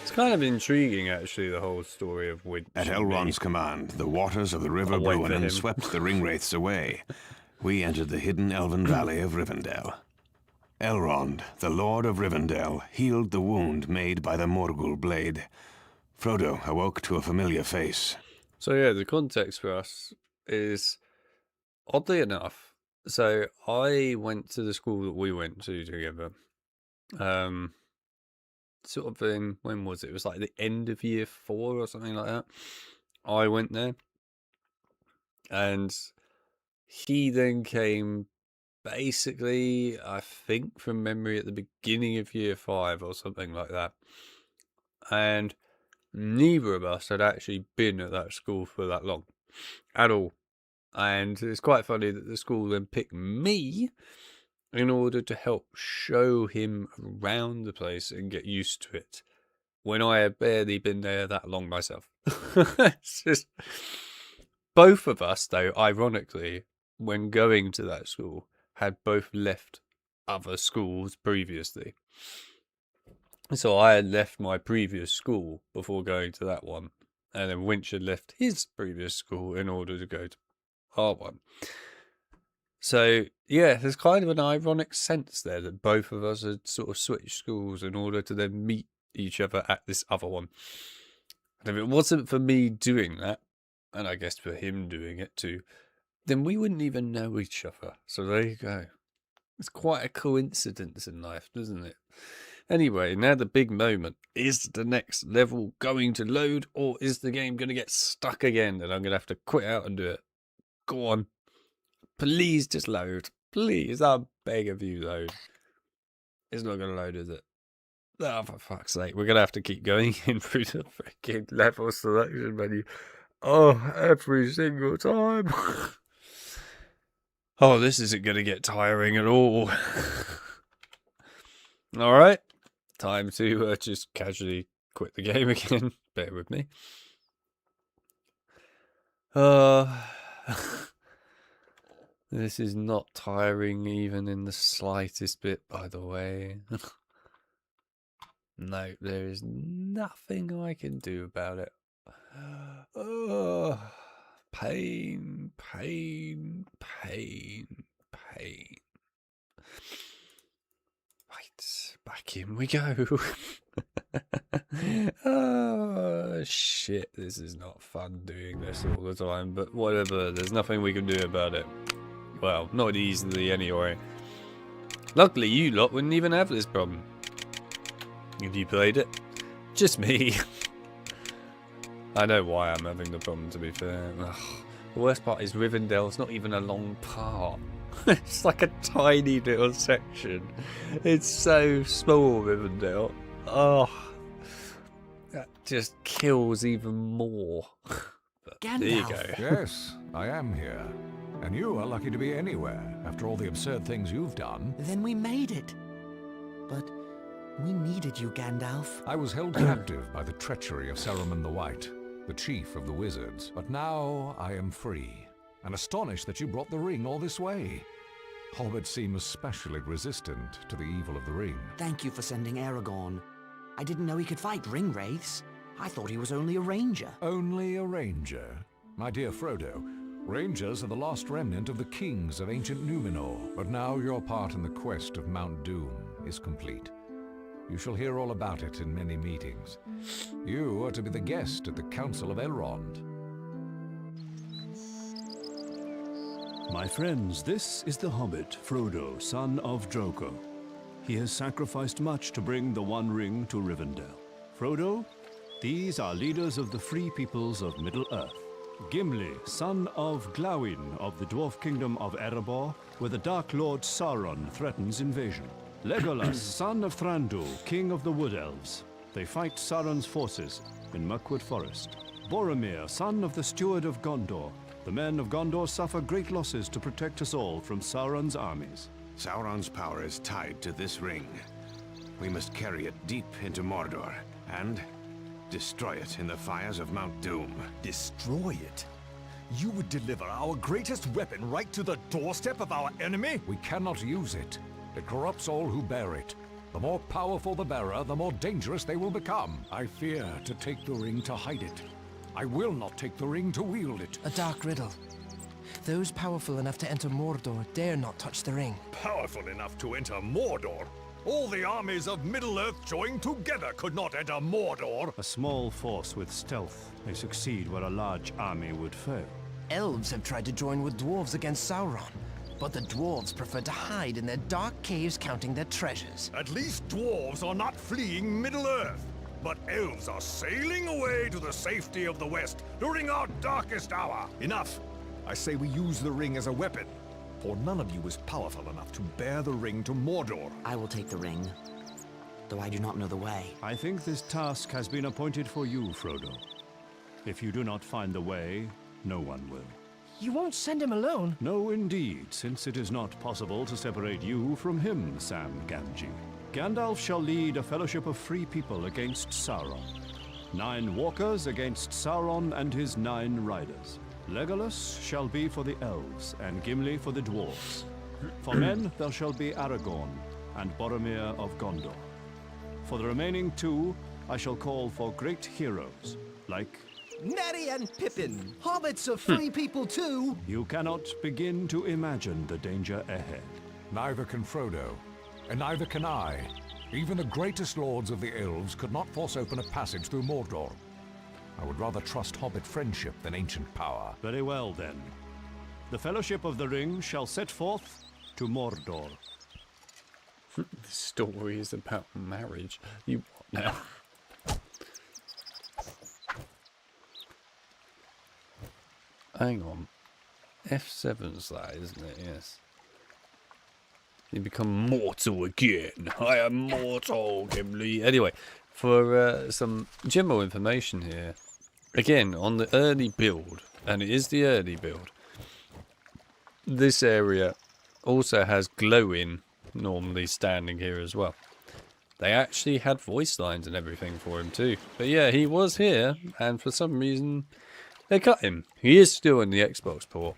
It's kind of intriguing, actually, the whole story of Winch. At Elrond's command, the waters of the River I'll wait for him. Bruinen swept the ring-wraiths away. We entered the hidden elven valley of Rivendell. Elrond, the Lord of Rivendell, healed the wound made by the Morgul blade. Frodo awoke to a familiar face. So yeah, the context for us is, oddly enough, so I went to the school that we went to together. Sort of in, when was it? It was like the end of year 4 or something like that. I went there. And he then came basically, I think from memory, at the beginning of year 5 or something like that. And neither of us had actually been at that school for that long at all. And it's quite funny that the school then picked me in order to help show him around the place and get used to it, when I had barely been there that long myself. It's just, both of us, though, ironically, when going to that school, had both left other schools previously. So I had left my previous school before going to that one, and then Winch had left his previous school in order to go to our one. So, yeah, there's kind of an ironic sense there that both of us had sort of switched schools in order to then meet each other at this other one. And if it wasn't for me doing that, and I guess for him doing it too, then we wouldn't even know each other. So there you go. It's quite a coincidence in life, doesn't it? Anyway, now the big moment. Is the next level going to load, or is the game going to get stuck again and I'm going to have to quit out and do it? Go on. Please just load. Please, I beg of you, load. It's not going to load, is it? Oh, for fuck's sake. We're going to have to keep going in through the freaking level selection menu. Oh, every single time. Oh, this isn't going to get tiring at all. Alright. Time to just casually quit the game again. Bear with me. This is not tiring even in the slightest bit, by the way. No, there is nothing I can do about it. Oh, pain, pain, pain, pain. Right, back in we go. Oh, shit, this is not fun doing this all the time, but whatever, there's nothing we can do about it. Well, not easily anyway. Luckily, you lot wouldn't even have this problem. Have you played it? Just me. I know why I'm having the problem, to be fair. Ugh. The worst part is Rivendell's not even a long part. It's like a tiny little section. It's so small, Rivendell. Oh, that just kills even more. But there you go. Yes, I am here. And you are lucky to be anywhere, after all the absurd things you've done. Then we made it. But we needed you, Gandalf. I was held captive by the treachery of Saruman the White, the chief of the wizards. But now I am free, and astonished that you brought the ring all this way. Hobbits seem especially resistant to the evil of the ring. Thank you for sending Aragorn. I didn't know he could fight ring wraiths. I thought he was only a ranger. Only a ranger? My dear Frodo, rangers are the last remnant of the kings of ancient Numenor. But now your part in the quest of Mount Doom is complete. You shall hear all about it in many meetings. You are to be the guest at the Council of Elrond. My friends, this is the Hobbit, Frodo, son of Drogo. He has sacrificed much to bring the One Ring to Rivendell. Frodo, these are leaders of the free peoples of Middle-earth. Gimli, son of Glawin of the dwarf kingdom of Erebor, where the Dark Lord Sauron threatens invasion. Legolas, son of Thranduil, king of the Wood Elves. They fight Sauron's forces in Mirkwood Forest. Boromir, son of the Steward of Gondor. The men of Gondor suffer great losses to protect us all from Sauron's armies. Sauron's power is tied to this ring. We must carry it deep into Mordor and destroy it in the fires of Mount Doom. Destroy it? You would deliver our greatest weapon right to the doorstep of our enemy? We cannot use it. It corrupts all who bear it. The more powerful the bearer, the more dangerous they will become. I fear to take the ring to hide it. I will not take the ring to wield it. A dark riddle. Those powerful enough to enter Mordor dare not touch the ring. Powerful enough to enter Mordor? All the armies of Middle-earth joined together could not enter Mordor. A small force with stealth may succeed where a large army would fail. Elves have tried to join with dwarves against Sauron, but the dwarves prefer to hide in their dark caves counting their treasures. At least dwarves are not fleeing Middle-earth. But elves are sailing away to the safety of the West during our darkest hour. Enough. I say we use the ring as a weapon, for none of you is powerful enough to bear the ring to Mordor. I will take the ring, though I do not know the way. I think this task has been appointed for you, Frodo. If you do not find the way, no one will. You won't send him alone? No, indeed, since it is not possible to separate you from him, Sam Gamgee. Gandalf shall lead a fellowship of free people against Sauron. 9 walkers against Sauron and his 9 riders. Legolas shall be for the elves, and Gimli for the dwarves. For men there shall be Aragorn and Boromir of Gondor. For the remaining 2, I shall call for great heroes, like... Merry and Pippin! Hobbits are free people too! You cannot begin to imagine the danger ahead. Neither can Frodo. And neither can I. Even the greatest lords of the elves could not force open a passage through Mordor. I would rather trust Hobbit friendship than ancient power. Very well, then. The Fellowship of the Ring shall set forth to Mordor. The story is about marriage. You what now? Hang on. F7's that, isn't it? Yes. You become mortal again. I am mortal, Gimli. Anyway, for some general information here. Again, on the early build, and it is the early build, this area also has glowing normally standing here as well. They actually had voice lines and everything for him too. But yeah, he was here, and for some reason, they cut him. He is still in the Xbox port.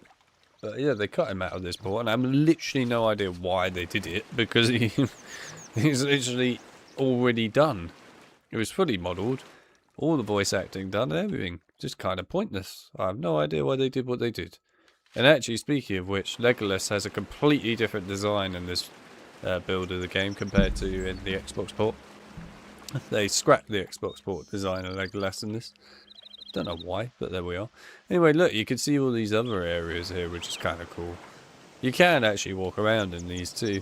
But yeah, they cut him out of this port, and I have literally no idea why they did it, because he's literally already done. It was fully modelled, all the voice acting done, and everything. Just kind of pointless. I have no idea why they did what they did. And actually, speaking of which, Legolas has a completely different design in this build of the game compared to in the Xbox port. They scrapped the Xbox port design of Legolas in this. Don't know why, but there we are. Anyway, look, you can see all these other areas here, which is kind of cool. You can actually walk around in these too.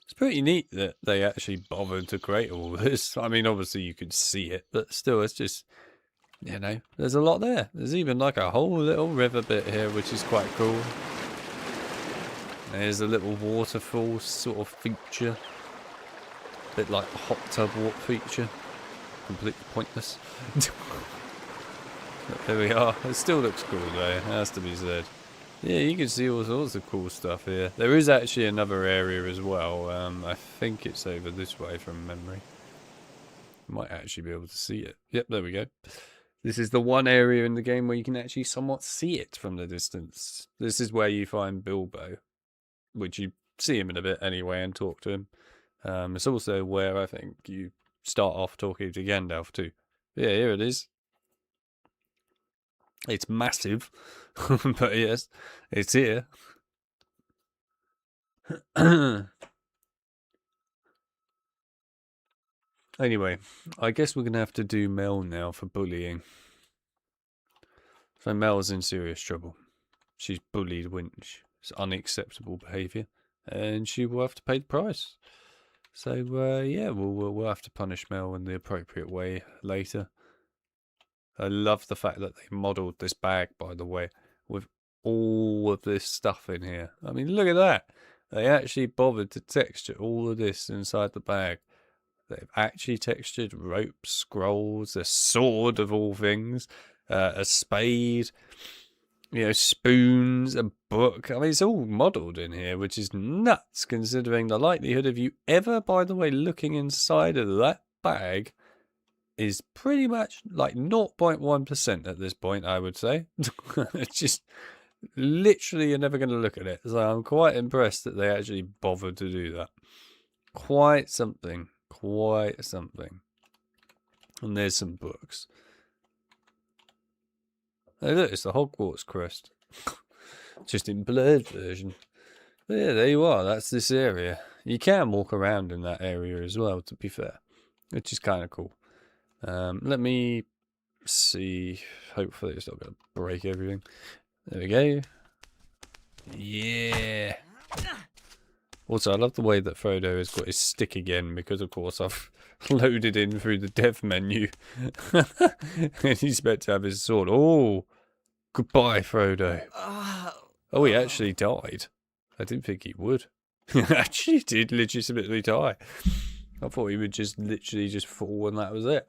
It's pretty neat that they actually bothered to create all this. I mean, obviously you could see it, but still, it's just, you know, there's a lot there. There's even like a whole little river bit here, which is quite cool. There's a little waterfall sort of feature. A bit like a hot tub walk feature. Completely pointless. There we are. It still looks cool though, it has to be said. Yeah, you can see all sorts of cool stuff here. There is actually another area as well. I think it's over this way from memory. Might actually be able to see it. Yep, there we go. This is the one area in the game where you can actually somewhat see it from the distance. This is where you find Bilbo, which you see him in a bit anyway and talk to him. It's also where I think you start off talking to Gandalf too. Yeah, here it is. It's massive, but yes, it's here. Anyway, I guess we're going to have to do Mel now for bullying. So Mel's in serious trouble. She's bullied Winch. It's unacceptable behaviour, and she will have to pay the price. So, yeah, we'll have to punish Mel in the appropriate way later. I love the fact that they modelled this bag, by the way, with all of this stuff in here. I mean, look at that. They actually bothered to texture all of this inside the bag. They've actually textured ropes, scrolls, a sword of all things, a spade, you know, spoons, a book. I mean, it's all modelled in here, which is nuts considering the likelihood of you ever, by the way, looking inside of that bag is pretty much like 0.1% at this point, I would say. It's just literally you're never going to look at it. So I'm quite impressed that they actually bothered to do that. Quite something. Quite something. And there's some books. Hey, look, it's the Hogwarts crest. Just in blurred version. But yeah, there you are. That's this area. You can walk around in that area as well, to be fair. Which is kind of cool. Let me see. Hopefully it's not going to break everything. There we go. Yeah. Also, I love the way that Frodo has got his stick again, because of course I've loaded in through the dev menu. And he's meant to have his sword. Oh, goodbye, Frodo. Oh, he actually died. I didn't think he would. He actually did legitimately die. I thought he would just literally just fall and that was it.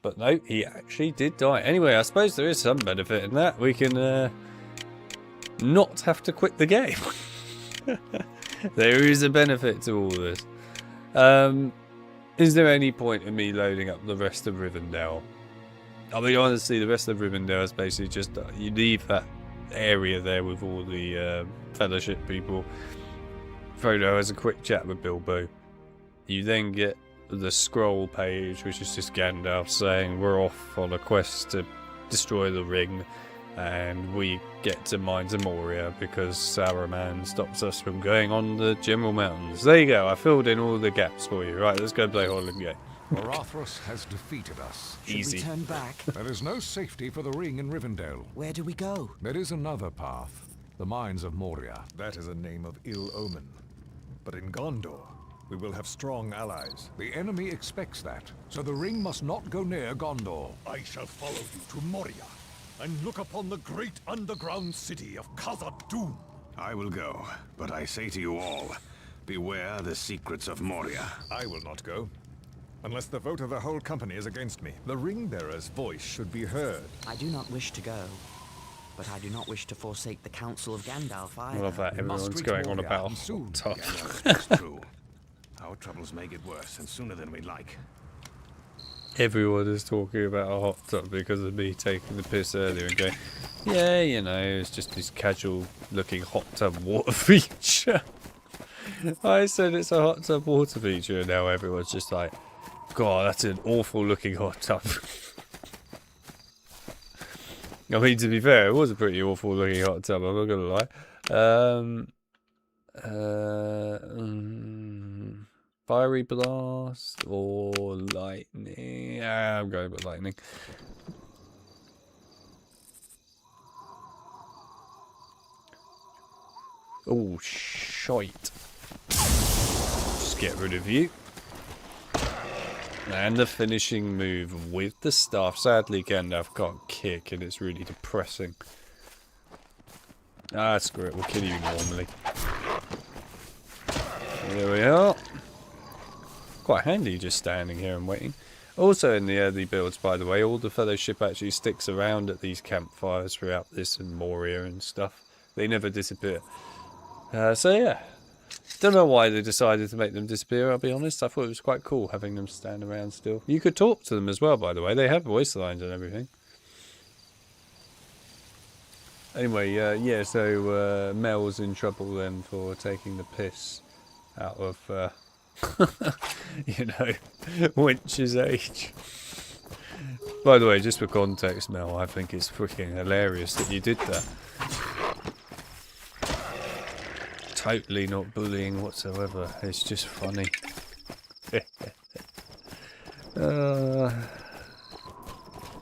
But no, he actually did die. Anyway, I suppose there is some benefit in that. We can not have to quit the game. There is a benefit to all this. Is there any point in me loading up the rest of Rivendell? I mean, honestly, the rest of Rivendell is basically just you leave that area there with all the Fellowship people. Frodo has a quick chat with Bilbo. You then get the scroll page, which is just Gandalf saying we're off on a quest to destroy the ring, and we get to Mines of Moria because Saruman stops us from going on the General Mountains. There you go, I filled in all the gaps for you. Right, let's go play Holland Gate. Arathros has defeated us. Should we turn back? There is no safety for the ring in Rivendell. Where do we go? There is another path. The Mines of Moria. That is a name of ill omen. But in Gondor, we will have strong allies. The enemy expects that, so the ring must not go near Gondor. I shall follow you to Moria and look upon the great underground city of Khazad-dûm. I will go, but I say to you all, Beware the secrets of Moria. I will not go. Unless the vote of the whole company is against me. The ring-bearer's voice should be heard. I do not wish to go, but I do not wish to forsake the Council of Gandalf either. I love that everyone's going on about soon. tough. That's true. Our troubles may get worse, and sooner than we'd like. Everyone is talking about a hot tub because of me taking the piss earlier and going, yeah, you know, it's just this casual looking hot tub water feature. I said it's a hot tub water feature, and now everyone's just like, God, that's an awful looking hot tub. I mean, to be fair, it was a pretty awful looking hot tub, I'm not gonna lie. Fiery blast or lightning? I'm going with lightning. Oh, shite. Just get rid of you. And the finishing move with the staff. Sadly, Gandalf can't kick, and it's really depressing. Ah, screw it. We'll kill you normally. There we are. Quite handy just standing here and waiting. Also in the early builds, by the way, all the Fellowship actually sticks around at these campfires throughout this and Moria and stuff. They never disappear. So yeah. Don't know why they decided to make them disappear, I'll be honest. I thought it was quite cool having them stand around still. You could talk to them as well, by the way. They have voice lines and everything. Anyway, yeah, so Mel's in trouble then for taking the piss out of, you know, Winch's age. By the way, just for context, Mel, I think it's freaking hilarious that you did that. Totally not bullying whatsoever. It's just funny.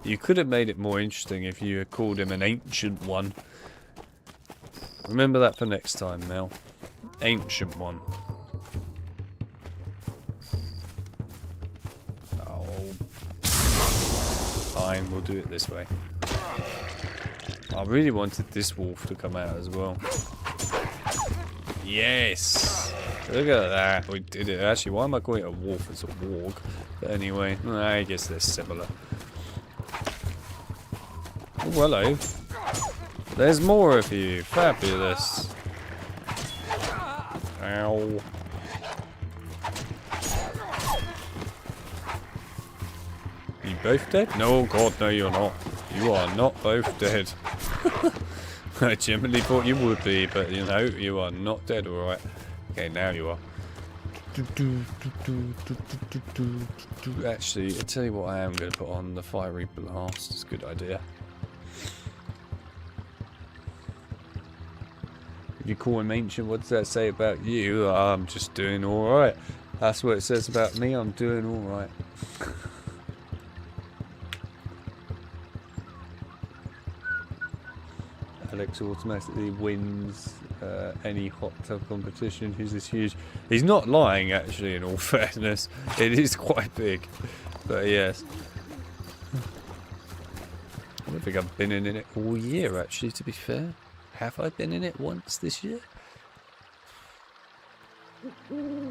You could have made it more interesting if you had called him an ancient one. Remember that for next time, Mel. Ancient one. Oh. Fine, we'll do it this way. I really wanted this wolf to come out as well. Yes! Look at that. We did it. Actually, why am I calling it a wolf? It's a warg. But anyway, I guess they're similar. Oh, hello. There's more of you. Fabulous. Ow. You both dead? No, God, no, you're not. You are not both dead. I genuinely thought you would be, but you know, you are not dead, alright. Okay, now you are. Actually, I'll tell you what I am going to put on. The fiery blast. It's a good idea. If you call him ancient, what does that say about you? I'm just doing alright. That's what it says about me. I'm doing alright. Alex automatically wins any hot tub competition. He's this huge. He's not lying, actually, in all fairness. It is quite big. But yes. I don't think I've been in it all year, actually, to be fair. Have I been in it once this year?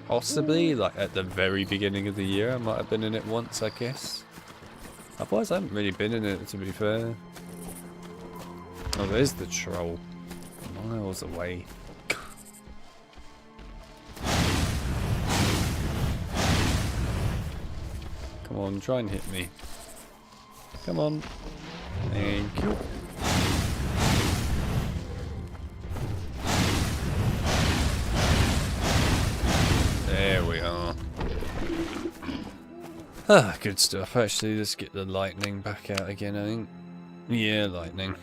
Possibly, like at the very beginning of the year, I might have been in it once, I guess. Otherwise, I haven't really been in it, to be fair. Oh, there's the troll. Miles away. Come on, try and hit me. Come on. Thank you. There we are. Ah, good stuff. Actually, let's get the lightning back out again, I think. Yeah, lightning.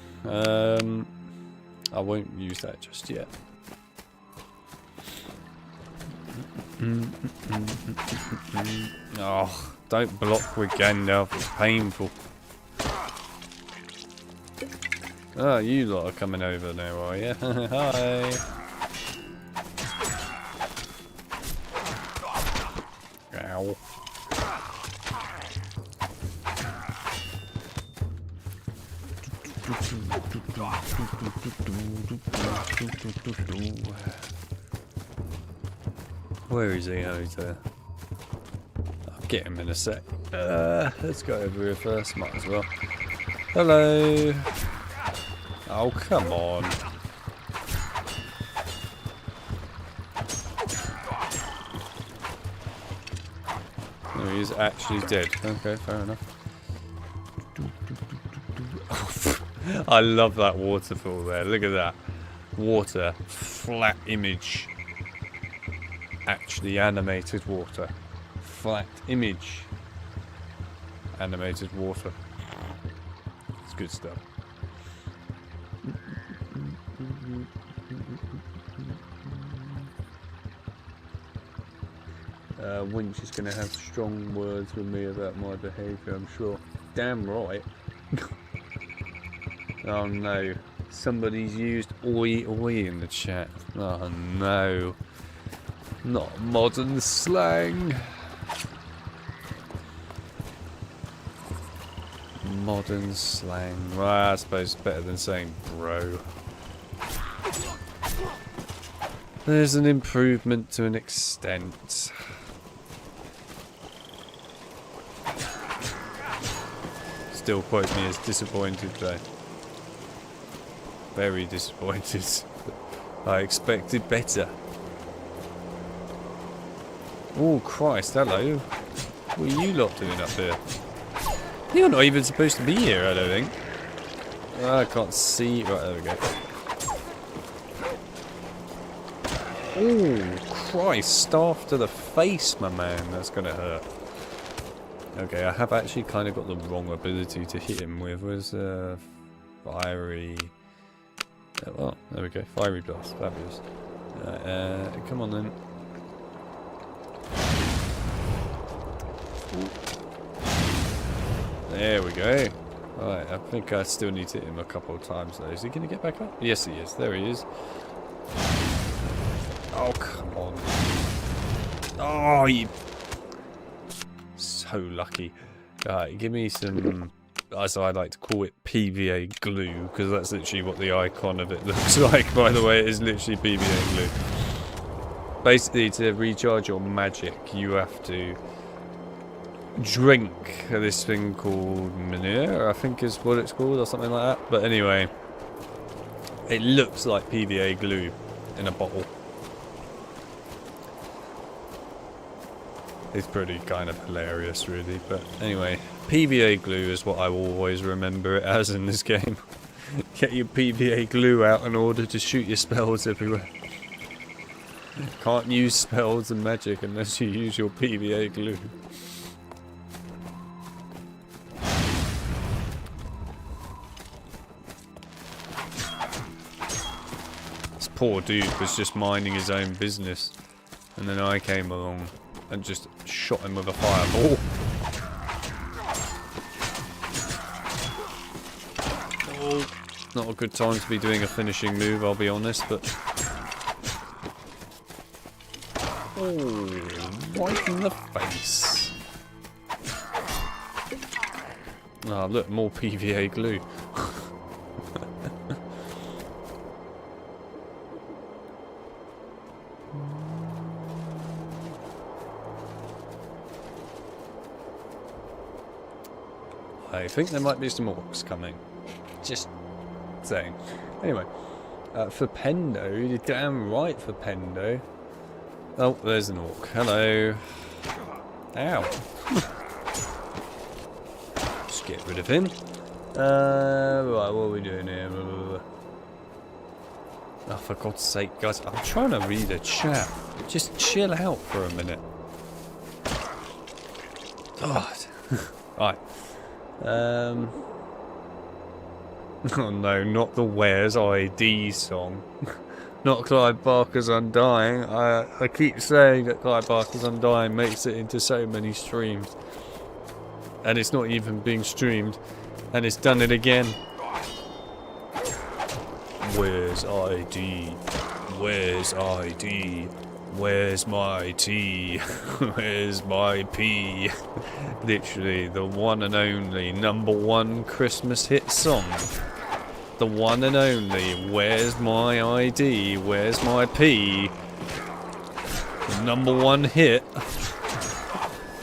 I won't use that just yet. Oh, don't block with Gandalf, it's painful. Oh, you lot are coming over now, are you? Hi. Ow. Where is he? Oh, he's there. I'll get him in a sec. Let's go over here first. Might as well. Hello. Oh, come on. No, he's actually dead. Okay, fair enough. I love that waterfall there. Look at that. Water. Flat image. Actually animated water. Flat image. Animated water. It's good stuff. Winch is going to have strong words with me about my behaviour, I'm sure. Damn right. Oh no. Somebody's used oi oi in the chat. Oh no. Not modern slang. Modern slang. Well, I suppose it's better than saying bro. There's an improvement to an extent. Still quote me as disappointed though. Very disappointed. I expected better. Oh Christ, hello. What are you lot doing up here? You're not even supposed to be here, I don't think. I can't see. Right, there we go. Oh Christ, staff to the face, my man. That's gonna hurt. Okay, I have actually kind of got the wrong ability to hit him with. Where's fiery? Oh, there we go. Fiery blast. Fabulous. Come on then. There we go. Right, I think I still need to hit him a couple of times though. Is he going to get back up? Yes, he is. There he is. Oh, come on. Oh, you... So lucky. Alright, give me some... As I like to call it, PVA glue, because that's literally what the icon of it looks like, by the way. It is literally PVA glue. Basically, to recharge your magic, you have to drink this thing called manure, I think is what it's called, or something like that. But anyway, it looks like PVA glue in a bottle. It's pretty kind of hilarious, really. But anyway, PVA glue is what I will always remember it as in this game. Get your PVA glue out in order to shoot your spells everywhere. Can't use spells and magic unless you use your PVA glue. This poor dude was just minding his own business, and then I came along and just shot him with a fireball. Oh, not a good time to be doing a finishing move, I'll be honest, but... Oh, right in the face. Ah, look, more PVA glue. I think there might be some orcs coming. Just saying. Anyway, for Pendo, you're damn right for Pendo. Oh, there's an orc. Hello. Ow. Just get rid of him. Right, what are we doing here? Oh, for God's sake, guys, I'm trying to read a chat. Just chill out for a minute. God. Right. Oh no, not the Where's ID song. Not Clive Barker's Undying. I keep saying that Clive Barker's Undying makes it into so many streams. And it's not even being streamed. And it's done it again. Where's ID? Where's ID? Where's my T? Where's my P? Literally the one and only #1 Christmas hit song. The one and only Where's my ID? Where's my P? #1 hit.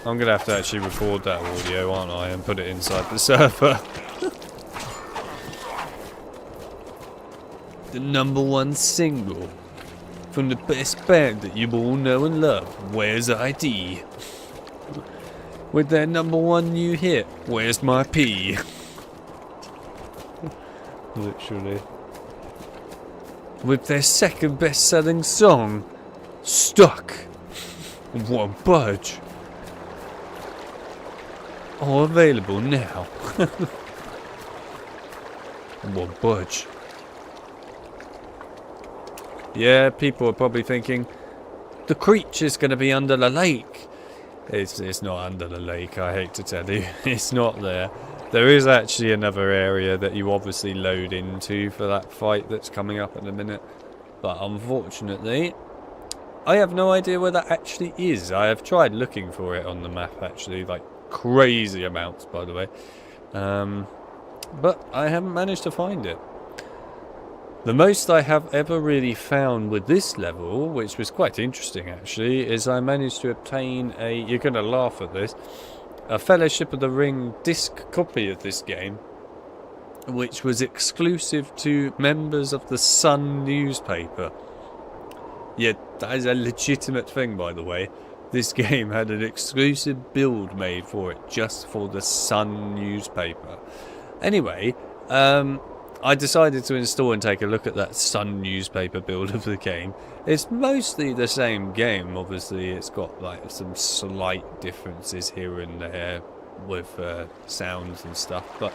I'm gonna have to actually record that audio, aren't I, and put it inside the server. The #1 single from the best band that you all know and love, Where's ID? With their #1 new hit, Where's My Pee? Literally. With their second best-selling song, Stuck. Won't budge. All available now. Won't budge. Yeah, people are probably thinking, the creature's going to be under the lake. It's not under the lake, I hate to tell you. It's not there. There is actually another area that you obviously load into for that fight that's coming up in a minute. But unfortunately, I have no idea where that actually is. I have tried looking for it on the map actually, like crazy amounts by the way. But I haven't managed to find it. The most I have ever really found with this level, which was quite interesting actually, is I managed to obtain a, you're going to laugh at this, a Fellowship of the Ring disc copy of this game, which was exclusive to members of the Sun newspaper. Yeah, that is a legitimate thing, by the way. This game had an exclusive build made for it, just for the Sun newspaper. Anyway, I decided to install and take a look at that Sun newspaper build of the game. It's mostly the same game, obviously. It's got like some slight differences here and there with sounds and stuff, but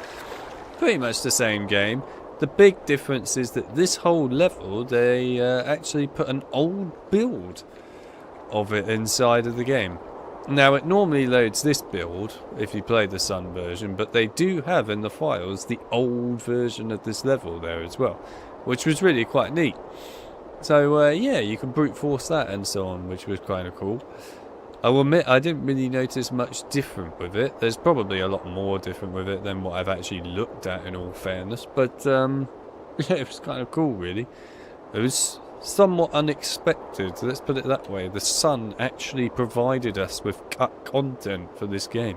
pretty much the same game. The big difference is that this whole level, they actually put an old build of it inside of the game. Now, it normally loads this build if you play the Sun version, but they do have in the files the old version of this level there as well, which was really quite neat. So, yeah, you can brute force that and so on, which was kind of cool. I will admit, I didn't really notice much different with it. There's probably a lot more different with it than what I've actually looked at, in all fairness. But, yeah, it was kind of cool, really. It was somewhat unexpected, let's put it that way. The Sun actually provided us with cut content for this game.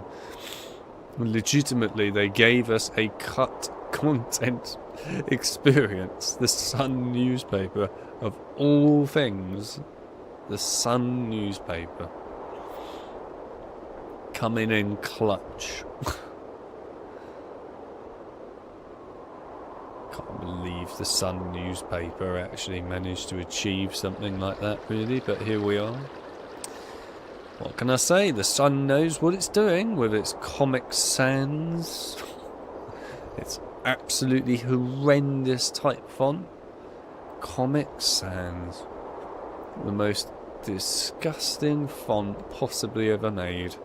Legitimately, they gave us a cut content experience. The Sun newspaper, of all things. The Sun newspaper. Coming in clutch. Can't believe the Sun newspaper actually managed to achieve something like that, really, but here we are. What can I say? The Sun knows what it's doing with its Comic Sans. It's absolutely horrendous type font. Comic Sans. The most disgusting font possibly ever made.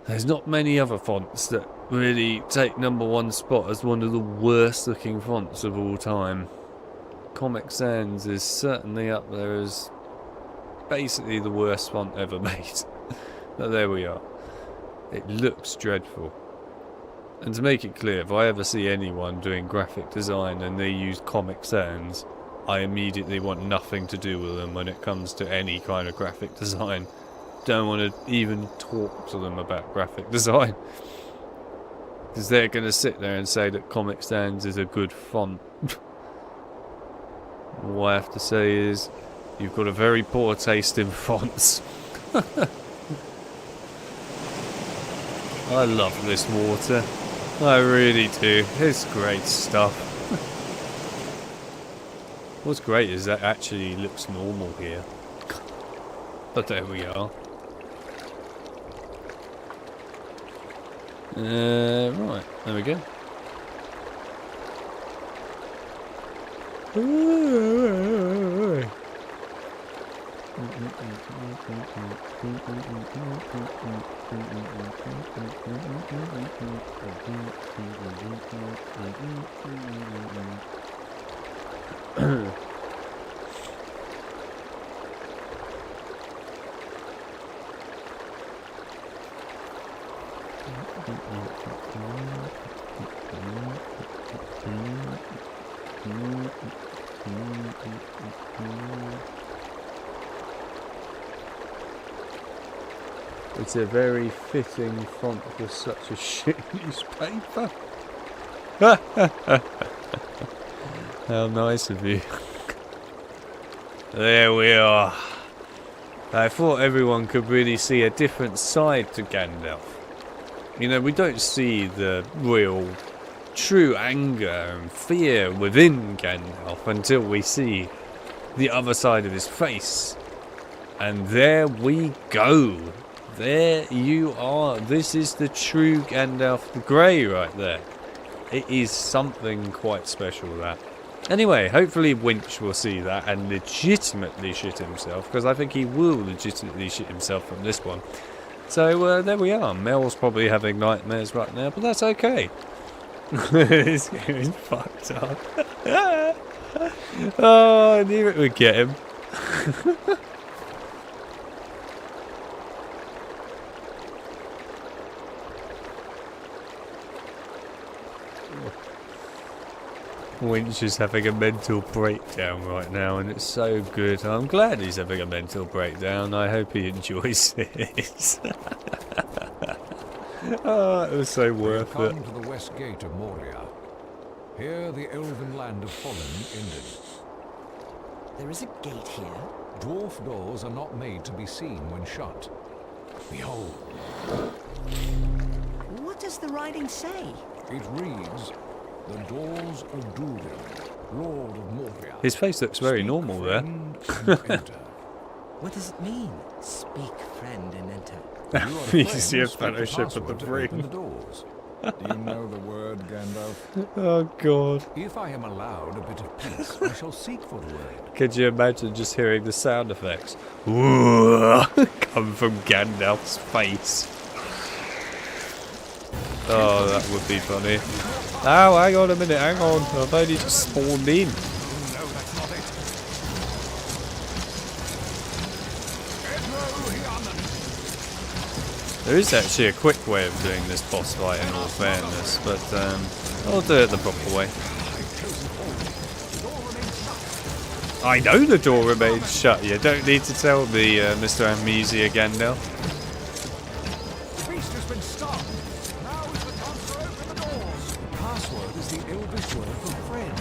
There's not many other fonts that really take #1 spot as one of the worst looking fonts of all time. Comic Sans is certainly up there as basically the worst font ever made. But there we are. It looks dreadful. And to make it clear, if I ever see anyone doing graphic design and they use Comic Sans, I immediately want nothing to do with them when it comes to any kind of graphic design. Don't want to even talk to them about graphic design. Because they're going to sit there and say that Comic Sans is a good font. All I have to say is, you've got a very poor taste in fonts. I love this water. I really do. It's great stuff. What's great is that actually looks normal here. But there we are. Right, there we go. It's a very fitting font for such a shit newspaper. How nice of you. There we are. I thought everyone could really see a different side to Gandalf. You know, we don't see the real, true anger and fear within Gandalf until we see the other side of his face. And there we go. There you are. This is the true Gandalf the Grey right there. It is something quite special, that. Anyway, hopefully Winch will see that and legitimately shit himself, because I think he will legitimately shit himself from this one. So there we are. Mel's probably having nightmares right now, but that's okay. This game is fucked up. Oh, I knew it would get him. Winch is having a mental breakdown right now, and it's so good. I'm glad he's having a mental breakdown. I hope he enjoys it. Oh, it was so worth it. Come to the west gate of Moria. Here the elven land of Holland ended. There is a gate here? Dwarf doors are not made to be seen when shut. Behold. What does the writing say? It reads, "The doors of Durin, Lord of Moria." His face looks very normal there. What does it mean? Speak, friend, and enter. You see a fellowship of the ring. Do you know the word, Gandalf? Oh god. If I am allowed a bit of peace, I shall seek for the word. Could you imagine just hearing the sound effects? Come from Gandalf's face. Oh, that would be funny. Oh, hang on a minute, hang on. I've only just spawned in. No, that's not it. There is actually a quick way of doing this boss fight in all fairness, but I'll do it the proper way. I know the door remains shut. You don't need to tell me, Mr. Amnesia Gandalf. The beast has been stopped. Now is the time to open the doors. The password is the Elvish word for friend.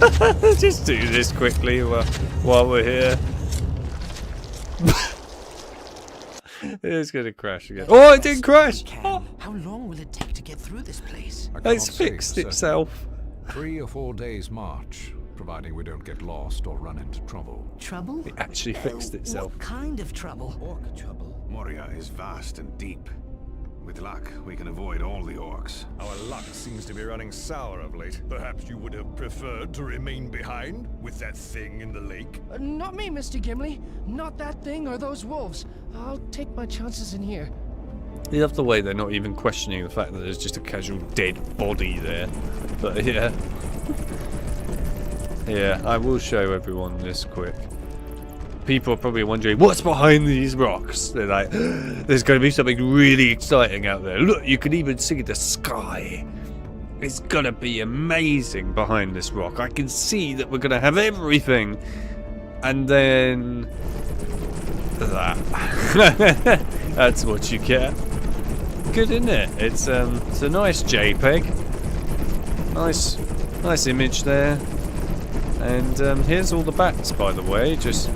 Melon. Just do this quickly while we're here. It's gonna crash again. Oh, it didn't crash! Oh. How long will it take to get through this place? It's fixed itself. 3 or 4 days march, providing we don't get lost or run into trouble. Trouble? It actually fixed itself. What kind of trouble? Orc trouble. Moria is vast and deep. With luck, we can avoid all the orcs. Our luck seems to be running sour of late. Perhaps you would have preferred to remain behind with that thing in the lake? Not me, Mr. Gimli. Not that thing or those wolves. I'll take my chances in here. I love the way they're not even questioning the fact that there's just a casual dead body there. But yeah. Yeah, I will show everyone this quick. People are probably wondering, what's behind these rocks? They're like, there's going to be something really exciting out there. Look, you can even see the sky. It's going to be amazing behind this rock. I can see that we're going to have everything. And then... that. That's what you get. Good, isn't it? It's a nice JPEG. Nice image there. And here's all the bats, by the way, just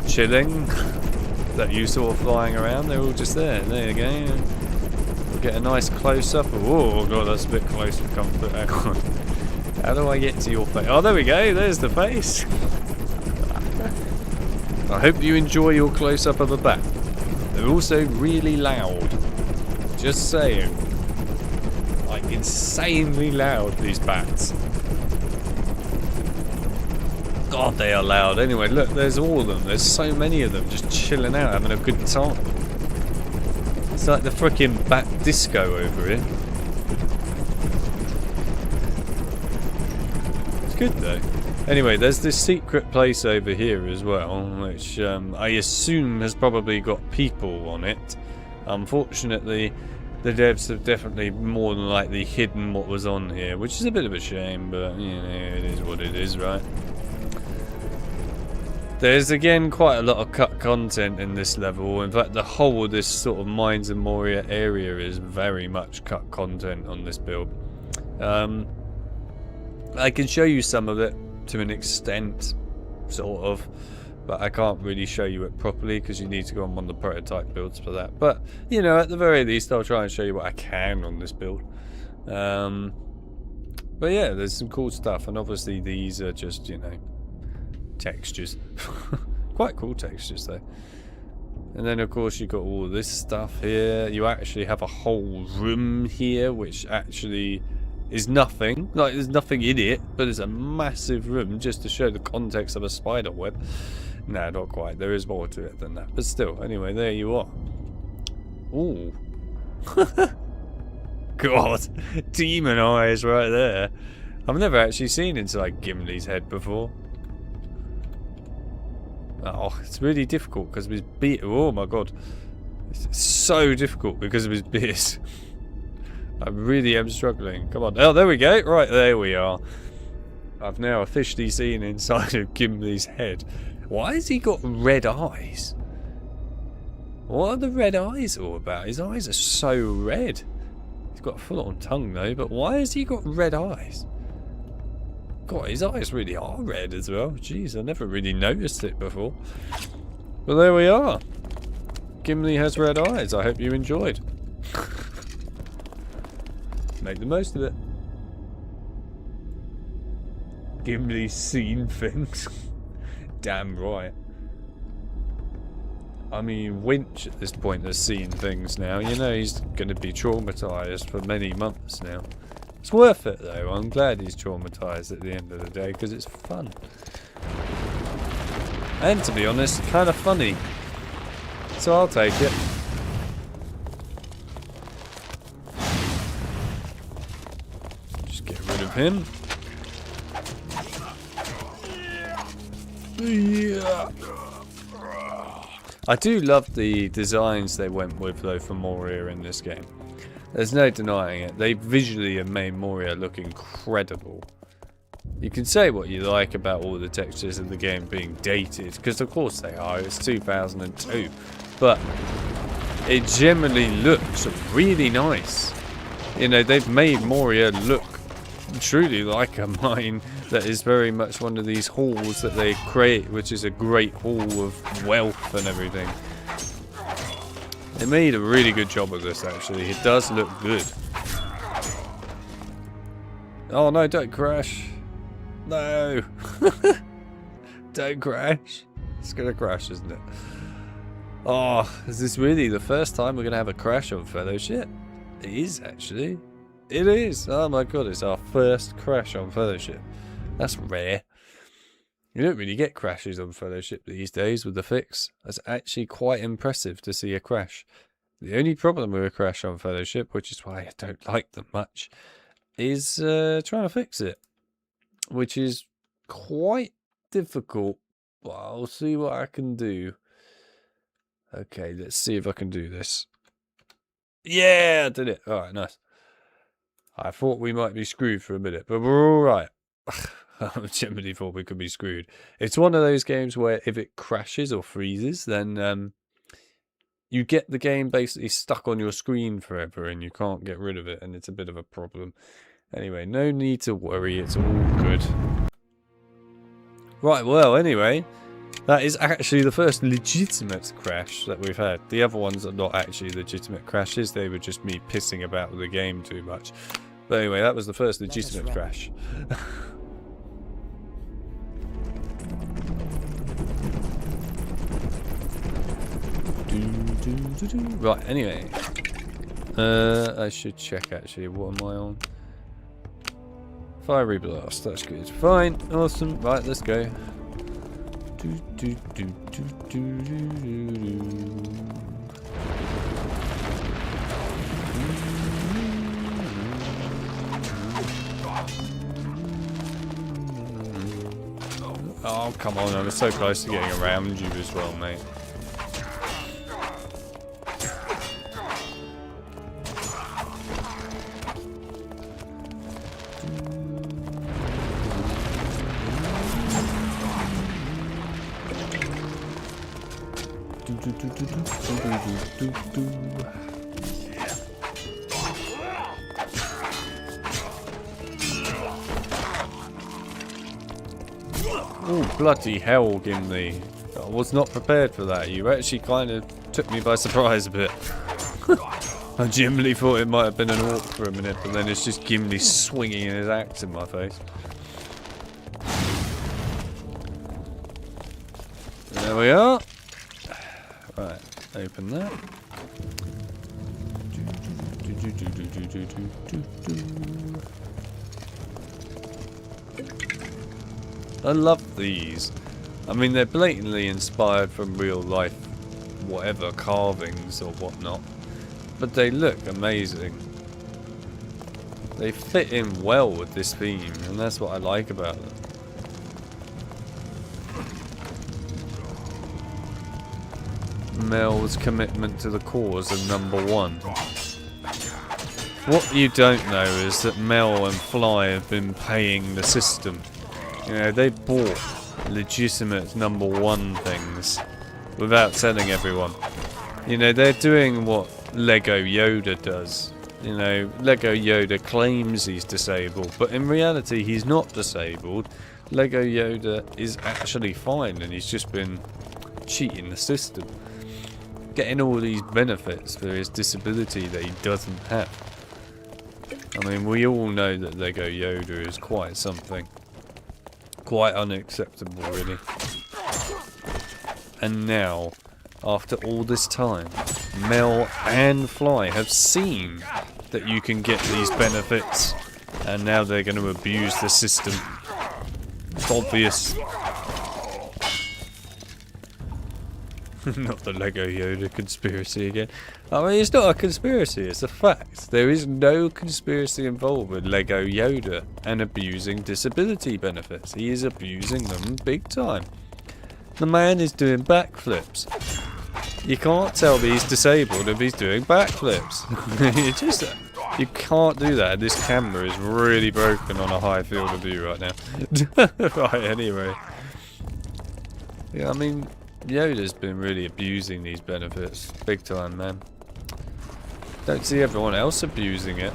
chilling. That you saw flying around. They're all just there. There you go. We'll get a nice close-up. Oh god, that's a bit close for comfort. How do I get to your face? Oh, there we go. There's the face. I hope you enjoy your close-up of a bat. They're also really loud. Just saying. Like, insanely loud, these bats. God, they are loud. Anyway, look, there's all of them. There's so many of them just chilling out, having a good time. It's like the frickin' bat disco over here. It's good, though. Anyway, there's this secret place over here as well, which I assume has probably got people on it. Unfortunately, the devs have definitely more than likely hidden what was on here, which is a bit of a shame, but, you know, it is what it is, right? There's again quite a lot of cut content in this level. In fact, the whole of this sort of Mines of Moria area is very much cut content on this build. I can show you some of it to an extent, sort of, but I can't really show you it properly because you need to go on one of the prototype builds for that. But, you know, at the very least, I'll try and show you what I can on this build. But yeah, there's some cool stuff, and obviously these are just, you know, textures. Quite cool textures though. And then of course you've got all this stuff here. You actually have a whole room here which actually is nothing. Like, there's nothing in it, but it's a massive room just to show the context of a spider web. No, not quite. There is more to it than that. But still, anyway, there you are. Ooh. God. Demon eyes right there. I've never actually seen inside Gimli's head before. Oh, it's really difficult because of his beard. Oh my god. It's so difficult because of his beard. I really am struggling. Come on. Oh, there we go. Right, there we are. I've now officially seen inside of Gimli's head. Why has he got red eyes? What are the red eyes all about? His eyes are so red. He's got a full-on tongue though, but why has he got red eyes? God, his eyes really are red as well. Jeez, I never really noticed it before. But there we are. Gimli has red eyes. I hope you enjoyed. Make the most of it. Gimli's seen things. Damn right. I mean, Winch at this point has seen things now. You know, he's going to be traumatised for many months now. It's worth it though. I'm glad he's traumatised at the end of the day because it's fun. And to be honest, kind of funny. So I'll take it. Just get rid of him. Yeah. I do love the designs they went with though for Moria in this game. There's no denying it. They visually have made Moria look incredible. You can say what you like about all the textures of the game being dated, because of course they are. It's 2002. But it generally looks really nice. You know, they've made Moria look truly like a mine that is very much one of these halls that they create, which is a great hall of wealth and everything. They made a really good job of this, actually. It does look good. Oh no, don't crash. No. Don't crash. It's gonna crash, isn't it? Oh, is this really the first time we're gonna have a crash on Fellowship? It is, actually. It is. Oh my god, it's our first crash on Fellowship. That's rare. You don't really get crashes on Fellowship these days with the fix. That's actually quite impressive to see a crash. The only problem with a crash on Fellowship, which is why I don't like them much, is trying to fix it. Which is quite difficult, but I'll see what I can do. Okay, let's see if I can do this. Yeah, I did it. Alright, nice. I thought we might be screwed for a minute, but we're alright. I generally thought we could be screwed. It's one of those games where if it crashes or freezes, then you get the game basically stuck on your screen forever and you can't get rid of it, and it's a bit of a problem. Anyway, no need to worry, it's all good. Right, well, anyway, that is actually the first legitimate crash that we've had. The other ones are not actually legitimate crashes, they were just me pissing about with the game too much. But anyway, that was the first legitimate crash. Right, anyway. I should check actually, what am I on? Fiery blast, that's good. Fine, awesome. Right, let's go. Oh, come on, I was so close to getting around you as well, mate. Oh, bloody hell, Gimli. I was not prepared for that. You actually kind of took me by surprise a bit. I genuinely thought it might have been an orc for a minute, but then it's just Gimli swinging his axe in my face. There we are. Right, open that. I love these. I mean, they're blatantly inspired from real life, whatever, carvings or whatnot. But they look amazing. They fit in well with this theme, and that's what I like about them. Mel's commitment to the cause of #1. What you don't know is that Mel and Fly have been paying the system. You know, they bought legitimate #1 things without telling everyone. You know, they're doing what Lego Yoda does. You know, Lego Yoda claims he's disabled, but in reality he's not disabled. Lego Yoda is actually fine, and he's just been cheating the system, getting all these benefits for his disability that he doesn't have. I mean, we all know that Lego Yoda is quite something. Quite unacceptable, really. And now, after all this time, Mel and Fly have seen that you can get these benefits, and now they're going to abuse the system. It's obvious. Not the Lego Yoda conspiracy again. I mean, it's not a conspiracy, it's a fact. There is no conspiracy involved with Lego Yoda and abusing disability benefits. He is abusing them big time. The man is doing backflips. You can't tell me he's disabled if he's doing backflips. You can't do that. This camera is really broken on a high field of view right now. Right, anyway. Yeah, I mean, Yoda's been really abusing these benefits big time, man. Don't see everyone else abusing it.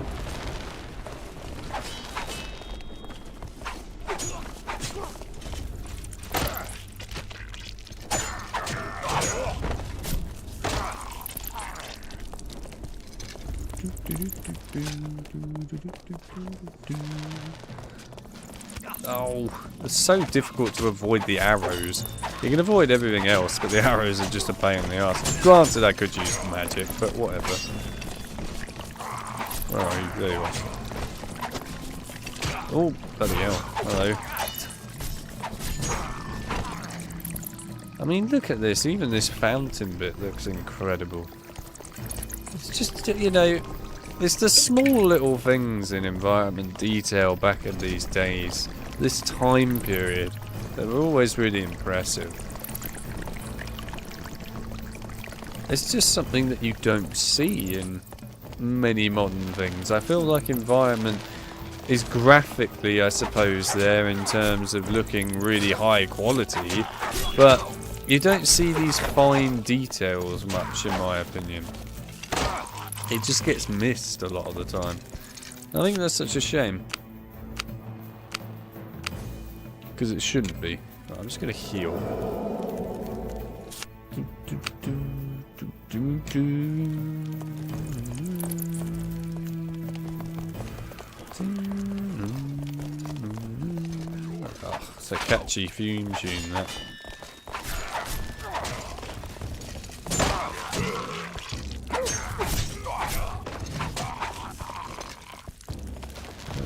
Oh, it's so difficult to avoid the arrows. You can avoid everything else, but the arrows are just a pain in the ass. Granted, I could use magic, but whatever. Where are you? There you are. Oh, bloody hell. Hello. I mean, look at this. Even this fountain bit looks incredible. It's just, you know, it's the small little things in environment detail back in these days. This time period, they were always really impressive. It's just something that you don't see in many modern things. I feel like environment is graphically, I suppose, there in terms of looking really high quality, but you don't see these fine details much, in my opinion. It just gets missed a lot of the time. I think that's such a shame. Because it shouldn't be. Right, I'm just going to heal. Oh, it's a catchy theme tune, that.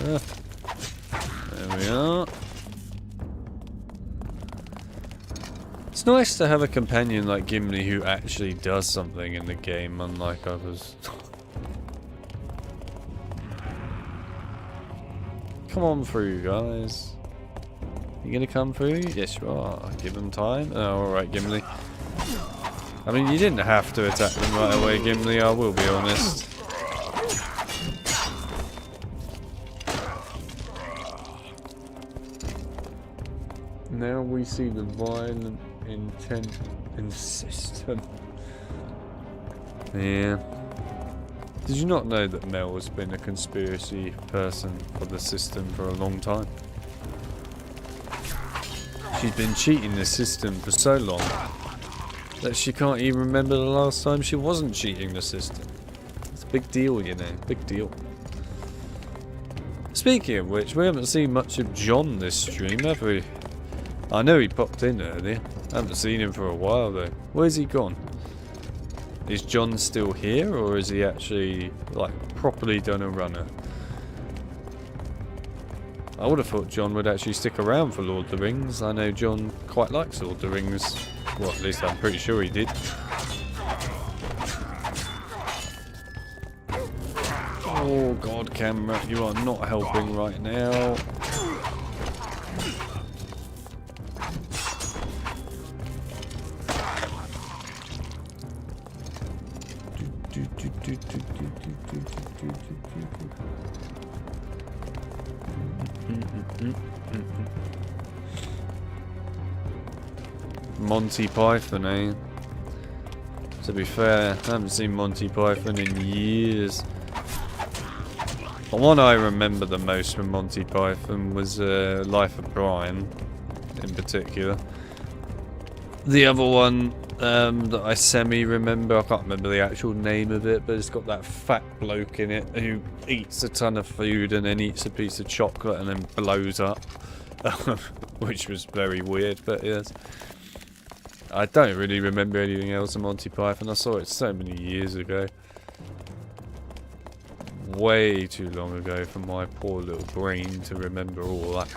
There we are. It's nice to have a companion like Gimli who actually does something in the game, unlike others. Come on through, guys. You gonna come through? Yes, you are. Give them time. Oh, alright, Gimli. I mean, you didn't have to attack them right away, Gimli, I will be honest. Now we see the violent intent in the system. Yeah. Did you not know that Mel has been a conspiracy person for the system for a long time? She's been cheating the system for so long that she can't even remember the last time she wasn't cheating the system. It's a big deal, you know, big deal. Speaking of which, we haven't seen much of John this stream, have we? I know he popped in earlier. I haven't seen him for a while though. Where's he gone? Is John still here, or is he actually, like, properly done a runner? I would have thought John would actually stick around for Lord of the Rings. I know John quite likes Lord of the Rings. Well, at least I'm pretty sure he did. Oh god, camera, you are not helping right now. Monty Python, eh? To be fair, I haven't seen Monty Python in years. The one I remember the most from Monty Python was Life of Brian, in particular. The other one that I semi-remember, I can't remember the actual name of it, but it's got that fat bloke in it who eats a ton of food and then eats a piece of chocolate and then blows up. Which was very weird, but yes. I don't really remember anything else of Monty Python. I saw it so many years ago. Way too long ago for my poor little brain to remember all that.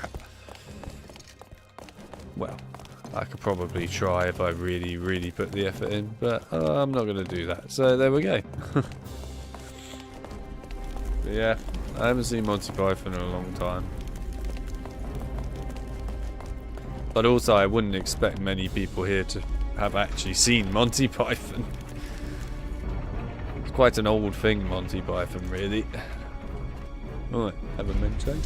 Well, I could probably try if I really, really put the effort in, but I'm not going to do that. So there we go. But yeah, I haven't seen Monty Python in a long time. But also, I wouldn't expect many people here to have actually seen Monty Python. It's quite an old thing, Monty Python, really. Alright, have a memento.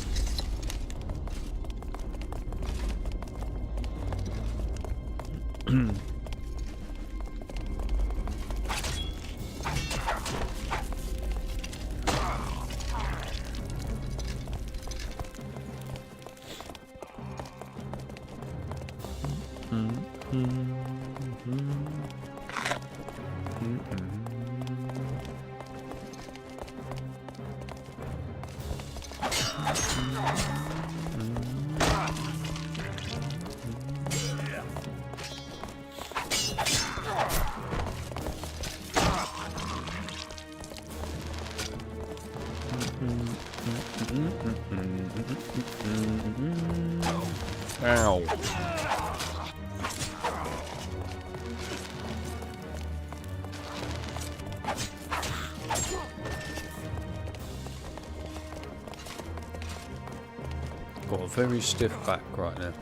Ow. Got a very stiff back right now.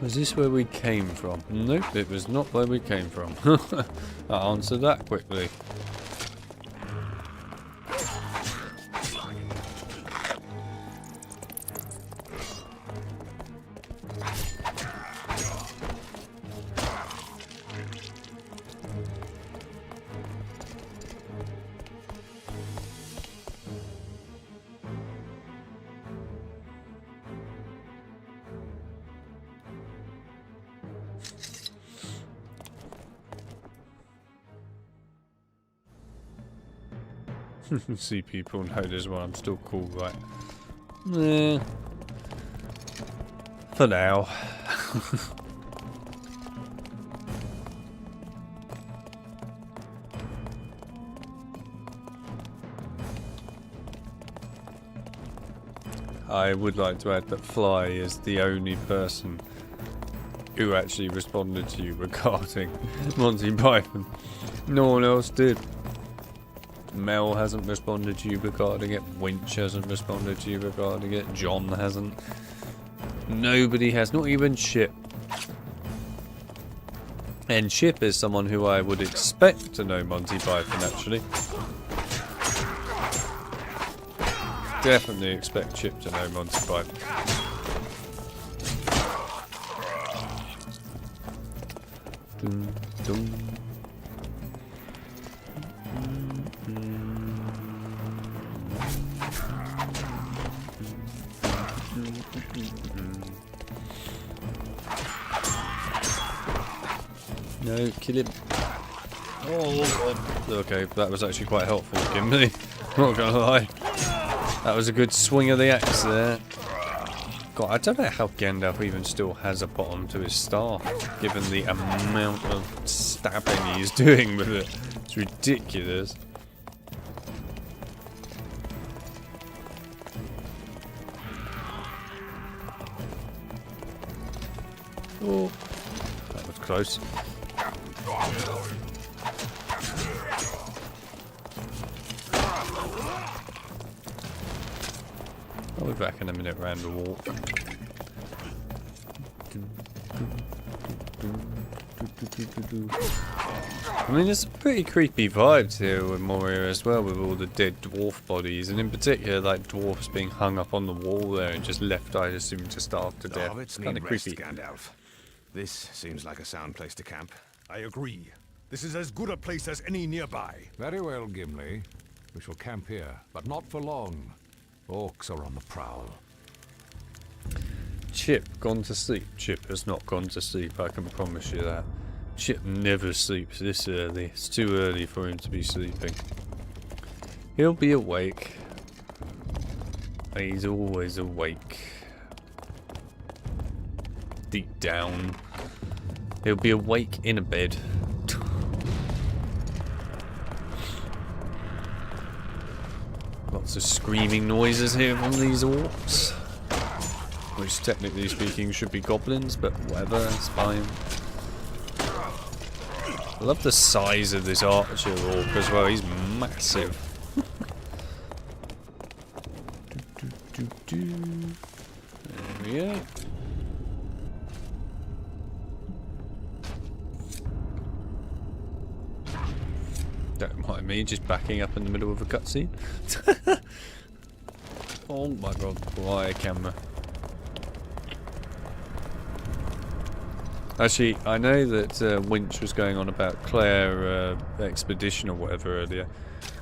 Was this where we came from? Nope, it was not where we came from. I answered that quickly. See people notice when I'm still cool, right? Nah. For now. I would like to add that Fly is the only person who actually responded to you regarding Monty Python. No one else did. Mel hasn't responded to you regarding it. Winch hasn't responded to you regarding it. John hasn't. Nobody has. Not even Chip. And Chip is someone who I would expect to know Monty Python, actually. definitely expect Chip to know Monty Python. Dun, dun. No, kill him. Oh god. Okay, that was actually quite helpful, Gimli. Not gonna lie. That was a good swing of the axe there. God, I don't know how Gandalf even still has a bottom to his staff, given the amount of stabbing he's doing with it. It's ridiculous. Oh, that was close. I'll be back in a minute round the walk. I mean, there's pretty creepy vibes here with Moria as well, with all the dead dwarf bodies, and in particular, like dwarfs being hung up on the wall there and just left, I assume, to starve to death. It's kind of creepy. Gandalf. This seems like a sound place to camp. I agree. This is as good a place as any nearby. Very well, Gimli. We shall camp here, but not for long. Orcs are on the prowl. Chip gone to sleep. Chip has not gone to sleep, I can promise you that. Chip never sleeps this early. It's too early for him to be sleeping. He'll be awake. He's always awake. Deep down. He'll be awake in a bed. Lots of screaming noises here from these orcs. Which, technically speaking, should be goblins, but whatever, it's fine. I love the size of this archer orc as well, he's massive. There we go. Don't mind me just backing up in the middle of a cutscene. Oh my god, why a camera? Actually, I know that Winch was going on about Claire expedition or whatever earlier.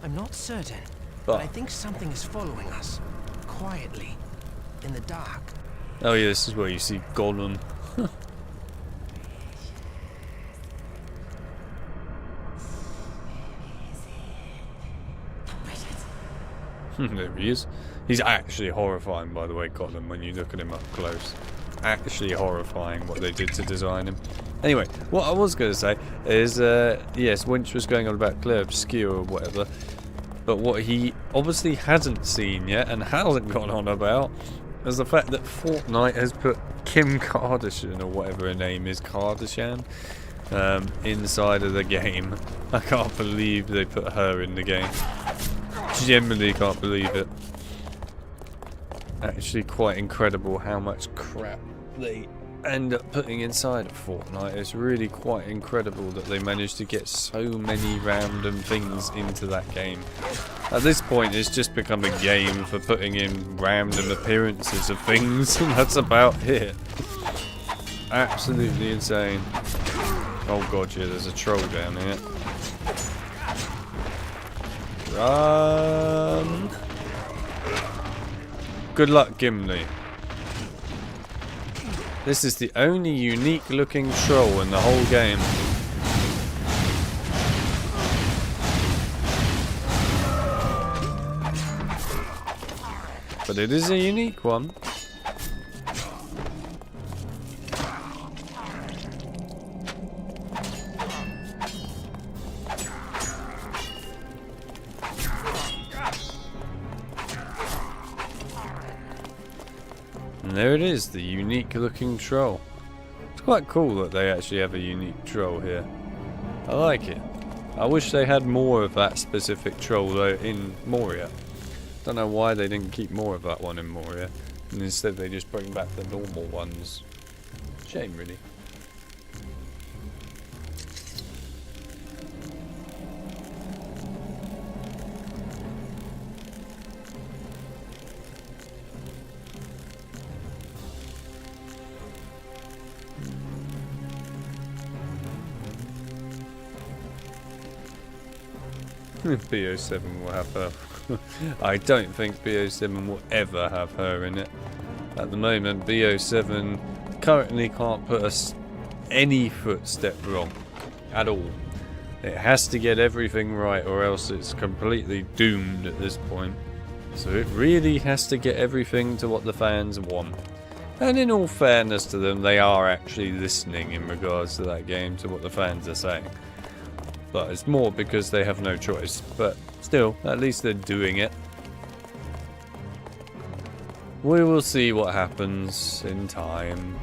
I'm not certain, but I think something is following us. Quietly. In the dark. Oh yeah, this is where you see Gollum. There he is. He's actually horrifying, by the way, Gollum, when you look at him up close. Actually horrifying what they did to design him. Anyway, what I was going to say is, yes, Winch was going on about Claire Obscure or whatever, but what he obviously hasn't seen yet and hasn't gone on about is the fact that Fortnite has put Kim Kardashian, or whatever her name is, Kardashian, inside of the game. I can't believe they put her in the game. Genuinely can't believe it. Actually quite incredible how much crap they end up putting inside of Fortnite. It's really quite incredible that they managed to get so many random things into that game. At this point it's just become a game for putting in random appearances of things, and that's about it. Absolutely insane. Oh god, yeah, there's a troll down here. Run! Good luck, Gimli. This is the only unique looking troll in the whole game. But it is a unique one. And there it is, the unique looking troll. It's quite cool that they actually have a unique troll here. I like it. I wish they had more of that specific troll though in Moria. Don't know why they didn't keep more of that one in Moria, and instead they just bring back the normal ones. Shame, really. BO7 will have her. I don't think BO7 will ever have her in it. At the moment, BO7 currently can't put us any footstep wrong at all. It has to get everything right or else it's completely doomed at this point. So it really has to get everything to what the fans want. And in all fairness to them, they are actually listening in regards to that game, to what the fans are saying. But it's more because they have no choice. But still, at least they're doing it. We will see what happens in time.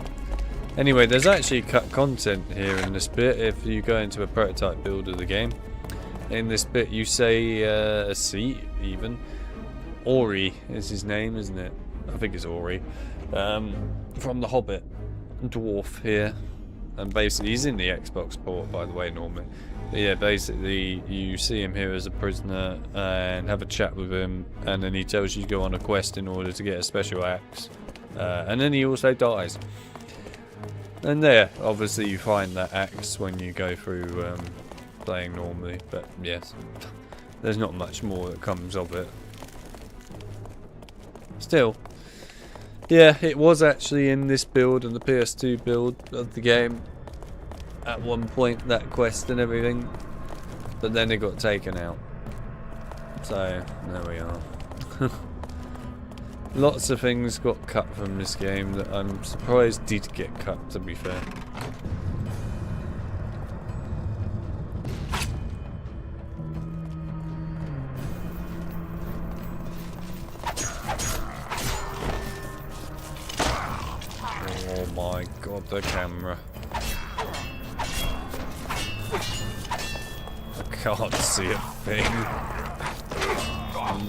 Anyway, there's actually cut content here in this bit if you go into a prototype build of the game. In this bit you say a seat, even. Ori is his name, isn't it? I think it's Ori. From The Hobbit. Dwarf here. And basically, he's in the Xbox port, by the way, normally. But yeah, basically, you see him here as a prisoner and have a chat with him. And then he tells you to go on a quest in order to get a special axe. And then he also dies. And there, obviously you find that axe when you go through playing normally, but yes, there's not much more that comes of it. Still, yeah, it was actually in this build and the PS2 build of the game at one point, that quest and everything, but then it got taken out. So, there we are. Lots of things got cut from this game that I'm surprised did get cut, to be fair. Oh my god, the camera. I can't see a thing.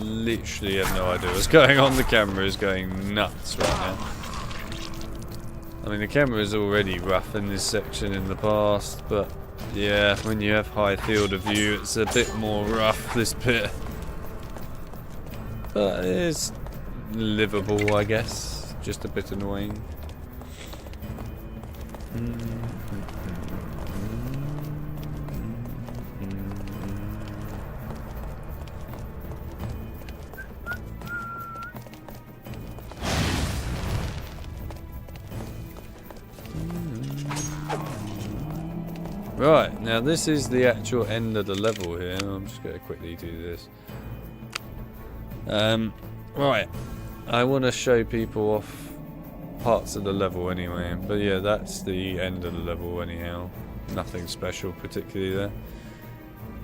Literally have no idea what's going on. The camera is going nuts right now. I mean, the camera is already rough in this section in the past, but yeah, when you have high field of view, it's a bit more rough, this bit. But it's livable, I guess. Just a bit annoying. Right, now this is the actual end of the level here. I'm just going to quickly do this. Right, I want to show people off parts of the level anyway. But yeah, that's the end of the level anyhow. Nothing special particularly there.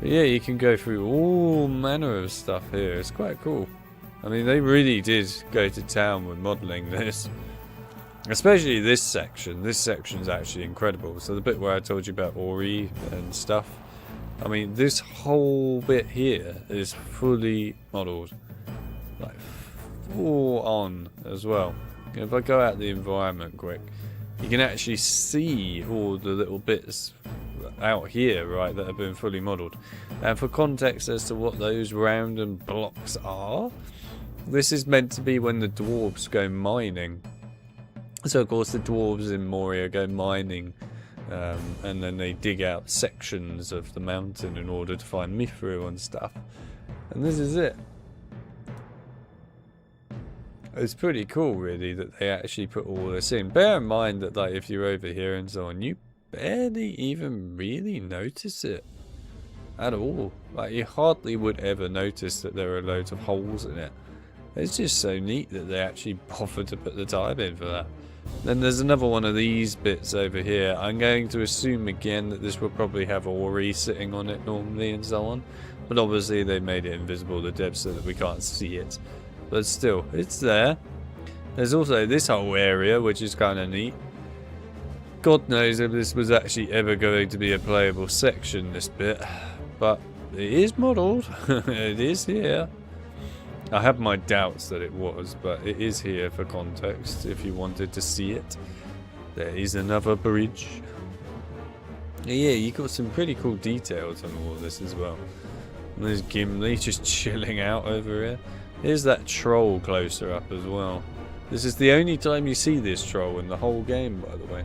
But yeah, you can go through all manner of stuff here. It's quite cool. I mean, they really did go to town with modelling this. Especially this section. This section's actually incredible. So the bit where I told you about Ori and stuff. I mean, this whole bit here is fully modelled. Like, full on as well. If I go out the environment quick, you can actually see all the little bits out here, right, that have been fully modelled. And for context as to what those random blocks are, this is meant to be when the dwarves go mining. So of course the dwarves in Moria go mining, and then they dig out sections of the mountain in order to find mithril and stuff. And this is it. It's pretty cool really that they actually put all this in. Bear in mind that like if you're over here and so on, you barely even really notice it at all. Like you hardly would ever notice that there are loads of holes in it. It's just so neat that they actually bothered to put the time in for that. Then there's another one of these bits over here. I'm going to assume again that this will probably have Ori sitting on it normally and so on. But obviously they made it invisible to depth so that we can't see it. But still, it's there. There's also this whole area which is kind of neat. God knows if this was actually ever going to be a playable section, this bit. But it is modelled. It is here. I have my doubts that it was, but it is here for context if you wanted to see it. There is another bridge. Yeah, you got some pretty cool details on all of this as well. And there's Gimli just chilling out over here. Here's that troll closer up as well. This is the only time you see this troll in the whole game, by the way.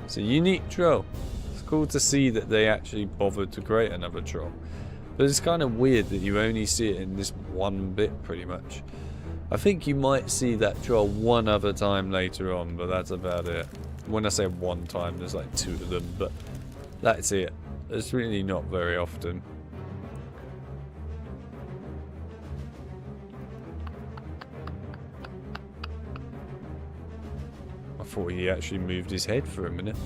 It's a unique troll. It's cool to see that they actually bothered to create another troll. But it's kind of weird that you only see it in this one bit, pretty much. I think you might see that troll one other time later on, but that's about it. When I say one time, there's like 2 of them, but that's it. It's really not very often. I thought he actually moved his head for a minute.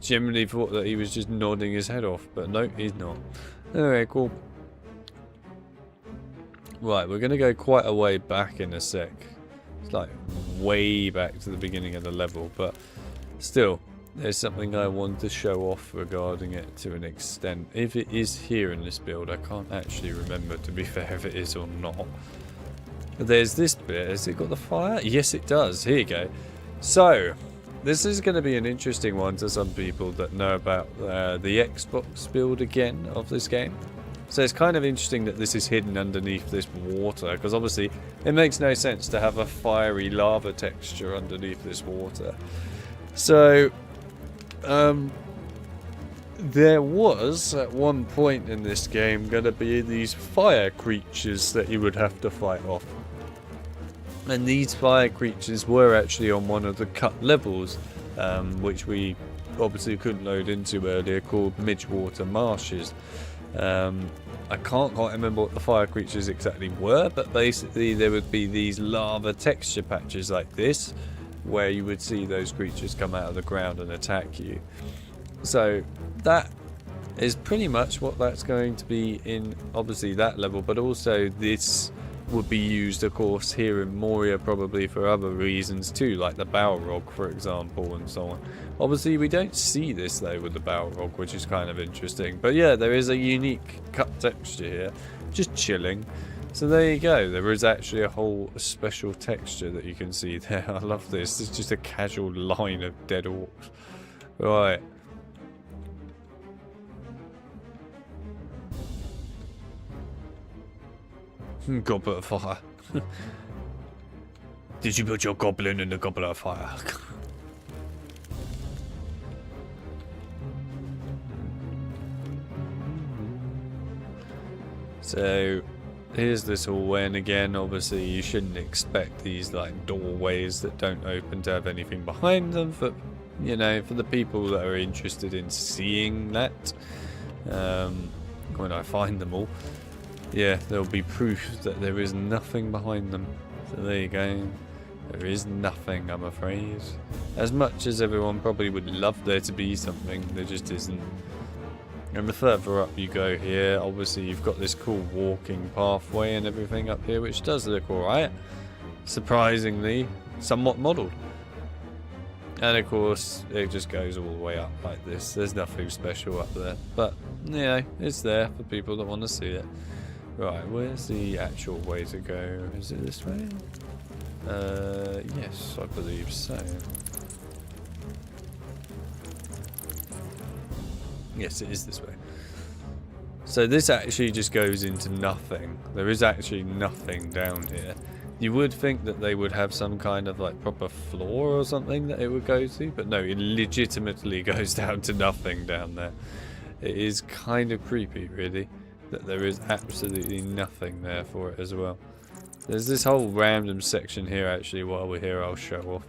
Generally thought that he was just nodding his head off, but no, he's not. Anyway, cool. Right, we're going to go quite a way back in a sec. It's like way back to the beginning of the level, but still, there's something I want to show off regarding it to an extent. If it is here in this build, I can't actually remember, to be fair, if it is or not. There's this bit. Has it got the fire? Yes, it does. Here you go. So, this is going to be an interesting one to some people that know about the Xbox build again of this game. So it's kind of interesting that this is hidden underneath this water, because obviously it makes no sense to have a fiery lava texture underneath this water. So, there was, at one point in this game, going to be these fire creatures that you would have to fight off. And these fire creatures were actually on one of the cut levels, which we obviously couldn't load into earlier, called Midgewater Marshes. I can't quite remember what the fire creatures exactly were, but basically there would be these lava texture patches like this, where you would see those creatures come out of the ground and attack you. So that is pretty much what that's going to be in, obviously, that level, but also this would be used, of course, here in Moria, probably for other reasons too, like the Balrog, for example, and so on. Obviously, we don't see this though with the Balrog, which is kind of interesting. But yeah, there is a unique cut texture here, just chilling. So there you go. There is actually a whole special texture that you can see there. I love this. It's just a casual line of dead orcs. Right. Goblet of fire. Did you put your goblin in the goblet of fire? So here's this hallway, and again, obviously you shouldn't expect these like doorways that don't open to have anything behind them, but you know, for the people that are interested in seeing that, when I find them all, yeah, there'll be proof that there is nothing behind them. So there you go. There is nothing, I'm afraid. As much as everyone probably would love there to be something, there just isn't. And the further up you go here, obviously you've got this cool walking pathway and everything up here, which does look alright. Surprisingly, somewhat modelled. And of course, it just goes all the way up like this. There's nothing special up there. But, you know, it's there for people that want to see it. Right, where's the actual way to go? Is it this way? Yes, I believe so. Yes, it is this way. So this actually just goes into nothing. There is actually nothing down here. You would think that they would have some kind of like proper floor or something that it would go to, but no, it legitimately goes down to nothing down there. It is kind of creepy, really, that there is absolutely nothing there for it as well. There's this whole random section here, actually, while we're here I'll show off,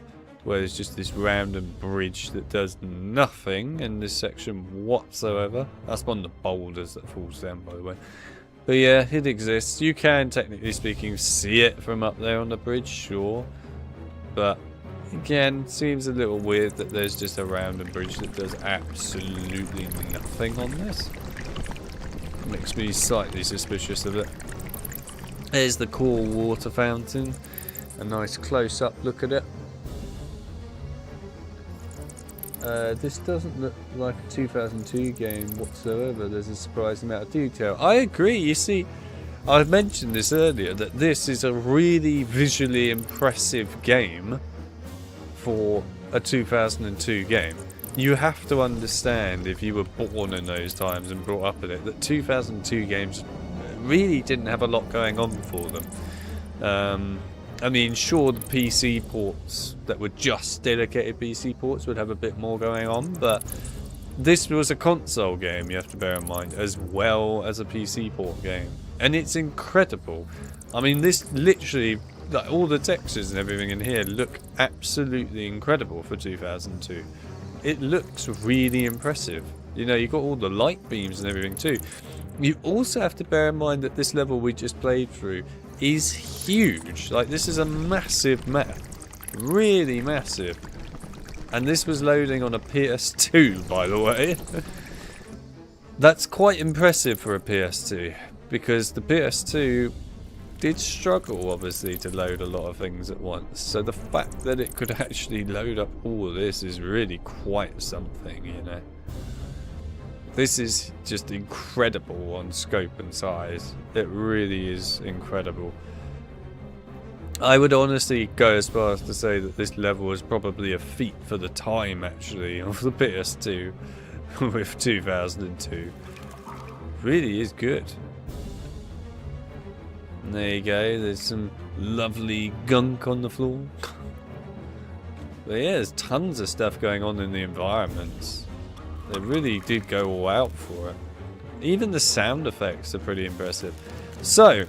where there's just this random bridge that does nothing in this section whatsoever. That's one of the boulders that falls down, by the way. But yeah, it exists. You can, technically speaking, see it from up there on the bridge, sure. But again, seems a little weird that there's just a random bridge that does absolutely nothing on this. Makes me slightly suspicious of it. There's the cool water fountain. A nice close-up look at it. This doesn't look like a 2002 game whatsoever. There's a surprising amount of detail. I agree. You see, I mentioned this earlier, that this is a really visually impressive game for a 2002 game. You have to understand, if you were born in those times and brought up in it, that 2002 games really didn't have a lot going on for them. I mean, sure, the PC ports that were just dedicated PC ports would have a bit more going on, but this was a console game, you have to bear in mind, as well as a PC port game. And it's incredible. I mean, this literally, like, all the textures and everything in here look absolutely incredible for 2002. It looks really impressive. You know, you've got all the light beams and everything too. You also have to bear in mind that this level we just played through is huge. Like, this is a massive map. Really massive. And this was loading on a PS2, by the way. That's quite impressive for a PS2, because the PS2 did struggle, obviously, to load a lot of things at once. So the fact that it could actually load up all of this is really quite something, you know. This is just incredible on scope and size. It really is incredible. I would honestly go as far as to say that this level is probably a feat for the time, actually, of the PS2 with 2002. Really is good. And there you go, there's some lovely gunk on the floor. But yeah, there's tons of stuff going on in the environments. They really did go all out for it. Even the sound effects are pretty impressive. So,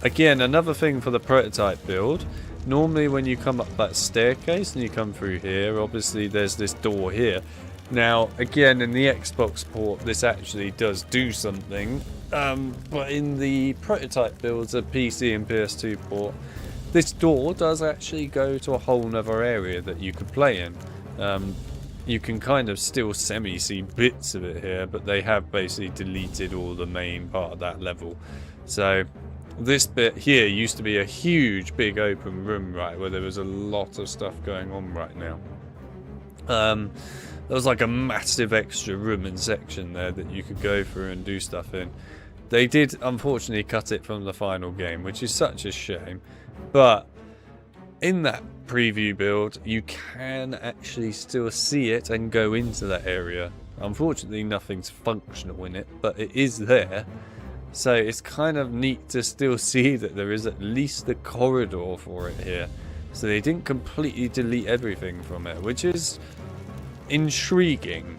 again, another thing for the prototype build. Normally when you come up that staircase and you come through here, obviously there's this door here. Now, again, in the Xbox port, this actually does do something. But in the prototype builds, a PC and PS2 port, this door does actually go to a whole nother area that you could play in. You can kind of still see bits of it here, but they have basically deleted all the main part of that level. So this bit here used to be a huge big open room, right, where there was a lot of stuff going on right now. There was like a massive extra room and section there that you could go through and do stuff in. They did unfortunately cut it from the final game, which is such a shame, but in that preview build you can actually still see it and go into that area. Unfortunately nothing's functional in it, but it is there, so it's kind of neat to still see that there is at least a corridor for it here. So they didn't completely delete everything from it, which is intriguing.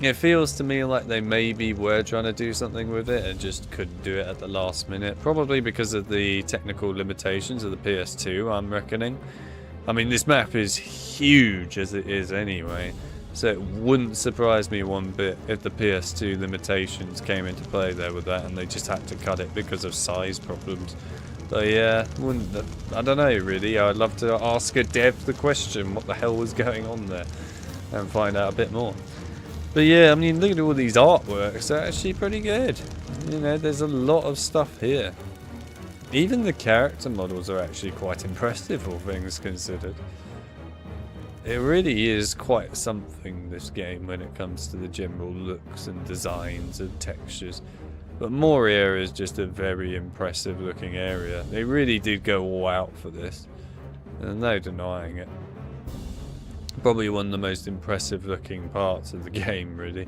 It feels to me like they maybe were trying to do something with it and just couldn't do it at the last minute, probably because of the technical limitations of the PS2, I'm reckoning. I mean, this map is huge as it is anyway, so it wouldn't surprise me one bit if the PS2 limitations came into play there with that and they just had to cut it because of size problems. So yeah, I don't know really. I'd love to ask a dev the question, what the hell was going on there, and find out a bit more. But yeah, I mean, look at all these artworks, they're actually pretty good. You know, there's a lot of stuff here. Even the character models are actually quite impressive, all things considered. It really is quite something, this game, when it comes to the general looks and designs and textures. But Moria is just a very impressive looking area. They really did go all out for this. There's no denying it. Probably one of the most impressive looking parts of the game, really.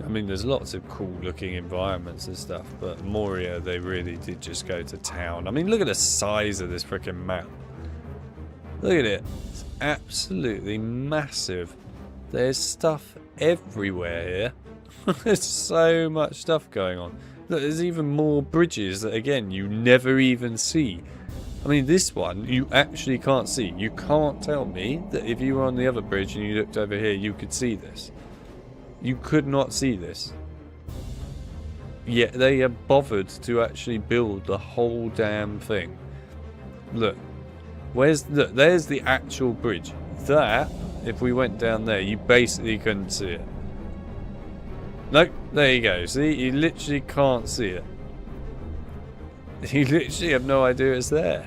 I mean, there's lots of cool looking environments and stuff, but Moria, they really did just go to town. I mean, look at the size of this freaking map. Look at it. It's absolutely massive. There's stuff everywhere here. There's so much stuff going on. Look, there's even more bridges that, again, you never even see. I mean, this one, you actually can't see. You can't tell me that if you were on the other bridge and you looked over here, you could see this. You could not see this. Yet they have bothered to actually build the whole damn thing. Look. Look, there's the actual bridge. That, if we went down there, you basically couldn't see it. Nope, there you go. See, you literally can't see it. You literally have no idea it's there.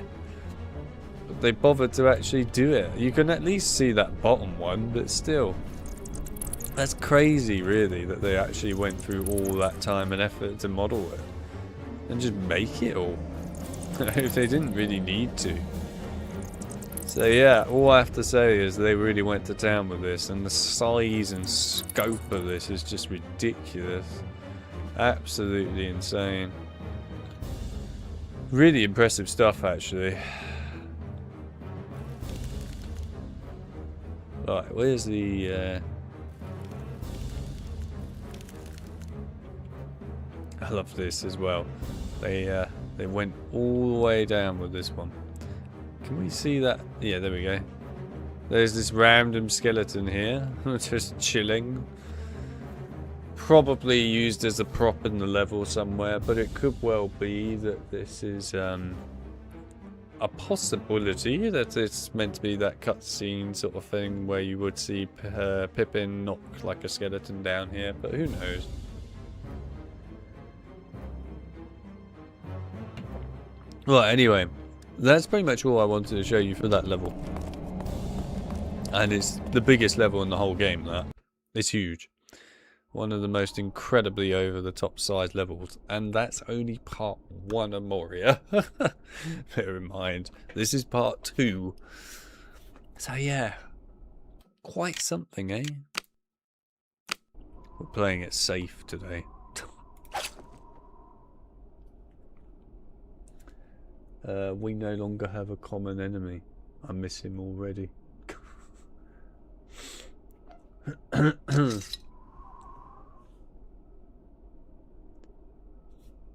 But they bothered to actually do it. You can at least see that bottom one, but still. That's crazy, really, that they actually went through all that time and effort to model it. And just make it all. If they didn't really need to. So yeah, all I have to say is they really went to town with this, and the size and scope of this is just ridiculous. Absolutely insane. Really impressive stuff, actually. Right, where's the... I love this as well. They went all the way down with this one. Can we see that? Yeah, there we go. There's this random skeleton here, just chilling. Probably used as a prop in the level somewhere, but it could well be that this is a possibility that it's meant to be that cutscene sort of thing where you would see Pippin knock like a skeleton down here, but who knows. Well, anyway, that's pretty much all I wanted to show you for that level. And it's the biggest level in the whole game, that. It's huge. One of the most incredibly over-the-top size levels. And that's only part 1 of Moria. Bear in mind, this is part 2. So yeah, quite something, eh? We're playing it safe today. We no longer have a common enemy. I miss him already.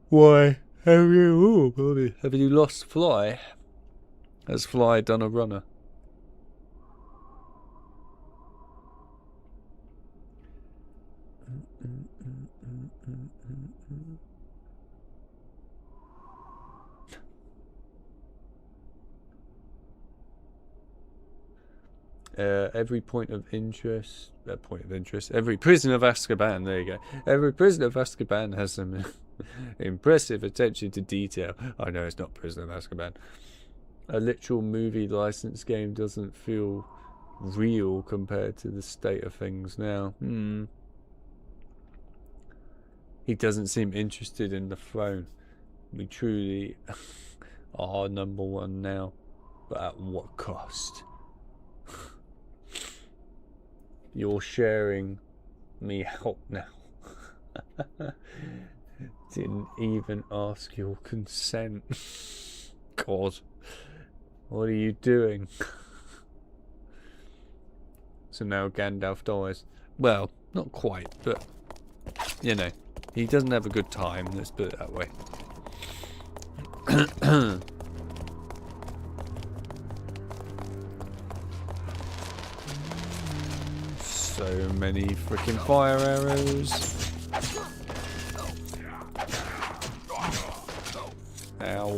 Why have you lost Fly? Has Fly done a runner? Every point of interest, every prisoner of Azkaban, there you go. Every prisoner of Azkaban has some impressive attention to detail. I know it's not Prisoner of Azkaban. A literal movie license game doesn't feel real compared to the state of things now. He doesn't seem interested in the throne. We truly are #1 now, but at what cost? You're sharing me out now. Didn't even ask your consent. God, what are you doing? So now Gandalf dies. Well, not quite, but you know, he doesn't have a good time, let's put it that way. So many freaking fire arrows. Ow.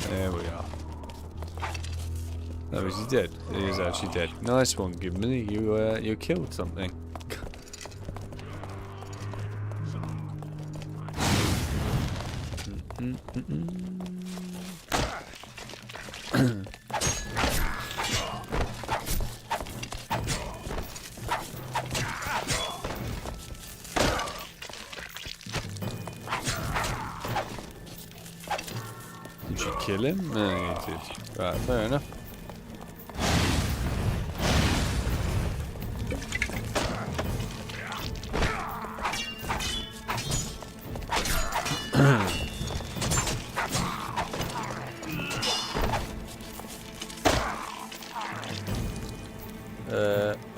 There we are. Oh, is he dead? He is actually dead. Nice one, Gimli. You killed something. Did you kill him? No, you did. Right, fair enough.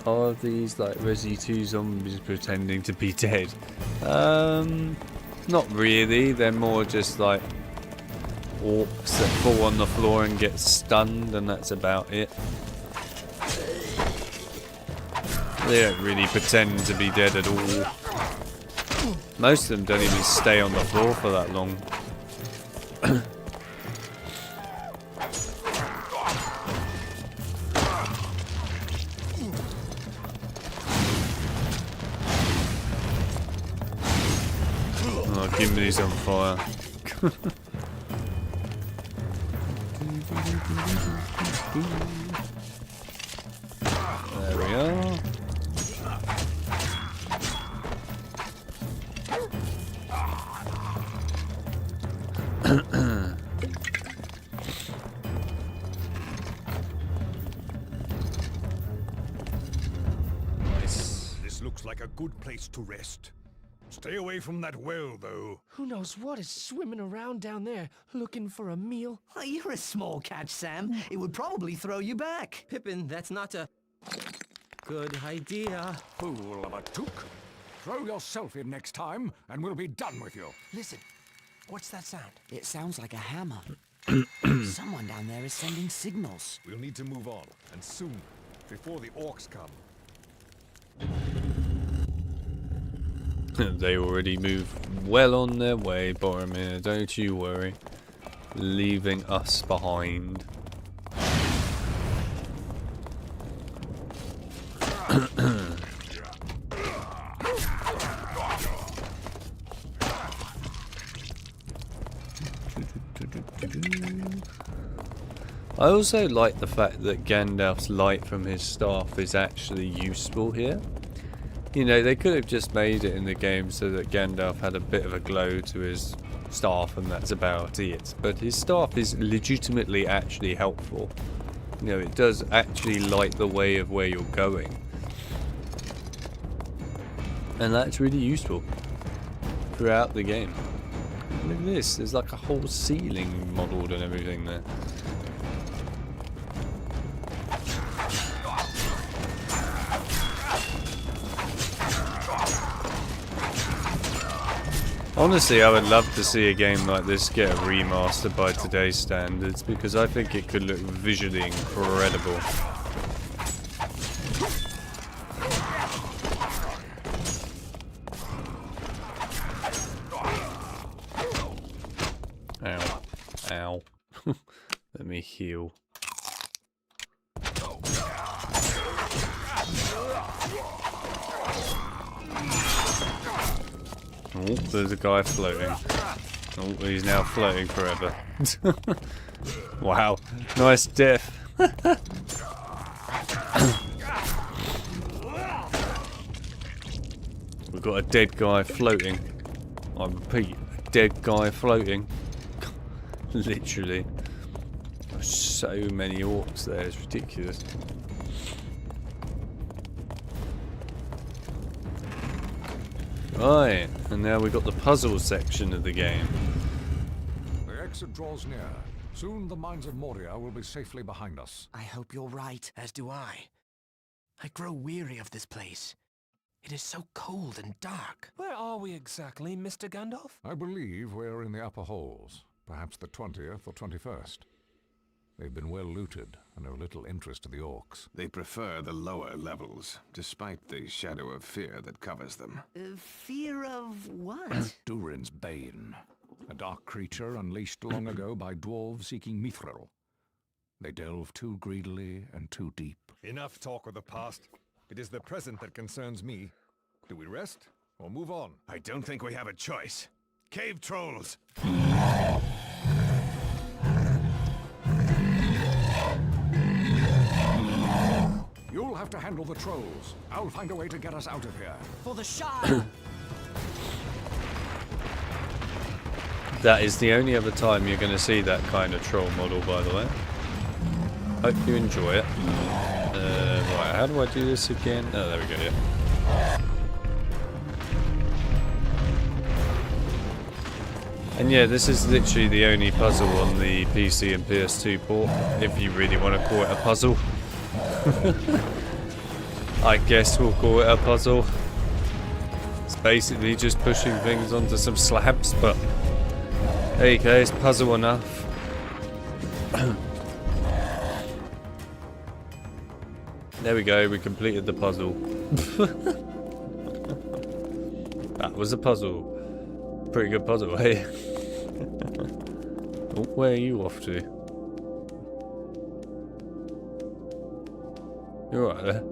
Are these like Resi 2 zombies pretending to be dead? Not really. They're more just like orcs that fall on the floor and get stunned, and that's about it. They don't really pretend to be dead at all. Most of them don't even stay on the floor for that long. Oh, Gimli's on fire. There we are. Nice. This looks like a good place to rest. Stay away from that well, though. Who knows what is swimming around down there, looking for a meal? Oh, you're a small catch, Sam. It would probably throw you back. Pippin, that's not a good idea. Fool of a took. Throw yourself in next time, and we'll be done with you. Listen, what's that sound? It sounds like a hammer. Someone down there is sending signals. We'll need to move on, and soon, before the orcs come. They already move well on their way, Boromir, don't you worry. Leaving us behind. I also like the fact that Gandalf's light from his staff is actually useful here. You know, they could have just made it in the game so that Gandalf had a bit of a glow to his staff and that's about it. But his staff is legitimately actually helpful. You know, it does actually light the way of where you're going. And that's really useful throughout the game. Look at this, there's like a whole ceiling modelled and everything there. Honestly, I would love to see a game like this get a remaster by today's standards, because I think it could look visually incredible. Ow. Ow. Let me heal. Oh, there's a guy floating. Oh, he's now floating forever. Wow, nice death. We've got a dead guy floating. I repeat, a dead guy floating. Literally. So many orcs there, it's ridiculous. Right, and now we've got the puzzle section of the game. The exit draws near. Soon the mines of Moria will be safely behind us. I hope you're right. As do I. I grow weary of this place. It is so cold and dark. Where are we exactly, Mr. Gandalf? I believe we're in the upper halls, perhaps the 20th or 21st. They've been well looted and of little interest to the orcs. They prefer the lower levels, despite the shadow of fear that covers them. Fear of what? Durin's Bane, a dark creature unleashed long ago by dwarves seeking mithril. They delve too greedily and too deep. Enough talk of the past. It is the present that concerns me. Do we rest or move on? I don't think we have a choice. Cave trolls! You'll have to handle the trolls. I'll find a way to get us out of here. For the Shire! That is the only other time you're going to see that kind of troll model, by the way. Hope you enjoy it. Right, how do I do this again? Oh, there we go, yeah. And yeah, this is literally the only puzzle on the PC and PS2 port, if you really want to call it a puzzle. I guess we'll call it a puzzle. It's basically just pushing things onto some slabs, but there you go, it's puzzle enough. There we go, we completed the puzzle. That was a puzzle. Pretty good puzzle, eh? Oh, where are you off to? You're right there.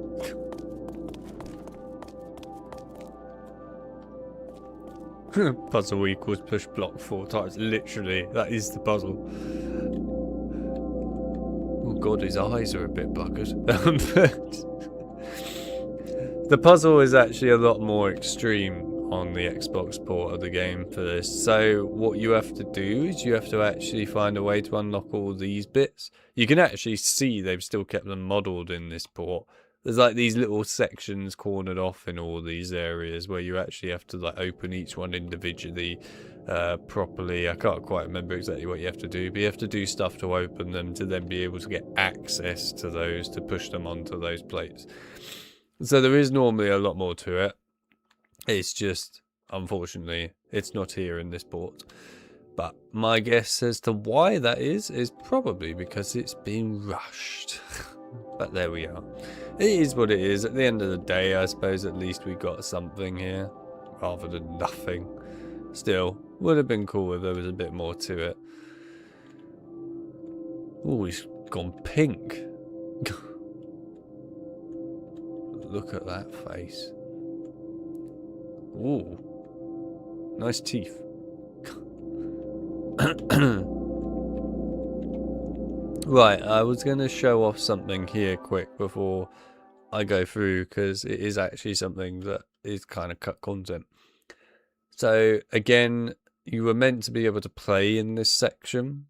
Puzzle equals push block 4 times. Literally, that is the puzzle. Oh god, his eyes are a bit buggered. The puzzle is actually a lot more extreme on the Xbox port of the game for this. So what you have to do is you have to actually find a way to unlock all these bits. You can actually see they've still kept them modelled in this port. There's like these little sections cornered off in all these areas where you actually have to like open each one individually properly. I can't quite remember exactly what you have to do, but you have to do stuff to open them to then be able to get access to those, to push them onto those plates. So there is normally a lot more to it. It's just, unfortunately, it's not here in this port. But my guess as to why that is probably because it's been rushed. But there we are. It is what it is. At the end of the day, I suppose at least we got something here, rather than nothing. Still, would have been cool if there was a bit more to it. Oh, he's gone pink. Look at that face. Ooh. Nice teeth. Right, I was going to show off something here quick before I go through, because it is actually something that is kind of cut content. So, again, you were meant to be able to play in this section.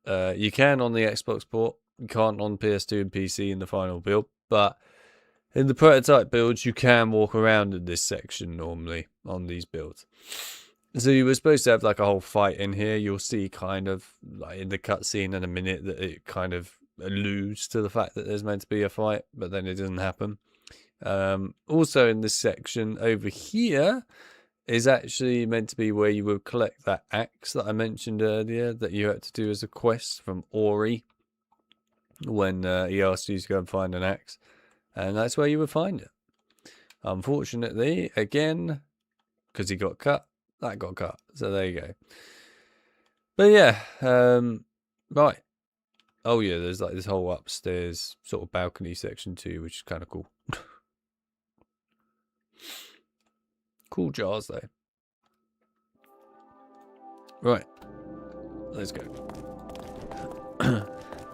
You can on the Xbox port, you can't on PS2 and PC in the final build, but in the prototype builds, you can walk around in this section normally on these builds. So you were supposed to have like a whole fight in here. You'll see kind of like in the cutscene in a minute that it kind of alludes to the fact that there's meant to be a fight, but then it doesn't happen. Also in this section over here is actually meant to be where you would collect that axe that I mentioned earlier that you had to do as a quest from Ori when he asked you to go and find an axe. And that's where you would find it. Unfortunately, again, because he got cut, that got cut. So there you go. But yeah, right. Oh yeah, there's like this whole upstairs sort of balcony section too, which is kind of cool. Cool jars though. Right, let's go.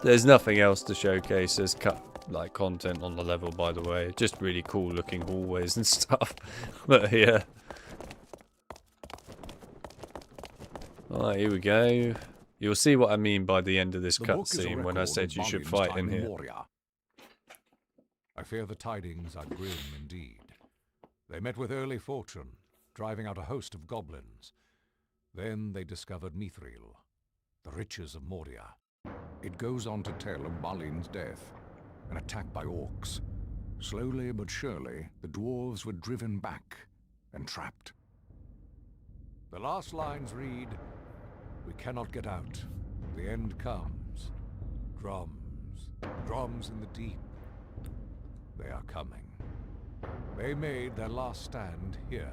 There's nothing else to showcase. There's cut like content on the level, by the way. Just really cool looking hallways and stuff. But yeah. Alright, here we go. You'll see what I mean by the end of this cutscene when I said you should fight in here. I fear the tidings are grim indeed. They met with early fortune, driving out a host of goblins. Then they discovered Mithril, the riches of Moria. It goes on to tell of Balin's death, an attack by orcs. Slowly but surely, the dwarves were driven back and trapped. The last lines read, "We cannot get out. The end comes. Drums, drums in the deep. They are coming." They made their last stand here.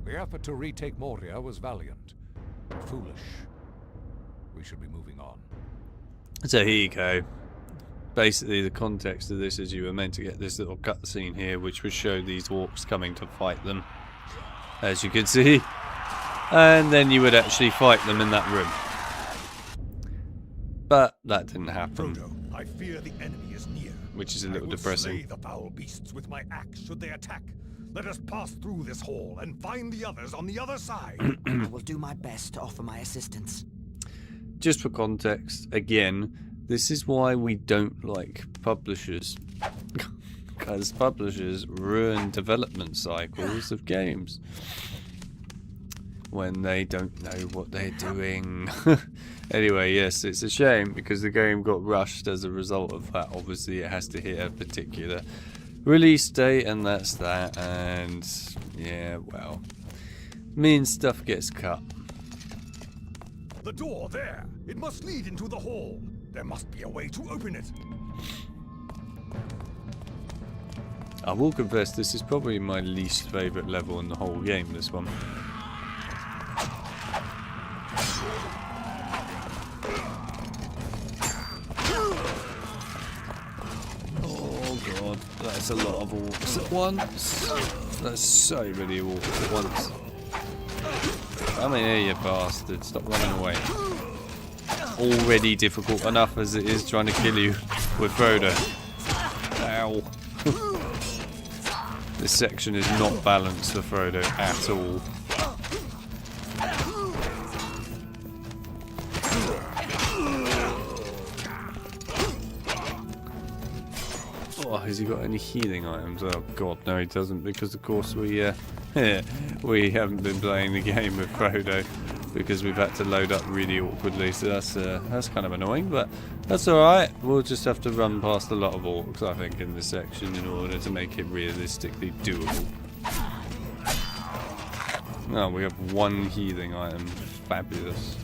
The effort to retake Moria was valiant, but foolish. We should be moving on. So here you go. Basically, the context of this is you were meant to get this little cutscene here, which would show these orcs coming to fight them, as you can see. And then you would actually fight them in that room. But that didn't happen. Frodo, I fear the enemy is near. Which is a little I will depressing. slay the foul beasts with my axe should they attack. Let us pass through this hall and find the others on the other side. I will do my best to offer my assistance. Just for context, again, this is why we don't like publishers. Because publishers ruin development cycles of games when they don't know what they're doing. Anyway, yes, it's a shame because the game got rushed as a result of that. Obviously, it has to hit a particular release date, and that's that. And yeah, well, means stuff gets cut. The door there. It must lead into the hall. There must be a way to open it. I will confess, this is probably my least favourite level in the whole game, this one. Oh god, that's a lot of orcs at once. That's so many orcs at once. Come here, you bastard. Stop running away. Already difficult enough as it is trying to kill you with Frodo. Ow. This section is not balanced for Frodo at all. Oh, has he got any healing items? Oh god, no he doesn't, because of course we haven't been playing the game with Frodo because we've had to load up really awkwardly, so that's kind of annoying, but that's alright. We'll just have to run past a lot of orcs, I think, in this section in order to make it realistically doable. Oh, we have one healing item. Fabulous.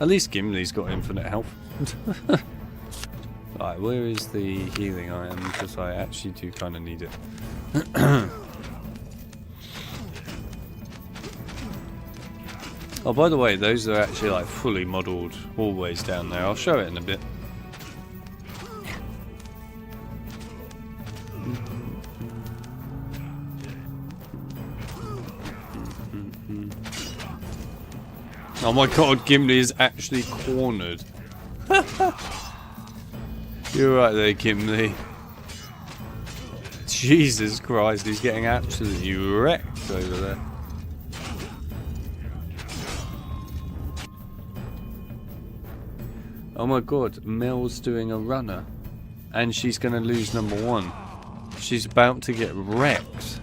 At least Gimli's got infinite health. Right, where is the healing item? Because I actually do kind of need it. Oh, by the way, those are actually like fully modelled hallways down there. I'll show it in a bit. Oh my god, Gimli is actually cornered. You're right there, Gimli. Jesus Christ, he's getting absolutely wrecked over there. Oh my god, Mel's doing a runner. And she's going to lose number 1. She's about to get wrecked.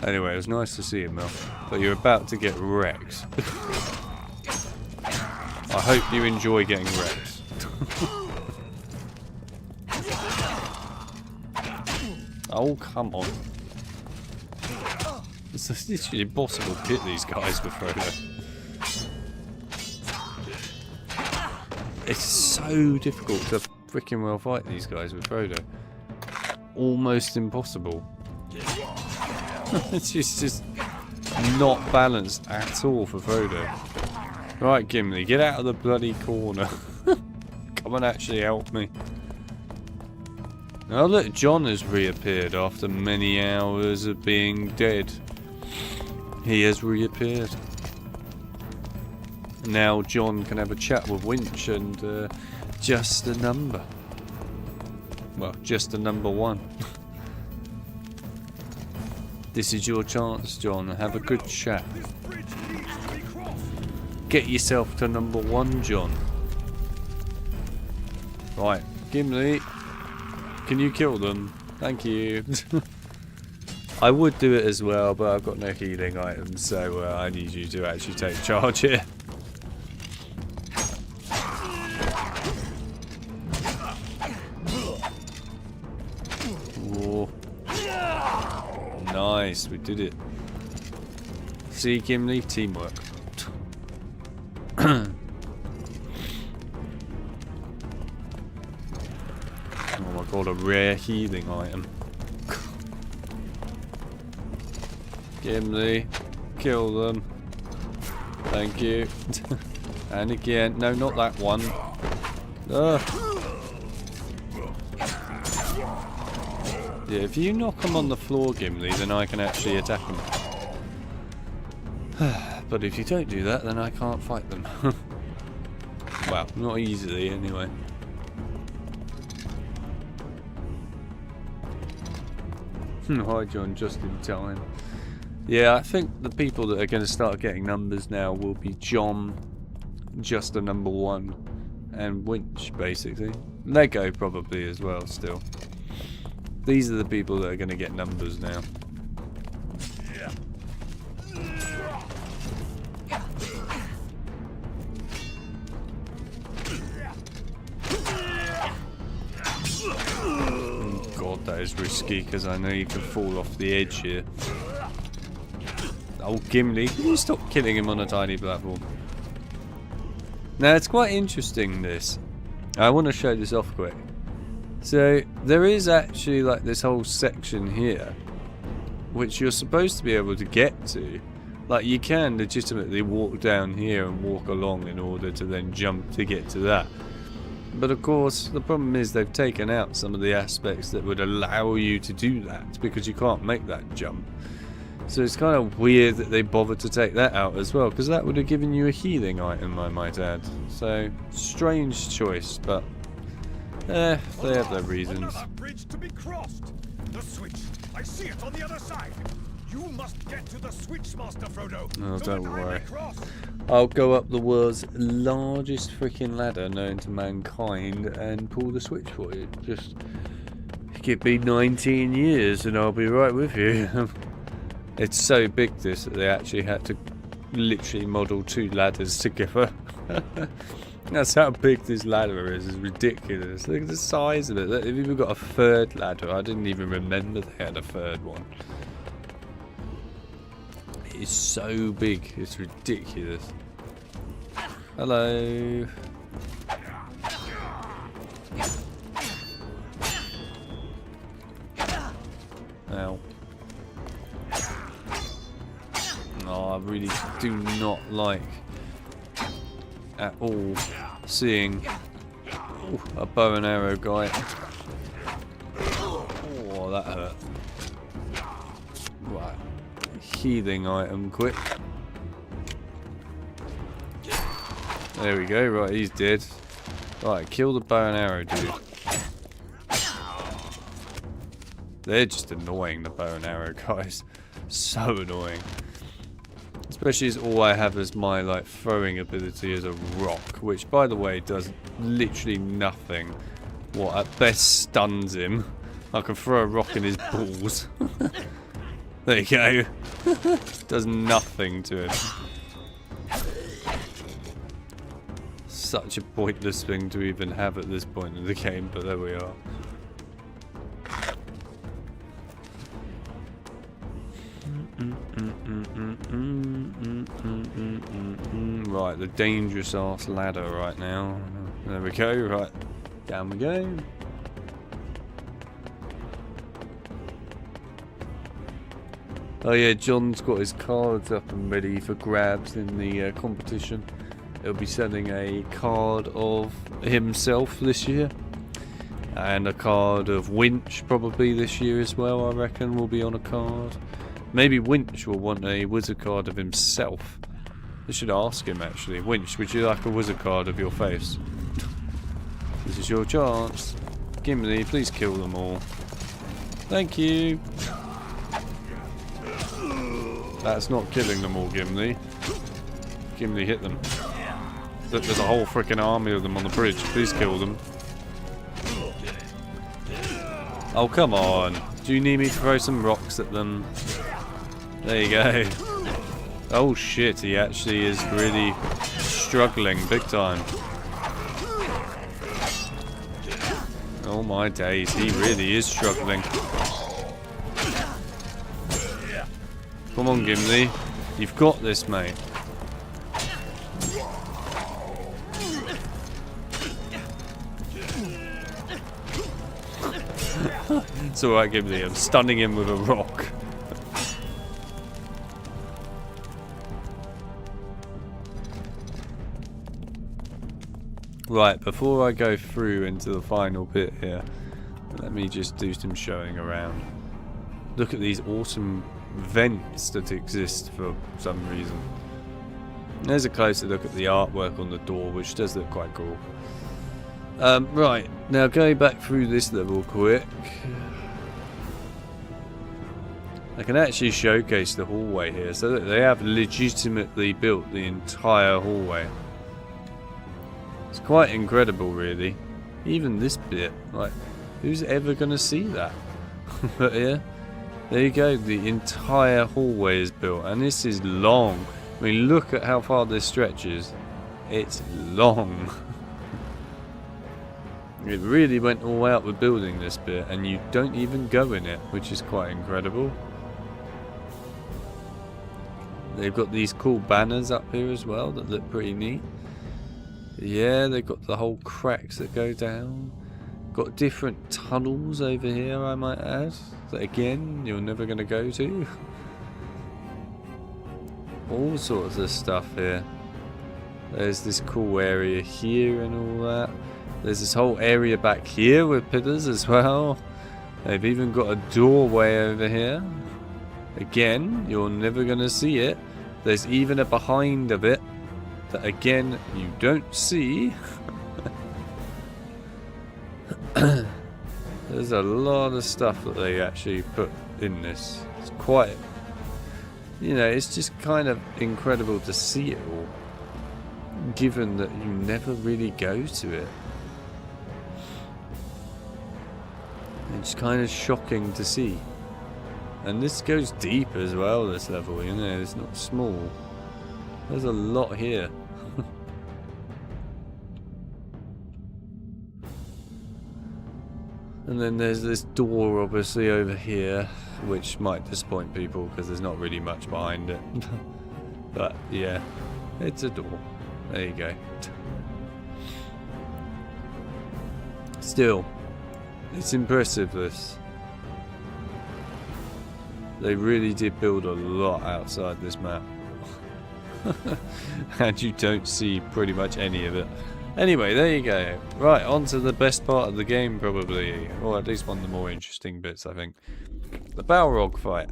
Anyway, it was nice to see you, Mel. But you're about to get wrecked. I hope you enjoy getting wrecked. Oh, come on. It's literally impossible to hit these guys with Frodo. It's so difficult to freaking well fight these guys with Frodo. Almost impossible. It's just not balanced at all for Frodo. Right, Gimli, get out of the bloody corner. Come and actually help me. Oh look, John has reappeared after many hours of being dead. He has reappeared. Now John can have a chat with Winch and just a number. Well, just a number 1. This is your chance, John. Have a good chat. Get yourself to number 1, John. Right, Gimli. Can you kill them? Thank you. I would do it as well, but I've got no healing items, so I need you to actually take charge here. Whoa. Nice, we did it. See, Gimli, teamwork. Oh my god, a rare healing item. Gimli, kill them. Thank you. And again, no, not that one. Yeah, if you knock them on the floor, Gimli, then I can actually attack them. But if you don't do that, then I can't fight them. Well, not easily anyway. Hi John, just in time. Yeah, I think the people that are going to start getting numbers now will be John, just a number 1, and Winch, basically. Lego probably as well, still. These are the people that are going to get numbers now. God, that is risky, because I know you can fall off the edge here. Oh, Gimli, can you stop killing him on a tiny platform? Now, it's quite interesting, this. I want to show this off quick. So, there is actually, like, this whole section here, which you're supposed to be able to get to. Like, you can legitimately walk down here and walk along in order to then jump to get to that. But of course, the problem is they've taken out some of the aspects that would allow you to do that, because you can't make that jump. So it's kind of weird that they bothered to take that out as well, because that would have given you a healing item, I might add. So, strange choice, but they have their reasons. Bridge to be crossed. The switch. I see it on the other side. You must get to the switch, Master Frodo. Oh, don't worry. I'll go up the world's largest freaking ladder known to mankind and pull the switch for you. Just give me 19 years and I'll be right with you. It's so big this that they actually had to literally model 2 ladders together. That's how big this ladder is. It's ridiculous. Look at the size of it. Look, they've even got a third ladder. I didn't even remember they had a third one. It is so big. It's ridiculous. Hello. Ow. No, I really do not like at all seeing a bow and arrow guy. Oh, that hurt. Right. Healing item, quick. There we go, right, he's dead. Right, kill the bow and arrow dude. They're just annoying, the bow and arrow guys. So annoying. Especially as all I have as my like throwing ability is a rock, which by the way does literally nothing. What at best stuns him. I can throw a rock in his balls. There you go. Does nothing to him. Such a pointless thing to even have at this point in the game, but there we are. Right, the dangerous ass ladder right now. There we go, right. Down we go. Oh yeah, John's got his cards up and ready for grabs in the competition. He'll be selling a card of himself this year. And a card of Winch probably this year as well, I reckon, will be on a card. Maybe Winch will want a wizard card of himself. I should ask him actually. Winch, would you like a wizard card of your face? This is your chance. Gimli, please kill them all. Thank you. That's not killing them all, Gimli. Gimli hit them. Look, there's a whole freaking army of them on the bridge. Please kill them. Oh, come on. Do you need me to throw some rocks at them? There you go. Oh shit, he actually is really struggling big time. Oh my days, he really is struggling. Come on, Gimli. You've got this, mate. It's alright, Gimli. I'm stunning him with a rock. Right, before I go through into the final bit here, let me just do some showing around. Look at these awesome vents that exist for some reason. There's a closer look at the artwork on the door, which does look quite cool. Right, now going back through this level quick. I can actually showcase the hallway here, so that they have legitimately built the entire hallway. It's quite incredible, really. Even this bit, like, who's ever going to see that? But yeah, there you go, the entire hallway is built, and this is long. I mean, look at how far this stretches. It's long. It really went all out with building this bit, and you don't even go in it, which is quite incredible. They've got these cool banners up here as well that look pretty neat. Yeah, they've got the whole cracks that go down. Got different tunnels over here, I might add, that again, you're never going to go to. All sorts of stuff here. There's this cool area here and all that. There's this whole area back here with pillars as well. They've even got a doorway over here. Again, you're never going to see it. There's even a behind of it that again, you don't see. There's a lot of stuff that they actually put in this. It's quite, you know, it's just kind of incredible to see it all, given that you never really go to it. It's kind of shocking to see. And this goes deep as well, this level, you know, it's not small. There's a lot here. And then there's this door obviously over here, which might disappoint people because there's not really much behind it. But yeah, it's a door. There you go. Still, it's impressive, this. They really did build a lot outside this map. And you don't see pretty much any of it. Anyway, there you go. Right, on to the best part of the game, probably. Or at least one of the more interesting bits, I think. The Balrog fight.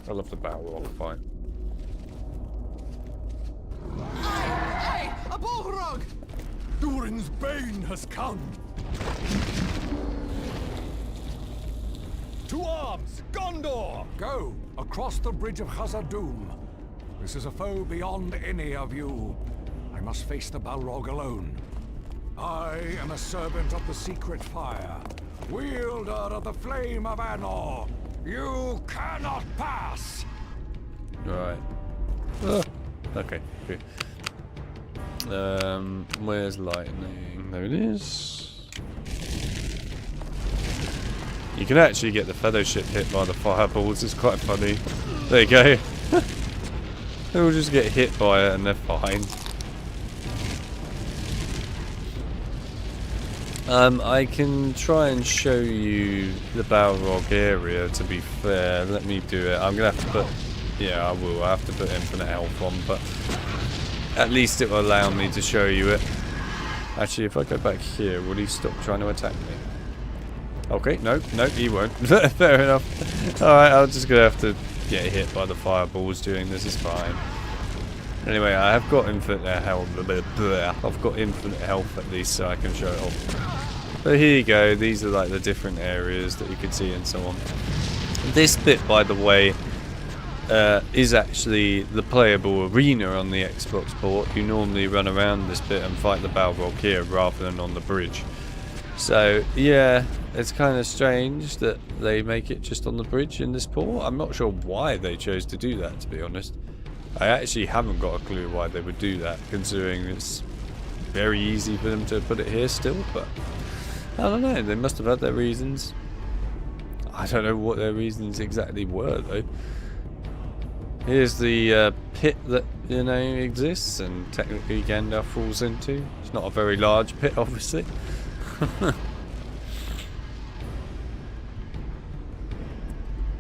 I love the Balrog fight. Hey! A Balrog! Durin's bane has come! To arms! Gondor! Go! Across the bridge of Khazad-dûm. This is a foe beyond any of you. I must face the Balrog alone. I am a servant of the secret fire, wielder of the flame of Anor. You cannot pass! Right. Okay, good. Where's lightning? There it is. You can actually get the Fellowship hit by the fireballs. It's quite funny. There you go. They'll just get hit by it and they're fine. I can try and show you the Balrog area, to be fair. Let me do it. I'm going to have to put... Yeah, I will. I have to put infinite health on, but at least it will allow me to show you it. Actually, if I go back here, will he stop trying to attack me? Okay, no, he won't. Fair enough. Alright, I'm just going to have to get hit by the fireballs doing this. Is fine. Anyway, I have got infinite health. I've got infinite health at least, so I can show it off. But here you go. These are like the different areas that you can see and so on. This bit, by the way, is actually the playable arena on the Xbox port. You normally run around this bit and fight the Balrog here rather than on the bridge. So yeah, it's kind of strange that they make it just on the bridge in this port. I'm not sure why they chose to do that, to be honest. I actually haven't got a clue why they would do that, considering it's very easy for them to put it here still, but I don't know, they must have had their reasons. I don't know what their reasons exactly were, though. Here's the pit that, you know, exists, and technically Gandalf falls into. It's not a very large pit, obviously.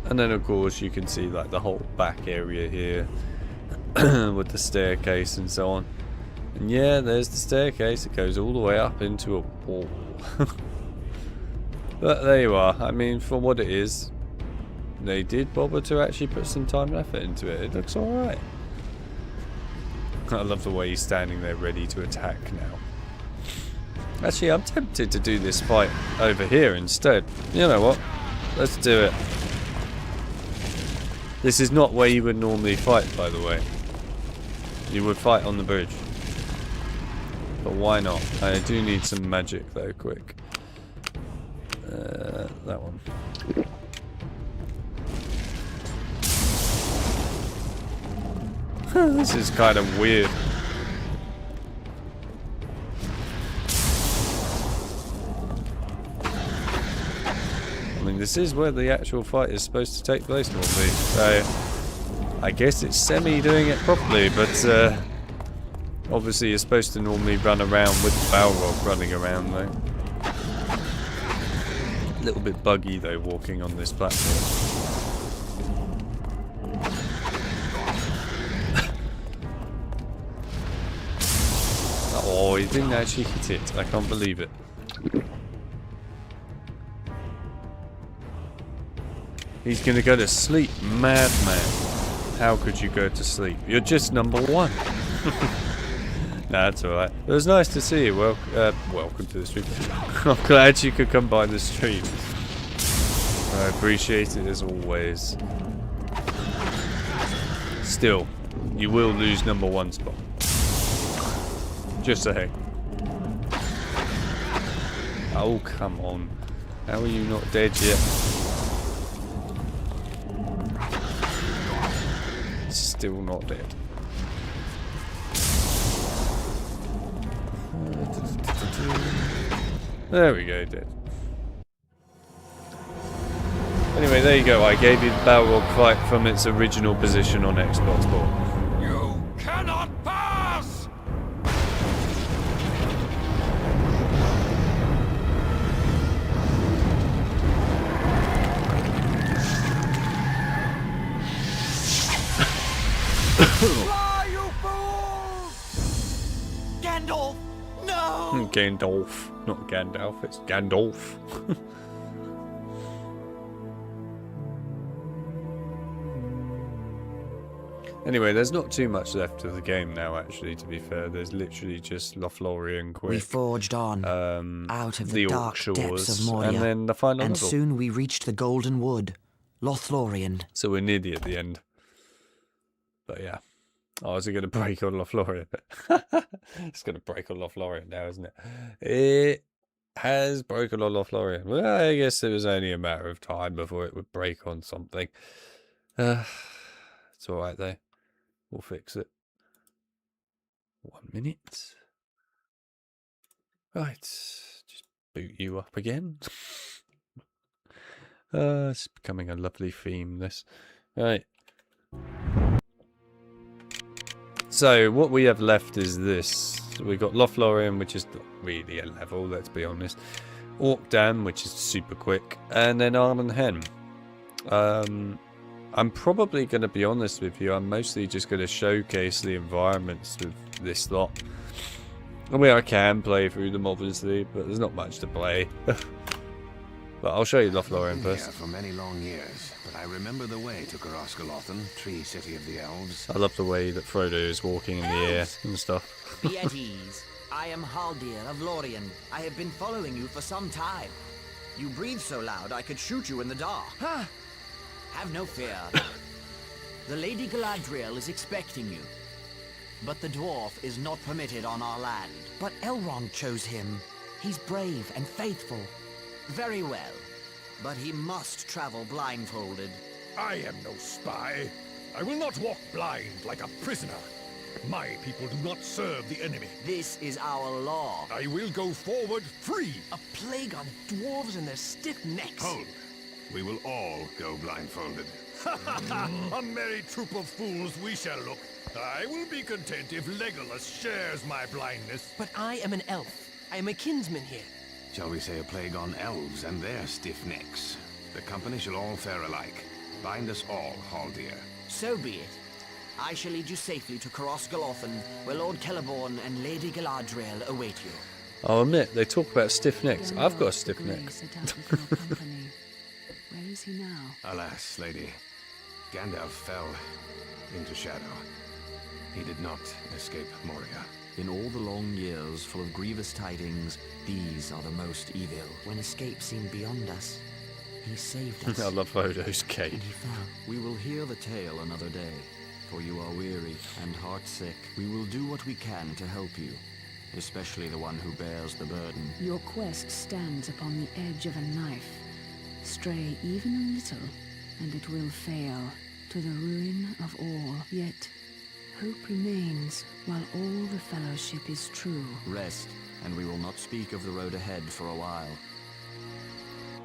And then, of course, you can see like the whole back area here with the staircase and so on. And yeah, there's the staircase. It goes all the way up into a wall. But there you are. I mean, for what it is, they did bother to actually put some time and effort into it. It looks alright. I love the way he's standing there ready to attack now. Actually, I'm tempted to do this fight over here instead. You know what? Let's do it. This is not where you would normally fight, by the way. You would fight on the bridge. But why not? I do need some magic though, quick. That one. This is kind of weird. I mean, this is where the actual fight is supposed to take place normally, so I guess it's semi doing it properly, but obviously you're supposed to normally run around with the Balrog running around though. A little bit buggy though, walking on this platform. Oh, he didn't actually hit it. I can't believe it. He's gonna go to sleep, madman. How could you go to sleep? You're just number one. Nah, that's alright. It was nice to see you. Welcome to the stream. I'm glad you could come by the stream. I appreciate it as always. Still, you will lose number one spot. Just saying. Oh, come on. How are you not dead yet? Still not dead. There we go, dead. Anyway, there you go. I gave you the Balrog fight from its original position on Xbox One. You cannot pass! Fly, you fools! Gandalf, no! Gandalf, not Gandalf. It's Gandalf. Anyway, there's not too much left of the game now, actually, to be fair. There's literally just Lothlorien quick. We forged on, out of the dark Orc depths of Shores, Moria, and then the final and level. soon we reached the Golden Wood, Lothlorien. So we're nearly at the end. But yeah. Oh, is it going to break on Lothlorien? It's going to break on Lothlorien now, isn't it? It has broken on Lothlorien. Well, I guess it was only a matter of time before it would break on something. It's alright, though. We'll fix it. 1 minute. Right. Just boot you up again. It's becoming a lovely theme, this. Right. So, what we have left is this. We've got Lothlorien, which is not really a level, let's be honest. Orkdam, which is super quick. And then Arden Hen. I'm probably going to be honest with you. I'm mostly just going to showcase the environments with this lot. I mean, I can play through them, obviously, but there's not much to play. But I'll show you Lothlorien first. For many long years, but I remember the way to Coroscolothan, Tree City of the Elves. I love the way that Frodo is walking in the air and stuff. Be at ease. I am Haldir of Lorien. I have been following you for some time. You breathe so loud I could shoot you in the dark. Have no fear. The Lady Galadriel is expecting you. But the dwarf is not permitted on our land. But Elrond chose him. He's brave and faithful. Very well. But he must travel blindfolded. I am no spy. I will not walk blind like a prisoner. My people do not serve the enemy. This is our law. I will go forward free. A plague on dwarves and their stiff necks. Hold. We will all go blindfolded. A merry troop of fools we shall look. I will be content if Legolas shares my blindness. But I am an elf. I am a kinsman here. Shall we say a plague on elves and their stiff necks? The company shall all fare alike. Bind us all, Haldir. So be it. I shall lead you safely to Coroscolothan, where Lord Celeborn and Lady Galadriel await you. I'll admit, they talk about stiff necks. I've got a stiff neck. Where is he now? Alas, lady, Gandalf fell into shadow. He did not escape Moria. In all the long years full of grievous tidings, these are the most evil. When escape seemed beyond us, he saved us. I love Frodo's cape. And he fell. We will hear the tale another day, for you are weary and heartsick. We will do what we can to help you, especially the one who bears the burden. Your quest stands upon the edge of a knife. Stray even a little, and it will fail, to the ruin of all. Yet, hope remains, while all the fellowship is true. Rest, and we will not speak of the road ahead for a while.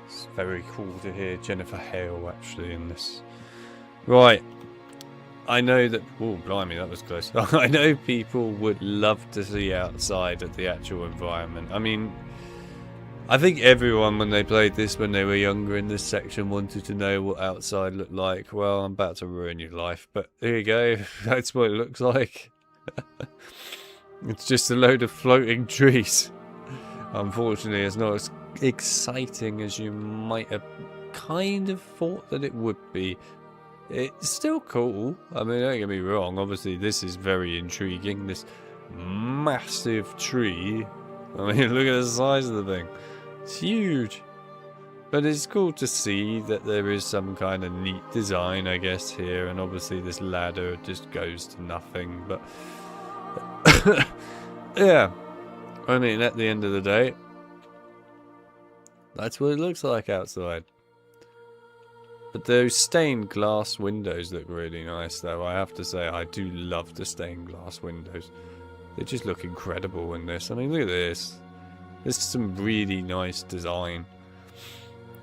It's very cool to hear Jennifer Hale, actually, in this. Right. I know that... Oh, blimey, that was close. I know people would love to see outside of the actual environment. I mean... I think everyone, when they played this when they were younger in this section, wanted to know what outside looked like. Well, I'm about to ruin your life, but here you go. That's what it looks like. It's just a load of floating trees. Unfortunately, it's not as exciting as you might have kind of thought that it would be. It's still cool. I mean, don't get me wrong. Obviously, this is very intriguing. This massive tree. I mean, look at the size of the thing. It's huge. But it's cool to see that there is some kind of neat design, I guess, here. And obviously this ladder just goes to nothing. But yeah. I mean, at the end of the day, that's what it looks like outside. But those stained glass windows look really nice, though. I have to say, I do love the stained glass windows. They just look incredible in this. I mean, look at this. This is some really nice design.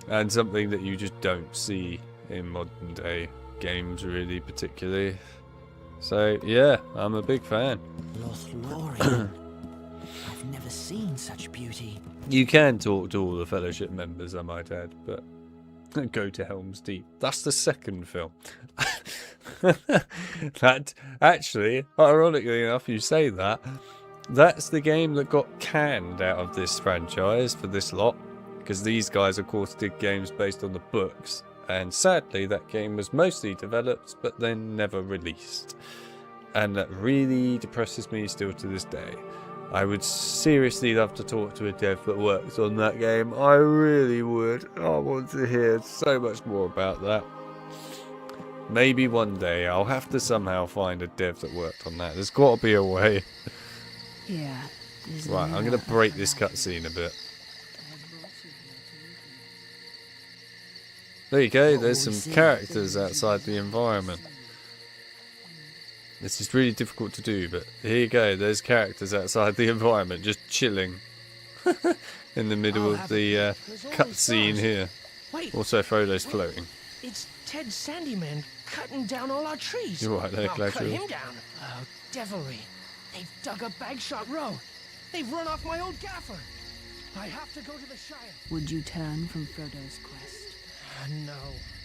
And something that you just don't see in modern day games really particularly. So yeah, I'm a big fan. Lothlorien. I've never seen such beauty. You can talk to all the Fellowship members, I might add, but go to Helm's Deep. That's the second film. That actually, ironically enough, you say that. That's the game that got canned out of this franchise for this lot, because these guys, of course, did games based on the books, and sadly, that game was mostly developed but then never released, and that really depresses me still to this day. I would seriously love to talk to a dev that works on that game. I really would. I want to hear so much more about that. Maybe one day I'll have to somehow find a dev that worked on that. There's got to be a way. Yeah. Right, I'm going to break this cutscene a bit. There you go, there's some characters outside the environment. This is really difficult to do, but here you go, there's characters outside the environment just chilling in the middle of the cutscene here. Wait. Also, Frodo's floating. It's Ted Sandyman cutting down all our trees. You're right there, I'll Glad cut you're- him down. Oh, devilry. They've dug a bagshot row. They've run off my old gaffer. I have to go to the Shire. Would you turn from Frodo's quest? No.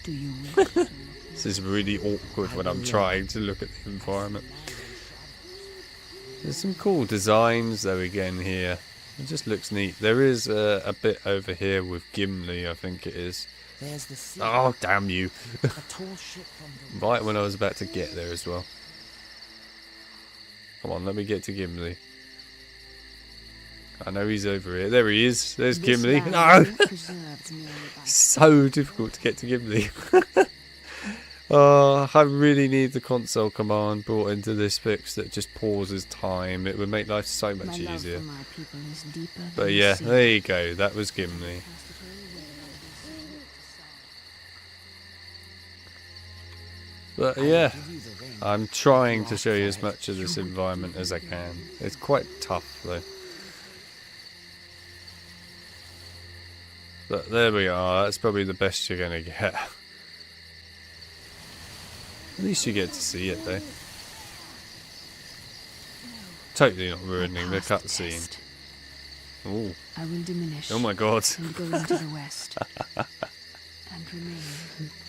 Do you wish to? This is really awkward when I'm trying to look at the environment. There's some cool designs though again here. It just looks neat. There is a bit over here with Gimli, I think it is. There's the sea. Oh, damn you. A tall ship from the Right when I was about to get there as well. Come on, let me get to Gimli. I know he's over here. There he is. There's Gimli. No! So difficult to get to Gimli. Oh, I really need the console command brought into this fix that just pauses time. It would make life so much easier. But yeah, there you go. That was Gimli. But yeah, I'm trying to show you as much of this environment as I can. It's quite tough though. But there we are, that's probably the best you're going to get. At least you get to see it though. Totally not ruining the cutscene. Ooh. I will diminish. Oh my god. And go into the west. And remain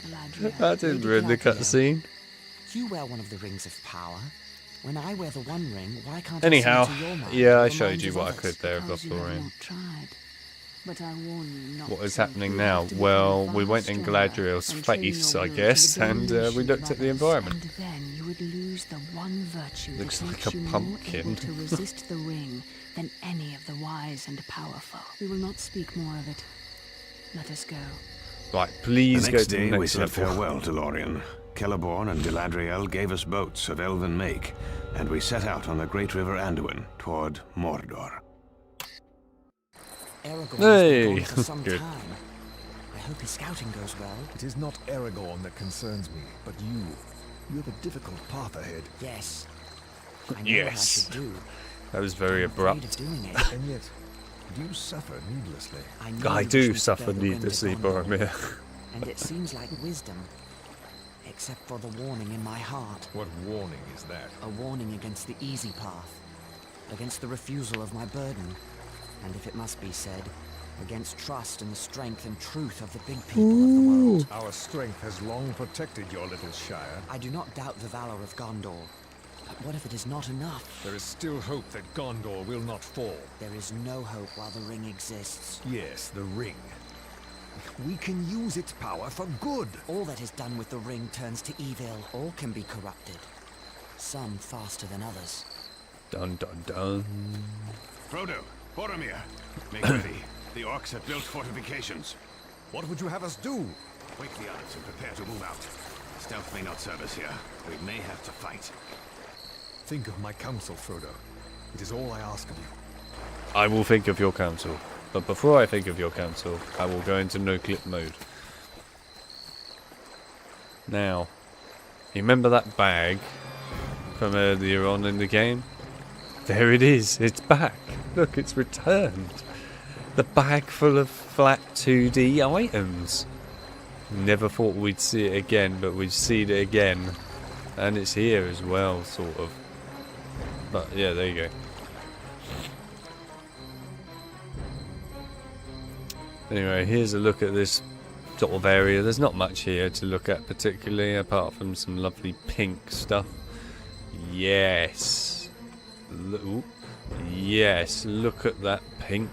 Galadriel. That didn't ruin the cutscene. You wear one of the rings of power. When I wear the one ring, why can't Anyhow, I see into your mind yeah, I and the showed minds you of what I others? could there of Because you have Lothlorien. not tried. But I warn you not What is to. happening You now? have to Well, become we far went in stronger Galadriel's and train face, your I will guess, to the and we domination looked of at the others. environment. And then you would lose the one virtue Looks that like makes a you more pumpkin. able to resist the ring than any of the wise and powerful. We will not speak more of it. Let us go. Right, please The go next to the day next we said level. farewell to Lorien. Celeborn and Galadriel gave us boats of elven make, and we set out on the great river Anduin toward Mordor. Aragorn Hey! has been gone for some Good. time. I hope his scouting goes well. It is not Aragorn that concerns me, but you. You have a difficult path ahead. Yes. I know Yes. what I should do. That was very I'm afraid of abrupt. doing it. And yet, you suffer needlessly. I know I you do wish me to suffer bear the ring to needlessly, Gondor, Boromir. and it seems like wisdom. Except for the warning in my heart. What warning is that? A warning against the easy path. Against the refusal of my burden. And if it must be said, against trust in the strength and truth of the big people of the world. Our strength has long protected your little shire. I do not doubt the valor of Gondor. But what if it is not enough? There is still hope that Gondor will not fall. There is no hope while the ring exists. Yes, the ring. We can use its power for good. All that is done with the ring turns to evil. All can be corrupted. Some faster than others. Dun dun dun. Frodo, Boromir, make ready. The orcs have built fortifications. What would you have us do? Wake the others and prepare to move out. Stealth may not serve us here. We may have to fight. Think of my counsel, Frodo. It is all I ask of you. I will think of your counsel. But before I think of your counsel, I will go into no-clip mode. Now, you remember that bag from earlier on in the game? There it is. It's back. Look, it's returned. The bag full of flat 2D items. Never thought we'd see it again, but we've seen it again. And it's here as well, sort of. But yeah, there you go. Anyway, here's a look at this sort of area. There's not much here to look at particularly, apart from some lovely pink stuff. Yes. Ooh. Yes, look at that pink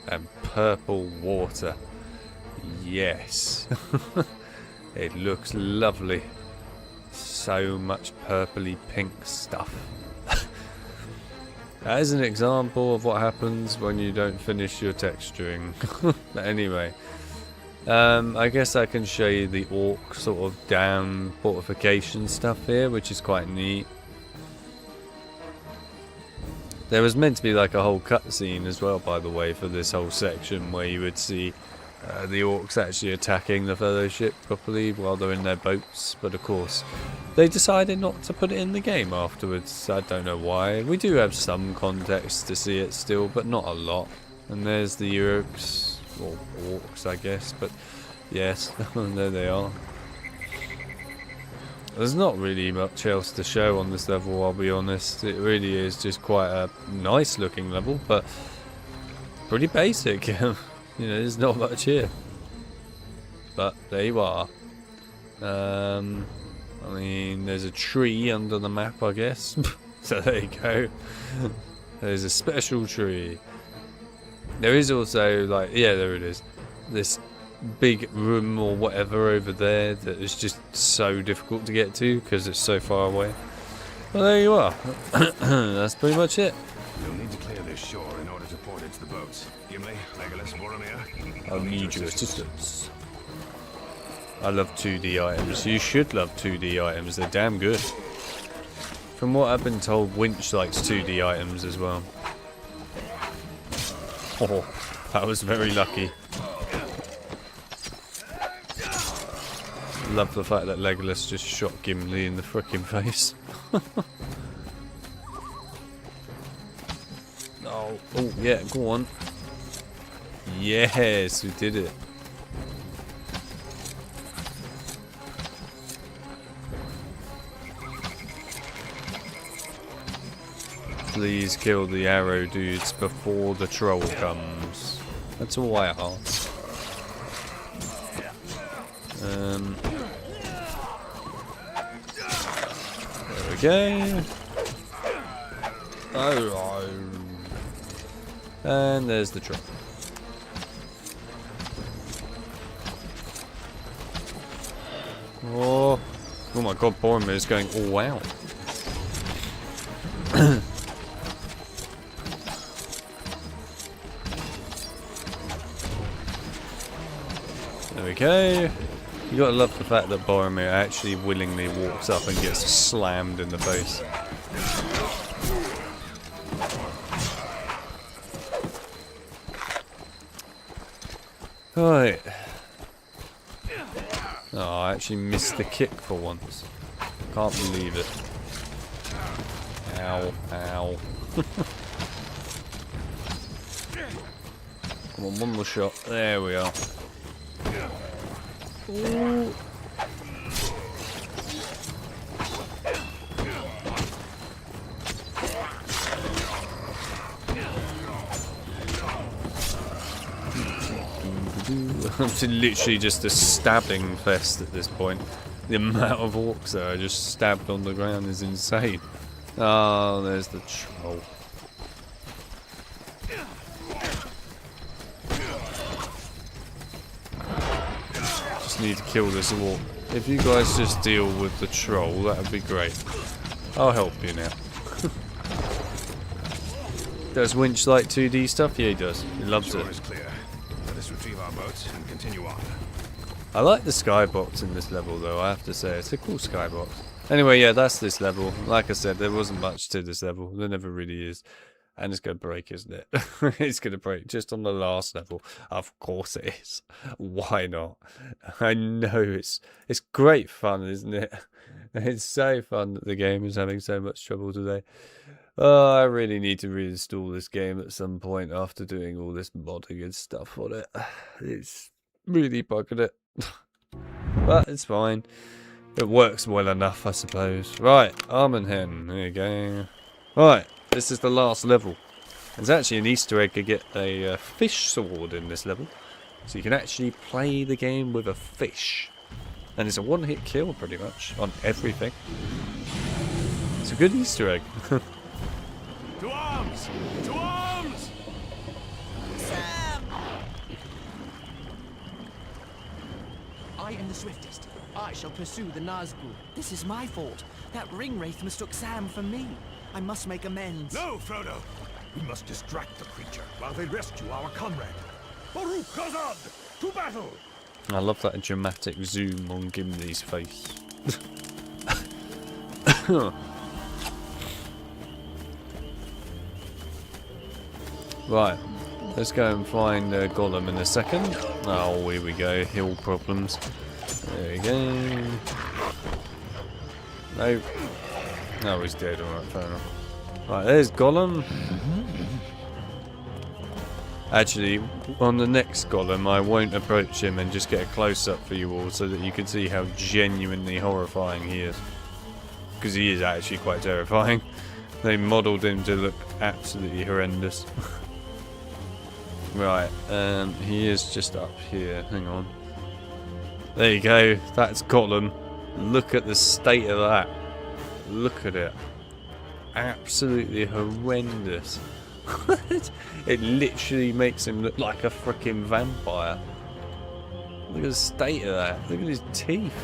and purple water. Yes. It looks lovely. So much purpley pink stuff. That is an example of what happens when you don't finish your texturing. But anyway, I guess I can show you the orc sort of dam fortification stuff here, which is quite neat. There was meant to be like a whole cutscene as well, by the way, for this whole section where you would see the orcs actually attacking the Fellowship properly while they're in their boats, but of course they decided not to put it in the game afterwards. I don't know why. We do have some context to see it still, but not a lot. And there's the orcs, or orcs I guess, but yes, there they are. There's not really much else to show on this level, I'll be honest. It really is just quite a nice looking level, but pretty basic. You know, there's not much here. But there you are. I mean, there's a tree under the map, I guess. So there you go. There's a special tree. There is also, like, yeah, there it is. This big room or whatever over there that is just so difficult to get to because it's so far away. Well, there you are. That's pretty much it. You'll need to clear this shore in order to port it to the boats. Gimli, Legolas, Boromir. I'll need your assistance. I love 2D items. You should love 2D items. They're damn good. From what I've been told, Winch likes 2D items as well. Oh, that was very lucky. Love the fact that Legolas just shot Gimli in the frickin' face. Oh, yeah, go on. Yes, we did it. Please kill the arrow dudes before the troll comes. That's all I ask. There we go. Oh. And there's the troll. Oh my god, Boromir is going all out. There we go. You gotta love the fact that Boromir actually willingly walks up and gets slammed in the face. Right. Oh, I actually missed the kick for once. Can't believe it. Ow, ow. Come on, one more shot. There we are. Ooh. It's literally just a stabbing fest at this point. The amount of orcs that are just stabbed on the ground is insane. Oh, there's the troll. Just need to kill this orc. If you guys just deal with the troll, that would be great. I'll help you now. Does Winch like 2D stuff? Yeah, he does. He loves it. Let us retrieve our boats and continue on. I like the skybox in this level though, I have to say. It's a cool skybox. Anyway, yeah, that's this level. Like I said, there wasn't much to this level. There never really is. And it's going to break, isn't it? It's going to break just on the last level. Of course it is. Why not? I know it's great fun, isn't it? It's so fun that the game is having so much trouble today. Oh, I really need to reinstall this game at some point after doing all this modding and stuff on it. It's really bugging it. But it's fine. It works well enough, I suppose. Right, Almond Hen. There you go. Right, this is the last level. There's actually an Easter egg to get a fish sword in this level. So you can actually play the game with a fish. And it's a one-hit kill, pretty much, on everything. It's a good Easter egg. To arms! To arms! Sam! I am the swiftest. I shall pursue the Nazgul. This is my fault. That ring wraith mistook Sam for me. I must make amends. No, Frodo! We must distract the creature while they rescue our comrade. Baruch Khazad! To battle! I love that dramatic zoom on Gimli's face. Right, let's go and find Gollum in a second. Oh, here we go, hill problems. There we go. No. No, he's dead, alright, fair enough. Right, there's Gollum. Actually, on the next Gollum, I won't approach him and just get a close-up for you all so that you can see how genuinely horrifying he is. Because he is actually quite terrifying. They modelled him to look absolutely horrendous. Right, he is just up here. Hang on. There you go. That's Gollum. Look at the state of that. Look at it. Absolutely horrendous. It literally makes him look like a freaking vampire. Look at the state of that. Look at his teeth.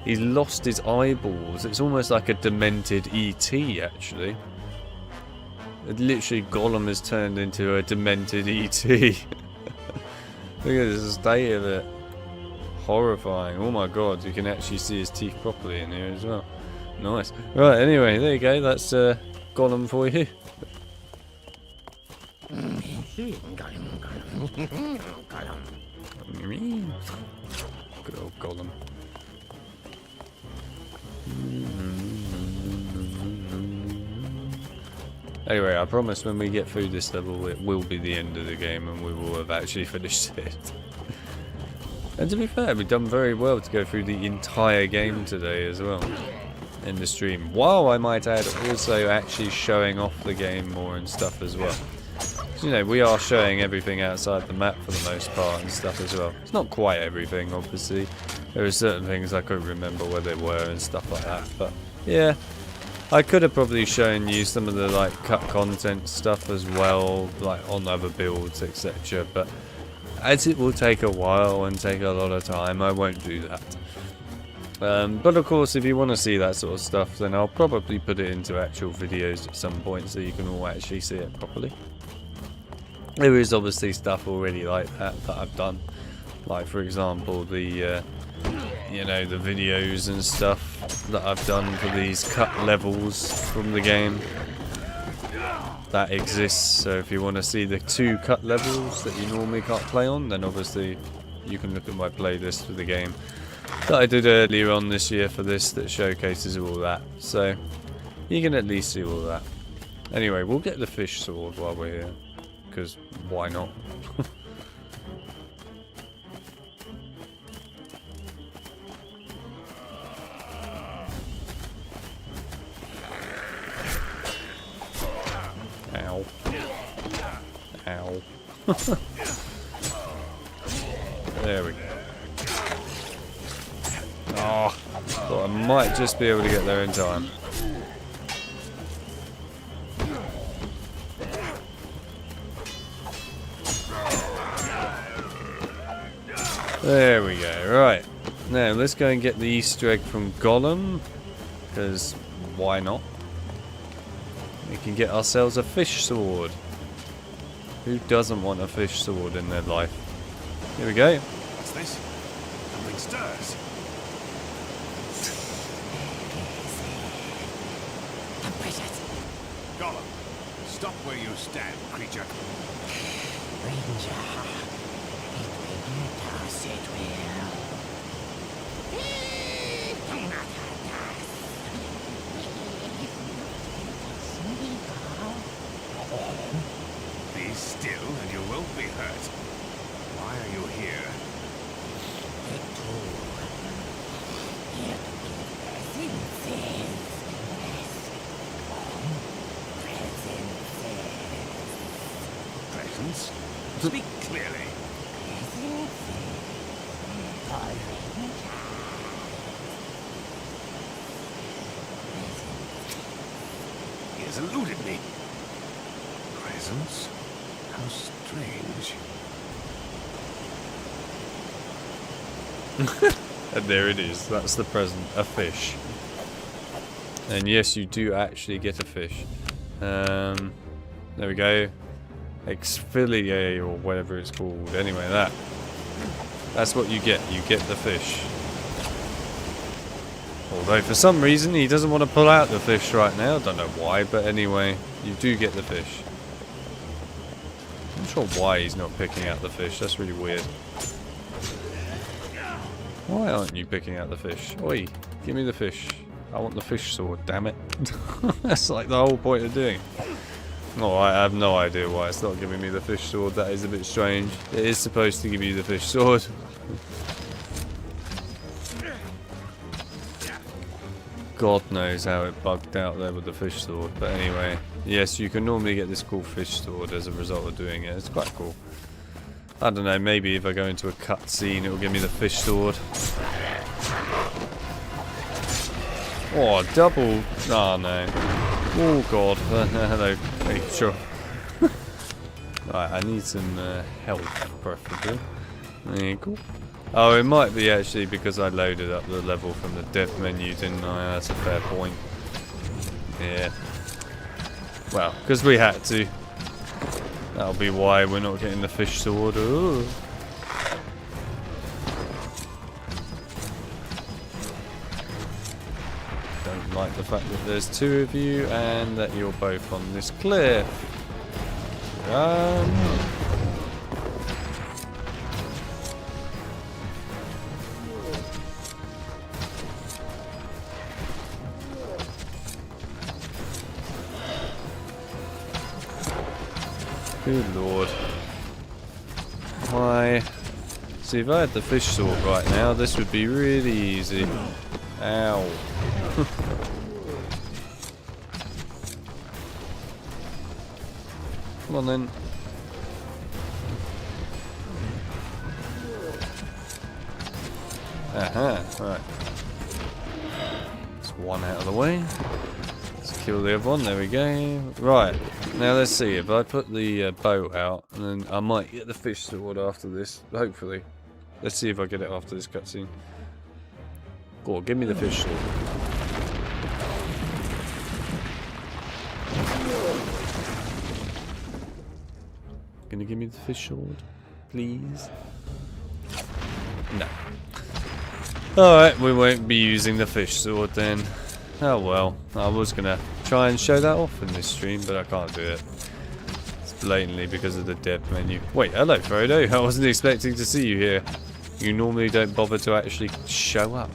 He's lost his eyeballs. It's almost like a demented E.T. actually. Literally, Gollum has turned into a demented E.T. Look at the state of it. Horrifying. Oh my god, you can actually see his teeth properly in here as well. Nice. Right, anyway, there you go. That's Gollum for you. Good old Gollum. Anyway, I promise when we get through this level it will be the end of the game and we will have actually finished it. And to be fair, we've done very well to go through the entire game today as well in the stream, while I might add also actually showing off the game more and stuff as well. You know, we are showing everything outside the map for the most part and stuff as well. It's not quite everything, obviously. There are certain things I couldn't remember where they were and stuff like that, but yeah. I could have probably shown you some of the like cut content stuff as well, like on other builds, etc. But as it will take a while and take a lot of time, I won't do that. But of course, if you want to see that sort of stuff, then I'll probably put it into actual videos at some point so you can all actually see it properly. There is obviously stuff already like that I've done, like for example the you know, the videos and stuff that I've done for these cut levels from the game. That exists, so if you want to see the 2 cut levels that you normally can't play on, then obviously you can look at my playlist for the game that I did earlier on this year for this that showcases all that. So you can at least see all that. Anyway, we'll get the fish sword while we're here, because why not? Ow. Ow. There we go. Oh, thought I might just be able to get there in time. There we go. Right. Now, let's go and get the Easter egg from Gollum, because why not? We can get ourselves a fish sword. Who doesn't want a fish sword in their life? Here we go. What's this? Something stirs. Gollum, Stop where you stand, creature. Ranger, it will get us, it will. Be still and you won't be hurt. Why are you here? Presents? Speak clearly. He has eluded me. Presents? How strange. And there it is. That's the present. A fish. And yes, you do actually get a fish. There we go. Exfoliate or whatever it's called. Anyway, that's what you get. You get the fish. Although for some reason he doesn't want to pull out the fish right now. Don't know why, but anyway, you do get the fish. I'm not sure why he's not picking out the fish. That's really weird. Why aren't you picking out the fish? Oi, give me the fish. I want the fish sword, damn it. That's like the whole point of doing it. Oh, I have no idea why it's not giving me the fish sword. That is a bit strange. It is supposed to give you the fish sword. God knows how it bugged out there with the fish sword. But anyway, yes, you can normally get this cool fish sword as a result of doing it. It's quite cool. I don't know, maybe if I go into a cutscene, it will give me the fish sword. Oh, double. Oh, no. Oh, God. Hello. Hey, sure. Right, I need some health, preferably. There you go. Oh, it might be actually because I loaded up the level from the dev menu, didn't I? That's a fair point. Yeah. Well, because we had to. That'll be why we're not getting the fish sword. Ooh. Don't like the fact that there's two of you and that you're both on this cliff. Good lord. Why? See, if I had the fish sword right now, this would be really easy. Ow. Come on then. Aha, right. That's one out of the way. Let's kill the other one, there we go. Right, now let's see, if I put the boat out, and then I might get the fish sword after this, hopefully. Let's see if I get it after this cutscene. Go on, give me the fish sword. Gonna give me the fish sword, please? No. Alright, we won't be using the fish sword then. Oh well, I was gonna try and show that off in this stream, but I can't do it. It's blatantly because of the dev menu. Wait, hello Frodo, I wasn't expecting to see you here. You normally don't bother to actually show up.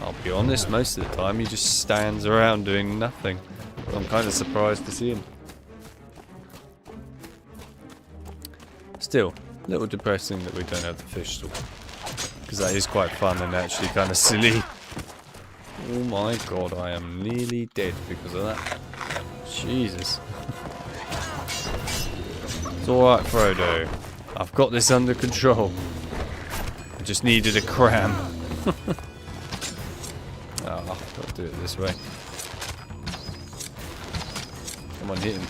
I'll be honest, most of the time he just stands around doing nothing. I'm kind of surprised to see him. Still, a little depressing that we don't have the fish sword. Because that is quite fun and actually kind of silly. Oh my god, I am nearly dead because of that. Jesus. It's alright, Frodo. I've got this under control. I just needed a cram. Oh, gotta do it this way. Come on, hit him.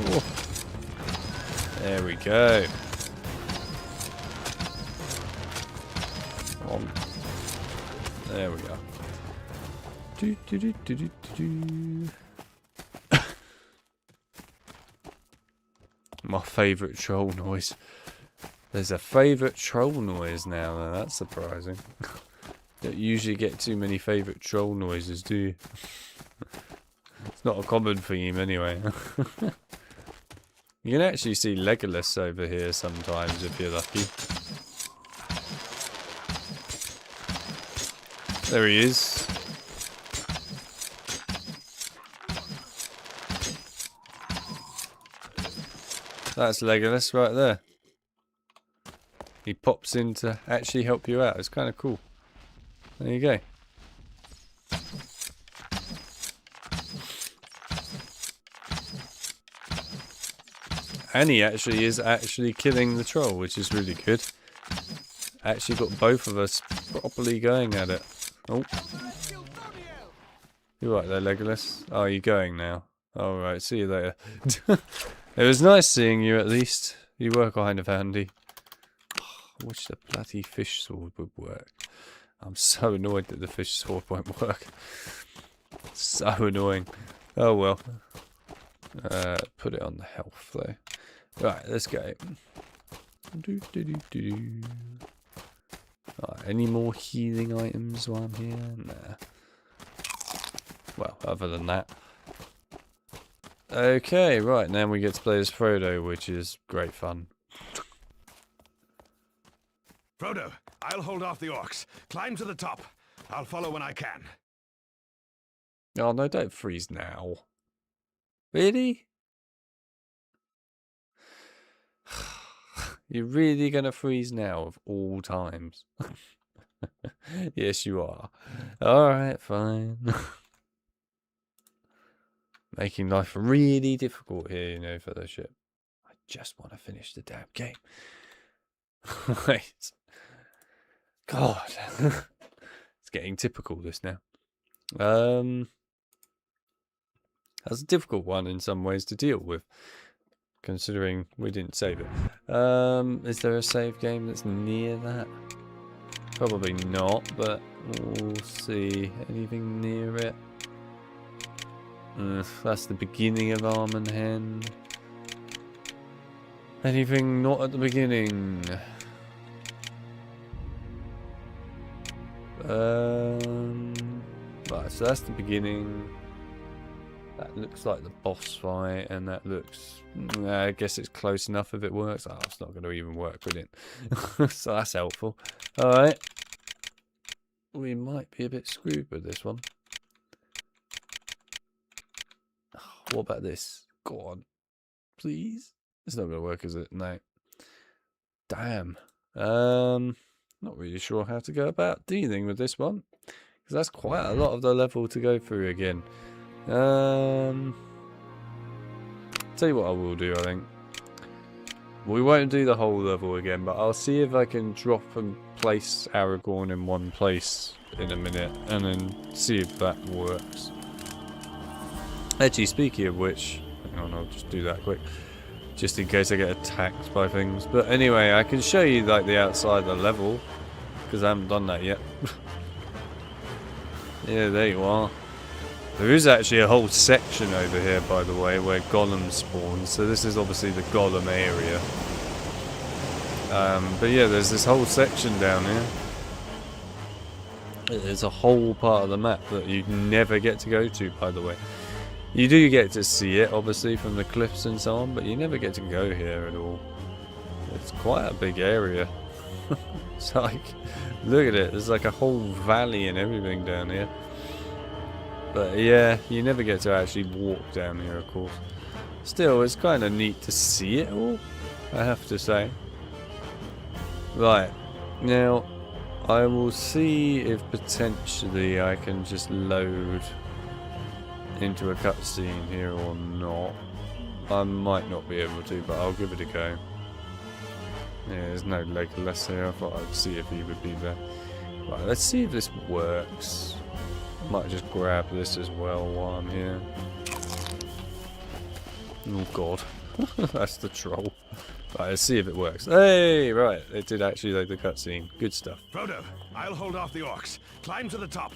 Oh. There we go. Come on. There we go. Do, do, do, do, do, do. My favourite troll noise. There's a favourite troll noise now, though. That's surprising. Don't usually get too many favourite troll noises, do you? It's not a common theme anyway. You can actually see Legolas over here sometimes if you're lucky. There he is. That's Legolas right there. He pops in to actually help you out. It's kind of cool. There you go. And he actually is killing the troll, which is really good. Actually got both of us properly going at it. Oh. You're right there, Legolas. Oh, you're going now. Alright, see you later. It was nice seeing you at least. You were kind of handy. I wish the bloody fish sword would work. I'm so annoyed that the fish sword won't work. So annoying. Oh well. Put it on the health though. Right, let's go. Right, any more healing items while I'm here? Nah. Well, other than that. Okay, right, now we get to play as Frodo, which is great fun. Frodo, I'll hold off the orcs. Climb to the top. I'll follow when I can. Oh no, don't freeze now. Really? You're really gonna freeze now of all times? Yes, you are. Alright, fine. Making life really difficult here, you know, Fellowship. I just want to finish the damn game. Wait. God. It's getting typical, this now. That's a difficult one in some ways to deal with, considering we didn't save it. Is there a save game that's near that? Probably not, but we'll see. Anything near it? That's the beginning of Arm and Hen. Anything not at the beginning? Right, so that's the beginning. That looks like the boss fight, and that looks... I guess it's close enough if it works. Oh, it's not going to even work, brilliant. So that's helpful. Alright. We might be a bit screwed with this one. What about this? Go on. Please? It's not going to work, is it? No. Damn. Not really sure how to go about dealing with this one. Because that's quite a lot of the level to go through again. Tell you what I will do, I think. We won't do the whole level again, but I'll see if I can drop and place Aragorn in one place in a minute, and then see if that works. Actually, speaking of which, hang on, I'll just do that quick, just in case I get attacked by things. But anyway, I can show you like the outside of the level, because I haven't done that yet. Yeah, there you are. There is actually a whole section over here, by the way, where Gollum spawns. So this is obviously the Gollum area. But yeah, there's this whole section down here. There's a whole part of the map that you never get to go to, by the way. You do get to see it, obviously, from the cliffs and so on, but you never get to go here at all. It's quite a big area. It's like, look at it, there's like a whole valley and everything down here. But yeah, you never get to actually walk down here, of course. Still, it's kind of neat to see it all, I have to say. Right, now, I will see if potentially I can just load into a cutscene here or not. I might not be able to, but I'll give it a go. Yeah, there's no Legolas here. I thought I'd see if he would be there. Right, let's see if this works. Might just grab this as well while I'm here. Oh god. That's the troll. Right, let's see if it works. Hey, right, it did actually load the cutscene. Good stuff. Frodo, I'll hold off the orcs. Climb to the top.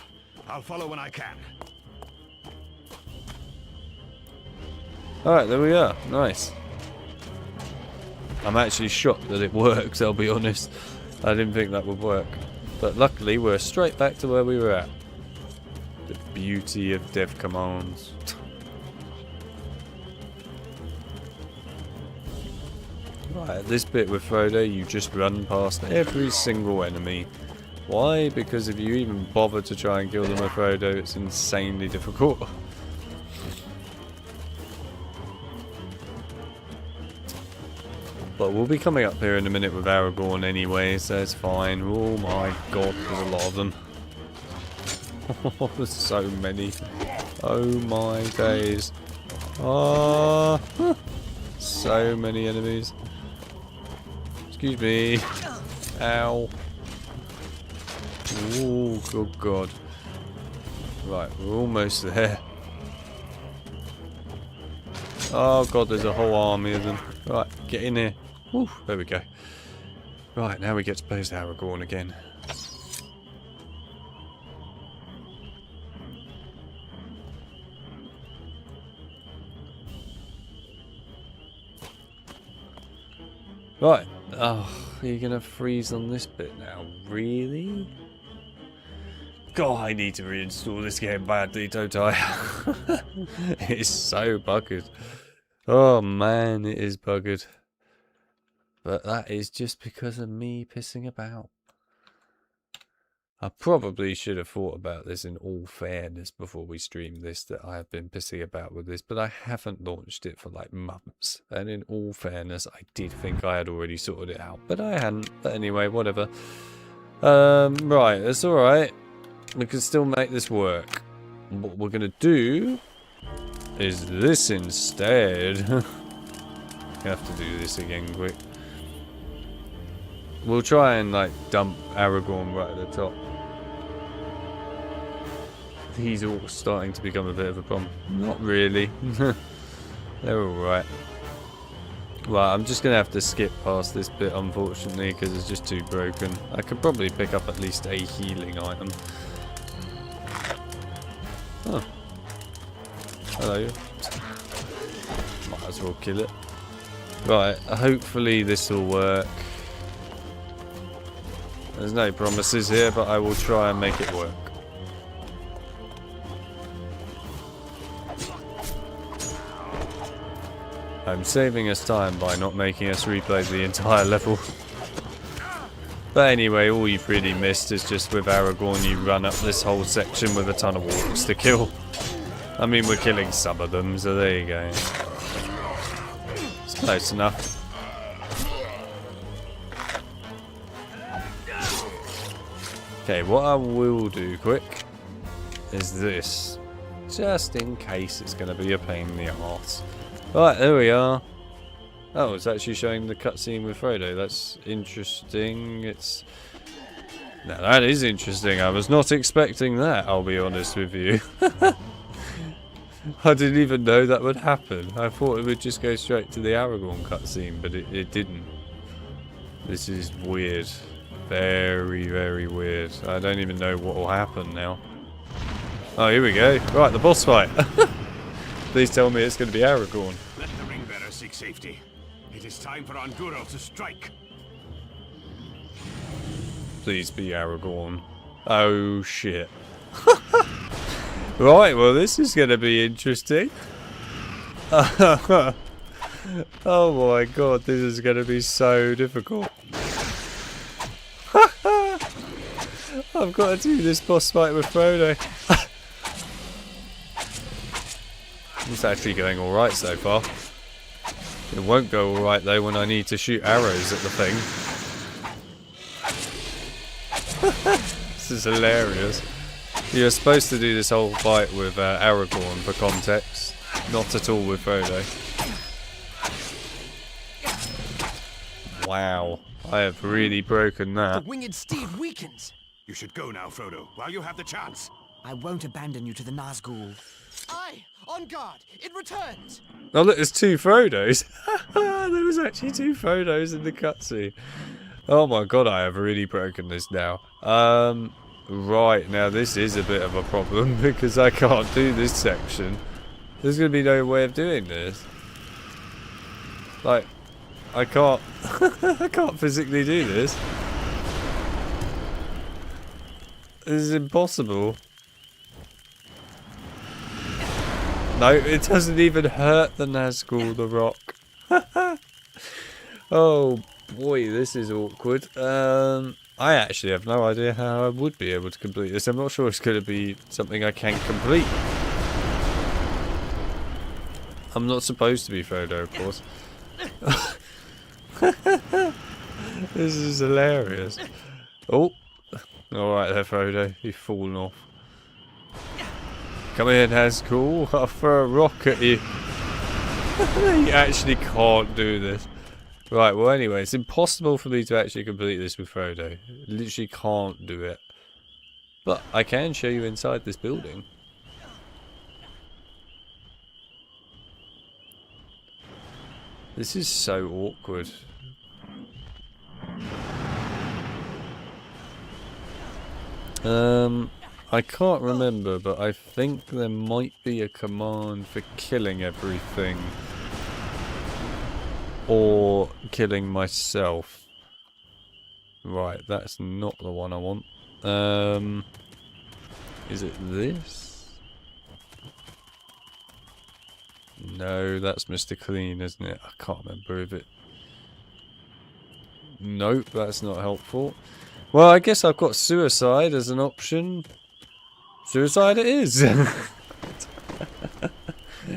I'll follow when I can. Alright, there we are. Nice. I'm actually shocked that it works, I'll be honest. I didn't think that would work. But luckily, we're straight back to where we were at. The beauty of dev commands. Right, this bit with Frodo, you just run past every single enemy. Why? Because if you even bother to try and kill them with Frodo, it's insanely difficult. But we'll be coming up here in a minute with Aragorn anyway, so it's fine. Oh my god, there's a lot of them. There's so many. Oh my days. Ah, so many enemies. Excuse me. Ow. Oh, good god. Right, we're almost there. Oh god, there's a whole army of them. Right, get in here. Woo, there we go. Right, now we get to play as Aragorn again. Right. Oh, are you going to freeze on this bit now? Really? God, I need to reinstall this game badly, don't I? It's so buggered. Oh man, it is buggered. But that is just because of me pissing about. I probably should have thought about this in all fairness before we streamed this, that I have been pissing about with this, but I haven't launched it for like months. And in all fairness, I did think I had already sorted it out, but I hadn't. But anyway, whatever. Right, that's alright. We can still make this work. What we're going to do is this instead. I have to do this again quick. We'll try and like dump Aragorn right at the top. He's all starting to become a bit of a problem. Not really. They're alright. Well, I'm just going to have to skip past this bit, unfortunately, because it's just too broken. I could probably pick up at least a healing item. Oh. Hello. Might as well kill it. Right, hopefully this will work. There's no promises here, but I will try and make it work. I'm saving us time by not making us replay the entire level. But anyway, all you've really missed is just with Aragorn you run up this whole section with a ton of orcs to kill. I mean, we're killing some of them, so there you go. It's close enough. Okay, what I will do quick is this. Just in case it's going to be a pain in the arse. Right, there we are. Oh, it's actually showing the cutscene with Frodo. That's interesting. It's... Now, that is interesting. I was not expecting that, I'll be honest with you. I didn't even know that would happen. I thought it would just go straight to the Aragorn cutscene, but it didn't. This is weird. Very, very weird. I don't even know what will happen now. Oh, here we go. Right, the boss fight. Please tell me it's going to be Aragorn. Let the ring bearer seek safety. It is time for Andúril to strike. Please be Aragorn. Oh, shit. Right, well, this is going to be interesting. Oh my god, this is going to be so difficult. I've got to do this boss fight with Frodo. It's actually going alright so far. It won't go alright though when I need to shoot arrows at the thing. This is hilarious. You're supposed to do this whole fight with Aragorn for context, not at all with Frodo. Wow, I have really broken that. The winged steed weakens. You should go now, Frodo, while you have the chance. I won't abandon you to the Nazgul. Aye, on guard. It returns. Oh look, there's two Frodos. There was actually two Frodos in the cutscene. Oh my god, I have really broken this now. Right, now this is a bit of a problem because I can't do this section. There's going to be no way of doing this. Like, I can't... I can't physically do this. This is impossible. No, it doesn't even hurt the Nazgul, the rock. Oh boy, this is awkward. I actually have no idea how I would be able to complete this. I'm not sure it's going to be something I can complete. I'm not supposed to be Frodo, of course. This is hilarious. Oh, alright there, Frodo. You've fallen off. Come in, Nazgul. I'll throw a rock at you. You actually can't do this. Right, well anyway, it's impossible for me to actually complete this with Frodo. Literally can't do it. But I can show you inside this building. This is so awkward. I can't remember, but I think there might be a command for killing everything. Or killing myself. Right, that's not the one I want. Is it this? No, that's Mr. Clean, isn't it? I can't remember if it... Nope, that's not helpful. Well, I guess I've got suicide as an option. Suicide it is!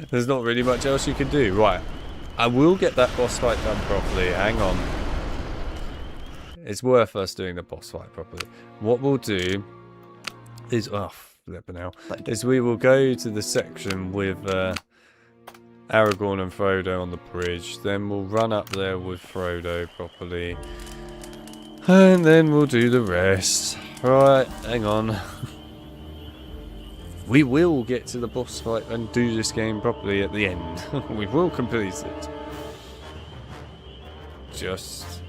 There's not really much else you can do. Right, I will get that boss fight done properly. Hang on. It's worth us doing the boss fight properly. What we'll do is... Oh, flipping hell. Is we will go to the section with Aragorn and Frodo on the bridge. Then we'll run up there with Frodo properly. And then we'll do the rest. Right, hang on. We will get to the boss fight and do this game properly at the end. We will complete it. Just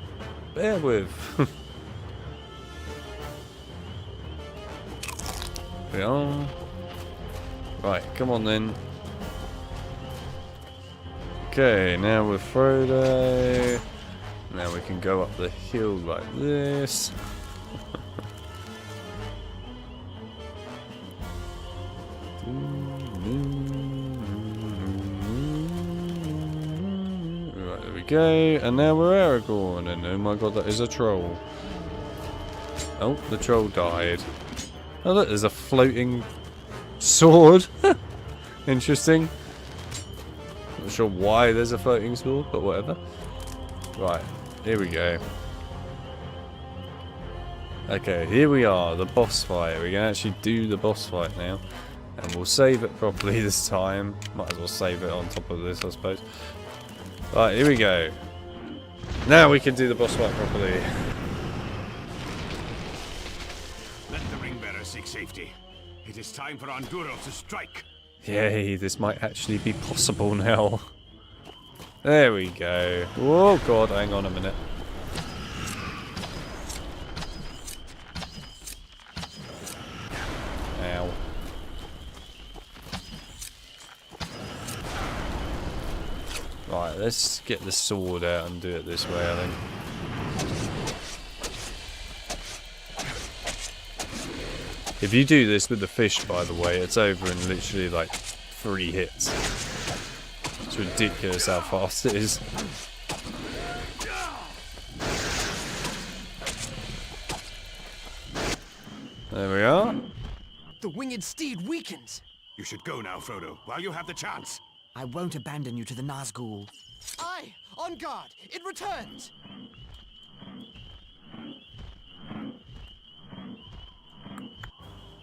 bear with. We are. Right, come on then. Okay, now with Frodo. Now we can go up the hill like this. Right, there we go. And now we're Aragorn. And oh my god, that is a troll. Oh, the troll died. Oh look, there's a floating sword. Interesting. Not sure why there's a floating sword, but whatever. Right, here we go. Okay, here we are, the boss fight. We can actually do the boss fight now. And we'll save it properly this time. Might as well save it on top of this, I suppose. Right, here we go. Now we can do the boss fight properly. Let the ring bearer seek safety. It is time for Andúril to strike. Yay, this might actually be possible now. There we go. Oh god, hang on a minute. Ow. Right, let's get the sword out and do it this way, I think. If you do this with the fish, by the way, it's over in literally like 3 hits. It's ridiculous how fast it is. There we are. The winged steed weakens. You should go now, Frodo, while you have the chance. I won't abandon you to the Nazgul. Aye, on guard. It returns.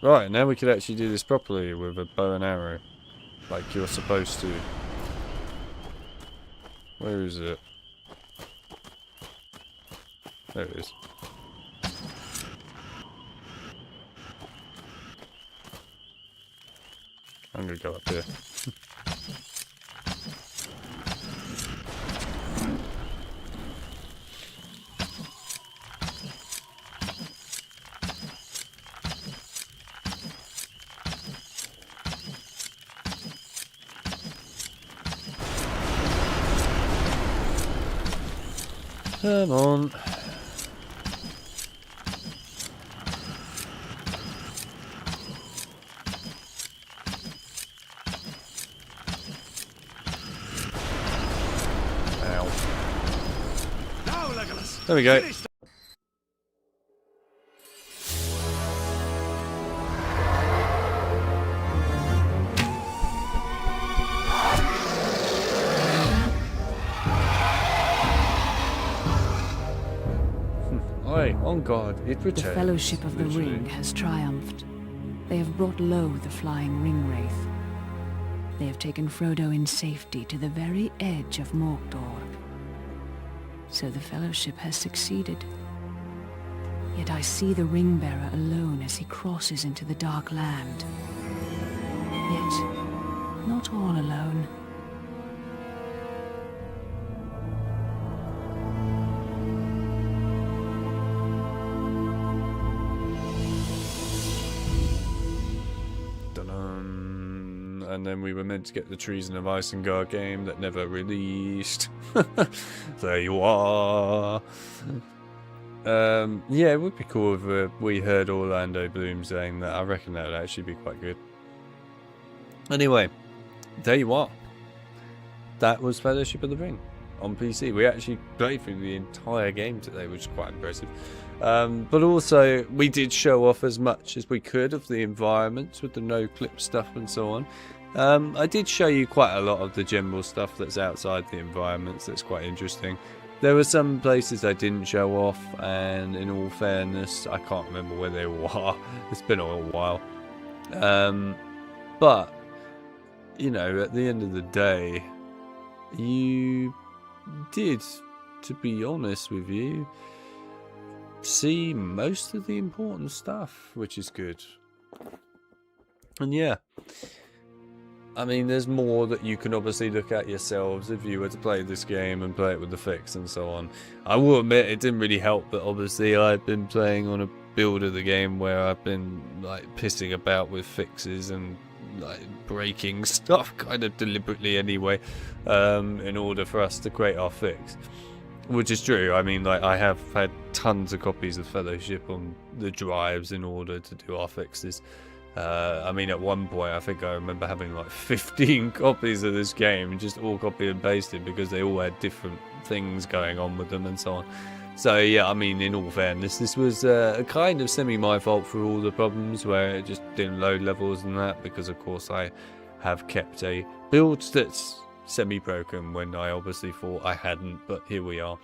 Right, now we could actually do this properly with a bow and arrow. Like you're supposed to. Where is it? There it is. I'm gonna go up here. Come on. Ow. Legolas. There we go. Finish Aye, on guard, it The returns. Fellowship of the literally. Ring has triumphed. They have brought low the flying ring wraith. They have taken Frodo in safety to the very edge of Mordor. So the Fellowship has succeeded. Yet I see the ring-bearer alone as he crosses into the Dark Land. Yet, not all alone. Dun-dun. And then we were meant to get the Treason of Isengard game that never released. There you are. Yeah, it would be cool if we heard Orlando Bloom saying that. I reckon that would actually be quite good. Anyway, there you are. That was Fellowship of the Ring on PC. We actually played through the entire game today, which is quite impressive. But also, we did show off as much as we could of the environments with the no-clip stuff and so on. I did show you quite a lot of the general stuff that's outside the environments that's quite interesting. There were some places I didn't show off, and in all fairness, I can't remember where they were. It's been a while. But, you know, at the end of the day, you did, to be honest with you, see most of the important stuff, which is good. And yeah, I mean, there's more that you can obviously look at yourselves if you were to play this game and play it with the fix and so on. I will admit it didn't really help that obviously I've been playing on a build of the game where I've been like pissing about with fixes and like breaking stuff kind of deliberately anyway, in order for us to create our fix. Which is true. I mean, like, I have had tons of copies of Fellowship on the drives in order to do our fixes. I mean, at one point, I think I remember having like 15 copies of this game, just all copy and pasted because they all had different things going on with them and so on. So yeah, I mean, in all fairness, this was kind of semi my fault for all the problems where it just didn't load levels and that, because of course I have kept a build that's semi-broken when I obviously thought I hadn't, but here we are.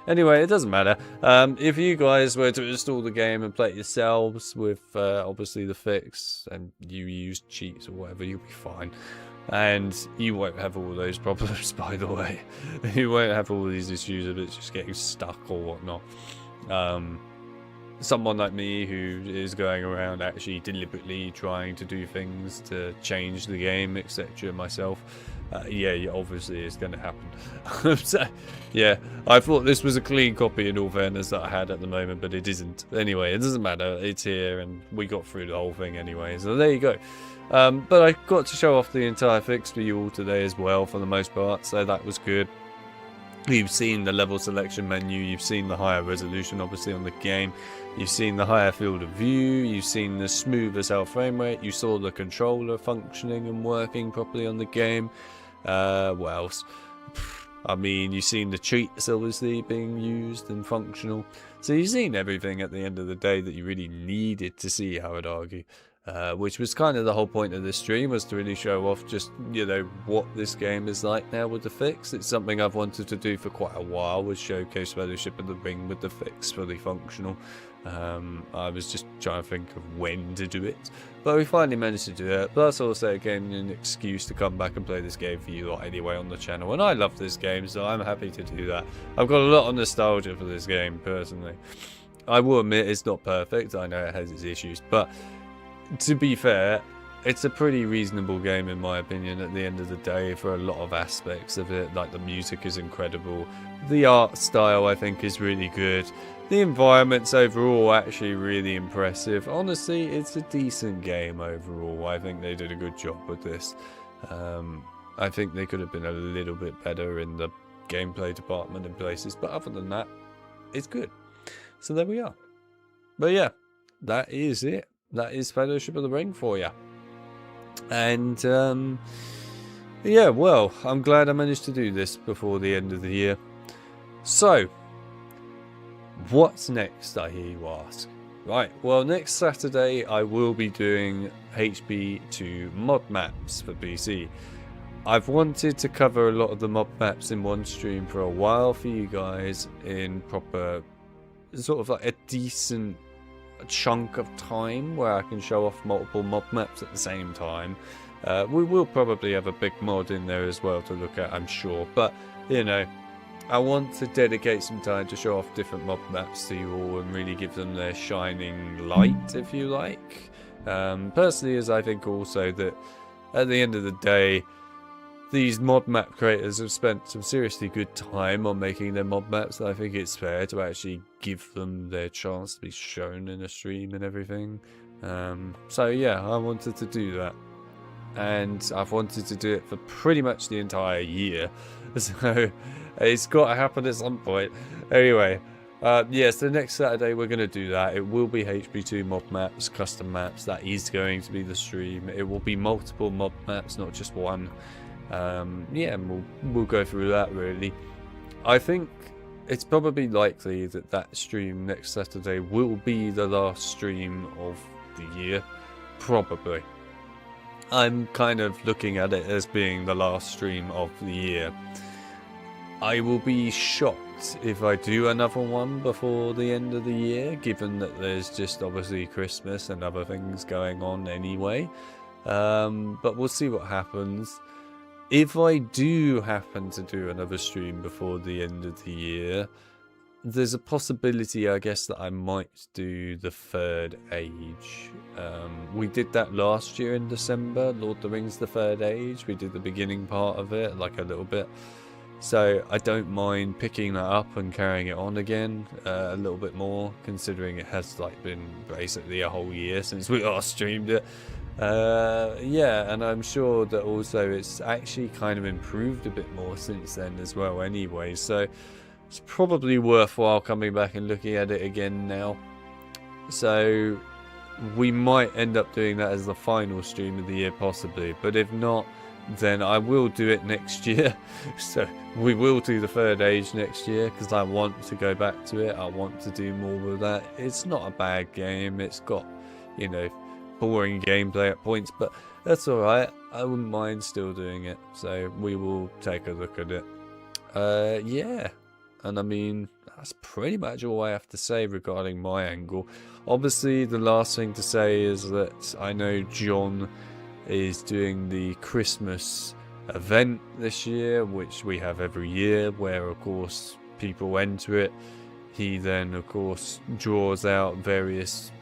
Anyway, it doesn't matter. If you guys were to install the game and play it yourselves with obviously the fix, and you use cheats or whatever, you'll be fine. And you won't have all those problems, by the way. You won't have all these issues of it just getting stuck or whatnot. Someone like me who is going around actually deliberately trying to do things to change the game, etc. myself, yeah, obviously it's going to happen. So, yeah, I thought this was a clean copy in all fairness that I had at the moment, but it isn't. Anyway, it doesn't matter. It's here, and we got through the whole thing anyway, so there you go. But I got to show off the entire fix for you all today as well, for the most part, so that was good. You've seen the level selection menu, you've seen the higher resolution obviously on the game, you've seen the higher field of view, you've seen the smoother cell frame rate, you saw the controller functioning and working properly on the game. What else? I mean, you've seen the cheats obviously being used and functional. So you've seen everything at the end of the day that you really needed to see, I would argue. Which was kind of the whole point of this stream, was to really show off just, you know, what this game is like now with the fix. It's something I've wanted to do for quite a while, was showcase Fellowship of the Ring with the fix fully functional. I was just trying to think of when to do it, but we finally managed to do it. Plus also, again, an excuse to come back and play this game for you lot anyway on the channel, and I love this game, so I'm happy to do that. I've got a lot of nostalgia for this game personally. I will admit it's not perfect, I know it has its issues, but to be fair, it's a pretty reasonable game in my opinion at the end of the day for a lot of aspects of it. Like, the music is incredible, the art style I think is really good, the environment's overall actually really impressive. Honestly, it's a decent game overall. I think they did a good job with this. I think they could have been a little bit better in the gameplay department in places, but other than that, it's good. So there we are. But yeah, that is it. That is Fellowship of the Ring for you. And yeah, well, I'm glad I managed to do this before the end of the year. So What's next, I hear you ask? Right, well, next Saturday I will be doing HB2 mod maps for PC. I've wanted to cover a lot of the mod maps in one stream for a while for you guys in proper, sort of like a decent chunk of time where I can show off multiple mod maps at the same time. We will probably have a big mod in there as well to look at, I'm sure, but you know, I want to dedicate some time to show off different mod maps to you all and really give them their shining light, if you like. Personally, as I think also that at the end of the day, these mod map creators have spent some seriously good time on making their mod maps, and I think it's fair to actually give them their chance to be shown in a stream and everything. So yeah, I wanted to do that. And I've wanted to do it for pretty much the entire year. So it's got to happen at some point. Anyway, yeah, so next Saturday we're going to do that. It will be HB2 mod maps, custom maps. That is going to be the stream. It will be multiple mod maps, not just one. Yeah, and we'll go through that really. I think it's probably likely that that stream next Saturday will be the last stream of the year. Probably. I'm kind of looking at it as being the last stream of the year. I will be shocked if I do another one before the end of the year, given that there's just obviously Christmas and other things going on anyway. But we'll see what happens. If I do happen to do another stream before the end of the year, there's a possibility, I guess, that I might do the Third Age. We did that last year in December, Lord of the Rings The Third Age. We did the beginning part of it, like a little bit. So I don't mind picking that up and carrying it on again a little bit more, considering it has like been basically a whole year since we last streamed it. Yeah, and I'm sure that also it's actually kind of improved a bit more since then as well anyway, so it's probably worthwhile coming back and looking at it again now. So we might end up doing that as the final stream of the year possibly, but if not, then I will do it next year. So we will do the Third Age next year because I want to go back to it. I want to do more with that. It's not a bad game. It's got, you know, boring gameplay at points, but that's alright. I wouldn't mind still doing it. So we will take a look at it. Yeah. And I mean, that's pretty much all I have to say regarding my angle. Obviously, the last thing to say is that I know John is doing the Christmas event this year, which we have every year, where of course people enter it. He then of course draws out various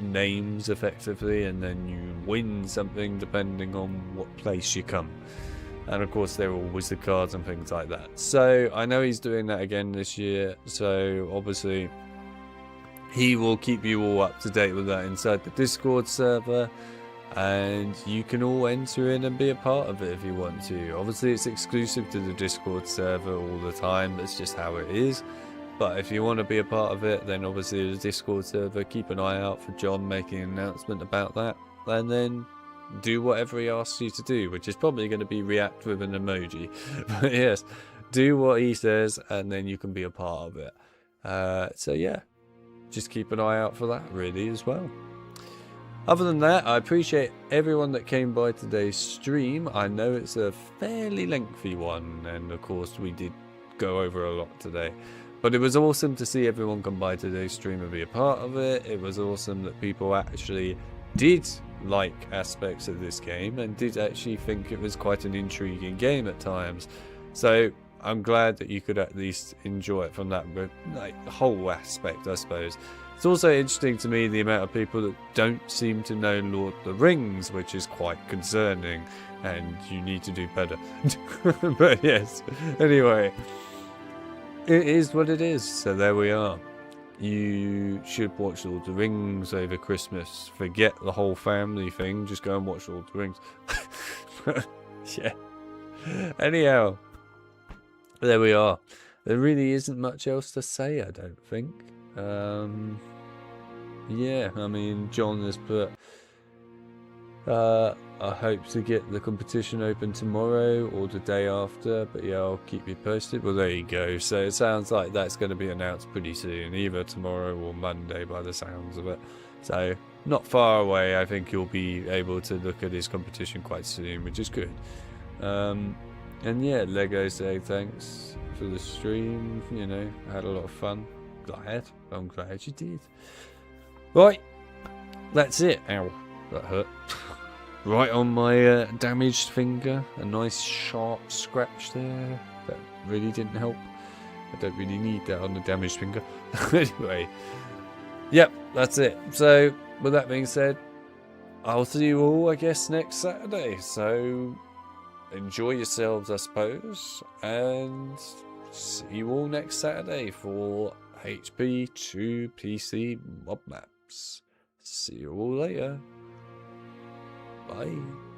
names effectively, and then you win something depending on what place you come. And of course they're all wizard cards and things like that. So I know he's doing that again this year, so obviously he will keep you all up to date with that inside the Discord server, and you can all enter in and be a part of it if you want to. Obviously it's exclusive to the Discord server all the time, that's just how it is. But if you want to be a part of it, then obviously the Discord server, keep an eye out for John making an announcement about that, and then do whatever he asks you to do, which is probably going to be react with an emoji. But yes, do what he says and then you can be a part of it. So yeah, just keep an eye out for that really as well. Other than that, I appreciate everyone that came by today's stream. I know it's a fairly lengthy one, and of course we did go over a lot today. But it was awesome to see everyone come by today's stream and be a part of it. It was awesome that people actually did like aspects of this game and did actually think it was quite an intriguing game at times. So I'm glad that you could at least enjoy it from that like, whole aspect, I suppose. It's also interesting to me the amount of people that don't seem to know Lord of the Rings, which is quite concerning, and you need to do better. But yes, anyway, it is what it is, so there we are. You should watch Lord of the Rings over Christmas. Forget the whole family thing, just go and watch Lord of the Rings. Yeah. Anyhow, there we are. There really isn't much else to say, I don't think. Yeah, I mean, John has put I hope to get the competition open tomorrow or the day after, but yeah, I'll keep you posted. Well, there you go. So it sounds like that's going to be announced pretty soon, either tomorrow or Monday by the sounds of it. So not far away. I think you'll be able to look at this competition quite soon, which is good. And yeah, Lego say thanks for the stream. You know, I had a lot of fun. I'm glad you did. Right, that's it. Ow, that hurt. Right on my damaged finger, a nice sharp scratch there. That really didn't help. I don't really need that on the damaged finger. Anyway, yep, that's it. So, with that being said, I'll see you all, I guess, next Saturday. So, enjoy yourselves, I suppose, and see you all next Saturday for HP 2 PC mob maps. See you all later. Bye.